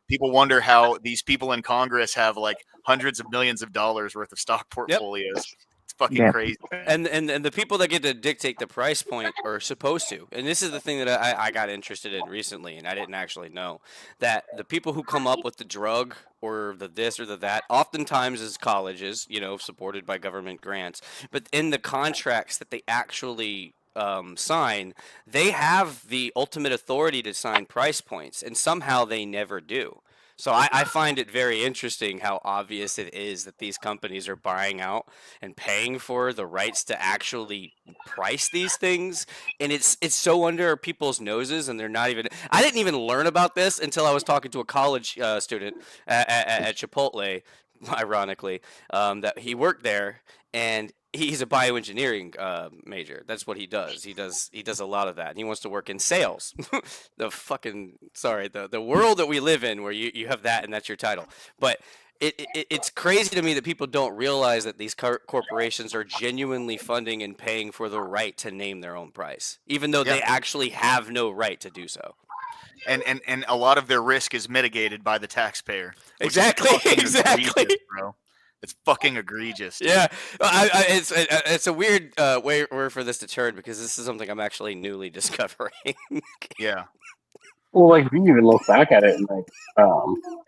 people wonder how these people in Congress have like hundreds of millions of dollars worth of stock portfolios. It's fucking crazy. And the people that get to dictate the price point are supposed to. And this is the thing that I got interested in recently, and I didn't actually know that the people who come up with the drug or the this or the that, oftentimes is colleges, supported by government grants. But in the contracts that they actually sign, they have the ultimate authority to sign price points, and somehow they never do. So I find it very interesting how obvious it is that these companies are buying out and paying for the rights to actually price these things, and it's so under people's noses, and they're not even. I didn't even learn about this until I was talking to a college student at Chipotle, ironically, that he worked there, and he's a bioengineering major. That's what he does. He does a lot of that. And he wants to work in sales. The world that we live in where you have that and that's your title. But it's crazy to me that people don't realize that these corporations are genuinely funding and paying for the right to name their own price, even though they actually have no right to do so. And a lot of their risk is mitigated by the taxpayer. Exactly. Bro. It's fucking egregious. Dude. Yeah, it's a weird way for this to turn because this is something I'm actually newly discovering. Yeah. Well, like if you even look back at it, and like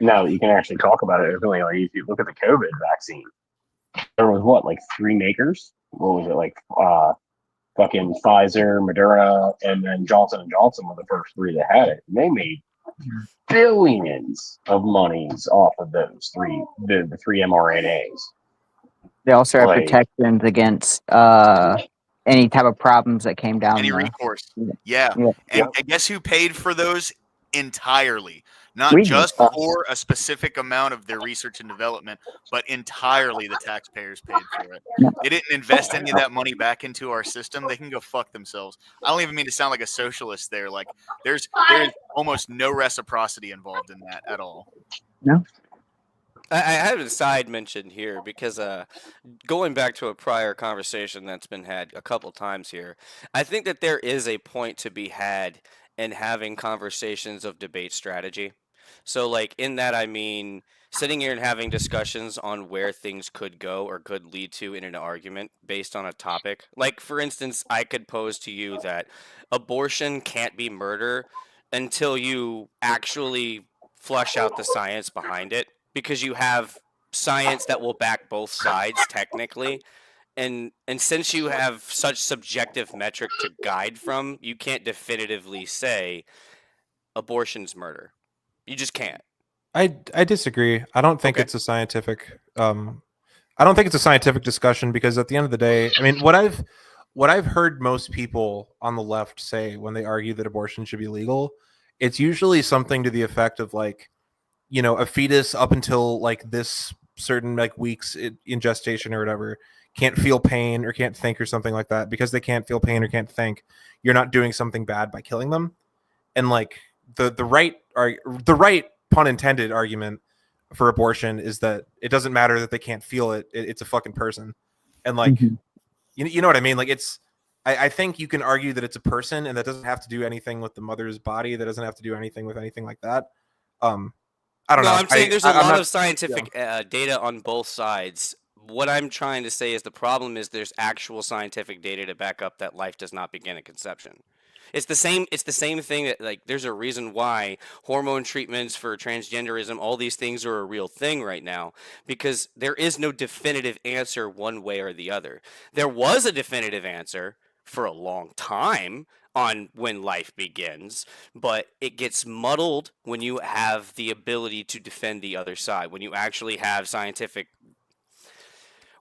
now that you can actually talk about it, it's really easy. Look at the COVID vaccine. There was like 3 makers. What was it like? Fucking Pfizer, Moderna, and then Johnson and Johnson were the first 3 that had it. And they made billions of monies off of those the 3 mRNAs. They also have Like- protections against any type of problems that came down. Any the- recourse. Yeah. Yeah. And guess who paid for those entirely? Not We did. just for a specific amount of their research and development, but entirely the taxpayers paid for it. Yeah. They didn't invest any of that money back into our system. They can go fuck themselves. I don't even mean to sound like a socialist there. Like there's almost no reciprocity involved in that at all. I have a side mention here because going back to a prior conversation that's been had a couple times here, I think that there is a point to be had in having conversations of debate strategy. So, like, in that, I mean, sitting here and having discussions on where things could go or could lead to in an argument based on a topic. Like, for instance, I could pose to you that abortion can't be murder until you actually flush out the science behind it, because you have science that will back both sides technically. And since you have such subjective metric to guide from, you can't definitively say abortion's murder. You just can't. I disagree. I don't think Okay. it's a scientific. I don't think it's a scientific discussion because at the end of the day, I mean, what I've heard most people on the left say when they argue that abortion should be legal, it's usually something to the effect of like, a fetus up until like this certain like weeks in gestation or whatever can't feel pain or can't think or something like that. Because they can't feel pain or can't think, you're not doing something bad by killing them. And like the right pun intended argument for abortion is that it doesn't matter that they can't feel it. It's a fucking person. And like, you know what I mean? Like I think you can argue that it's a person, and that doesn't have to do anything with the mother's body. That doesn't have to do anything with anything like that. I don't know. I'm saying there's a I'm lot not- of scientific data on both sides. What I'm trying to say is the problem is there's actual scientific data to back up that life does not begin at conception. It's the same thing that, like, there's a reason why hormone treatments for transgenderism, all these things are a real thing right now, because there is no definitive answer one way or the other. There was a definitive answer for a long time on when life begins, but it gets muddled when you have the ability to defend the other side, when you actually have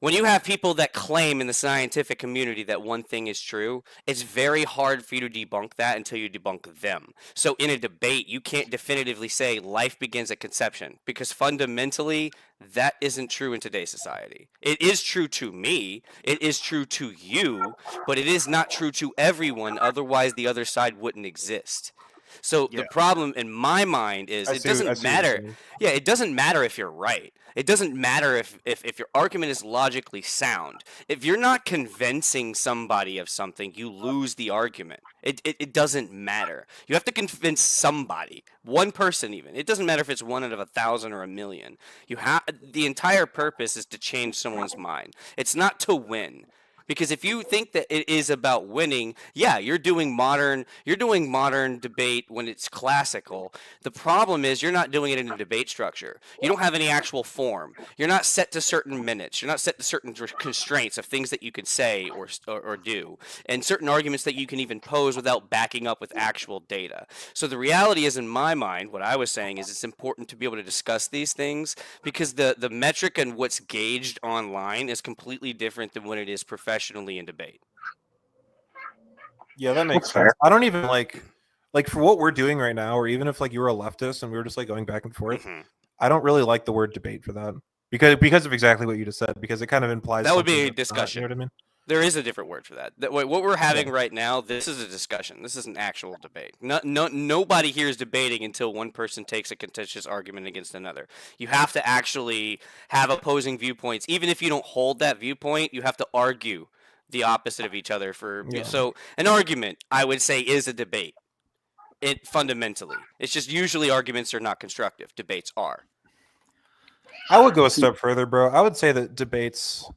when you have people that claim in the scientific community that one thing is true, it's very hard for you to debunk that until you debunk them. So in a debate, you can't definitively say life begins at conception, because fundamentally, that isn't true in today's society. It is true to me, it is true to you, but it is not true to everyone, otherwise the other side wouldn't exist. So the problem in my mind is it doesn't matter. Yeah, it doesn't matter if you're right. It doesn't matter if your argument is logically sound. If you're not convincing somebody of something, you lose the argument. It doesn't matter. You have to convince somebody, one person even. It doesn't matter if it's 1 out of 1,000 or 1,000,000. The entire purpose is to change someone's mind. It's not to win. Because if you think that it is about winning, yeah, you're doing modern debate when it's classical. The problem is you're not doing it in a debate structure. You don't have any actual form. You're not set to certain minutes. You're not set to certain constraints of things that you can say or do, and certain arguments that you can even pose without backing up with actual data. So the reality is, in my mind, what I was saying is it's important to be able to discuss these things, because the metric and what's gauged online is completely different than when it is professionally in debate. Yeah, that makes sense. I don't even like for what we're doing right now, or even if like you were a leftist and we were just like going back and forth, I don't really like the word debate for that, because of exactly what you just said, because it kind of implies that would be a something that's not, discussion. you know what I mean? There is a different word for that. What we're having right now, this is a discussion. This is an actual debate. Nobody here is debating until one person takes a contentious argument against another. You have to actually have opposing viewpoints. Even if you don't hold that viewpoint, you have to argue the opposite of each other. So an argument, I would say, is a debate. It fundamentally. It's just usually arguments are not constructive. Debates are. I would go a step further, bro. I would say that debates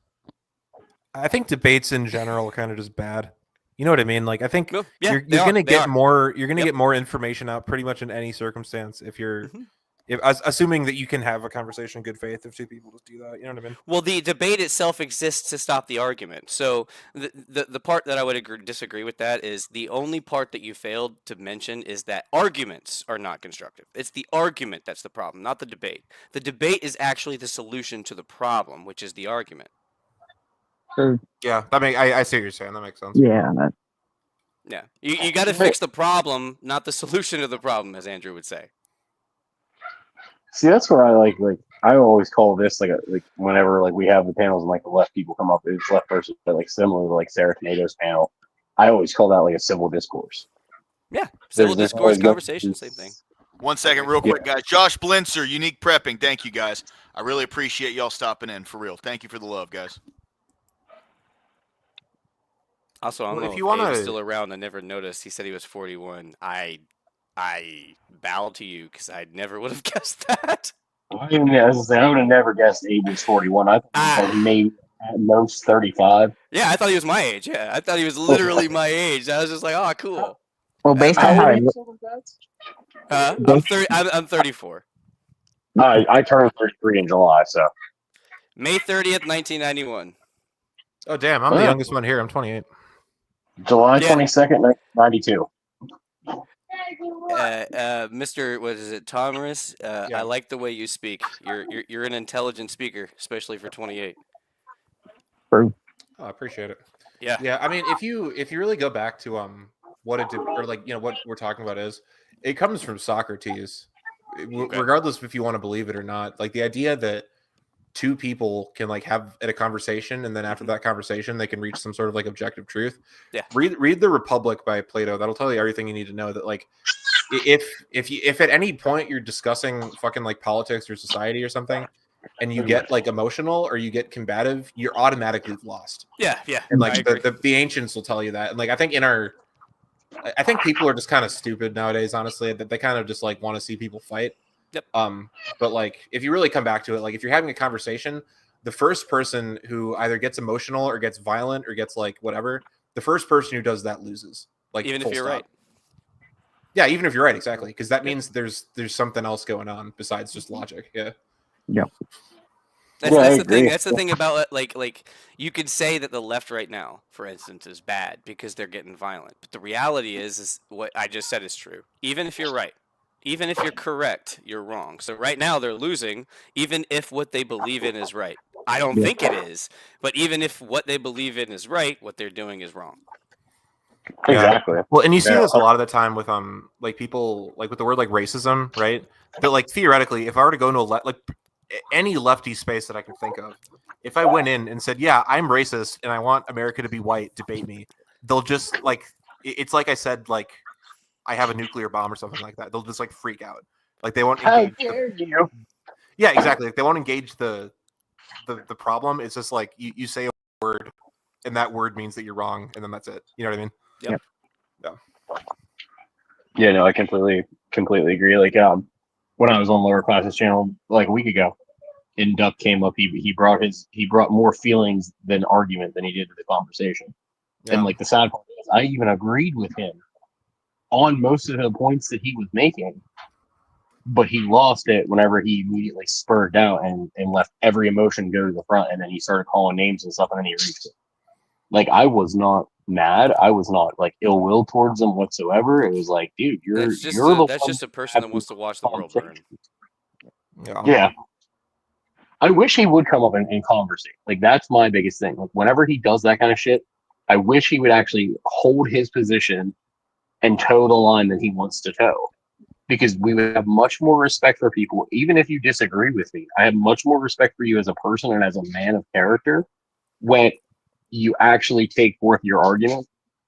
in general are kind of just bad. You know what I mean? Like, I think you're gonna get more information out pretty much in any circumstance if you're assuming that you can have a conversation in good faith if two people just do that. You know what I mean? Well, the debate itself exists to stop the argument. So the part that I would disagree with that is the only part that you failed to mention is that arguments are not constructive. It's the argument that's the problem, not the debate. The debate is actually the solution to the problem, which is the argument. Yeah, I see what you're saying. That makes sense. Yeah. Yeah, you got to fix the problem, not the solution to the problem, as Andrew would say. See, that's where I like I always call this like whenever like we have the panels and like the left people come up, it's left versus, but like similar to like Sarah Tomato's panel, I always call that like a civil discourse. Yeah, civil discourse, conversation, same thing. 1 second, real quick, guys. Josh Blinzer, Unique Prepping. Thank you, guys. I really appreciate y'all stopping in, for real. Thank you for the love, guys. Also, I don't know if Abe's still around. I never noticed. He said he was 41. I bow to you because I never would have guessed that. I would have never guessed Abe was 41. I thought he maybe at most 35. Yeah, I thought he was my age. Yeah, I thought he was literally my age. I was just like, oh, cool. Well, based on how I'm 34. I turned 33 in July, so May 30th, 1991. Oh damn, I'm the youngest one here. I'm 28. July 22nd, 1992. Mr. What is it, Thomas? I like the way you speak. You're an intelligent speaker, especially for 28. Oh, I appreciate it. Yeah. I mean, if you really go back to what we're talking about is, it comes from Socrates. Regardless if you want to believe it or not, like the idea that two people can like have a conversation, and then after that conversation they can reach some sort of like objective truth. Yeah. Read The Republic by Plato. That'll tell you everything you need to know. That like if at any point you're discussing fucking like politics or society or something, and you get like emotional or you get combative, you're automatically lost. Yeah. And I like agree. the ancients will tell you that. And like I think people are just kind of stupid nowadays, honestly, that they kind of just like want to see people fight. Yep. But like if you really come back to it, like if you're having a conversation, the first person who either gets emotional or gets violent or gets like whatever, the first person who does that loses. Like Even full if you're stop. right. Yeah, even if you're right, exactly, because that means there's something else going on besides just logic. Yeah. That's I the thing. agree. That's the thing about like you could say that the left right now, for instance, is bad because they're getting violent. But the reality is what I just said is true. Even if you're right, even if you're correct, you're wrong. So right now they're losing, even if what they believe in is right. I don't think it is, but even if what they believe in is right, what they're doing is wrong. Yeah. Exactly. Well, and you see Yeah. this a lot of the time with like people like with the word like racism, right? But like theoretically, if I were to go into like any lefty space that I can think of, if I went in and said, "Yeah, I'm racist and I want America to be white," debate me. They'll just like it's like I said, like I have a nuclear bomb or something like that. They'll just like freak out. Like they won't How engage. dare you? Yeah, exactly. Like, they won't engage the problem. It's just like you say a word, and that word means that you're wrong, and then that's it. You know what I mean? Yep. Yeah. Yeah, no, I completely agree. Like, when I was on Lower Classes channel like a week ago, and Duck came up, he brought more feelings than argument than he did to the conversation. Yeah. And like the sad part is, I even agreed with him on most of the points that he was making, but he lost it whenever he immediately spurred out and left every emotion go to the front, and then he started calling names and stuff, and then he reached it. Like, I was not mad. I was not like ill will towards him whatsoever. It was like, dude, That's just that's just a person that wants to watch the world burn. Yeah. I wish he would come up and conversate. Like, that's my biggest thing. Like, whenever he does that kind of shit, I wish he would actually hold his position and toe the line that he wants to toe. Because we would have much more respect for people, even if you disagree with me. I have much more respect for you as a person and as a man of character when you actually take forth your argument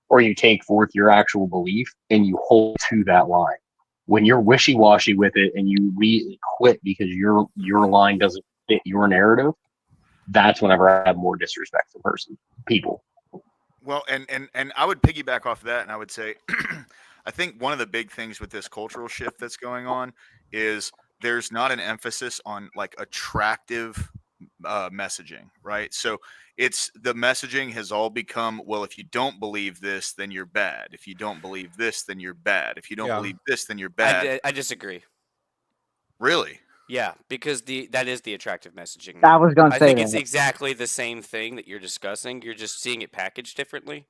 or you take forth your actual belief and you hold to that line. When you're wishy-washy with it and you immediately quit because your line doesn't fit your narrative, that's whenever I have more disrespect for people. Well, and I would piggyback off of that, and I would say, I think one of the big things with this cultural shift that's going on is there's not an emphasis on like attractive messaging, right? So it's the messaging has all become, well, if you don't believe this, then you're bad. If you don't believe this, then you're bad. If you don't believe this, then you're bad. I disagree. Really? Yeah, because that is the attractive messaging. I was going to I say think that. it's exactly the same thing that you're discussing. You're just seeing it packaged differently.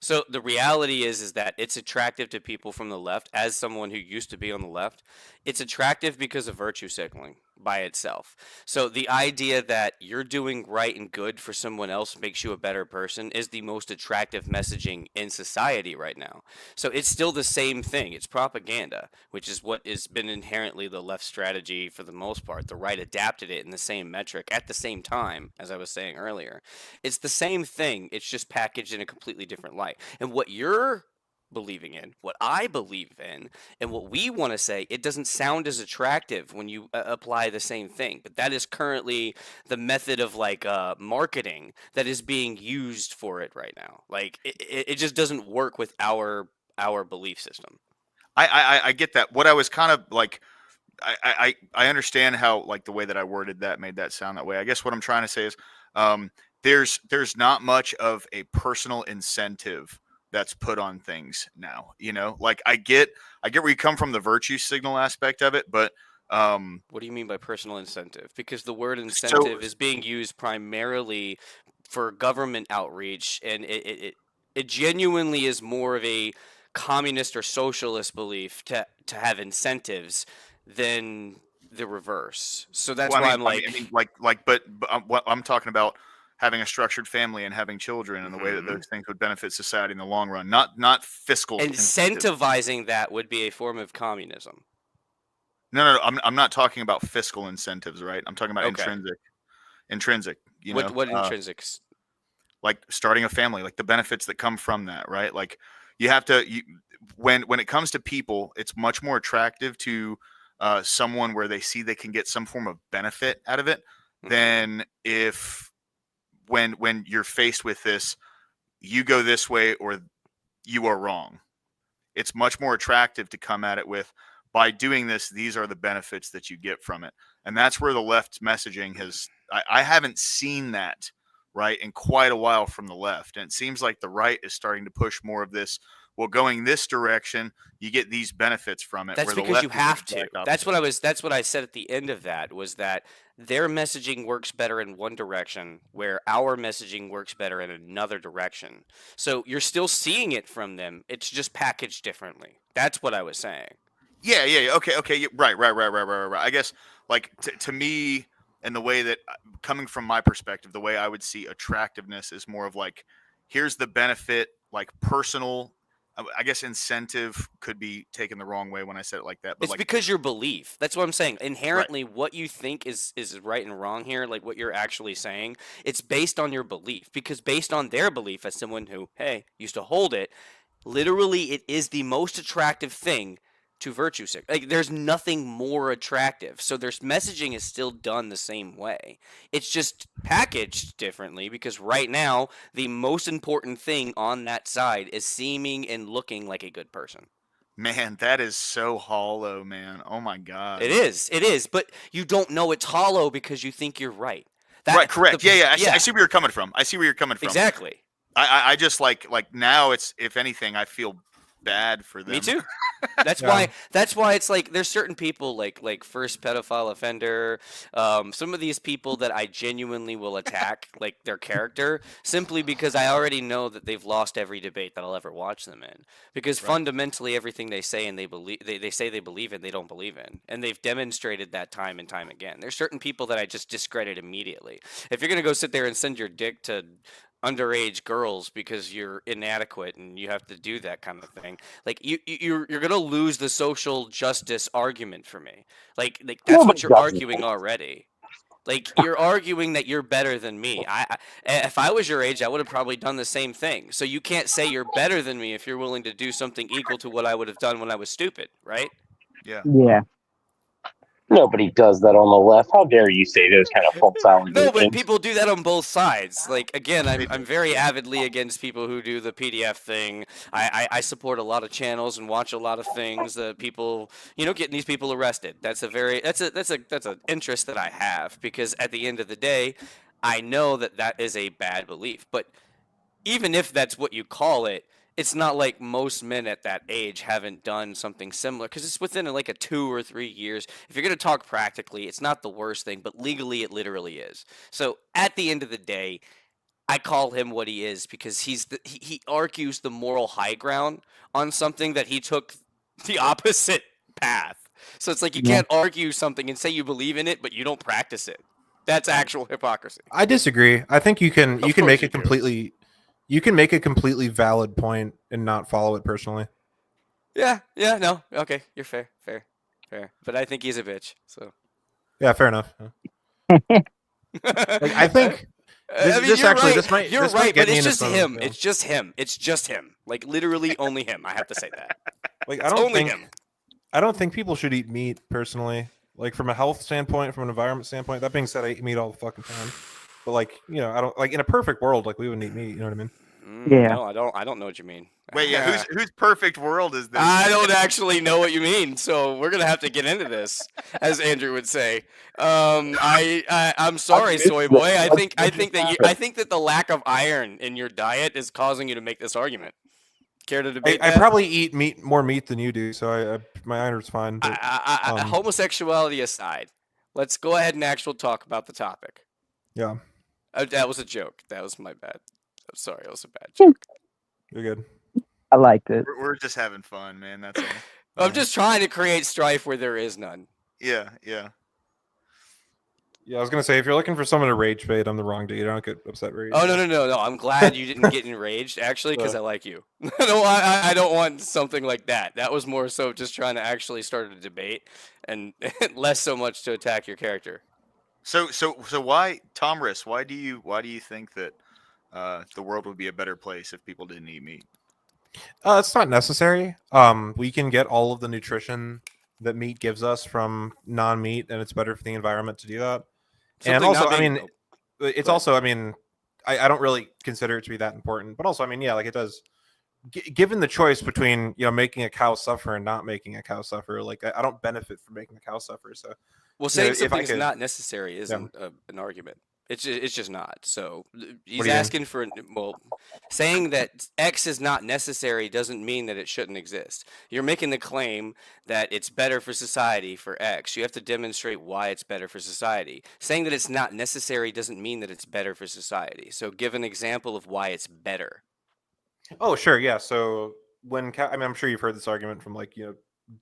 So the reality is that it's attractive to people from the left. As someone who used to be on the left, it's attractive because of virtue signaling by itself. So the idea that you're doing right and good for someone else makes you a better person is the most attractive messaging in society right now. So it's still the same thing. It's propaganda, which is what has been inherently the left strategy for the most part. The right adapted it in the same metric at the same time, as I was saying earlier. It's the same thing. It's just packaged in a completely different light. And what you're believing in, what I believe in, and what we want to say, it doesn't sound as attractive when you apply the same thing. But that is currently the method of like marketing that is being used for it right now. Like it just doesn't work with our belief system. I get that. What I was kind of like, I understand how like the way that I worded that made that sound that way. I guess what I'm trying to say is, there's not much of a personal incentive that's put on things now. You know, like I get where you come from, the virtue signal aspect of it, but what do you mean by personal incentive? Because the word incentive is being used primarily for government outreach, and it genuinely is more of a communist or socialist belief to have incentives than the reverse. So that's why I'm like, but what I'm talking about, having a structured family and having children and the way that those things would benefit society in the long run, not fiscal incentives. Incentivizing that would be a form of communism. No, I'm not talking about fiscal incentives, right? I'm talking about Okay. intrinsic. You know, what intrinsics? Like starting a family, like the benefits that come from that, right? Like you have to, when it comes to people, it's much more attractive to someone where they see they can get some form of benefit out of it, then if when you're faced with this, you go this way or you are wrong. It's much more attractive to come at it with, by doing this, these are the benefits that you get from it. And that's where the left's messaging has, I haven't seen that, right, in quite a while from the left. And it seems like the right is starting to push more of this, well, going this direction, you get these benefits from it. That's where the because left you is the have to. exact That's opposite. what I said at the end of that, was that their messaging works better in one direction, where our messaging works better in another direction. So you're still seeing it from them. It's just packaged differently. That's what I was saying. Yeah. Okay. Right. I guess, like, to me, and the way that, coming from my perspective, the way I would see attractiveness is more of like, here's the benefit, like personal. I guess incentive could be taken the wrong way when I said it like that. But It's like, because your belief. That's what I'm saying. Inherently, what you think is right and wrong here, like what you're actually saying, it's based on your belief. Because based on their belief, as someone who, hey, used to hold it, literally, it is the most attractive thing to virtue signal. Like, there's nothing more attractive. So their messaging is still done the same way. It's just packaged differently, because right now the most important thing on that side is seeming and looking like a good person. man, that is so hollow, man. Oh my god. It is, but you don't know it's hollow because you think you're right. Right. Correct. the- Yeah. I see where you're coming from. Exactly. I just like now it's, if anything, I feel bad for them. Me too. That's Yeah. why it's like there's certain people like first pedophile offender, some of these people that I genuinely will attack like their character, simply because I already know that they've lost every debate that I'll ever watch them in, because Right. fundamentally everything they say and they say they believe in, they don't believe in, and they've demonstrated that time and time again. There's certain people that I just discredit immediately. If you're gonna go sit there and send your dick to underage girls because you're inadequate and you have to do that kind of thing, like you're gonna lose the social justice argument for me. Like that's what Nobody you're does arguing already. Like, you're arguing that you're better than me. If I was your age, I would have probably done the same thing. So you can't say you're better than me if you're willing to do something equal to what I would have done when I was stupid, right? Yeah. Yeah. Nobody does that on the left. How dare you say those kind of false allegations? No, but people do that on both sides. Like, again, I'm very avidly against people who do the PDF thing. I support a lot of channels and watch a lot of things that people, getting these people arrested. That's an interest that I have, because at the end of the day, I know that is a bad belief. But even if that's what you call it, it's not like most men at that age haven't done something similar, because it's within like a 2 or 3 years. If you're going to talk practically, it's not the worst thing, but legally it literally is. So at the end of the day, I call him what he is because he argues the moral high ground on something that he took the opposite path. So it's like you can't argue something and say you believe in it, but you don't practice it. That's actual hypocrisy. I disagree. I think you can Of make course a you do. completely valid point and not follow it personally. Yeah, no, okay, you're fair. But I think he's a bitch. So Yeah, fair enough. Like, I think this you're actually- right. this might- You're this might right, get but me it's into just some- him. yeah. It's just him. Like, literally only him. I have to say that. Like, It's only him. I don't think people should eat meat personally. Like, from a health standpoint, from an environment standpoint. That being said, I eat meat all the fucking time. But like, I don't, like, in a perfect world, like, we wouldn't eat meat. You know what I mean? Yeah. No, I don't know what you mean. Wait, yeah. Whose perfect world is this? I don't actually know what you mean, so we're gonna have to get into this, as Andrew would say. I'm sorry, soy boy. I think that the lack of iron in your diet is causing you to make this argument. Care to debate I that? probably eat more meat than you do, so my iron's fine. But, Homosexuality aside, let's go ahead and actually talk about the topic. yeah, That was a joke. That was my bad. I'm sorry, it was a bad joke. you're good. I liked it. We're just having fun, man. That's all. I'm just trying to create strife where there is none. Yeah. Yeah, I was gonna say, if you're looking for someone to rage bait, I'm the wrong dude. I don't get upset very Oh easily. no! I'm glad you didn't get enraged, actually, because I like you. I don't want something like that. That was more so just trying to actually start a debate, and less so much to attack your character. So why, Tom Riss, why do you think that the world would be a better place if people didn't eat meat? It's not necessary. We can get all of the nutrition that meat gives us from non-meat, and it's better for the environment to do that. And Something also, not I being- mean, oh, it's go also, I mean, I don't really consider it to be that important, but also, I mean, yeah, like it does. Given the choice between making a cow suffer and not making a cow suffer, like I don't benefit from making the cow suffer. So well, know, saying if I something's could- not necessary isn't an argument. It's just not. So he's do you mean? asking for saying that X is not necessary doesn't mean that it shouldn't exist. You're making the claim that it's better for society for X. You have to demonstrate why it's better for society. Saying that it's not necessary doesn't mean that it's better for society. So give an example of why it's better. Oh, sure, yeah. So when I mean, I'm sure you've heard this argument from like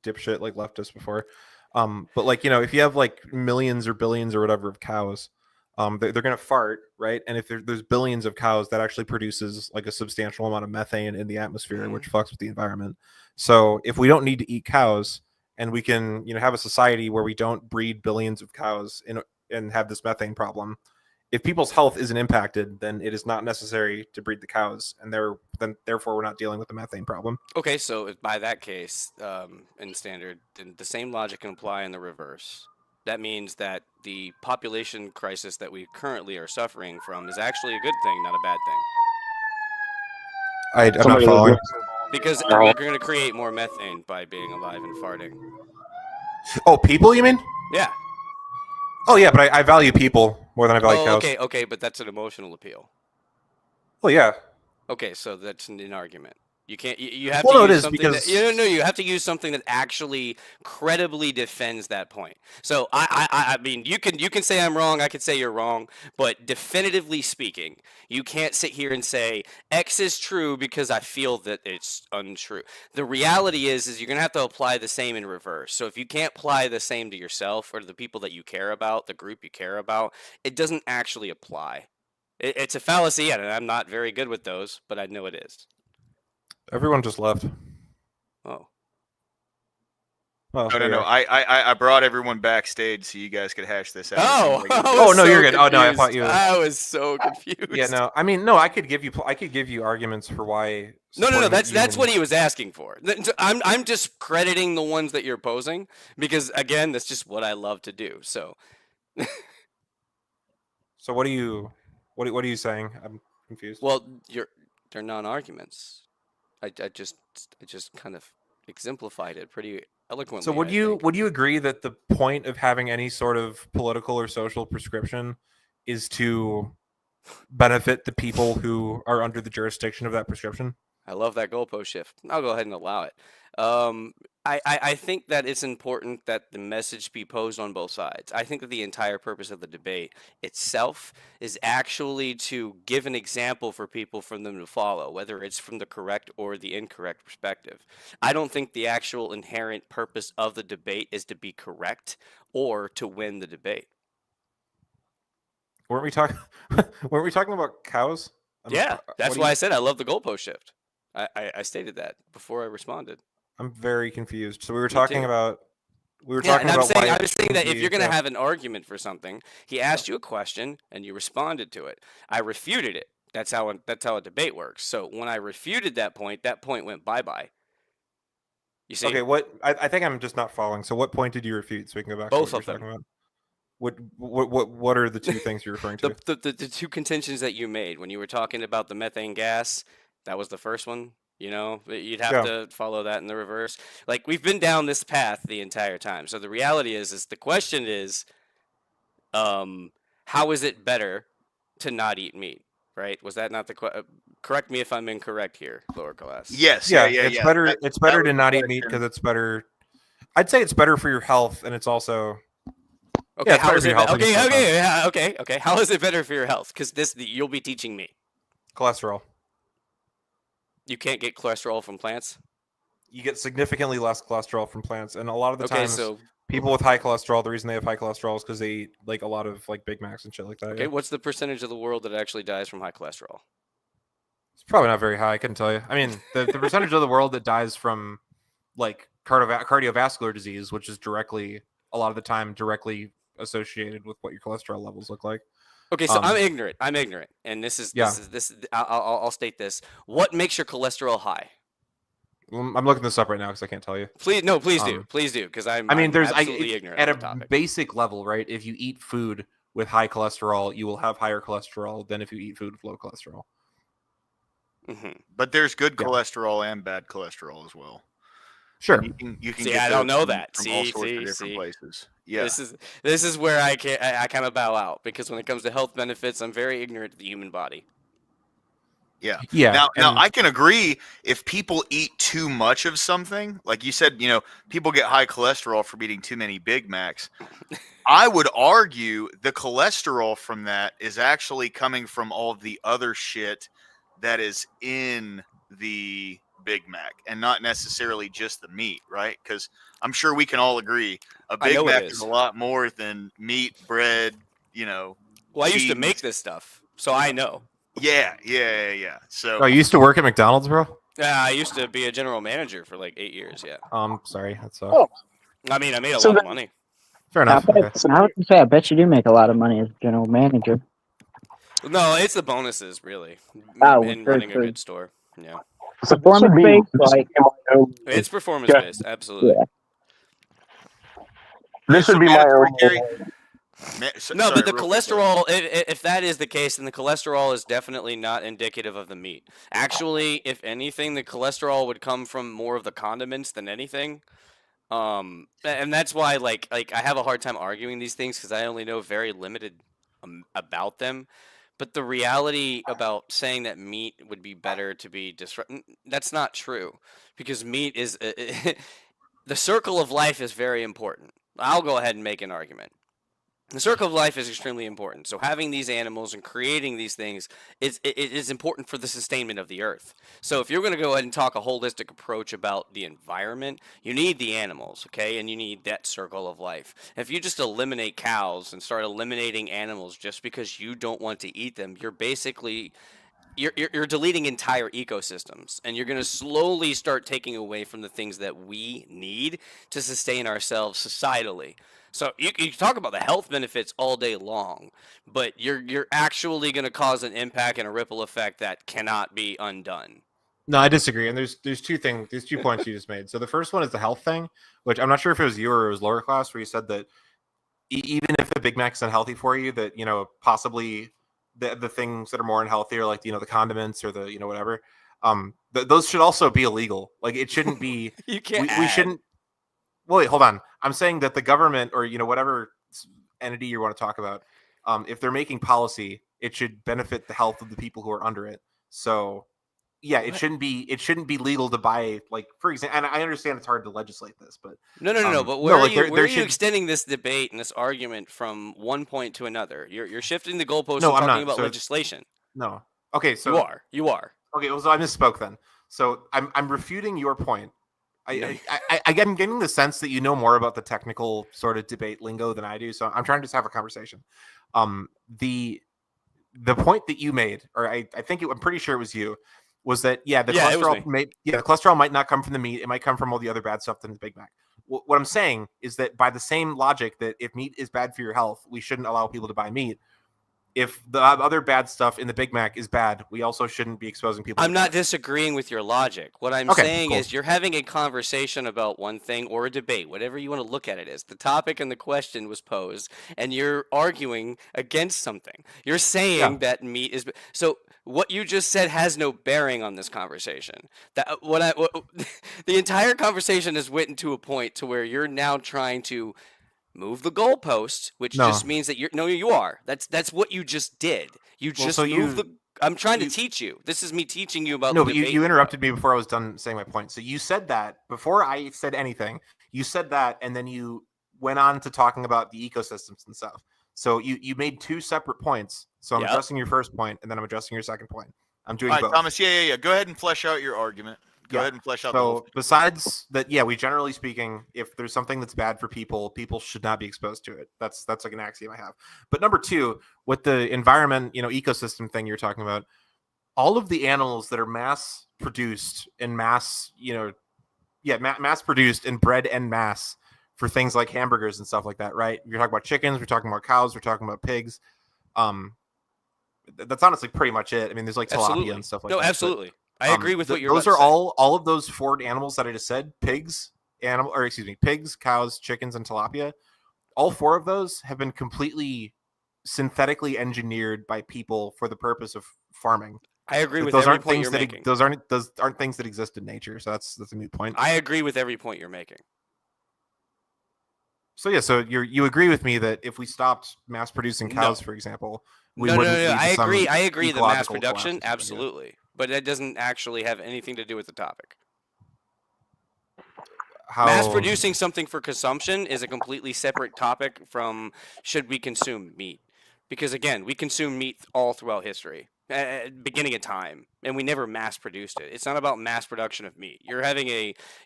dipshit like leftists before, but like if you have like millions or billions or whatever of cows, they're gonna fart, right? And if there's billions of cows, that actually produces like a substantial amount of methane in the atmosphere, which fucks with the environment. So if we don't need to eat cows, and we can have a society where we don't breed billions of cows and have this methane problem. If people's health isn't impacted, then it is not necessary to breed the cows, and therefore we're not dealing with the methane problem. Okay, so by that case, in standard, then the same logic can apply in the reverse. That means that the population crisis that we currently are suffering from is actually a good thing, not a bad thing. I'm not Somebody following. Because we're going to create more methane by being alive and farting. Oh, people, you mean? Yeah. Oh, yeah, but I value people more than I value cows. Okay, but that's an emotional appeal. Well, yeah. Okay, so that's an argument. You can't. You have Well, to no, it use is something. because- You have to use something that actually credibly defends that point. So I mean, you can say I'm wrong. I could say you're wrong. But definitively speaking, you can't sit here and say X is true because I feel that it's untrue. The reality is you're gonna have to apply the same in reverse. So if you can't apply the same to yourself or to the people that you care about, the group you care about, it doesn't actually apply. It's a fallacy, and I'm not very good with those, but I know it is. Everyone just left. Oh. Oh, No. I brought everyone backstage so you guys could hash this out. Oh, Like, I Oh, was no, so you're good. Oh, no, I confused. thought you- I was so confused. Yeah, no. I mean, no. I could give you arguments for why. No. supporting That's even- what he was asking for. I'm just crediting the ones that you're posing because again, that's just what I love to do. So So what are you saying? I'm confused. well, they're non-arguments. I just kind of exemplified it pretty eloquently. So would I you think. agree that the point of having any sort of political or social prescription is to benefit the people who are under the jurisdiction of that prescription? I love that goalpost shift. I'll go ahead and allow it. I think that it's important that the message be posed on both sides. I think that the entire purpose of the debate itself is actually to give an example for people for them to follow, whether it's from the correct or the incorrect perspective. I don't think the actual inherent purpose of the debate is to be correct or to win the debate. Weren't we talking about cows? Yeah, that's what do why you- I said I love the goalpost shift. I stated that before I responded. I'm very confused. So we were Me talking too. about Yeah, talking and about why I it was saying that shouldn't if be you're going to a- have an argument for something, he asked you a question and you responded to it. I refuted it. That's how a debate works. So when I refuted that point went bye-bye. You see? Okay, I think I'm just not following. So what point did you refute so we can go back Both to what of you're them. talking about? What are the two things you're referring to? The two contentions that you made when you were talking about the methane gas, that was the first one. You know, you'd have to follow that in the reverse. Like we've been down this path the entire time. So the reality is the question is, how is it better to not eat meat? Right? Was that not the correct me if I'm incorrect here, lower class? yes. Yeah, Yeah. it's better. It's better was to the not eat meat question. because it's better. I'd say it's better for your health, and it's also Okay, it's how better is for it? your health and it's better Okay. How is it better for your health? Because you'll be teaching me. cholesterol. You can't get cholesterol from plants. You get significantly less cholesterol from plants, and a lot of the Okay, times, so people with high cholesterol, the reason they have high cholesterol is because they eat like a lot of like Big Macs and shit like that. okay, Yeah. what's the percentage of the world that actually dies from high cholesterol? It's probably not very high. I couldn't tell you. I mean, the percentage of the world that dies from like cardiovascular disease, which is a lot of the time directly associated with what your cholesterol levels look like. Okay, so I'm Um, ignorant, and this is Yeah. this. I'll state this. What makes your cholesterol high? I'm looking this up right now because I can't tell you. Please do, because I'm I mean, absolutely ignorant at on the a topic. basic level, right? If you eat food with high cholesterol, you will have higher cholesterol than if you eat food with low cholesterol. But there's good Yeah. cholesterol and bad cholesterol as well. Sure. And you can See, get I don't those know from- that. from all See, sorts of see, different see. places. Yeah. This is where I kind of bow out, because when it comes to health benefits, I'm very ignorant of the human body. Yeah. Yeah. Now and- I can agree if people eat too much of something, like you said, people get high cholesterol from eating too many Big Macs. I would argue the cholesterol from that is actually coming from all of the other shit that is in the Big Mac and not necessarily just the meat, right? Because I'm sure we can all agree a I Big know it Mac is. is a lot more than meat, bread, Well, I used to cheese. make this stuff, so I know. Yeah. So Oh, you used to work at McDonald's, bro? Yeah, I used to be a general manager for like 8 years. Yeah, Sorry, that sucks. Oh. I mean, I made a So lot of then- money. Fair I enough. bet, Okay. I was gonna say, I bet you do make a lot of money as general manager. No, it's the bonuses, really, Oh, in true, running a true. good store. Yeah, So this would be Performance-based, like, my own. it's performance based, absolutely. Yeah. This So would be my mandatory own. carry- No, sorry, but the real quick, cholesterol, if that is the case, then the cholesterol is definitely not indicative of the meat. Actually, if anything, the cholesterol would come from more of the condiments than anything. And that's why, like I have a hard time arguing these things because I only know very limited about them. But the reality about saying that meat would be better to be that's not true, because meat is the circle of life is very important. I'll go ahead and make an argument. The circle of life is extremely important. So having these animals and creating these things is important for the sustainment of the earth. So if you're going to go ahead and talk a holistic approach about the environment, you need the animals, okay? And you need that circle of life. If you just eliminate cows and start eliminating animals just because you don't want to eat them, you're basically you're deleting entire ecosystems, and you're going to slowly start taking away from the things that we need to sustain ourselves societally. So you talk about the health benefits all day long, but you're actually going to cause an impact and a ripple effect that cannot be undone. No, I disagree. And there's two points you just made. So the first one is the health thing, which I'm not sure if it was you or it was lower class, where you said that even if the Big Mac's unhealthy for you, that possibly the things that are more unhealthy are like the condiments or the whatever. Those should also be illegal. Like it shouldn't be. You can't. We shouldn't. Well, wait, hold on. I'm saying that the government or whatever entity you want to talk about, if they're making policy, it should benefit the health of the people who are under it. So, yeah, it shouldn't be legal to buy, like, for example. And I understand it's hard to legislate this, but No. But no, where like, are there you should- extending this debate and this argument from one point to another? You're shifting the goalposts No, and I'm talking not. about So- legislation. no. Okay, so You are. Okay, well, so I misspoke then. So I'm refuting your point. I'm getting the sense that you know more about the technical sort of debate lingo than I do. So I'm trying to just have a conversation. The point that you made, or I think I'm pretty sure it was you, was that the cholesterol might not come from the meat. It might come from all the other bad stuff in the Big Mac. What I'm saying is that by the same logic that if meat is bad for your health, we shouldn't allow people to buy meat. If the other bad stuff in the Big Mac is bad, we also shouldn't be exposing people. I'm not disagreeing with your logic. What I'm Okay, saying cool. is you're having a conversation about one thing or a debate, whatever you want to look at it as. The topic and the question was posed, and you're arguing against something. You're saying that meat is so. What you just said has no bearing on this conversation. The entire conversation has went into a point to where you're now trying to move the goalpost, which just means that you are. That's what you just did. You just moved the. I'm trying to teach you. This is me teaching you about. No, but you interrupted me before I was done saying my point. So you said that before I said anything. You said that, and then you went on to talking about the ecosystems and stuff. So you made two separate points. So I'm addressing your first point, and then I'm addressing your second point. I'm doing all right, both. Thomas. Yeah. Go ahead and flesh out your argument. Go ahead and flesh out. So besides that, we generally speaking, if there's something that's bad for people, people should not be exposed to it. That's like an axiom I have. But number two, with the environment, ecosystem thing you're talking about, all of the animals that are mass produced and mass produced and bred en masse for things like hamburgers and stuff like that, right? You're talking about chickens, we're talking about cows, we're talking about pigs. That's honestly pretty much it. I mean, there's like tilapia and stuff like that. No, absolutely. I agree with what you're those about are to say. all of those four animals that I just said, pigs, cows, chickens, and tilapia. All four of those have been completely synthetically engineered by people for the purpose of farming. I agree with Those every aren't point things you're that making. those aren't things that exist in nature. So that's a moot point. I agree with every point you're making. So yeah, so you agree with me that if we stopped mass producing cows, No. for example, we No, wouldn't. no. lead to I some agree. I agree. The mass ecological production, collapse or something, yeah. absolutely, but that doesn't actually have anything to do with the topic. How Mass producing something for consumption is a completely separate topic from should we consume meat, because again, we consume meat all throughout history, beginning of time, and we never mass produced it. It's not about mass production of meat. You're having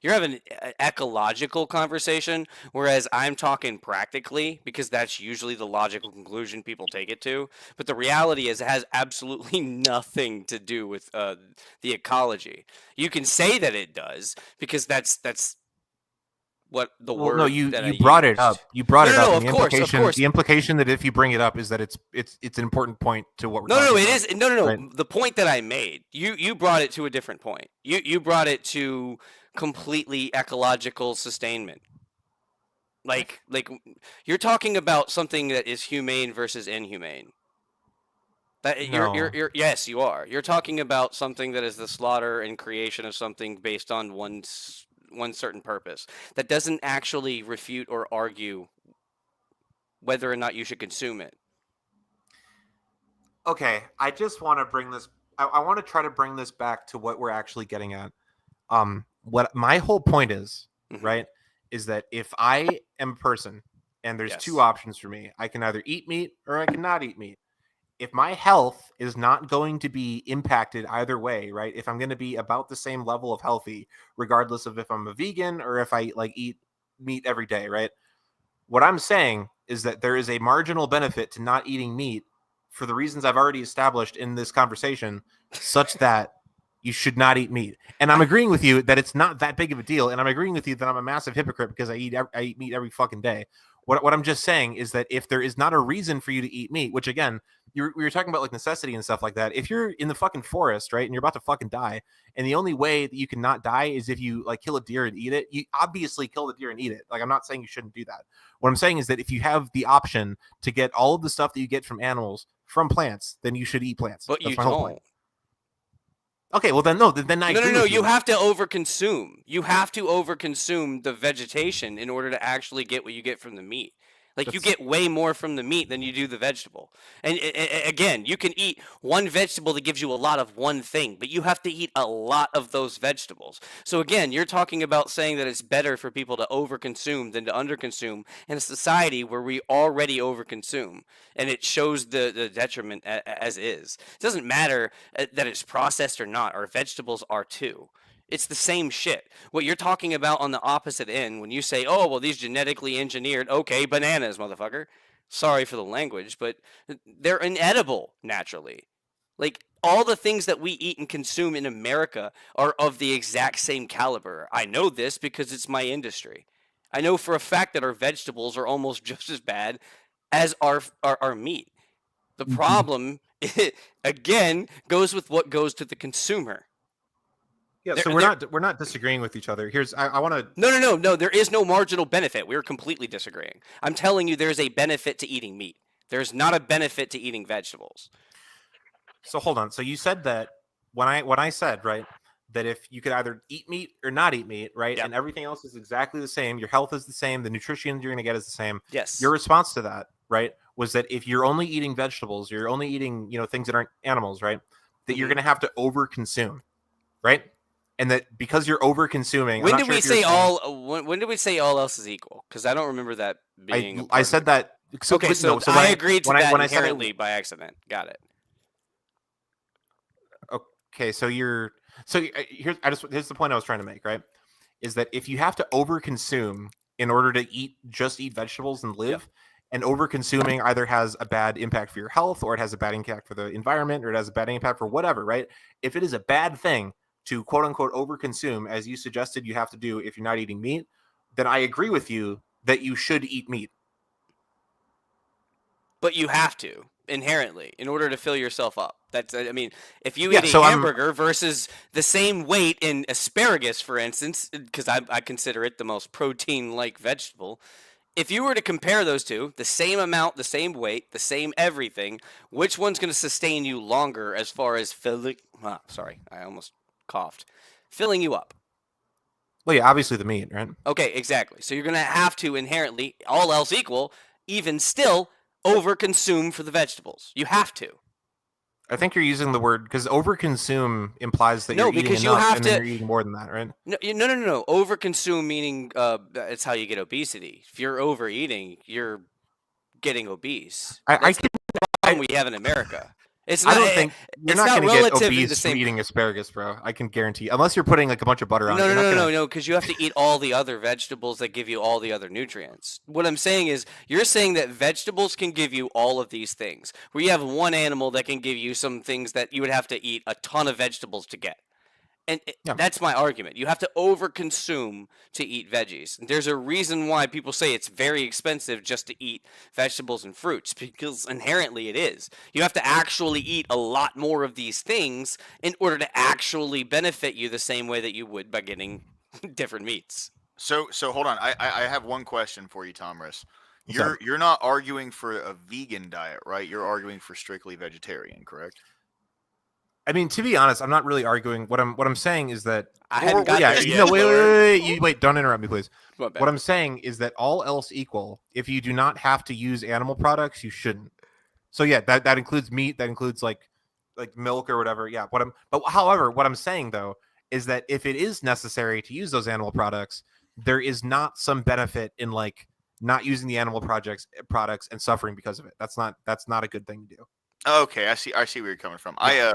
an ecological conversation, whereas I'm talking practically, because that's usually the logical conclusion people take it to. But the reality is, it has absolutely nothing to do with the ecology. You can say that it does, because that's what the word. no, you that I brought it used. up. You brought No, it no, up. no, and of course. The implication that if you bring it up is that it's an important point to what we're No, talking it about. is no. right? The point that I made, you brought it to a different point. You brought it to completely ecological sustainment. Like you're talking about something that is humane versus inhumane. That you're yes, you are. You're talking about something that is the slaughter and creation of something based on one certain purpose. That doesn't actually refute or argue whether or not you should consume it. Okay, I just want to bring this. I want to try to bring this back to what we're actually getting at. What my whole point is, Mhm. right, is that if I am a person and there's Yes. two options for me, I can either eat meat or I cannot eat meat. If my health is not going to be impacted either way, right? If I'm going to be about the same level of healthy, regardless of if I'm a vegan or if I eat meat every day, right? What I'm saying is that there is a marginal benefit to not eating meat for the reasons I've already established in this conversation, such that you should not eat meat. And I'm agreeing with you that it's not that big of a deal. And I'm agreeing with you that I'm a massive hypocrite because I eat meat every fucking day. What I'm just saying is that if there is not a reason for you to eat meat, which again, we were talking about necessity and stuff like that. If you're in the fucking forest, right, and you're about to fucking die, and the only way that you can not die is if you kill a deer and eat it, you obviously kill the deer and eat it. I'm not saying you shouldn't do that. What I'm saying is that if you have the option to get all of the stuff that you get from animals from plants, then you should eat plants. But That's you my whole point. don't. Okay, well then no, then I agree No. with You have to overconsume. You have to overconsume the vegetation in order to actually get what you get from the meat. You That's- get way more from the meat than you do the vegetable. And again, you can eat one vegetable that gives you a lot of one thing, but you have to eat a lot of those vegetables. So again, you're talking about saying that it's better for people to overconsume than to underconsume in a society where we already overconsume, and it shows the detriment as is. It doesn't matter that it's processed or not. Our vegetables are too. It's the same shit. What you're talking about on the opposite end when you say, oh, well, these genetically engineered, okay, bananas, motherfucker. Sorry for the language, but they're inedible naturally. All the things that we eat and consume in America are of the exact same caliber. I know this because it's my industry. I know for a fact that our vegetables are almost just as bad as our meat. The problem, again, goes with what goes to the consumer. Yeah, There- so we're not disagreeing with each other. I want to. No. There is no marginal benefit. We're completely disagreeing. I'm telling you, there's a benefit to eating meat. There's not a benefit to eating vegetables. So hold on. So you said that when I said, right, that if you could either eat meat or not eat meat, right, Yep. and everything else is exactly the same, your health is the same, the nutrition you're going to get is the same. Yes. Your response to that, right, was that if you're only eating vegetables, you're only eating things that aren't animals, right, that you're Mhm. going to have to overconsume, right, and that because you're overconsuming. When did we say when did we say all else is equal? Because I don't remember that being. a part I of said it. that. So, Okay, but so no, so I agreed to that when I said it- inherently by accident. Got it. Okay, so here's the point I was trying to make, right? Is that if you have to overconsume in order to eat vegetables and live, Yep. and overconsuming either has a bad impact for your health, or it has a bad impact for the environment, or it has a bad impact for whatever, right? If it is a bad thing to quote unquote overconsume, as you suggested you have to do if you're not eating meat, then I agree with you that you should eat meat. But you have to inherently in order to fill yourself up. If you Yeah, eat a so hamburger versus the same weight in asparagus, for instance, because I consider it the most protein-like vegetable, if you were to compare those two, the same amount, the same weight, the same everything, which one's going to sustain you longer as far as filling? Sorry, I almost coughed. Filling you up. Well, yeah, obviously the meat, right? Okay, exactly. So you're going to have to inherently, all else equal, even still overconsume for the vegetables. You have to. I think you're using the word because overconsume implies that No, you're eating because you enough have and to- then you're eating more than that, right? No. Overconsume meaning it's how you get obesity. If you're overeating, you're getting obese. I That's can. the problem we have in America. It's I not. don't think you're it's not not going to get relative in the obese same- from eating asparagus, bro. I can guarantee. Unless you're putting like a bunch of butter on No, it. no, you're not no, gonna- no, because you have to eat all the other vegetables that give you all the other nutrients. What I'm saying is, you're saying that vegetables can give you all of these things, where you have one animal that can give you some things that you would have to eat a ton of vegetables to get. And Yeah. that's my argument. You have to overconsume to eat veggies. And there's a reason why people say it's very expensive just to eat vegetables and fruits, because inherently it is. You have to actually eat a lot more of these things in order to actually benefit you the same way that you would by getting different meats. So hold on. I have one question for you, Tomris. What's up? You're not arguing for a vegan diet, right? You're arguing for strictly vegetarian, correct? I mean, to be honest, I'm not really arguing. What I'm saying is that I hadn't got yeah, there no, yet. wait, don't interrupt me, please. My bad. What I'm saying is that all else equal, if you do not have to use animal products, you shouldn't. So yeah, that includes meat, that includes like milk or whatever. Yeah, however, what I'm saying though is that if it is necessary to use those animal products, there is not some benefit in like not using the animal products and suffering because of it. That's not a good thing to do. Okay, I see where you're coming from. I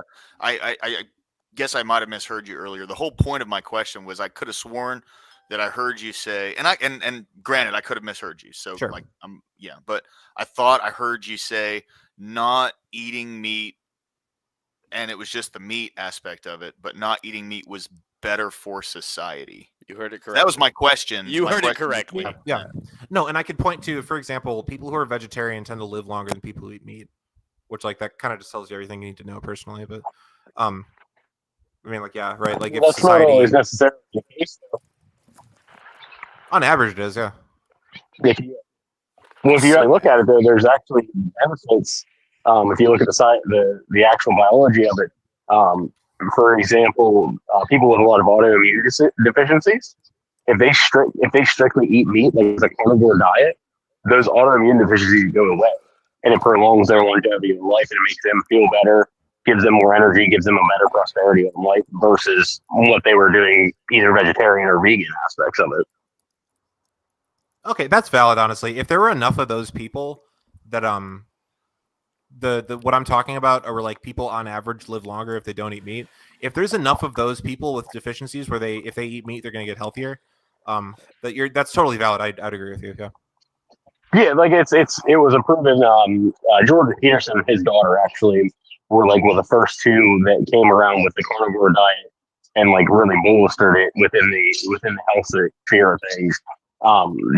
guess I might have misheard you earlier. The whole point of my question was I could have sworn that I heard you say, and granted, I could have misheard you. So Sure. but I thought I heard you say not eating meat, and it was just the meat aspect of it, but not eating meat was better for society. You heard it correctly. That was my question. You My heard it question was- correctly. Yeah. No, and I could point to, for example, people who are vegetarian tend to live longer than people who eat meat, which like that kind of just tells you everything you need to know personally. But I mean, like, yeah, right. Like if That's not society, always necessarily the case, though. on average, it is, yeah. If you really look at it, though, there's actually benefits. If you look at the actual biology of it, for example, people with a lot of autoimmune deficiencies, if they strictly eat meat, like it's a carnivore diet, those autoimmune deficiencies go away, and it prolongs their longevity of life, and it makes them feel better, gives them more energy, gives them a better prosperity of life versus what they were doing, either vegetarian or vegan aspects of it. Okay, that's valid. Honestly, if there were enough of those people that the what I'm talking about are like people on average live longer if they don't eat meat. If there's enough of those people with deficiencies where if they eat meat they're going to get healthier, that's totally valid. I'd agree with you. Yeah. Yeah, like it was a proven. Jordan Peterson and his daughter actually were like one of the first two that came around with the carnivore diet and like really bolstered it within the health sphere of things.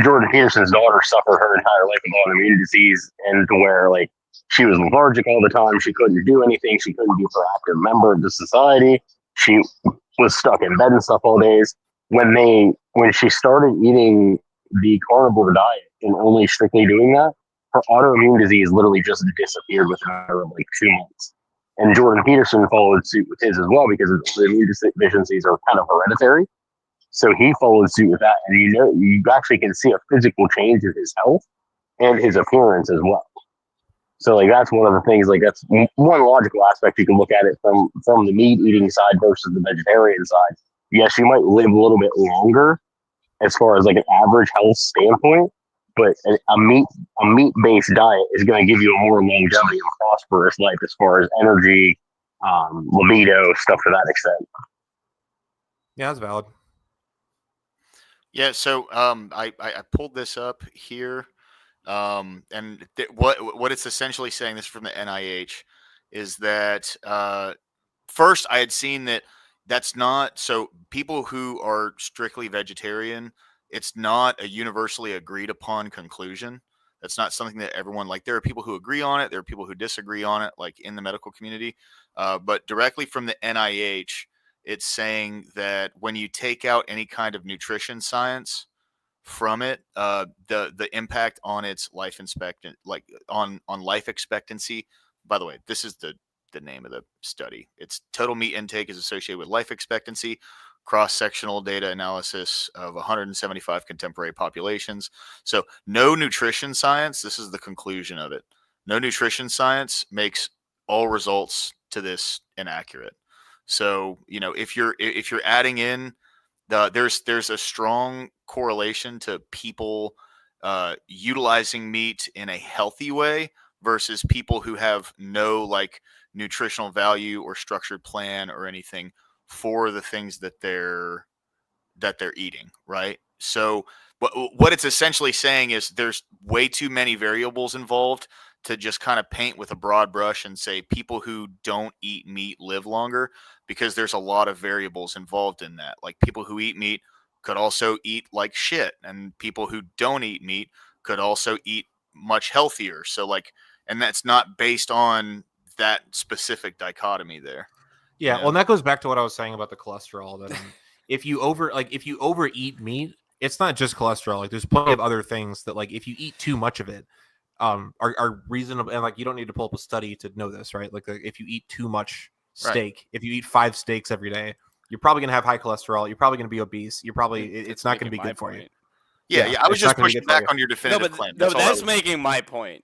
Jordan Peterson's daughter suffered her entire life of autoimmune disease, and to where like she was lethargic all the time. She couldn't do anything. She couldn't be a proactive member of the society. She was stuck in bed and stuff all days. When she started eating the carnivore diet and only strictly doing that, her autoimmune disease literally just disappeared within like 2 months. And Jordan Peterson followed suit with his as well because the immune deficiencies are kind of hereditary. So he followed suit with that, and you actually can see a physical change in his health and his appearance as well. So like that's one of the things. Like that's one logical aspect you can look at it from the meat eating side versus the vegetarian side. Yes, you might live a little bit longer as far as like an average health standpoint, but a meat based diet is going to give you a more longevity and prosperous life as far as energy, libido, stuff to that extent. Yeah, that's valid. Yeah, so I pulled this up here, and what it's essentially saying, this is from the NIH, is that first I had seen that's not, so people who are strictly vegetarian, it's not a universally agreed upon conclusion. That's not something that everyone, like there are people who agree on it, there are people who disagree on it, like in the medical community, but directly from the NIH, it's saying that when you take out any kind of nutrition science, from it, the impact on its life expectant, like on life expectancy. By the way, this is the name of the study. It's total meat intake is associated with life expectancy. Cross-sectional data analysis of 175 contemporary populations. So no nutrition science. This is the conclusion of it. No nutrition science makes all results to this inaccurate. So, if you're adding in there's a strong correlation to people utilizing meat in a healthy way versus people who have no like nutritional value or structured plan or anything for the things that they're eating, right? So what it's essentially saying is there's way too many variables involved to just kind of paint with a broad brush and say people who don't eat meat live longer, because there's a lot of variables involved in that. Like people who eat meat could also eat like shit, and people who don't eat meat could also eat much healthier. So like, and that's not based on that specific dichotomy there. Yeah, well, and that goes back to what I was saying about the cholesterol. That if you overeat meat, it's not just cholesterol. Like there's plenty of other things that, like, if you eat too much of it, are reasonable. And like you don't need to pull up a study to know this, right? Like if you eat too much steak, if you eat 5 steaks every day, you're probably gonna have high cholesterol. You're probably gonna be obese. You're probably it's not gonna be good for you. Yeah. I was just pushing back on your definitive claim. That's making my point.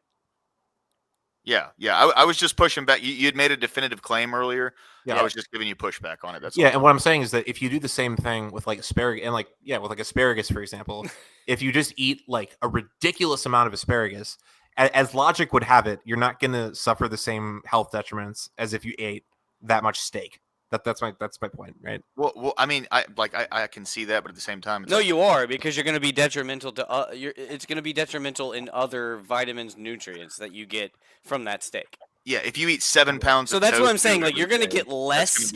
Yeah. I was just pushing back. You had made a definitive claim earlier. Yeah, I was just giving you pushback on it. That's and what I'm saying is that if you do the same thing with like asparagus and with like asparagus, for example, if you just eat like a ridiculous amount of asparagus, as logic would have it, you're not going to suffer the same health detriments as if you ate that much steak. That's my point, right? Well, I mean, I can see that, but at the same time, no, you are, because you're going to be detrimental to it's going to be detrimental in other vitamins, nutrients that you get from that steak. Yeah, if you eat 7 pounds, so that's what I'm saying. Like you're going to get less.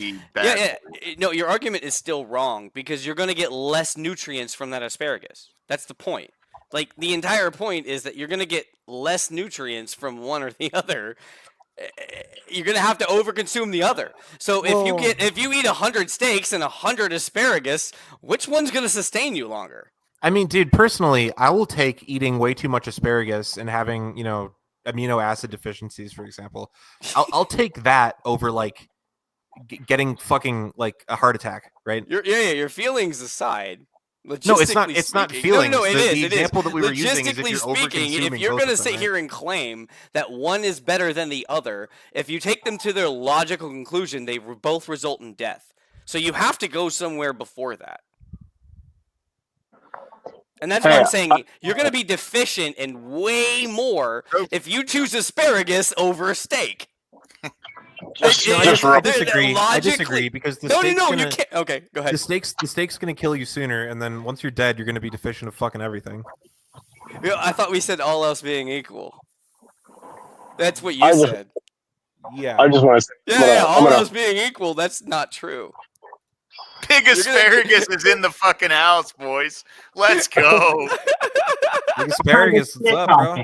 No, your argument is still wrong, because you're going to get less nutrients from that asparagus. That's the point. Like the entire point is that you're going to get less nutrients from one or the other. You're gonna have to overconsume the other. So if you eat 100 steaks and 100 asparagus, which one's gonna sustain you longer? I mean, dude, personally, I will take eating way too much asparagus and having amino acid deficiencies, for example. I'll take that over like getting fucking like a heart attack, right? Your feelings aside. No, it's not. It's not feelings. No, it is. The example that we were using is if you're overconsuming. If you're going to sit here and claim that one is better than the other, if you take them to their logical conclusion, they both result in death. So you have to go somewhere before that. And that's what I'm saying. You're going to be deficient in way more if you choose asparagus over steak. I disagree because the steak's you can't. Okay, go ahead. The steak's gonna kill you sooner, and then once you're dead, you're gonna be deficient of fucking everything. I thought we said all else being equal. That's what you said. Yeah. I just want to say. All else being equal, that's not true. Big asparagus is in the fucking house, boys. Let's go. Big asparagus, what's up, bro?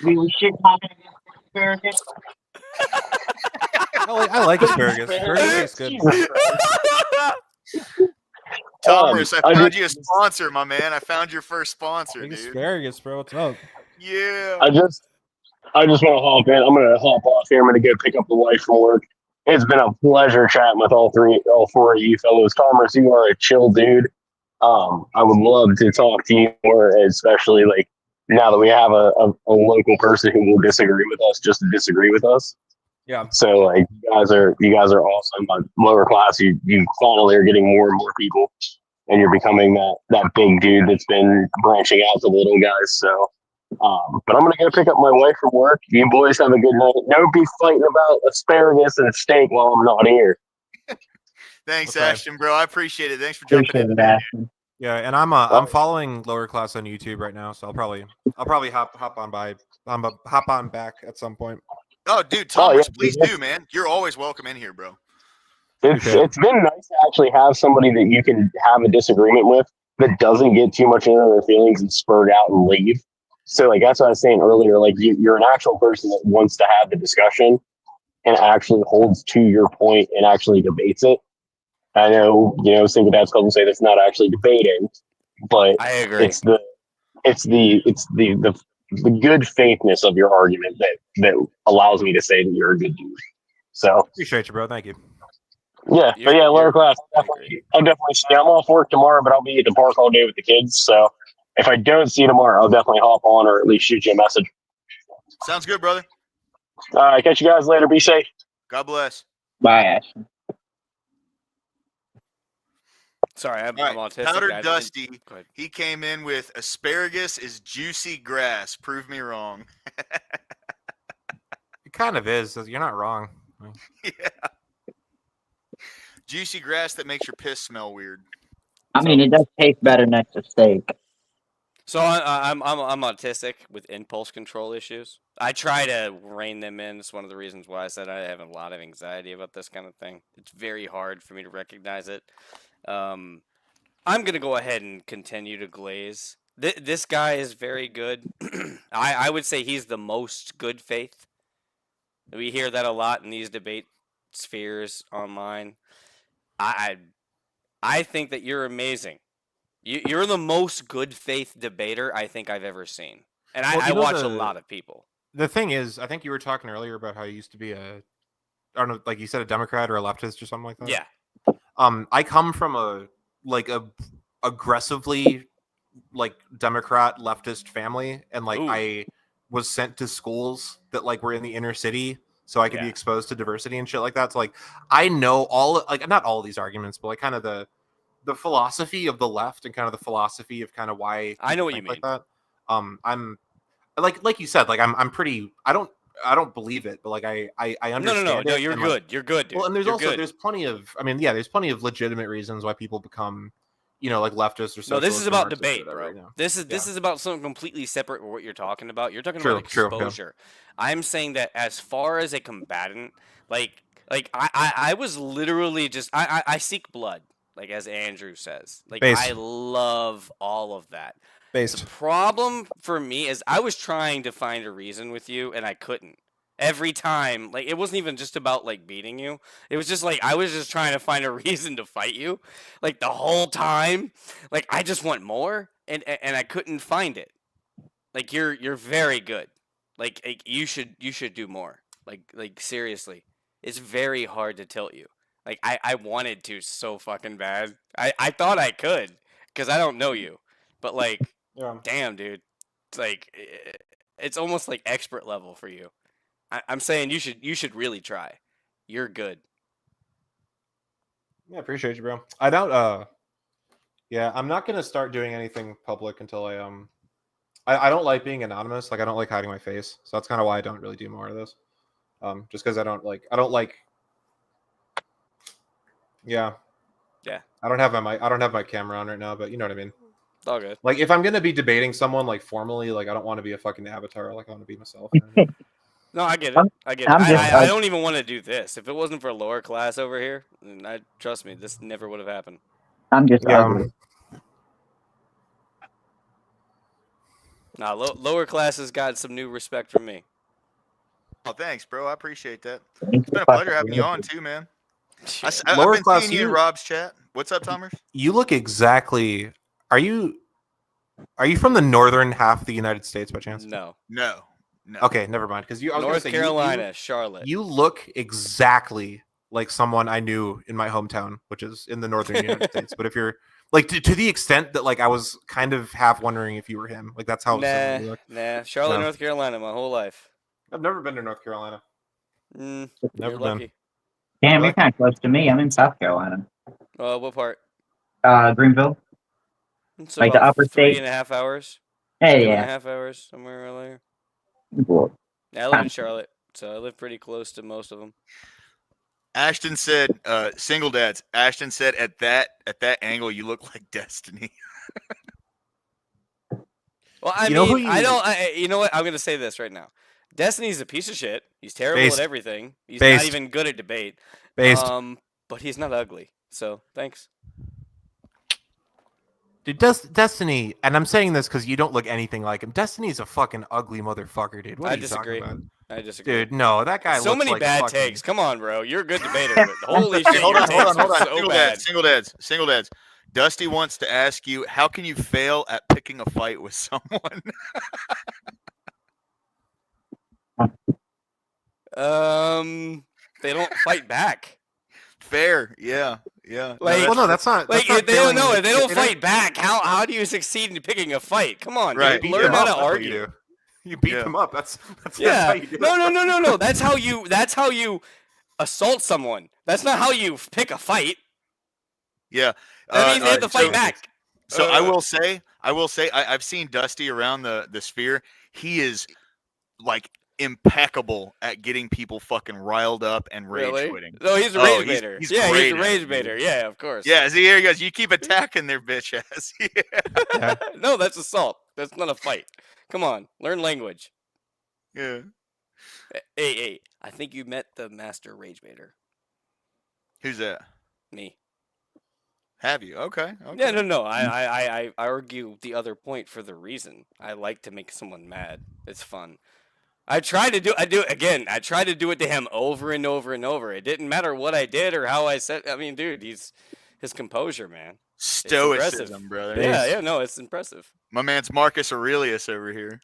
We should talk asparagus. I like asparagus. Asparagus is good. Thomas, I found you a sponsor, my man. I found your first sponsor, Big dude. asparagus, bro. What's up? Yeah. I just want to hop in. I'm gonna hop off here. I'm gonna go pick up the wife from work. It's been a pleasure chatting with all 4 of you fellows. Thomas, you are a chill dude. I would love to talk to you more, especially like now that we have a local person who will disagree with us just to disagree with us. Yeah. So like you guys are awesome. But lower class, you finally are getting more and more people, and you're becoming that big dude that's been branching out to little guys. So, but I'm gonna go pick up my wife from work. You boys have a good night. Don't be fighting about asparagus and steak while I'm not here. Thanks, Ashton, bro. I appreciate it. Thanks for jumping in. Ashton. Yeah, and I'm following Lower Class on YouTube right now, so I'll probably hop on back at some point. Oh, dude, Thomas, please do, man. You're always welcome in here, bro. It's been nice to actually have somebody that you can have a disagreement with that doesn't get too much into their feelings and spurt out and leave. So like that's what I was saying earlier. Like you're an actual person that wants to have the discussion and actually holds to your point and actually debates it. I know, Single Dad's Club will say that's not actually debating, but I agree. it's the good faithness of your argument that allows me to say that you're a good dude. So Appreciate you, bro. Thank you. yeah, but You're- yeah, lower you're- class. I agree. I'll definitely see. I'm off work tomorrow, but I'll be at the park all day with the kids. So if I don't see you tomorrow, I'll definitely hop on or at least shoot you a message. Sounds good, brother. All right, catch you guys later. Be safe. God bless. Bye, Ashton. Sorry, I'm All right, autistic. Powdered I didn't- Dusty. Go ahead. He came in with asparagus is juicy grass. Prove me wrong. It kind of is. You're not wrong. Yeah. Juicy grass that makes your piss smell weird. I mean, it does taste better next to steak. So I'm autistic with impulse control issues. I try to rein them in. It's one of the reasons why I said I have a lot of anxiety about this kind of thing. It's very hard for me to recognize it. I'm gonna go ahead and continue to glaze. This guy is very good. I would say he's the most good faith. We hear that a lot in these debate spheres online. I think that you're amazing. You're the most good faith debater I think I've ever seen, and Well, I you know watch a the- lot of people. The thing is, I think you were talking earlier about how you used to be I don't know, like you said, a Democrat or a leftist or something like that. Yeah, I come from a aggressively like Democrat leftist family, and like Ooh. I was sent to schools that like were in the inner city, so I could be Yeah. exposed to diversity and shit like that. So like I know all like not all of these arguments, but like kind of the philosophy of the left and kind of the philosophy of kind of why I know what people you think like that. I'm like you said, like I'm pretty. I don't believe it, but like I understand. No. it, You're and, good. like, You're good, dude. well, and there's You're also good. there's plenty of there's plenty of legitimate reasons why people become like leftists or No, this socialists is or about Marxists or debate, whatever, bro. you know. This is about something completely separate from what you're talking about. You're talking True, about true, yeah. exposure. I'm saying that as far as a combatant, like I was literally just I seek blood, like as Andrew says. Like Based. I love all of that. Based. The problem for me is I was trying to find a reason with you and I couldn't. Every time, like it wasn't even just about like beating you. It was just like I was just trying to find a reason to fight you, like the whole time. Like I just want more, and I couldn't find it. Like you're very good. Like you should do more. Like seriously, it's very hard to tilt you. Like I wanted to so fucking bad. I thought I could because I don't know you, but like Yeah. damn, dude, it's like it's almost like expert level for you. I'm saying you should really try. You're good. Yeah, appreciate you, bro. I don't. Yeah, I'm not gonna start doing anything public until I don't like being anonymous. Like I don't like hiding my face, so that's kind of why I don't really do more of this. Just because I don't like. Yeah. Yeah. I don't have my camera on right now, but you know what I mean. It's all good. Like if I'm gonna be debating someone like formally, like I don't want to be a fucking avatar. Like I want to be myself. No, I get it. I'm- I get it. I'm just- I don't even want to do this. If it wasn't for lower class over here, then trust me, this never would have happened. I'm just Yeah. ugly. Nah, lower class has got some new respect from me. Oh, thanks, bro. I appreciate that. It's It's been a pleasure having you on too, man. I've Lower been class, seeing you in you- Rob's chat. What's up, Tomers? You look exactly. Are you from the northern half of the United States by chance? No. No. Okay, never mind. Because I was gonna North say, Carolina, Charlotte. You look exactly like someone I knew in my hometown, which is in the northern United States. But if you're like to the extent that like I was kind of half wondering if you were him, like that's how similar you look. Nah. Charlotte, No. North Carolina, my whole life. I've never been to North Carolina. Mm, Never you're been. lucky. Damn, you're kind of close to me. I'm in South Carolina. What part? Greenville. It's Like the about upper 3.5 hours. Hey, 2.5 yeah. hours, somewhere around there. Cool. Yeah, I live in Charlotte, so I live pretty close to most of them. Ashton said, single dads. Ashton said at that angle you look like Destiny. Well, I You know who mean, you know what? I'm gonna say this right now. Destiny's a piece of shit. He's terrible Based. at everything. He's Based. not even good at debate. Based. But he's not ugly. So thanks. Dude, Destiny, and I'm saying this because you don't look anything like him. Destiny's a fucking ugly motherfucker, dude. What I are you talking disagree. about? I disagree. Dude, no, that guy So looks many like a bad fucking- takes. Come on, bro. You're a good debater. But holy shit, Hold your on. takes are so Single bad. dads. Single dads. Dusty wants to ask you, how can you fail at picking a fight with someone? They don't fight back. Fair, yeah. No, Like, that's Well, no, that's not. Like That's not if they don't failing. know if they don't It- fight back, how do you succeed in picking a fight? Come on, Right. dude. beat Learn them how up, to that's what argue. You do. You beat Yeah. them up. That's Yeah. how you do No. it. That's how you assault someone. That's not how you pick a fight. Yeah. That means they have to alright, fight so- back. So I will say, I've seen Dusty around the sphere. He is like impeccable at getting people fucking riled up and rage Really? quitting. No, he's a Oh, rage he's- baiter. he's Yeah, he's great a at it, rage dude. baiter. Yeah, of course. Yeah, see, here he goes. You keep attacking their bitch ass. Yeah. No, that's assault. That's not a fight. Come on, learn language. Yeah. Hey, I think you met the master rage baiter. Who's that? Me. Have you? Okay. Yeah, no. I argue the other point for the reason. I like to make someone mad. It's fun. I try to do it to him over and over and over. It didn't matter what I did or how I said. I mean, dude, his composure, man. Stoicism, brother. Yeah, no, it's impressive. My man's Marcus Aurelius over here.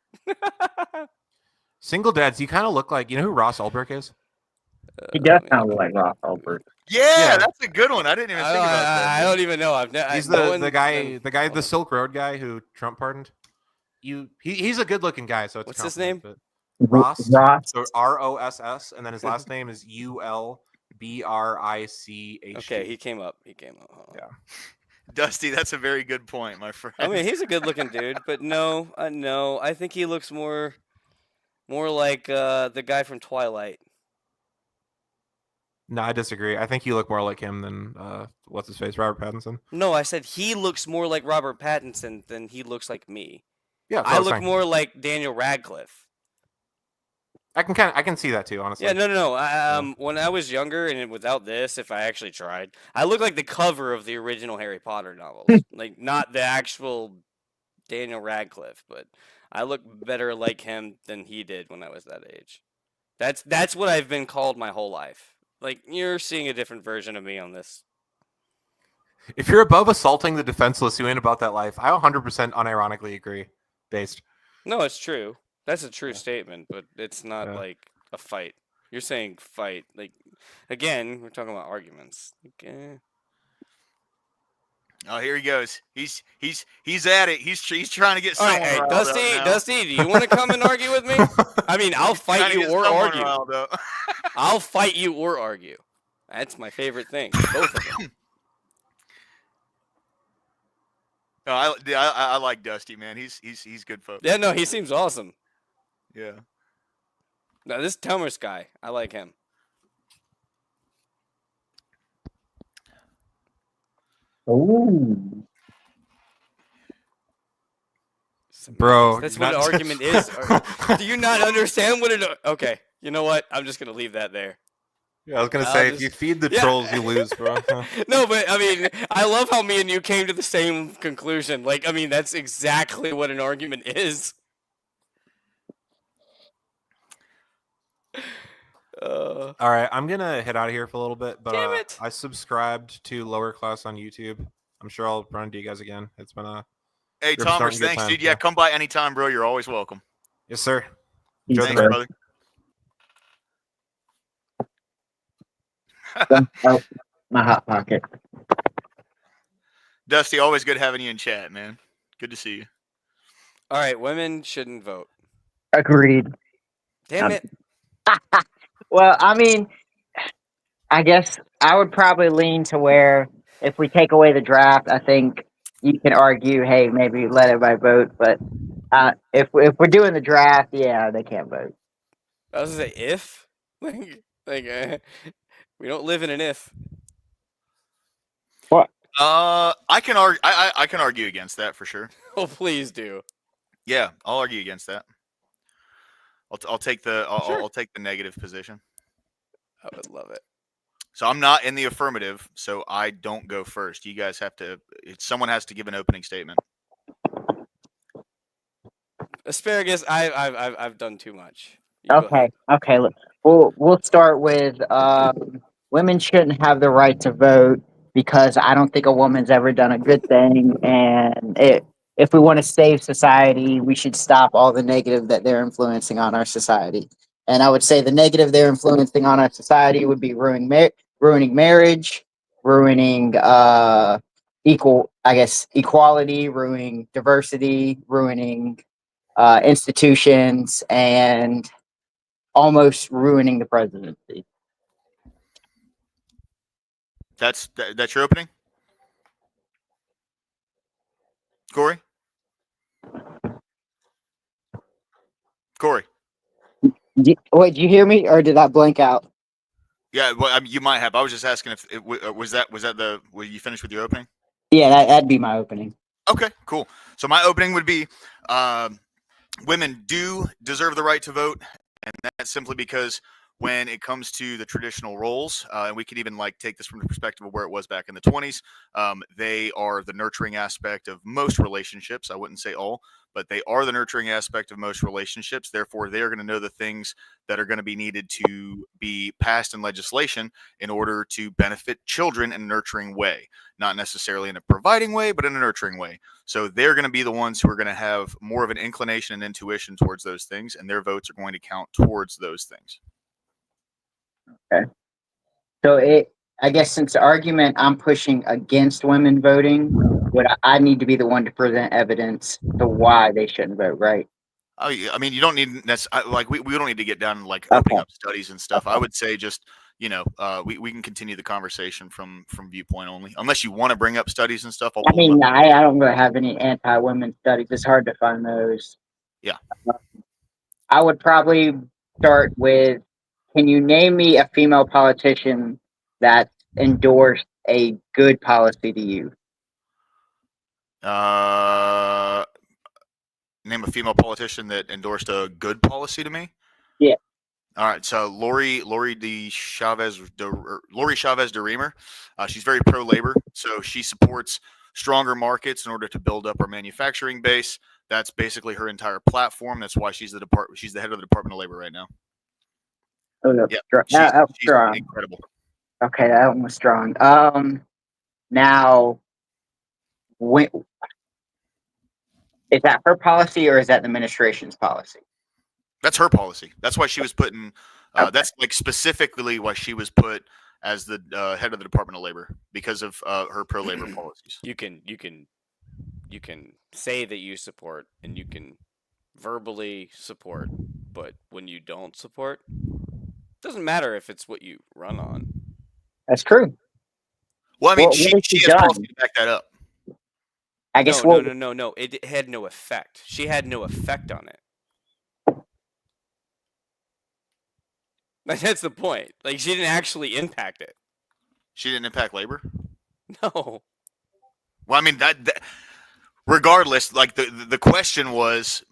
Single dads, you kind of look like, you know who Ross Ulbrich is? He does sound like Ross Ulbricht. Yeah, that's a good one. I didn't even think about that. I don't even know. He's the guy, the Silk Road guy who Trump pardoned. He's a good looking guy, so it's What's his compliment, name? but- Ross. Ross. So ROSS, and then his last name is ULBRICH. Okay, he came up. Hold on. Yeah. Dusty, that's a very good point, my friend. I mean, he's a good-looking dude, but no, I think he looks more like the guy from Twilight. No, I disagree. I think you look more like him than what's his face, Robert Pattinson. No, I said he looks more like Robert Pattinson than he looks like me. Yeah, that's what I was look saying. more like Daniel Radcliffe. I can see that too, honestly. Yeah, no. When I was younger and without this, if I actually tried, I look like the cover of the original Harry Potter novels, like not the actual Daniel Radcliffe, but I look better like him than he did when I was that age. That's what I've been called my whole life. Like, you're seeing a different version of me on this. If you're above assaulting the defenseless who ain't about that life, I 100% unironically agree. Based. No, it's true. That's a true statement, but it's not like a fight. You're saying fight. Like, again, we're talking about arguments. Like, Oh, here he goes. He's at it. He's trying to get All someone right, hey, riled up now. Dusty, do you want to come and argue with me? I mean, I'll Trying fight to you get or someone argue. riled up. I'll fight you or argue. That's my favorite thing. Both of them. No, I like Dusty, man. He's good folks. Yeah, no, he seems awesome. Yeah. Now this Telmers guy, I like him. Ooh. Bro, That's you're what an not- argument is. Do you not understand what an? Okay, you know what? I'm just gonna leave that there. Yeah, I was gonna I'll say, if just- you feed the Yeah. trolls, you lose, bro. No, but I mean, I love how me and you came to the same conclusion. Like, I mean, that's exactly what an argument is. All right, I'm gonna head out of here for a little bit, but Damn it. I subscribed to Lower Class on YouTube. I'm sure I'll run into you guys again. It's been a Hey, You're Thomas, starting to get thanks, time, dude. Yeah, yeah. come by anytime, bro. You're always welcome. yes, sir. He's Enjoy the Thanks, night. brother. Oh, my hot pocket. Dusty, always good having you in chat, man. Good to see you. All right, women shouldn't vote. Agreed. Damn it. Well, I mean, I guess I would probably lean to where if we take away the draft, I think you can argue, hey, maybe let everybody vote. But if we're doing the draft, yeah, they can't vote. I was gonna say if, we don't live in an if. I can argue. I can argue against that for sure. Oh, please do. Yeah, I'll argue against that. I'll take the Sure. I'll take the negative position. I would love it. So I'm not in the affirmative, so I don't go first. You guys have to. Someone has to give an opening statement. Asparagus, I've done too much. You go Okay, ahead. okay. Look, we'll start with women shouldn't have the right to vote because I don't think a woman's ever done a good thing, and if we want to save society, we should stop all the negative that they're influencing on our society. And I would say the negative they're influencing on our society would be ruining marriage, ruining equality, ruining diversity, ruining institutions, and almost ruining the presidency. That's your opening, Corey. Corey. Wait, did you hear me, or did I blank out? Yeah, well, I mean, you might have. I was just asking if was that were you finished with your opening? Yeah, that'd be my opening. Okay, cool. So my opening would be women do deserve the right to vote, and that's simply because when it comes to the traditional roles, and we could even like take this from the perspective of where it was back in the 20s, they are the nurturing aspect of most relationships. I wouldn't say all, but they are the nurturing aspect of most relationships. Therefore, they are going to know the things that are going to be needed to be passed in legislation in order to benefit children in a nurturing way, not necessarily in a providing way, but in a nurturing way. So they're going to be the ones who are going to have more of an inclination and intuition towards those things, and their votes are going to count towards those things. Okay. So I guess since the argument I'm pushing against women voting, would I need to be the one to present evidence to why they shouldn't vote, right? Oh, yeah. I mean, you don't need like we don't need to get down like opening up studies and stuff. I would say just we can continue the conversation from viewpoint only, unless you want to bring up studies and stuff. I mean, I don't really have any anti-women studies. It's hard to find those. Yeah. I would probably start with, can you name me a female politician that endorsed a good policy to you? Name a female politician that endorsed a good policy to me. Yeah. All right. So Lori Chavez de Reamer. She's very pro labor, so she supports stronger markets in order to build up our manufacturing base. That's basically her entire platform. That's why she's the head of the Department of Labor right now. Oh, no. Yeah, she's strong. incredible. Okay, that one was strong. Now, is that her policy or is that the administration's policy? That's her policy. That's why she was put in. That's like specifically why she was put as the head of the Department of Labor, because of her pro labor policies. You can say that you support, and you can verbally support, but when you don't support, it doesn't matter if it's what you run on. That's true. Well, I mean, she has policy to back that up. I guess no. It had no effect. She had no effect on it. Like, that's the point. Like, she didn't actually impact it. She didn't impact labor? No. Well, I mean, that regardless, like the question was,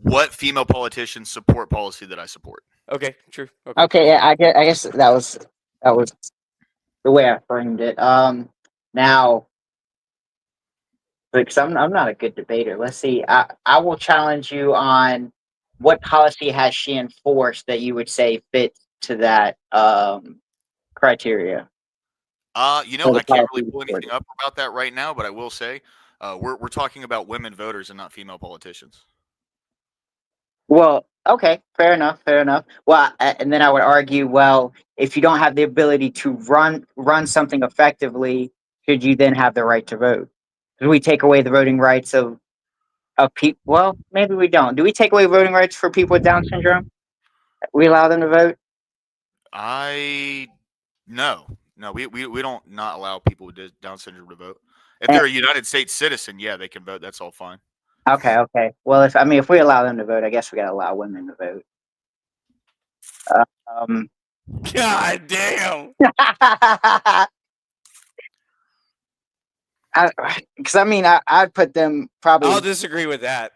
what female politicians support policy that I support? Okay, true. Okay, yeah, I guess that was the way I framed it. Now, because I'm not a good debater. Let's see. I will challenge you on what policy has she enforced that you would say fits to that criteria. I can't really pull anything up about that right now, but I will say we're talking about women voters and not female politicians. Well, okay, fair enough. Well, and then I would argue, well, if you don't have the ability to run something effectively, should you then have the right to vote? Do we take away the voting rights of people? Well, maybe we don't. Do we take away voting rights for people with Down syndrome? We allow them to vote? No, we don't not allow people with Down syndrome to vote. If they're a United States citizen, yeah, they can vote. That's all fine. Okay. Well, if we allow them to vote, I guess we gotta allow women to vote. God damn. Because I'd put them probably. I'll disagree with that.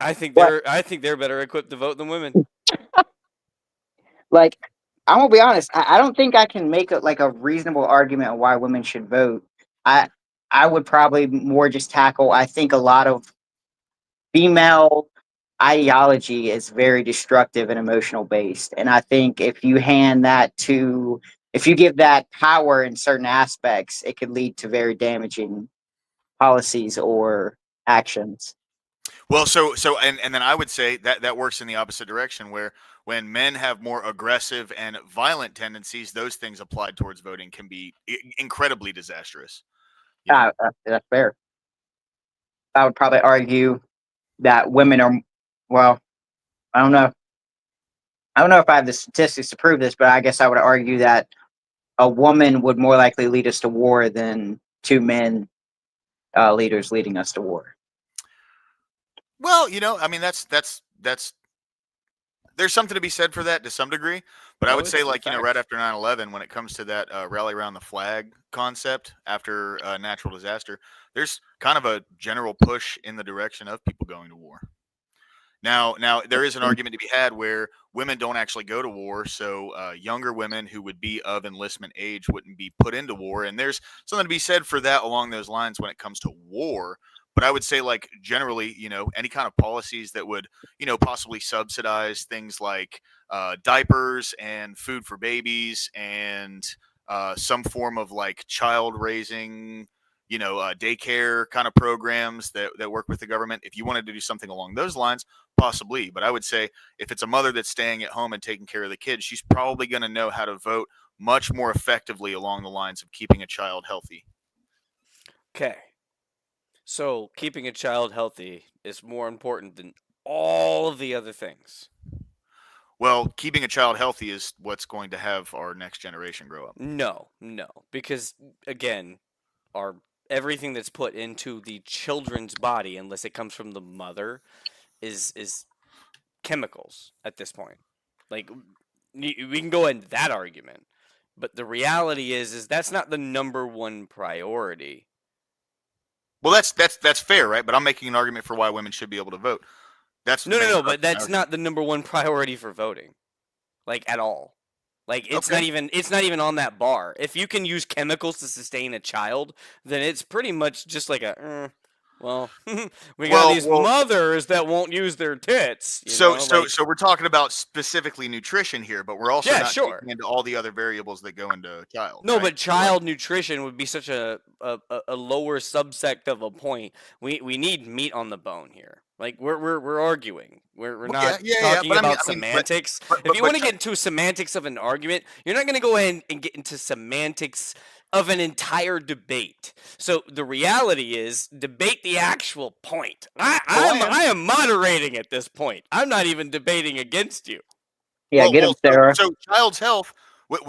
I think they're better equipped to vote than women. Like, I'm gonna be honest. I don't think I can make a reasonable argument on why women should vote. I would probably more just tackle. I think a lot of female ideology is very destructive and emotional based, and I think if you hand that to if you give that power in certain aspects, it could lead to very damaging policies or actions. Well, and then I would say that that works in the opposite direction, where when men have more aggressive and violent tendencies, those things applied towards voting can be incredibly disastrous. You know? That's fair. I would probably argue that women are, well, I don't know. I don't know if I have the statistics to prove this, but I guess I would argue that a woman would more likely lead us to war than two men leaders leading us to war. Well, I mean, that's there's something to be said for that to some degree, but I would say, like, right after 9/11, when it comes to that rally around the flag concept after a natural disaster, there's kind of a general push in the direction of people going to war. Now there is an argument to be had where women don't actually go to war, so younger women who would be of enlistment age wouldn't be put into war, and there's something to be said for that along those lines when it comes to war. But I would say, like, generally, any kind of policies that would, possibly subsidize things like diapers and food for babies and some form of like child raising, daycare kind of programs that work with the government. If you wanted to do something along those lines, possibly. But I would say if it's a mother that's staying at home and taking care of the kids, she's probably going to know how to vote much more effectively along the lines of keeping a child healthy. Okay. So keeping a child healthy is more important than all of the other things. Well, keeping a child healthy is what's going to have our next generation grow up. No, because again, everything that's put into the children's body, unless it comes from the mother, is chemicals at this point. Like, we can go into that argument, but the reality is that's not the number one priority. Well, that's fair, right? But I'm making an argument for why women should be able to vote. That's No, but that's not the number one priority for voting, like, at all. Like, it's not even on that bar. If you can use chemicals to sustain a child, then it's pretty much just like we got these mothers that won't use their tits. So we're talking about specifically nutrition here, but we're also not taking into all the other variables that go into child. No, right? but child nutrition would be such a lower subsect of a point. We need meat on the bone here. Like, we're arguing. We're not talking about semantics. If you want to get into semantics of an argument, you're not going to go ahead and get into semantics of an entire debate. So the reality is, debate the actual point. I am moderating at this point. I'm not even debating against you. Yeah, get him, Sarah. So child's health.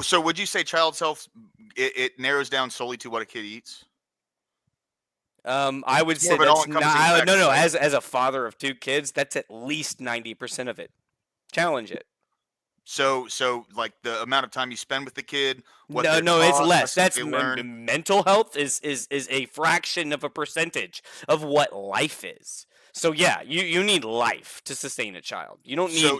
So would you say child's health? It narrows down solely to what a kid eats. I would say that's not. No. As a father of two kids, that's at least 90% of it. Challenge it. So like the amount of time you spend with the kid. No, it's less. That's mental health is a fraction of a percentage of what life is. So yeah, you need life to sustain a child. You don't need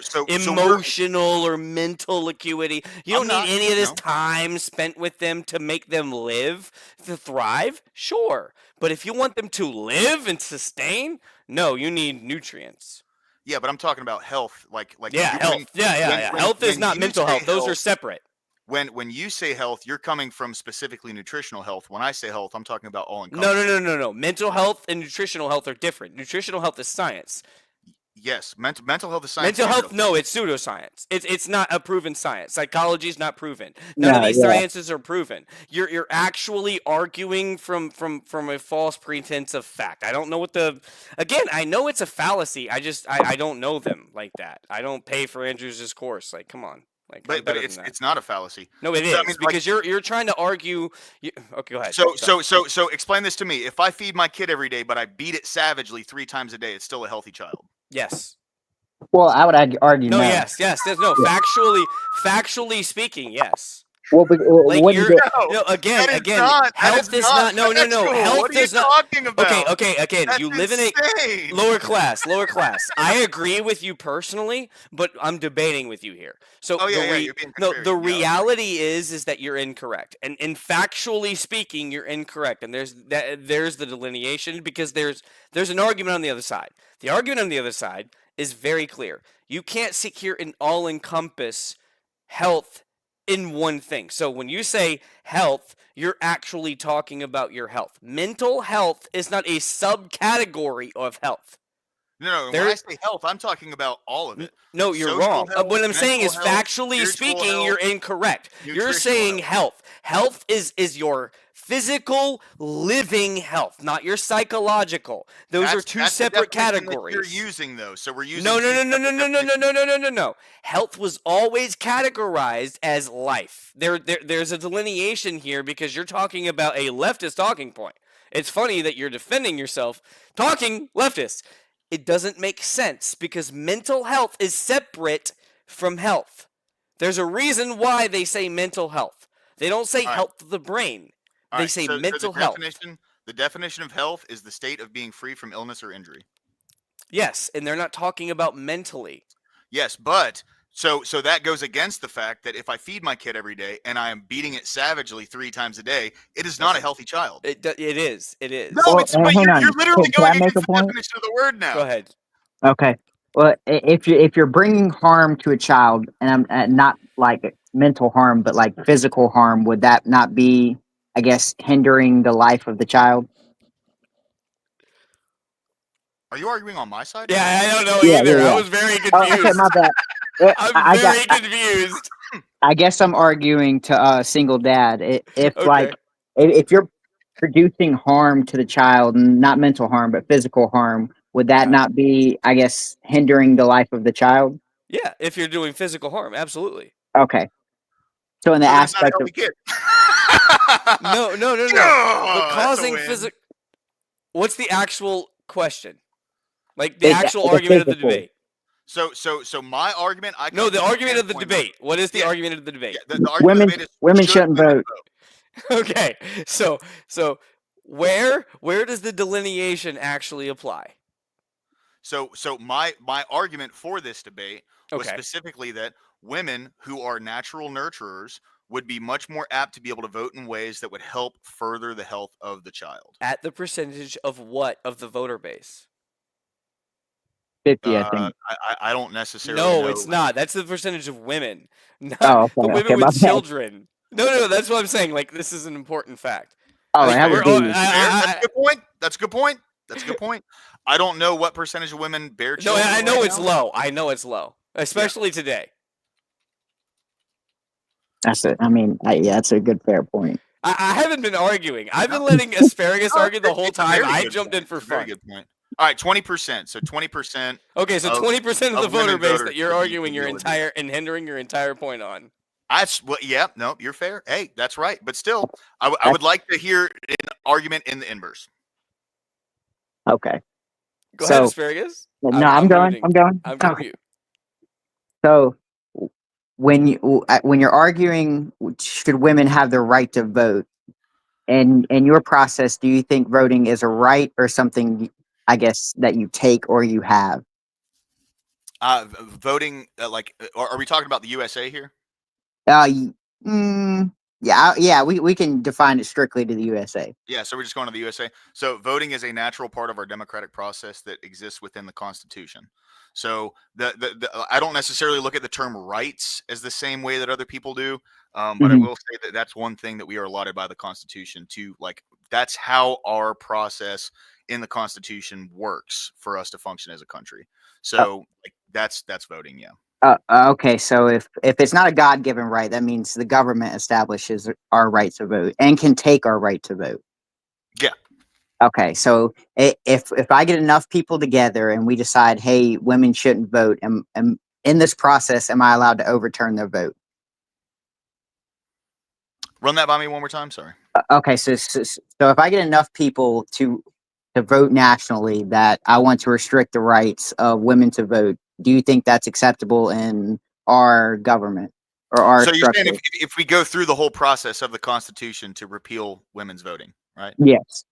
emotional or mental acuity. You don't need any of this time spent with them to make them live, to thrive. Sure, but if you want them to live and sustain, no, you need nutrients. Yeah, but I'm talking about health, like health. Health is not mental health. Those are separate. When you say health, you're coming from specifically nutritional health. When I say health, I'm talking about all encompassing. No. Mental health and nutritional health are different. Nutritional health is science. Yes, mental health is science. Mental health, no, it's pseudoscience. It's not a proven science. Psychology is not proven. None of these sciences are proven. You're actually arguing from a false pretense of fact. I don't know what I know it's a fallacy. I don't know them like that. I don't pay for Andrews' course. Like, come on. Like, but it's not a fallacy. No, it is, because you're trying to argue. Okay, go ahead. So explain this to me. If I feed my kid every day, but I beat it savagely 3 times a day, it's still a healthy child. Yes. Well, I would argue no. no. Yes. There's no factually speaking. Yes. Well, like again, health is not. No. Health is not. Talking about? Okay. Again, you live in a lower class. I agree with you personally, but I'm debating with you here. So the reality is that you're incorrect, and factually speaking, you're incorrect. And there's the delineation, because there's an argument on the other side. The argument on the other side is very clear. You can't secure an all-encompass health in one thing. So when you say health, you're actually talking about your health. Mental health is not a subcategory of health. No, when There- I say health, I'm talking about all of it. No, you're Social wrong. health, What I'm saying is, mental health, factually spiritual speaking, you're health, incorrect. You're nutritional saying health. health. Health is your physical living health, not your psychological. Those are two That's the separate definition that categories. you're using though, so we're using No, no, two no, no, no, separate no, no, no, definitions. no, no, no, no, no. Health was always categorized as life. There's a delineation here because you're talking about a leftist talking point. It's funny that you're defending yourself talking leftist. It doesn't make sense because mental health is separate from health. There's a reason why they say mental health. They don't say All right. health of the brain. All They right, say so mental health. The definition of health is the state of being free from illness or injury. Yes, and they're not talking about mentally. Yes, but so that goes against the fact that if I feed my kid every day and I am beating it savagely 3 times a day, it is not a healthy child. It is. It is. No, Well, it's but hang on. you're literally Can I going make against a the point? definition of the word now. Go ahead. Okay. Well, if you're bringing harm to a child, and I'm not like mental harm, but like physical harm, would that not be, I guess, hindering the life of the child? Are you arguing on my side? Yeah, I don't know Yeah, either. yeah, I yeah. was very Oh, okay, confused. my bad. I'm very confused. I guess I'm arguing to a single dad. If Okay. like if you're producing harm to the child, not mental harm but physical harm, would that Yeah. not be, I guess, hindering the life of the child? Yeah, if you're doing physical harm, absolutely. Okay. So in the So that's not a aspect of healthy kid. No. But that's a causing win. physical. What's the actual question? Like the It's actual the argument of the physical. debate. So my argument. I No, come the from argument of the standpoint debate. What is the Yeah. argument of the debate? Yeah, the argument of the debate is women should shouldn't women vote. Okay, so where does the delineation actually apply? So my argument for this debate was Okay. specifically that women who are natural nurturers would be much more apt to be able to vote in ways that would help further the health of the child. At the percentage of what of the voter base? 50, I think. I don't necessarily No, know. it's not. That's the percentage of women, not Oh, okay, the women okay, my with bad. children. No, that's what I'm saying. Like, this is an important fact. Oh, Like, it has we're- to oh, be. That's a good point. That's a good point. That's a good point. I don't know what percentage of women bear No, children. I know right it's now. low. I know it's low, especially today. That's it. I mean, yeah, that's a good fair point. I haven't been arguing. I've been letting Asparagus argue the whole It's a time. very I good jumped point. in for It's a very fun. good point. All right, 20%. So 20%. Okay, so of- 20% of the of women voter base voters that you're would be arguing your able to do entire and hindering your entire point on. That's well, yeah. No, you're fair. Hey, that's right. But still, I would like to hear an argument in the inverse. Okay. Go ahead, So- Asparagus. No, I'm going. muting. I'm going. I'm gonna Okay. mute. So when you're arguing, should women have the right to vote? And in your process, do you think voting is a right or something, I guess, that you take or you have? Voting, are we talking about the USA here? Yeah, we can define it strictly to the USA. Yeah, so we're just going to the USA. So voting is a natural part of our democratic process that exists within the Constitution. So I don't necessarily look at the term rights as the same way that other people do, but I Mhm. will say that that's one thing that we are allotted by the Constitution to, like, that's how our process in the Constitution works for us to function as a country. So like, that's voting, yeah. Okay, so if it's not a God-given right, that means the government establishes our right to vote and can take our right to vote. Yeah. Okay, so if I get enough people together and we decide, hey, women shouldn't vote, and in this process, am I allowed to overturn their vote? Run that by me one more time. Sorry. Okay, so if I get enough people to vote nationally that I want to restrict the rights of women to vote, do you think that's acceptable in our government or our So you're structure? saying if we go through the whole process of the Constitution to repeal women's voting, right? Yes.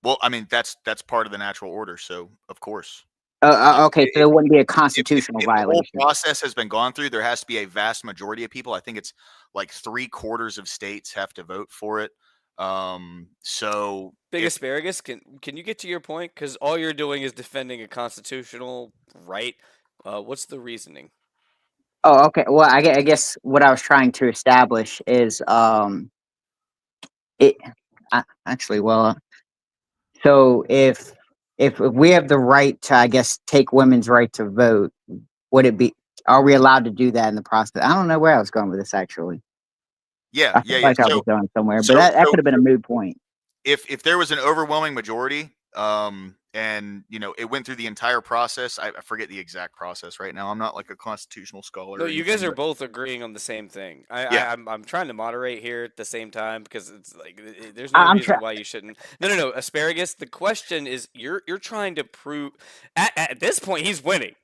Well, I mean that's part of the natural order. So of course. Okay, so it wouldn't be a If constitutional the whole violation. process has been gone through, there has to be a vast majority of people. I think it's like 3/4 of states have to vote for it. So Big if- Asparagus, can you get to your point? Because all you're doing is defending a constitutional right. What's the reasoning? Oh, okay. Well, I guess what I was trying to establish is it actually well. So if we have the right to, I guess, take women's right to vote, would it be? Are we allowed to do that in the process? I don't know where I was going with this actually. Yeah, I yeah, feel yeah. like I was going somewhere, but So, that so could have been a moot point. if there was an overwhelming majority, and it went through the entire process, I forget the exact process right now. I'm not like a constitutional scholar. No, or you guys anything, are but- both agreeing on the same thing. Yeah. I'm trying to moderate here at the same time because it's like there's I- no I'm reason try- why you shouldn't. No. Asparagus. The question is, you're trying to prove at this point he's winning.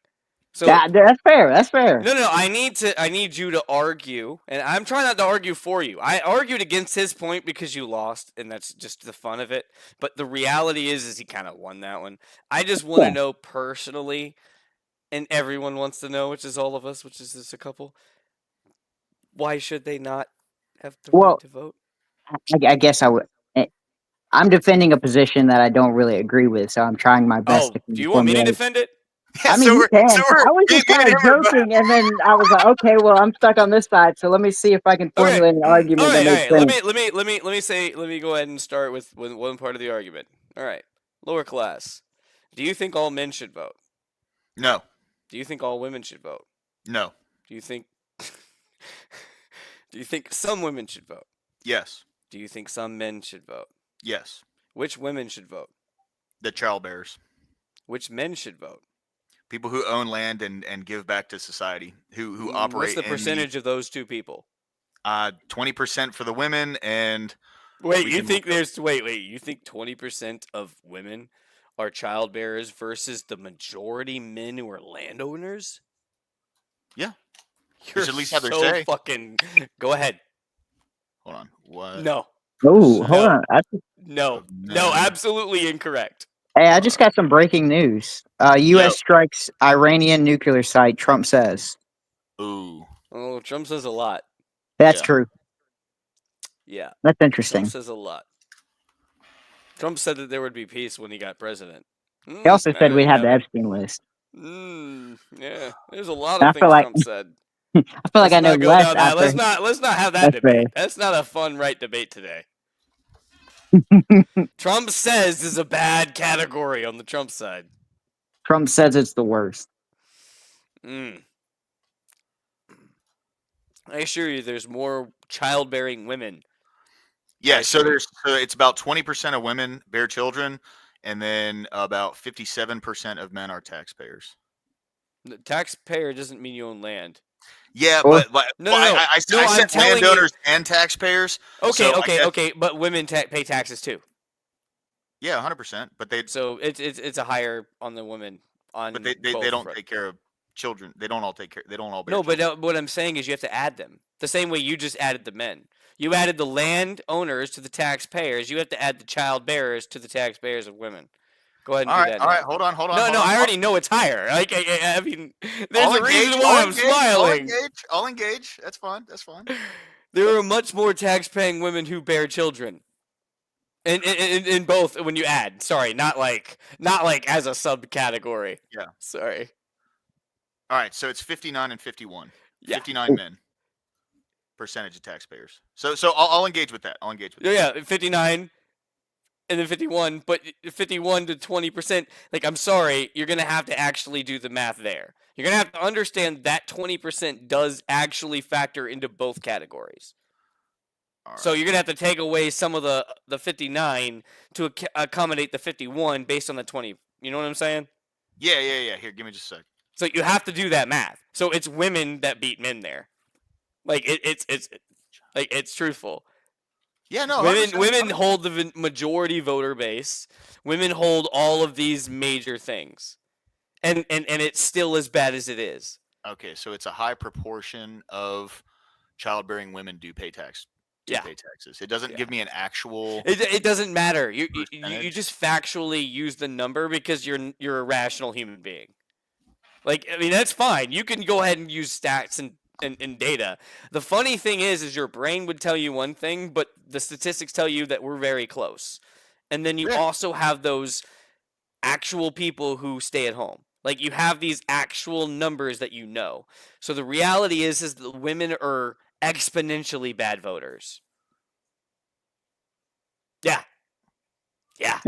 So That's fair. That's fair. no. I need you to argue, and I'm trying not to argue for you. I argued against his point because you lost, and that's just the fun of it. But the reality is he kind of won that one. I just want to Yeah. know personally, and everyone wants to know, which is all of us, which is just a couple. Why should they not have the Well, right to vote? I guess I would. I'm defending a position that I don't really agree with, so I'm trying my best Oh, to do you want me to formulate. defend it? I mean, you can. I was just kind of joking, and then I was like, okay, well, I'm stuck on this side, so let me see if I can Okay. formulate an argument All that right. makes Let sense. me go ahead and start with one part of the argument. All right. Lower class. Do you think all men should vote? No, Do you think all women should vote? no, Do you think Do you think some women should vote? yes, Do you think some men should vote? yes. Which women should vote? The child bearers, Which men should vote? people who own land and give back to society, who operate. What's the percentage of those two people? 20% for the women, and Wait, we you can think look up- there's wait, you think 20% of women are child bearers versus the majority men who are landowners? Yeah. You're should at least have their so say. fucking go ahead. Hold on. What? No. Oh, hold on. No. No. No, absolutely incorrect. Hey, I just got some breaking news. U.S. strikes Iranian nuclear site, Trump says. Ooh. Oh, Trump says a lot. That's Yeah. true. Yeah. That's interesting. Trump says a lot. Trump said that there would be peace when he got president. He also said we'd have the Yeah. Epstein list. Yeah. There's a lot I of feel things like- Trump said. I feel like I know not go less down that. after. Let's not have that That's fair. debate. That's not a fun right debate today. Trump says is a bad category on the Trump side. Trump says it's the worst. I assure you, there's more childbearing women. Yeah, I so see. so it's about 20% of women bear children, and then about 57% of men are taxpayers. The taxpayer doesn't mean you own land. Yeah, Well- but No, well, no, I no, I'm said telling you- landowners and taxpayers. Okay, So I guess- okay, but women pay taxes too. Yeah, 100%. But they So it's a higher on the women on. but they both don't fronts. take care of children. They don't all take care. They don't all bear. No, but children. what I'm saying is you have to add them the same way you just added the men. You added the land owners to the taxpayers. You have to add the child bearers to the taxpayers of women. Go ahead and all do right, that. all now. right. Hold on. No, hold no, on, I already know it's higher. Like, I mean, there's I'll a reason engage, why I'll I'm engage, smiling. I'll engage. That's fine. That's fine. There are much more tax-paying women who bear children. In both, when you add, sorry, not like as a subcategory. Yeah. Sorry. All right, so it's 59 and 51. Yeah. 59 men. Percentage of taxpayers. So I'll engage with that. I'll engage with that. Yeah, 59 and then 51, but 51 to 20%, like, I'm sorry, you're going to have to actually do the math there. You're going to have to understand that 20% does actually factor into both categories. All So right. you're going to have to take away some of the 59 to accommodate the 51 based on the 20. You know what I'm saying? Yeah. Here, give me just a sec. So you have to do that math. So it's women that beat men there. Like it's truthful. Yeah, no. Women hold the majority voter base. Women hold all of these major things, and it's still as bad as it is. Okay, so it's a high proportion of childbearing women do pay tax. Yeah. Pay taxes. It doesn't Yeah. give me an actual. It doesn't matter. You Percentage? just factually use the number because you're a rational human being. Like, I mean, that's fine. You can go ahead and use stats and data. The funny thing is your brain would tell you one thing, but the statistics tell you that we're very close. And then you Yeah. also have those actual people who stay at home. Like you have these actual numbers that you know. So the reality is that women are exponentially bad voters. Yeah. Yeah.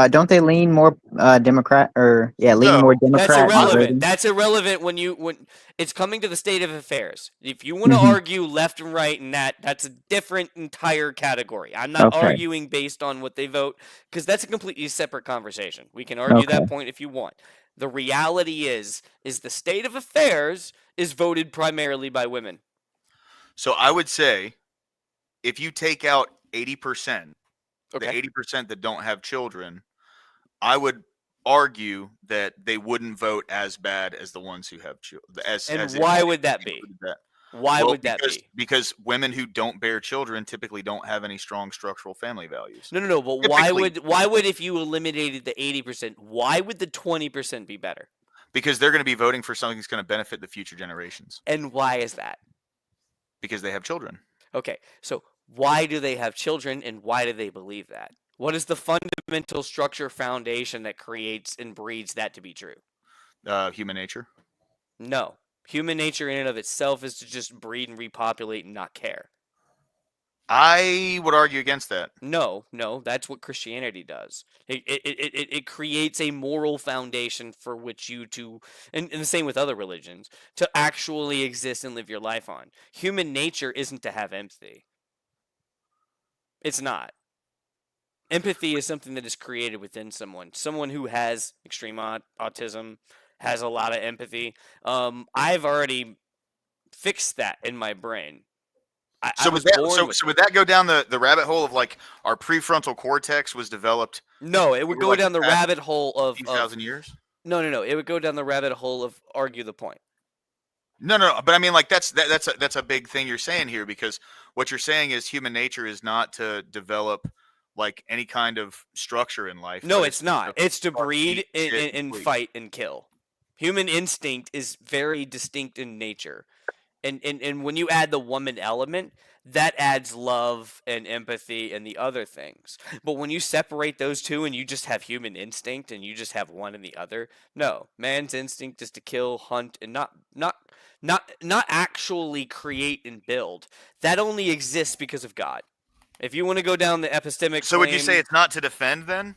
Don't they lean more Democrat or lean No, more That's Democrat? in irrelevant. voting? That's irrelevant when it's coming to the state of affairs. If you want to Mhm. argue left and right and that's a different entire category. I'm not Okay. arguing based on what they vote because that's a completely separate conversation. We can argue that Okay. point if you want. The reality is the state of affairs is voted primarily by women. So I would say if you take out 80%, the Okay. 80% that don't have children, I would argue that they wouldn't vote as bad as the ones who have children. And why would that be? Why would that be? Because women who don't bear children typically don't have any strong structural family values. No. But Typically- why would if you eliminated the 80%, why would the 20% be better? Because they're going to be voting for something that's going to benefit the future generations And why is that? because they have children. Okay, so why do they have children and why do they believe that? What is the fundamental structure foundation that creates and breeds that to be true? Human nature. No. Human nature in and of itself is to just breed and repopulate and not care. I would argue against that. No, that's what Christianity does. It creates a moral foundation for which you to, and the same with other religions, to actually exist and live your life on. Human nature isn't to have empathy. It's not. Empathy is something that is created within someone. Someone who has extreme autism has a lot of empathy. I've already fixed that in my brain. I was born with so would that go down the rabbit hole of like our prefrontal cortex was developed No, it would over, go like, down the the past rabbit hole of 2,000 years? No. It would go down the rabbit hole of argue the point. No, but I mean, like that's a big thing you're saying here, because what you're saying is human nature is not to develop like any kind of structure in life. No, but it's not. It's to fuck, breed eat, shit, and sleep. fight and kill. Human instinct is very distinct in nature. And when you add the woman element, that adds love and empathy and the other things. But when you separate those two and you just have human instinct and you just have one and the other, no. Man's instinct is to kill, hunt, and not actually create and build. That only exists because of God. If you want to go down the epistemic So would you say claim- it's not to defend then?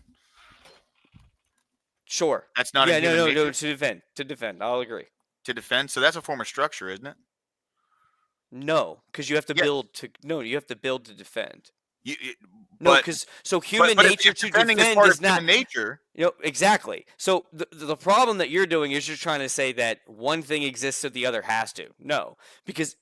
Sure. That's not Yeah, in human no, nature? to defend. I'll agree. To defend. So that's a form of structure, isn't it? No, because you have to Yes. build to. No, you have to build to defend. No, No, because human nature to defending defend is part is of not. human nature. Exactly. So the problem that you're doing is you're trying to say that one thing exists so the other has to. No, because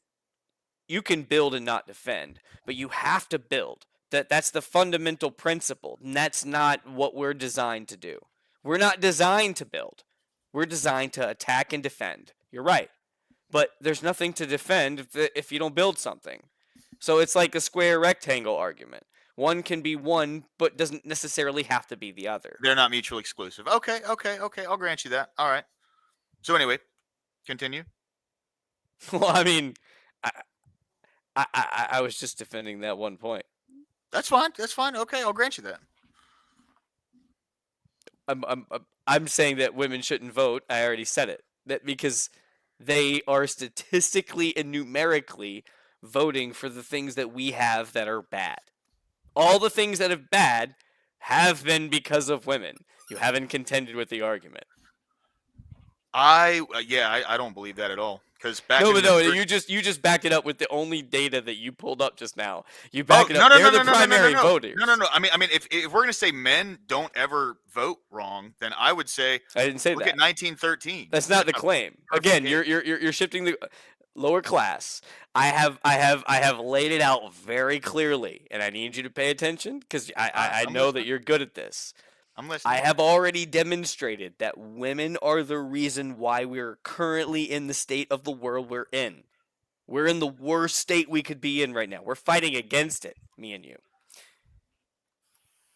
you can build and not defend, but you have to build. That's the fundamental principle, and that's not what we're designed to do. We're not designed to build. We're designed to attack and defend. You're right. But there's nothing to defend if you don't build something. So it's like a square rectangle argument. One can be one, but doesn't necessarily have to be the other. They're not mutually exclusive. Okay. I'll grant you that. All right. So anyway, continue. Well, I mean, I was just defending that one point. That's fine. Okay, I'll grant you that. I'm saying that women shouldn't vote. I already said it. That because they are statistically and numerically voting for the things that we have that are bad. All the things that are bad have been because of women. You haven't contended with the argument. I don't believe that at all. Because back No, in but the no, thir- you just backed it up with the only data that you pulled up just now. You back it no, up. no, They're no, the no, primary no. voters. No. I mean, if we're gonna say men don't ever vote wrong, then I would say I didn't say look that. at 1913. That's not the claim. Again, case. you're shifting the lower class. I have laid it out very clearly, and I need you to pay attention because I I'm know that listening. you're good at this. I'm listening. I have already demonstrated that women are the reason why we're currently in the state of the world we're in. We're in the worst state we could be in right now. We're fighting against it, me and you.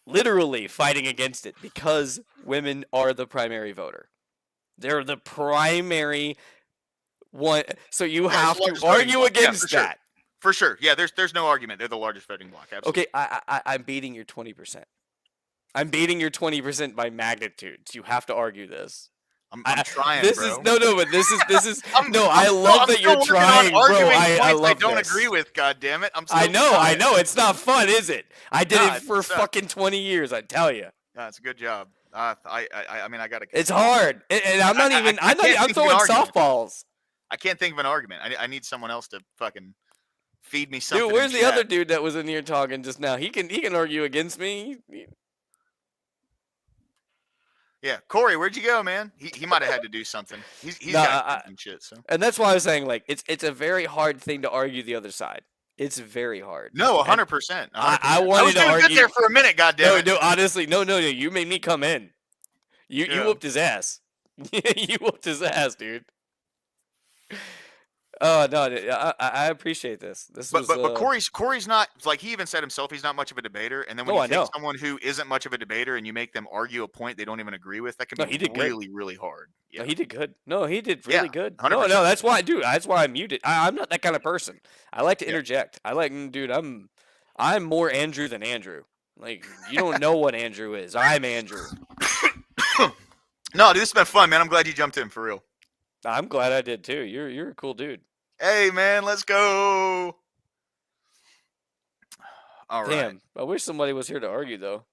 Literally fighting against it because women are the primary voter. They're the primary one. So you Yeah, it's have the largest to voting argue bloc. Yeah, against for sure. that. For sure. Yeah, there's no argument. They're the largest voting bloc. Absolutely. Okay, I'm beating your 20%. I'm beating your 20% by magnitudes. You have to argue this. I'm trying, This bro. is no, but this is I'm no. I still- love I'm that still you're working on trying, bro. arguing I points love don't this. agree with. God damn it! I'm still I trying. know. It's not fun, is it? I did Nah, it for it's not. fucking 20 years. I tell you, Yeah, it's a good job. I mean, I gotta. it's hard, and I'm not even. I'm not. can't I'm think of an throwing argument. softballs. I can't think of an argument. I need someone else to fucking feed me something. Dude, where's in the other chat. dude that was in here talking just now? He can argue against me. Yeah, Corey, where'd you go, man? He might have had to do something. He's Nah, got some shit. So And that's why I was saying like it's a very hard thing to argue the other side. It's very hard. no, And 100%. I was wanted to doing good argue. there for a minute. God damn No, it. no, honestly, no. You made me come in. You Yeah. whooped his ass. You whooped his ass, dude. Oh no, I appreciate this. This But was. but Corey's not like he even said himself. He's not much of a debater. And then when No, you I take know. someone who isn't much of a debater and you make them argue a point they don't even agree with, that can No, be he did good. really really hard. No, Yeah. he did good. No, he did really Yeah, good. 100%. No, that's why, dude. That's why I muted. I'm not that kind of person. I like to Yeah. interject. I like, dude. I'm more Andrew than Andrew. Like you don't know what Andrew is. I'm Andrew. No, dude, this has been fun, man. I'm glad you jumped in for real. I'm glad I did too. You're a cool dude. Hey, man, let's go. All right. Damn. I wish somebody was here to argue though.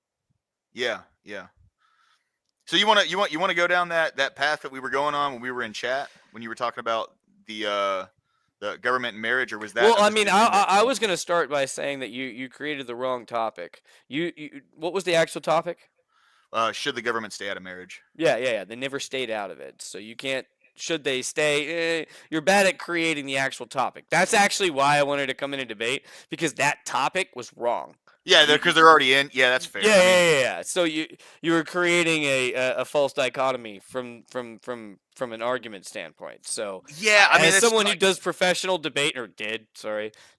Yeah, yeah. So you want to go down that path that we were going on when we were in chat when you were talking about the government and marriage, or was that? Well, I mean, I was gonna start by saying that you created the wrong topic. You what was the actual topic? Should the government stay out of marriage? Yeah. They never stayed out of it, so you can't. Should they stay? You're bad at creating the actual topic. That's actually why I wanted to come in and debate because that topic was wrong. Yeah, because they're already in. Yeah, that's fair. Yeah. So you were creating a false dichotomy from an argument standpoint. So Yeah, I mean, as it's someone who like- does professional debate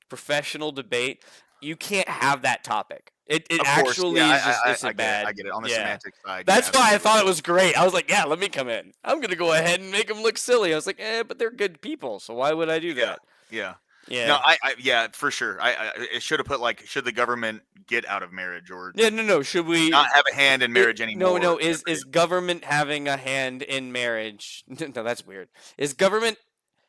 professional debate, you can't have that topic. It Of course, actually yeah, is just I it's a get bad. it. I get it on the yeah. semantic side. That's yeah, why I absolutely. thought it was great. I was like, yeah, let me come in. I'm gonna go ahead and make them look silly. I was like, but they're good people, so why would I do that? Yeah. Yeah. No, yeah, for sure. It should have put like, should the government get out of marriage or Yeah, no. Should we not have a hand in marriage anymore? No. Is government having a hand in marriage? No, that's weird. Is government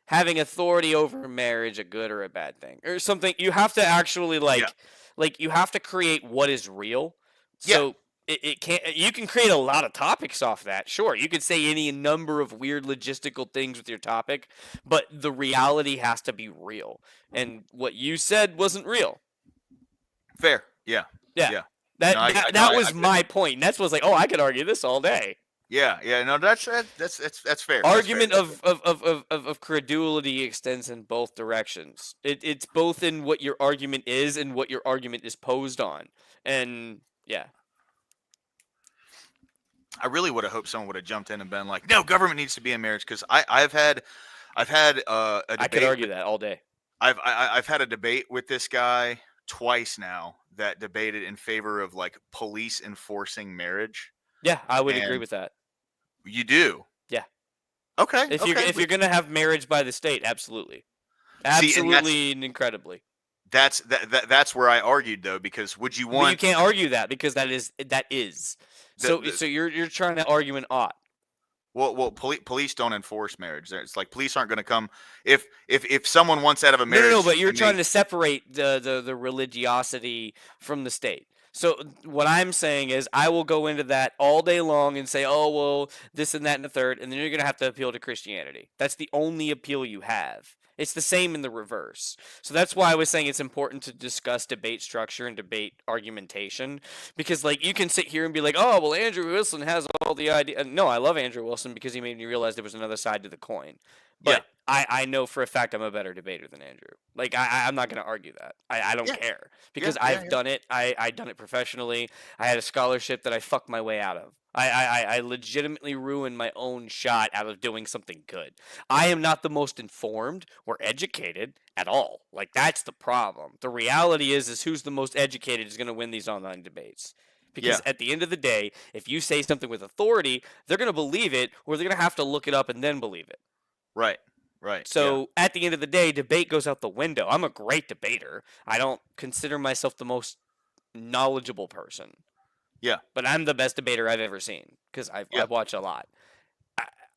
having authority over marriage a good or a bad thing, or something? You have to actually like you have to create what is real. So it can't. You can create a lot of topics off that. Sure, you could say any number of weird logistical things with your topic, but the reality has to be real. And what you said wasn't real. Fair. Yeah. Yeah. No, I That was get it. my point. And that's what's like, oh, I could argue this all day. Yeah. No, that's fair. That's Argument fair. of credulity extends in both directions. It's both in what your argument is and what your argument is posed on. And yeah. I really would have hoped someone would have jumped in and been like, "No, government needs to be in marriage." Because I've had a debate. I could argue that all day. I've had a debate with this guy twice now that debated in favor of like police enforcing marriage. Yeah, I would agree And- with that. You do? Yeah. Okay. If okay. you're gonna have marriage by the state, absolutely. See, and that's- Absolutely and incredibly. That's where I argued though, because would you But you want? can't argue that because that is. So The- so you're trying to argue an ought. Well, police don't enforce marriage. It's like police aren't going to come if someone wants out of a marriage. No, but you're and trying to separate the religiosity from the state. So what I'm saying is I will go into that all day long and say, oh, well, this and that and the third, and then you're going to have to appeal to Christianity. That's the only appeal you have. It's the same in the reverse. So that's why I was saying it's important to discuss debate structure and debate argumentation. Because, like, you can sit here and be like, oh, well, Andrew Wilson has all the idea. No, I love Andrew Wilson because he made me realize there was another side to the coin. But I know for a fact I'm a better debater than Andrew. Like, I'm not going to argue that. I don't care. Because I've done it. I've done it professionally. I had a scholarship that I fucked my way out of. I legitimately ruined my own shot out of doing something good. I am not the most informed or educated at all. Like, that's the problem. The reality is who's the most educated is going to win these online debates. Because at the end of the day, if you say something with authority, they're going to believe it, or they're going to have to look it up and then believe it. Right. So at the end of the day, debate goes out the window. I'm a great debater. I don't consider myself the most knowledgeable person. Yeah. But I'm the best debater I've ever seen because I've watched a lot.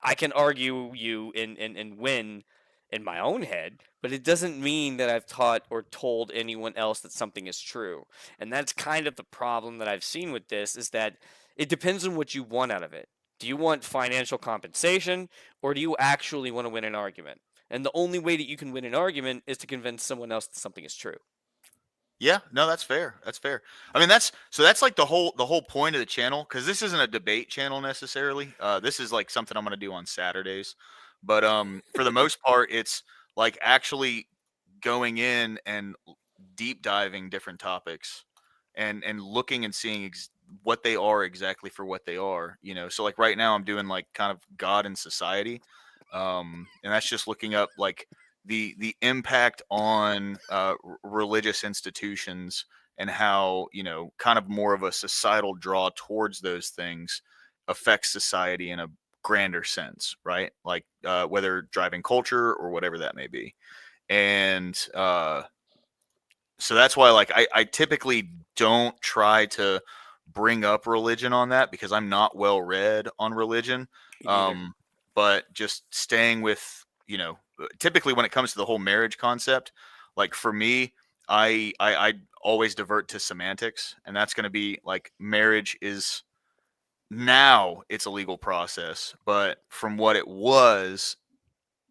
I can argue you and win in my own head, but it doesn't mean that I've taught or told anyone else that something is true. And that's kind of the problem that I've seen with this, is that it depends on what you want out of it. Do you want financial compensation, or do you actually want to win an argument? And the only way that you can win an argument is to convince someone else that something is true. Yeah, no, that's fair. That's fair. I mean, that's like the whole point of the channel, because this isn't a debate channel necessarily. This is like something I'm going to do on Saturdays, but for the most part, it's like actually going in and deep diving different topics, and looking and seeing what they are exactly for what they are. You know, so like right now I'm doing like kind of God and society, and that's just looking up like the impact on religious institutions, and how, you know, kind of more of a societal draw towards those things affects society in a grander sense, right? Like whether driving culture or whatever that may be. And so that's why, like, I typically don't try to bring up religion on that, because I'm not well read on religion. Me neither. But just staying with, you know, typically when it comes to the whole marriage concept, like for me, I always divert to semantics, and that's going to be like, marriage is, now it's a legal process, but from what it was,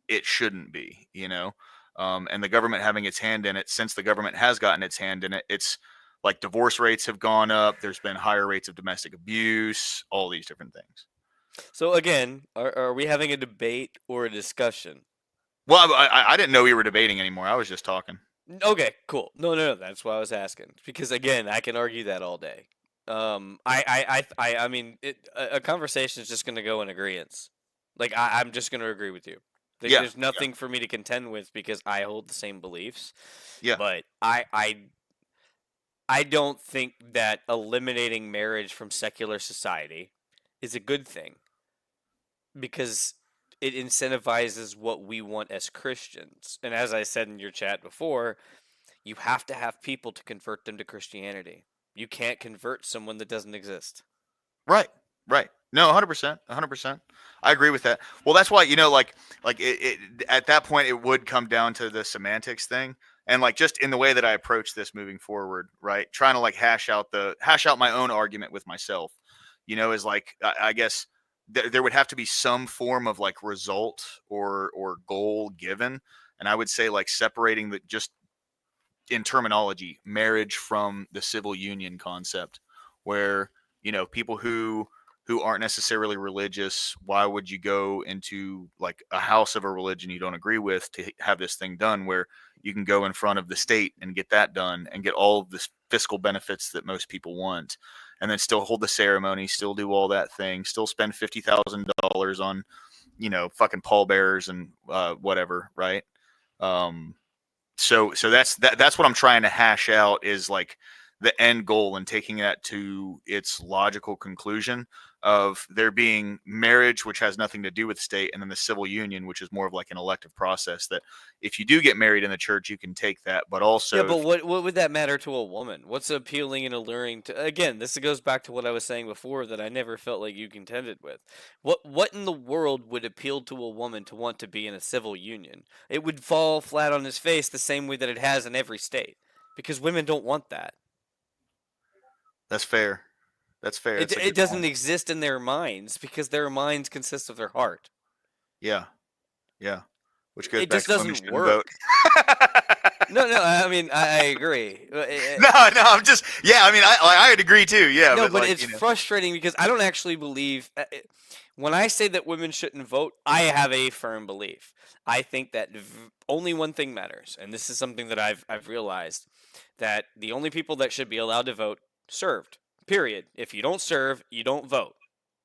it shouldn't be, you know. And the government having its hand in it, since the government has gotten its hand in it, it's like divorce rates have gone up, there's been higher rates of domestic abuse, all these different things. So again, are we having a debate or a discussion? Well, I didn't know we were debating anymore. I was just talking. Okay, cool. No. That's why I was asking, because again, I can argue that all day. I mean, a conversation is just going to go in agreement. Like I'm just going to agree with you. Like, Yeah, there's nothing for me to contend with because I hold the same beliefs. Yeah. But I don't think that eliminating marriage from secular society is a good thing, because it incentivizes what we want as Christians. And as I said in your chat before, you have to have people to convert them to Christianity. You can't convert someone that doesn't exist. Right. No, 100%, 100%. I agree with that. Well, that's why, you know, like it at that point, it would come down to the semantics thing, and like just in the way that I approach this moving forward, right? Trying to like hash out my own argument with myself, you know, is like, I guess there would have to be some form of like result or goal given, and I would say like separating the, just in terminology, marriage from the civil union concept, where, you know, people who aren't necessarily religious, why would you go into like a house of a religion you don't agree with to have this thing done, where you can go in front of the state and get that done and get all of the fiscal benefits that most people want, and then still hold the ceremony, still do all that thing, still spend $50,000 on, you know, fucking pallbearers and whatever, right? So that's what I'm trying to hash out, is like the end goal, and taking that to its logical conclusion of there being marriage, which has nothing to do with state, and then the civil union, which is more of like an elective process that if you do get married in the church, you can take that, but also. Yeah, but what would that matter to a woman? What's appealing and alluring to? Again, this goes back to what I was saying before that I never felt like you contended with. What in the world would appeal to a woman to want to be in a civil union? It would fall flat on his face the same way that it has in every state, because women don't want that. That's fair. It doesn't exist in their minds, because their minds consist of their heart. Yeah. Which goes It back just to women doesn't shouldn't work. vote. No, I mean, I agree. No, I'm just, yeah. I mean, I'd agree too. Yeah, No, but like, it's you know. frustrating because I don't actually believe. When I say that women shouldn't vote, I have a firm belief. I think that only one thing matters, and this is something that I've realized, that the only people that should be allowed to vote served. Period. If you don't serve, you don't vote.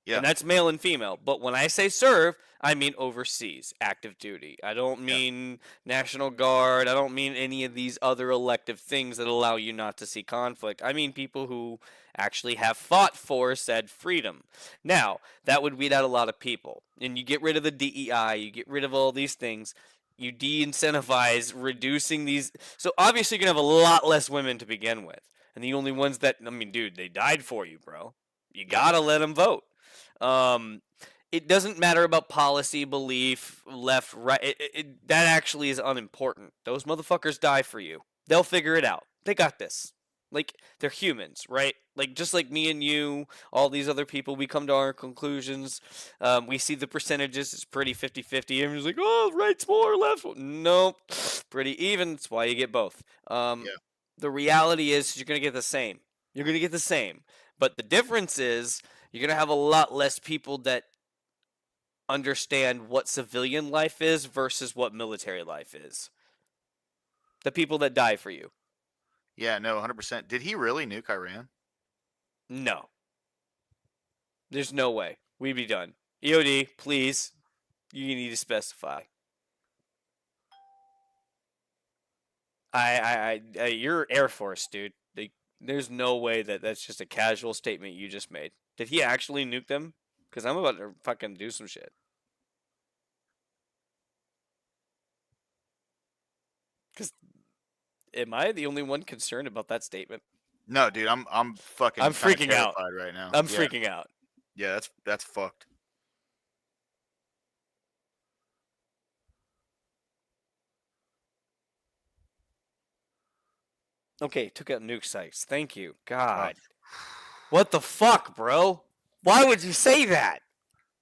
Yeah. And that's male and female. But when I say serve, I mean overseas, active duty. I don't mean National Guard. I don't mean any of these other elective things that allow you not to see conflict. I mean people who actually have fought for said freedom. Now, that would weed out a lot of people. And you get rid of the DEI, you get rid of all these things. You de-incentivize reducing these. So obviously you're going to have a lot less women to begin with. And the only ones that, I mean, dude, they died for you, bro. You got to let them vote. it doesn't matter about policy, belief, left, right. That actually is unimportant. Those motherfuckers die for you. They'll figure it out. They got this. Like, they're humans, right? Like, just like me and you, all these other people, we come to our conclusions. We see the percentages. It's pretty 50-50. Everyone's like, oh, right's more, left's more. Nope. Pretty even. That's why you get both. The reality is you're going to get the same. You're going to get the same. But the difference is you're going to have a lot less people that understand what civilian life is versus what military life is. The people that die for you. Yeah, no, 100%. Did he really nuke Iran? No. There's no way. We'd be done. EOD, please. You need to specify. You're Air Force, dude. There's no way that that's just a casual statement you just made. Did he actually nuke them? Because I'm about to fucking do some shit. Because am I the only one concerned about that statement? No, dude, I'm fucking. I'm kinda freaking out terrified right now. I'm Yeah. freaking out. Yeah, that's fucked. Okay, took out nuke sites. Thank you. God. What the fuck, bro? Why would you say that?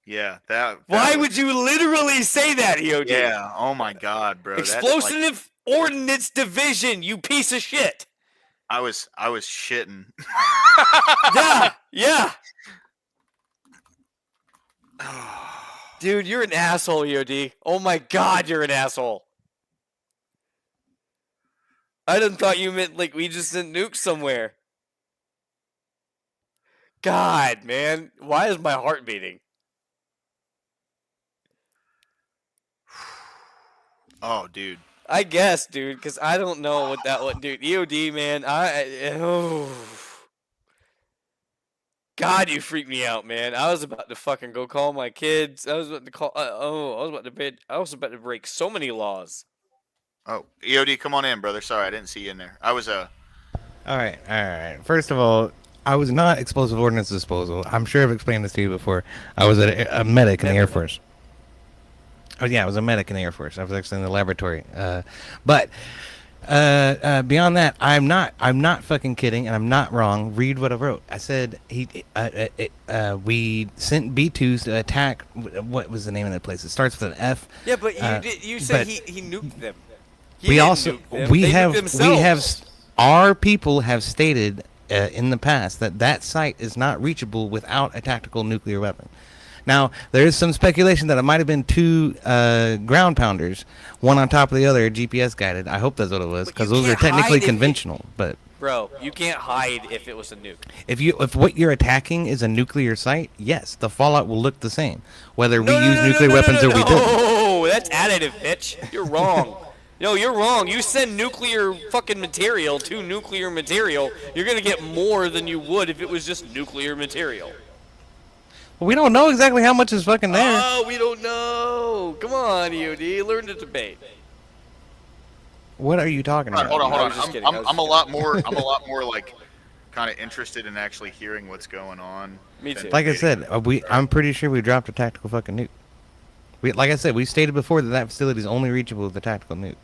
Yeah, that. Why would you literally say that, EOD? Yeah. Oh my god, bro. That's like- Explosive Ordnance Division, you piece of shit. I was shitting. Yeah. Dude, you're an asshole, EOD. Oh my god, you're an asshole. I didn't thought you meant like we just sent nukes somewhere. God, man. Why is my heart beating? Oh, dude. I guess, dude, because I don't know what that one, dude. EOD, man. God, you freaked me out, man. I was about to fucking go call my kids. I was about to call. I was about to break so many laws. Oh, EOD, come on in, brother. Sorry, I didn't see you in there. I was All right. First of all, I was not explosive ordnance disposal. I'm sure I've explained this to you before. I was a medic in the Air Force. Oh yeah, I was a medic in the Air Force. I was actually in the laboratory. But beyond that, I'm not fucking kidding, and I'm not wrong. Read what I wrote. I said we sent B2s to attack. What was the name of that place? It starts with an F. Yeah, but you said he nuked them. We have our people have stated in the past that site is not reachable without a tactical nuclear weapon. Now, there is some speculation that it might have been two ground pounders, one on top of the other, GPS guided. I hope that's what it was, because those are technically conventional. But bro, you can't hide if it was a nuke. If what you're attacking is a nuclear site, yes, the fallout will look the same, whether we use nuclear weapons or we didn't. Oh, that's additive, bitch. You're wrong. No, you're wrong. You send nuclear fucking material to nuclear material, you're gonna get more than you would if it was just nuclear material. We don't know exactly how much is fucking there. Oh, we don't know. Come on, EOD, learn to debate. What are you talking about? Hold on. I was just kidding. I'm a lot more like kind of interested in actually hearing what's going on. Me too. Like I said, I'm pretty sure we dropped a tactical fucking nuke. Like I said, we stated before that facility is only reachable with a tactical nuke.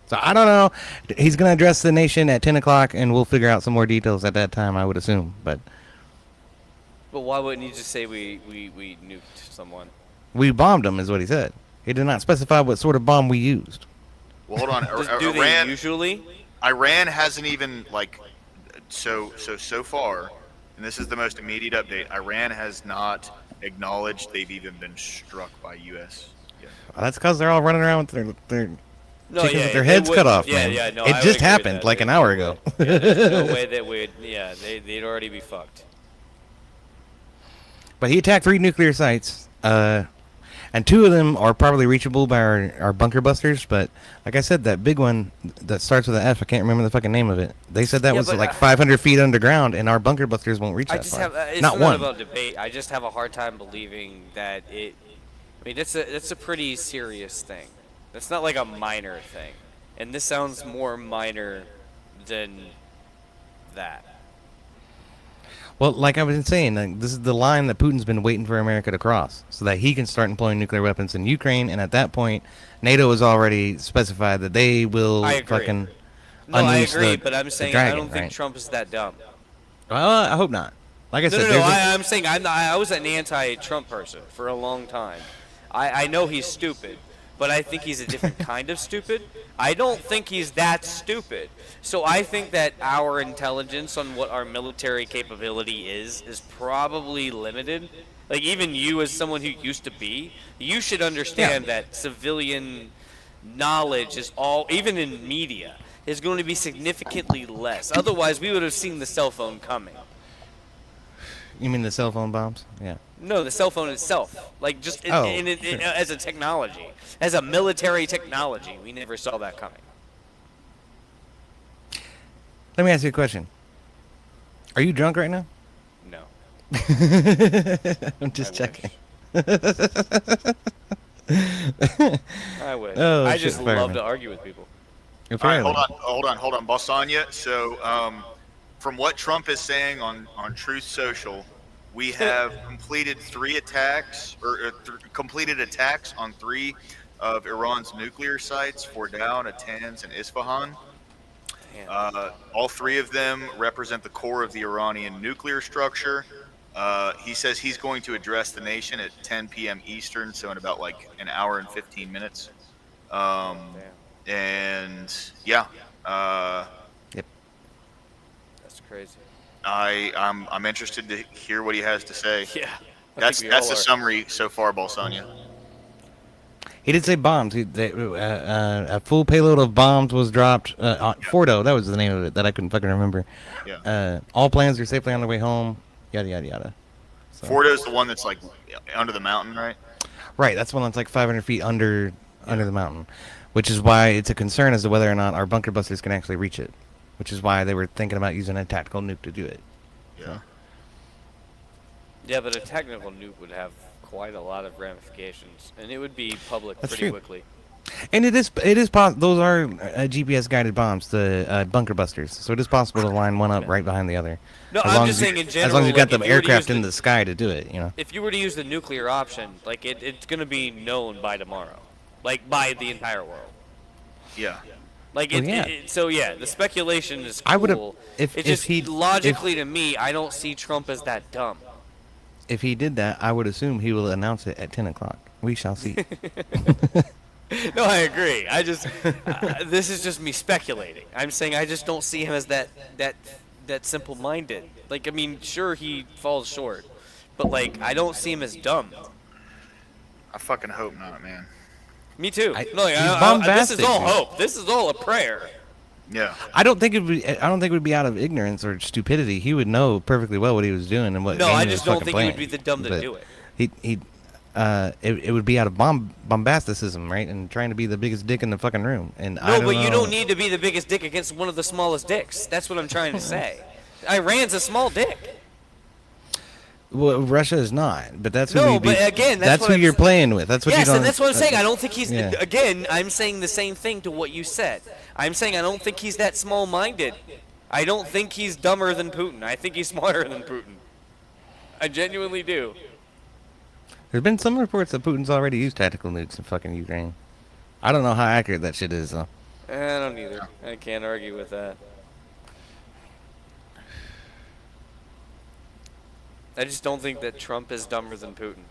So I don't know. He's gonna address the nation at 10 o'clock, and we'll figure out some more details at that time, I would assume. But why wouldn't you just say we nuked someone? We bombed them, is what he said. He did not specify what sort of bomb we used. Well, hold on. Do they usually? Iran hasn't even so far, and this is the most immediate update. Iran has not acknowledged they've even been struck by U.S. yet. Well, that's because they're all running around with their No, chickens yeah, with their heads cut off, yeah, man. Yeah, no, it I just would agree with happened that, like dude. an hour ago. Yeah, there's no way that would. Yeah, they'd already be fucked. But he attacked 3 nuclear sites, and 2 of them are probably reachable by our bunker busters. But like I said, that big one that starts with an F, I can't remember the fucking name of it. They said that was like 500 feet underground, and our bunker busters won't reach that far. It's not not one. about debate. I just have a hard time believing that it. I mean, that's a pretty serious thing. That's not like a minor thing, and this sounds more minor than that. Well, like I was saying, like, this is the line that Putin's been waiting for America to cross, so that he can start employing nuclear weapons in Ukraine. And at that point, NATO has already specified that they will I agree. fucking. No, I unleash agree, the- but I'm the saying I dragon, don't think right? Trump is that dumb. Well, I hope not. Like I No, said, no, no. there's a- I'm saying I was an anti-Trump person for a long time. I know he's stupid, but I think he's a different kind of stupid. I don't think he's that stupid. So I think that our intelligence on what our military capability is probably limited. Like, even you as someone who used to be, you should understand that civilian knowledge is all, even in media, is going to be significantly less. Otherwise, we would have seen the cell phone coming. You mean the cell phone bombs? Yeah. No, the cell phone itself. Like, just Oh, in as a technology. As a military technology. We never saw that coming. Let me ask you a question. Are you drunk right now? No. I'm just I checking. I wish. Oh, I shit, just fireman. love to argue with people. All right, hold on, Balsania. So, from what Trump is saying on Truth Social, we have completed 3 attacks, or completed attacks on 3 of Iran's nuclear sites: Fordow, Natanz, and Isfahan. Damn. All 3 of them represent the core of the Iranian nuclear structure. He says he's going to address the nation at 10 p.m. Eastern, so in about like an hour and 15 minutes. Damn. And yeah, That's crazy. I'm interested to hear what he has to say. Yeah. That's the summary so far, Balsania. He did say bombs. A full payload of bombs was dropped on Fordo. That was the name of it that I couldn't fucking remember. Yeah. All planes are safely on their way home. Yada yada yada. So. Fordo's the one that's like under the mountain, right? Right. That's one that's like 500 feet under the mountain, which is why it's a concern as to whether or not our bunker busters can actually reach it. Which is why they were thinking about using a tactical nuke to do it. Yeah. Yeah, but a technical nuke would have quite a lot of ramifications, and it would be public That's pretty true. quickly. And it is those are GPS guided bombs, the bunker busters. So it is possible to line one up right behind the other. No, as I'm long just as saying in as general. long as you've got like, the if you were to aircraft use in the sky to do it, you know. If you were to use the nuclear option, like it's going to be known by tomorrow, like by the entire world. Yeah. Like Well, yeah. so yeah, the speculation is cool. I would've- if just he- logically to me, I don't see Trump as that dumb. If he did that, I would assume he will announce it at 10 o'clock. We shall see. No, I agree. I just this is just me speculating. I'm saying I just don't see him as that simple-minded. Like, I mean, sure he falls short, but like I don't see him as dumb. I fucking hope not, man. Me too. He's this is bombastic, all dude. hope. This is all a prayer. Yeah. I don't think it would be out of ignorance or stupidity. He would know perfectly well what he was doing and what. No, game I he just was don't fucking think playing. he would be the dumb to But do it. It would be out of bombasticism, right? And trying to be the biggest dick in the fucking room. And No, I don't but know. you don't need to be the biggest dick against one of the smallest dicks. That's what I'm trying to say. Iran's a small dick. Well, Russia is not, but that's who No, we but again, that's what who I'm you're s- playing with. That's what you Yes, don't. and that's what I'm saying. I don't think he's. yeah. Again, I'm saying the same thing to what you said. I'm saying I don't think he's that small-minded. I don't think he's dumber than Putin. I think he's smarter than Putin. I genuinely do. There's been some reports that Putin's already used tactical nukes in fucking Ukraine. I don't know how accurate that shit is, though. I don't either. I can't argue with that. I just don't think that Trump is dumber than Putin.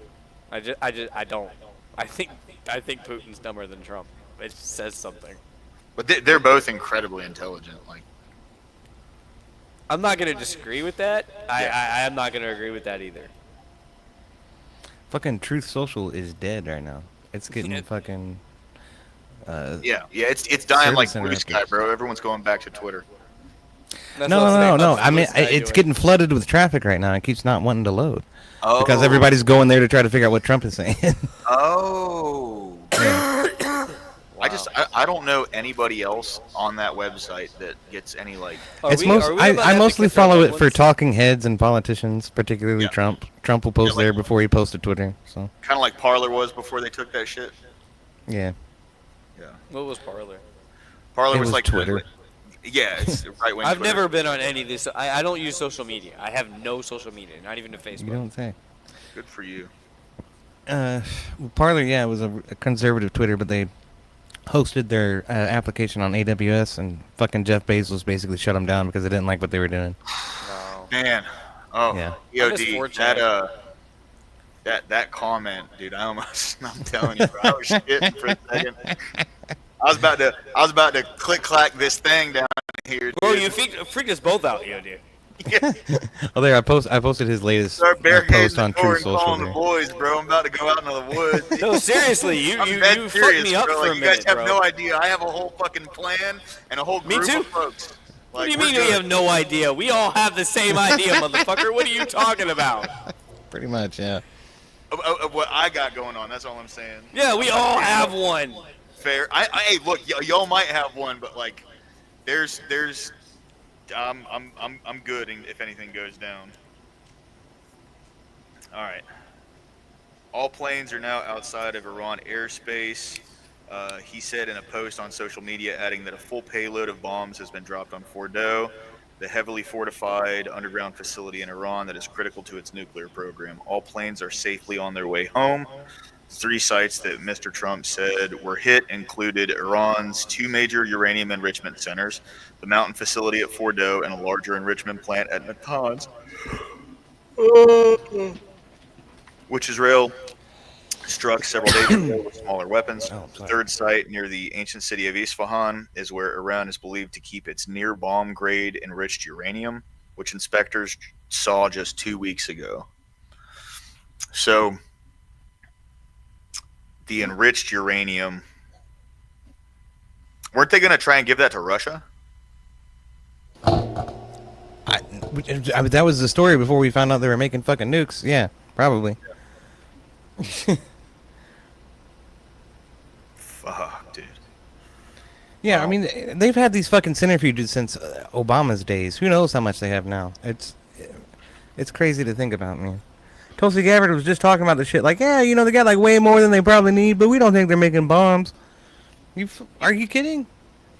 I don't. I think Putin's dumber than Trump. It says something. But they're both incredibly intelligent. Like, I'm not gonna disagree with that. I'm not gonna agree with that either. Fucking Truth Social is dead right now. It's getting Yeah. fucking. yeah, it's dying like Service Blue Sky, interrupted. bro. Everyone's going back to Twitter. That's No, what I'm no, saying. no. What's I mean, this guy it's doing? getting flooded with traffic right now. It keeps not wanting to load Oh. because everybody's going there to try to figure out what Trump is saying. Oh. Wow. I don't know anybody else on that website that gets any like. Are It's we- most. are we about to I have to mostly confirm follow that it for one's- talking heads and politicians, particularly Yeah. Trump. Trump will post Yeah, like- there before he posts to Twitter. So Kind of like Parler was before they took that shit. yeah. Yeah. What was Parler? Parler It was was like Twitter. Yeah, it's right wing. I've never been on any of this. I don't use social media. I have no social media, not even a You Facebook. don't say. Good for you. Parler, yeah, it was a conservative Twitter, but they hosted their application on AWS, and fucking Jeff Bezos basically shut them down because they didn't like what they were doing. No. Man, oh, Yeah. EOD, I'm just fortunate. that comment, dude. I'm telling you, bro, I was shitting for a second. I was about to click clack this thing down here. Bro, dude. you freaked us both out, dude. Oh, there, I posted his latest Start barricading post on the door True and Social. calling the There. boys, bro. I'm about to go out into the woods. No, seriously, you I'm you dead fucked serious, me up bro. for a Like, you guys minute, have bro. no idea. I have a whole fucking plan and a whole Me group too. of folks. What do you Like, mean we're we good. have no idea? We all have the same idea, motherfucker. What are you talking about? Pretty much, yeah. Of what I got going on? That's all I'm saying. Yeah, we all have one. Fair. Hey, look, y'all might have one, but like, there's, I'm good if anything goes down. All right. All planes are now outside of Iran airspace. He said in a post on social media, adding that a full payload of bombs has been dropped on Fordo, the heavily fortified underground facility in Iran that is critical to its nuclear program. All planes are safely on their way home. 3 sites that Mr. Trump said were hit included Iran's 2 major uranium enrichment centers, the mountain facility at Fordo, and a larger enrichment plant at Natanz, which Israel struck several days ago with smaller weapons. Oh, The sorry. 3rd site near the ancient city of Isfahan is where Iran is believed to keep its near bomb grade enriched uranium, which inspectors saw just 2 weeks ago. So, the enriched uranium, weren't they going to try and give that to Russia? I mean, that was the story before we found out they were making fucking nukes. Yeah, probably. Fuck, dude. Yeah, I mean, they've had these fucking centrifuges since Obama's days. Who knows how much they have now? It's crazy to think about, man. Tulsi Gabbard was just talking about the shit, like, yeah, they got like way more than they probably need, but we don't think they're making bombs. Are you kidding?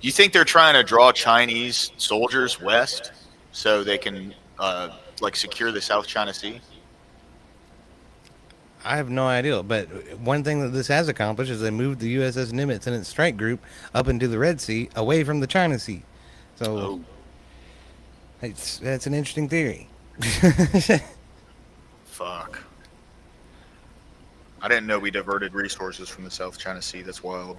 You think they're trying to draw Chinese soldiers west so they can secure the South China Sea? I have no idea, but one thing that this has accomplished is they moved the USS Nimitz and its strike group up into the Red Sea, away from the China Sea. So that's an interesting theory. Fuck. I didn't know we diverted resources from the South China Sea. That's wild.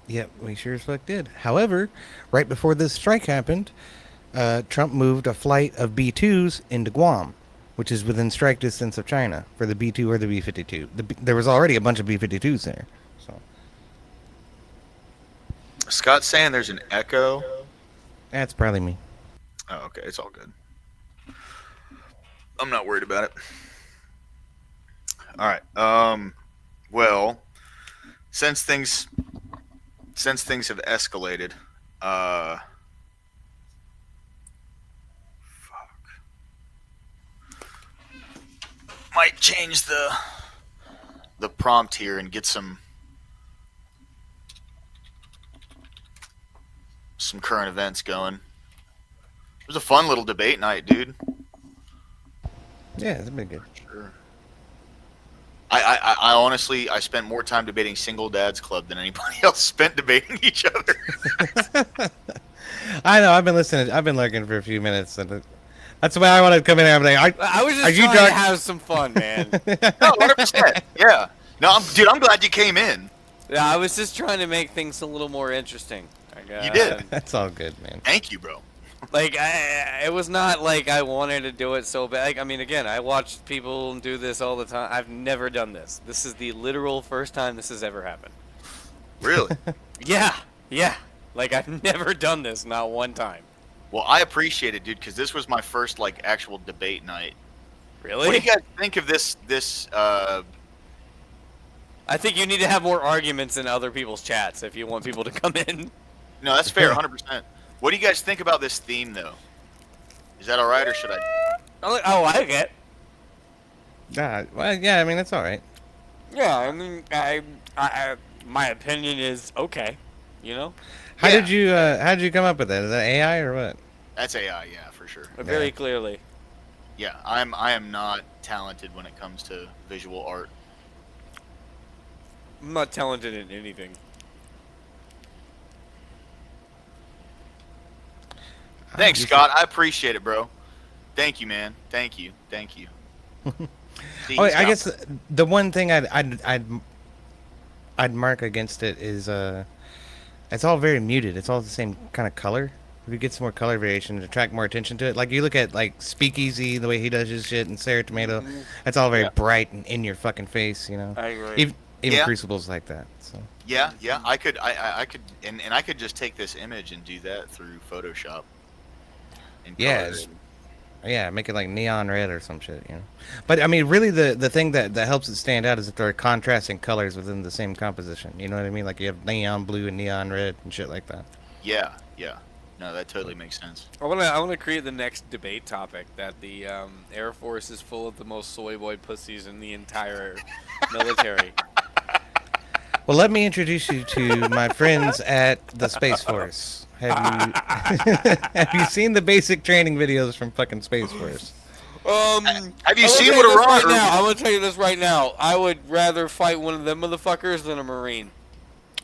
Yep, we sure as fuck did. However, right before this strike happened, Trump moved a flight of B-2s into Guam, which is within strike distance of China for the B-2 or the B-52. There was already a bunch of B-52s there. So Scott's saying there's an echo. that's probably me. Oh, okay. It's all good. I'm not worried about it. All right. Well, since things have escalated, might change the prompt here and get some current events going. It was a fun little debate night, dude. Yeah, it's been good. Sure. I honestly, I spent more time debating Single Dads Club than anybody else spent debating each other. I know. I've been listening. I've been lurking for a few minutes, and that's why I wanted to come in here. I'm like, I was Are just you trying drunk? to have some fun, man. No, 100%. Yeah. No, I'm glad you came in. Yeah, I was just trying to make things a little more interesting. You did. that's all good, man. Thank you, bro. Like, it was not like I wanted to do it so bad. Like, I mean, again, I watch people do this all the time. I've never done this. This is the literal first time this has ever happened. Really? Yeah. Like, I've never done this, not one time. Well, I appreciate it, dude, because this was my first actual debate night. Really? What do you guys think of this? I think you need to have more arguments in other people's chats if you want people to come in. No, that's fair, 100%. What do you guys think about this theme, though? Is that all right, or should I? Oh, I like it. Well, yeah. I mean, that's all right. Yeah, I mean, I my opinion is okay. You know. How Yeah. did you come up with that? Is that AI or what? That's AI, yeah, for sure. Very clearly. Yeah, I am not talented when it comes to visual art. I'm not talented in anything. Thanks, Scott. I appreciate it, bro. Thank you, man. Thank you. See, Oh, he's I got- guess the one thing I'd mark against it is it's all very muted. It's all the same kind of color. If you get some more color variation to attract more attention to it, like you look at like Speakeasy, the way he does his shit, and Sarah Tomato, it's all very bright and in your fucking face, you know. I agree. Even Yeah. Crucible's like that. So yeah, I could, and I could just take this image and do that through Photoshop. And Yeah, color it. yeah, make it like neon red or some shit, you know. But I mean, really, the thing that helps it stand out is if there are contrasting colors within the same composition. You know what I mean? Like you have neon blue and neon red and shit like that. Yeah. No, that totally makes sense. I wanna create the next debate topic that the Air Force is full of the most soy boy pussies in the entire military. Well, let me introduce you to my friends at the Space Force. Have you seen the basic training videos from fucking Space Force? Have you seen what right Iran? now? I'm gonna tell you this right now. I would rather fight one of them motherfuckers than a Marine.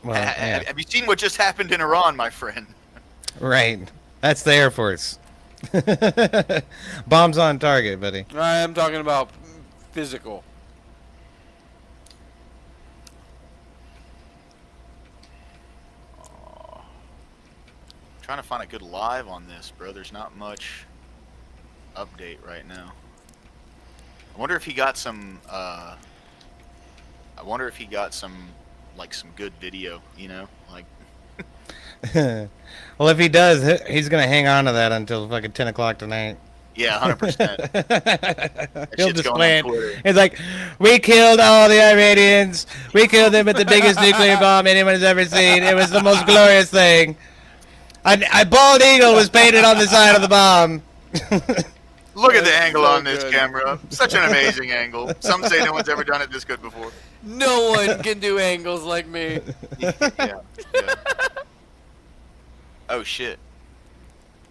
Well, yeah, Have you seen what just happened in Iran, my friend? right. That's the Air Force. Bombs on target, buddy. I am talking about physical. Trying to find a good live on this, bro. There's not much update right now. I wonder if he got some. I wonder if he got some, like, some good video. You know, like. Well, if he does, he's gonna hang on to that until fucking 10 o'clock tonight. Yeah, 100%. He'll shit's going display on it. Twitter. It's like, we killed all the Iranians. We killed them with the biggest nuclear bomb anyone's ever seen. It was the most glorious thing. A bald eagle was painted on the side of the bomb. Look at the That's angle so on this good. camera. Such an amazing angle. Some say no one's ever done it this good before. No one can do angles like me. Yeah. Oh shit.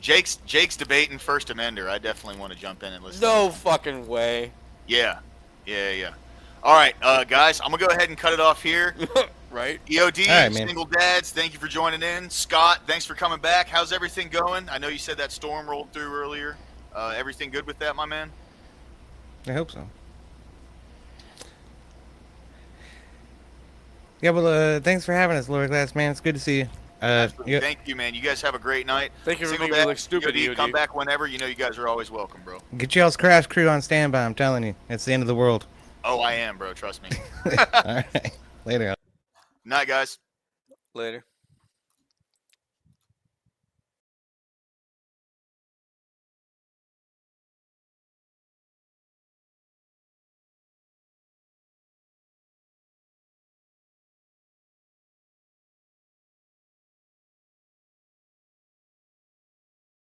Jake's debating First Amender. I definitely want to jump in and listen. No fucking way. Yeah. All right, guys, I'm gonna go ahead and cut it off here. Right? EOD, All right, man. Single Dads, thank you for joining in. Scott, thanks for coming back. How's everything going? I know you said that storm rolled through earlier. Everything good with that, my man? I hope so. Yeah, well, thanks for having us, Lower Class, man. It's good to see you. Absolutely. Thank you, man. You guys have a great night. Thank you for Single making me Dads, look stupid, EOD, EOD. come back whenever. You know you guys are always welcome, bro. Get y'all's crash crew on standby. I'm telling you, it's the end of the world. Oh, I am, bro. Trust me. All right, later. Night, guys. Later.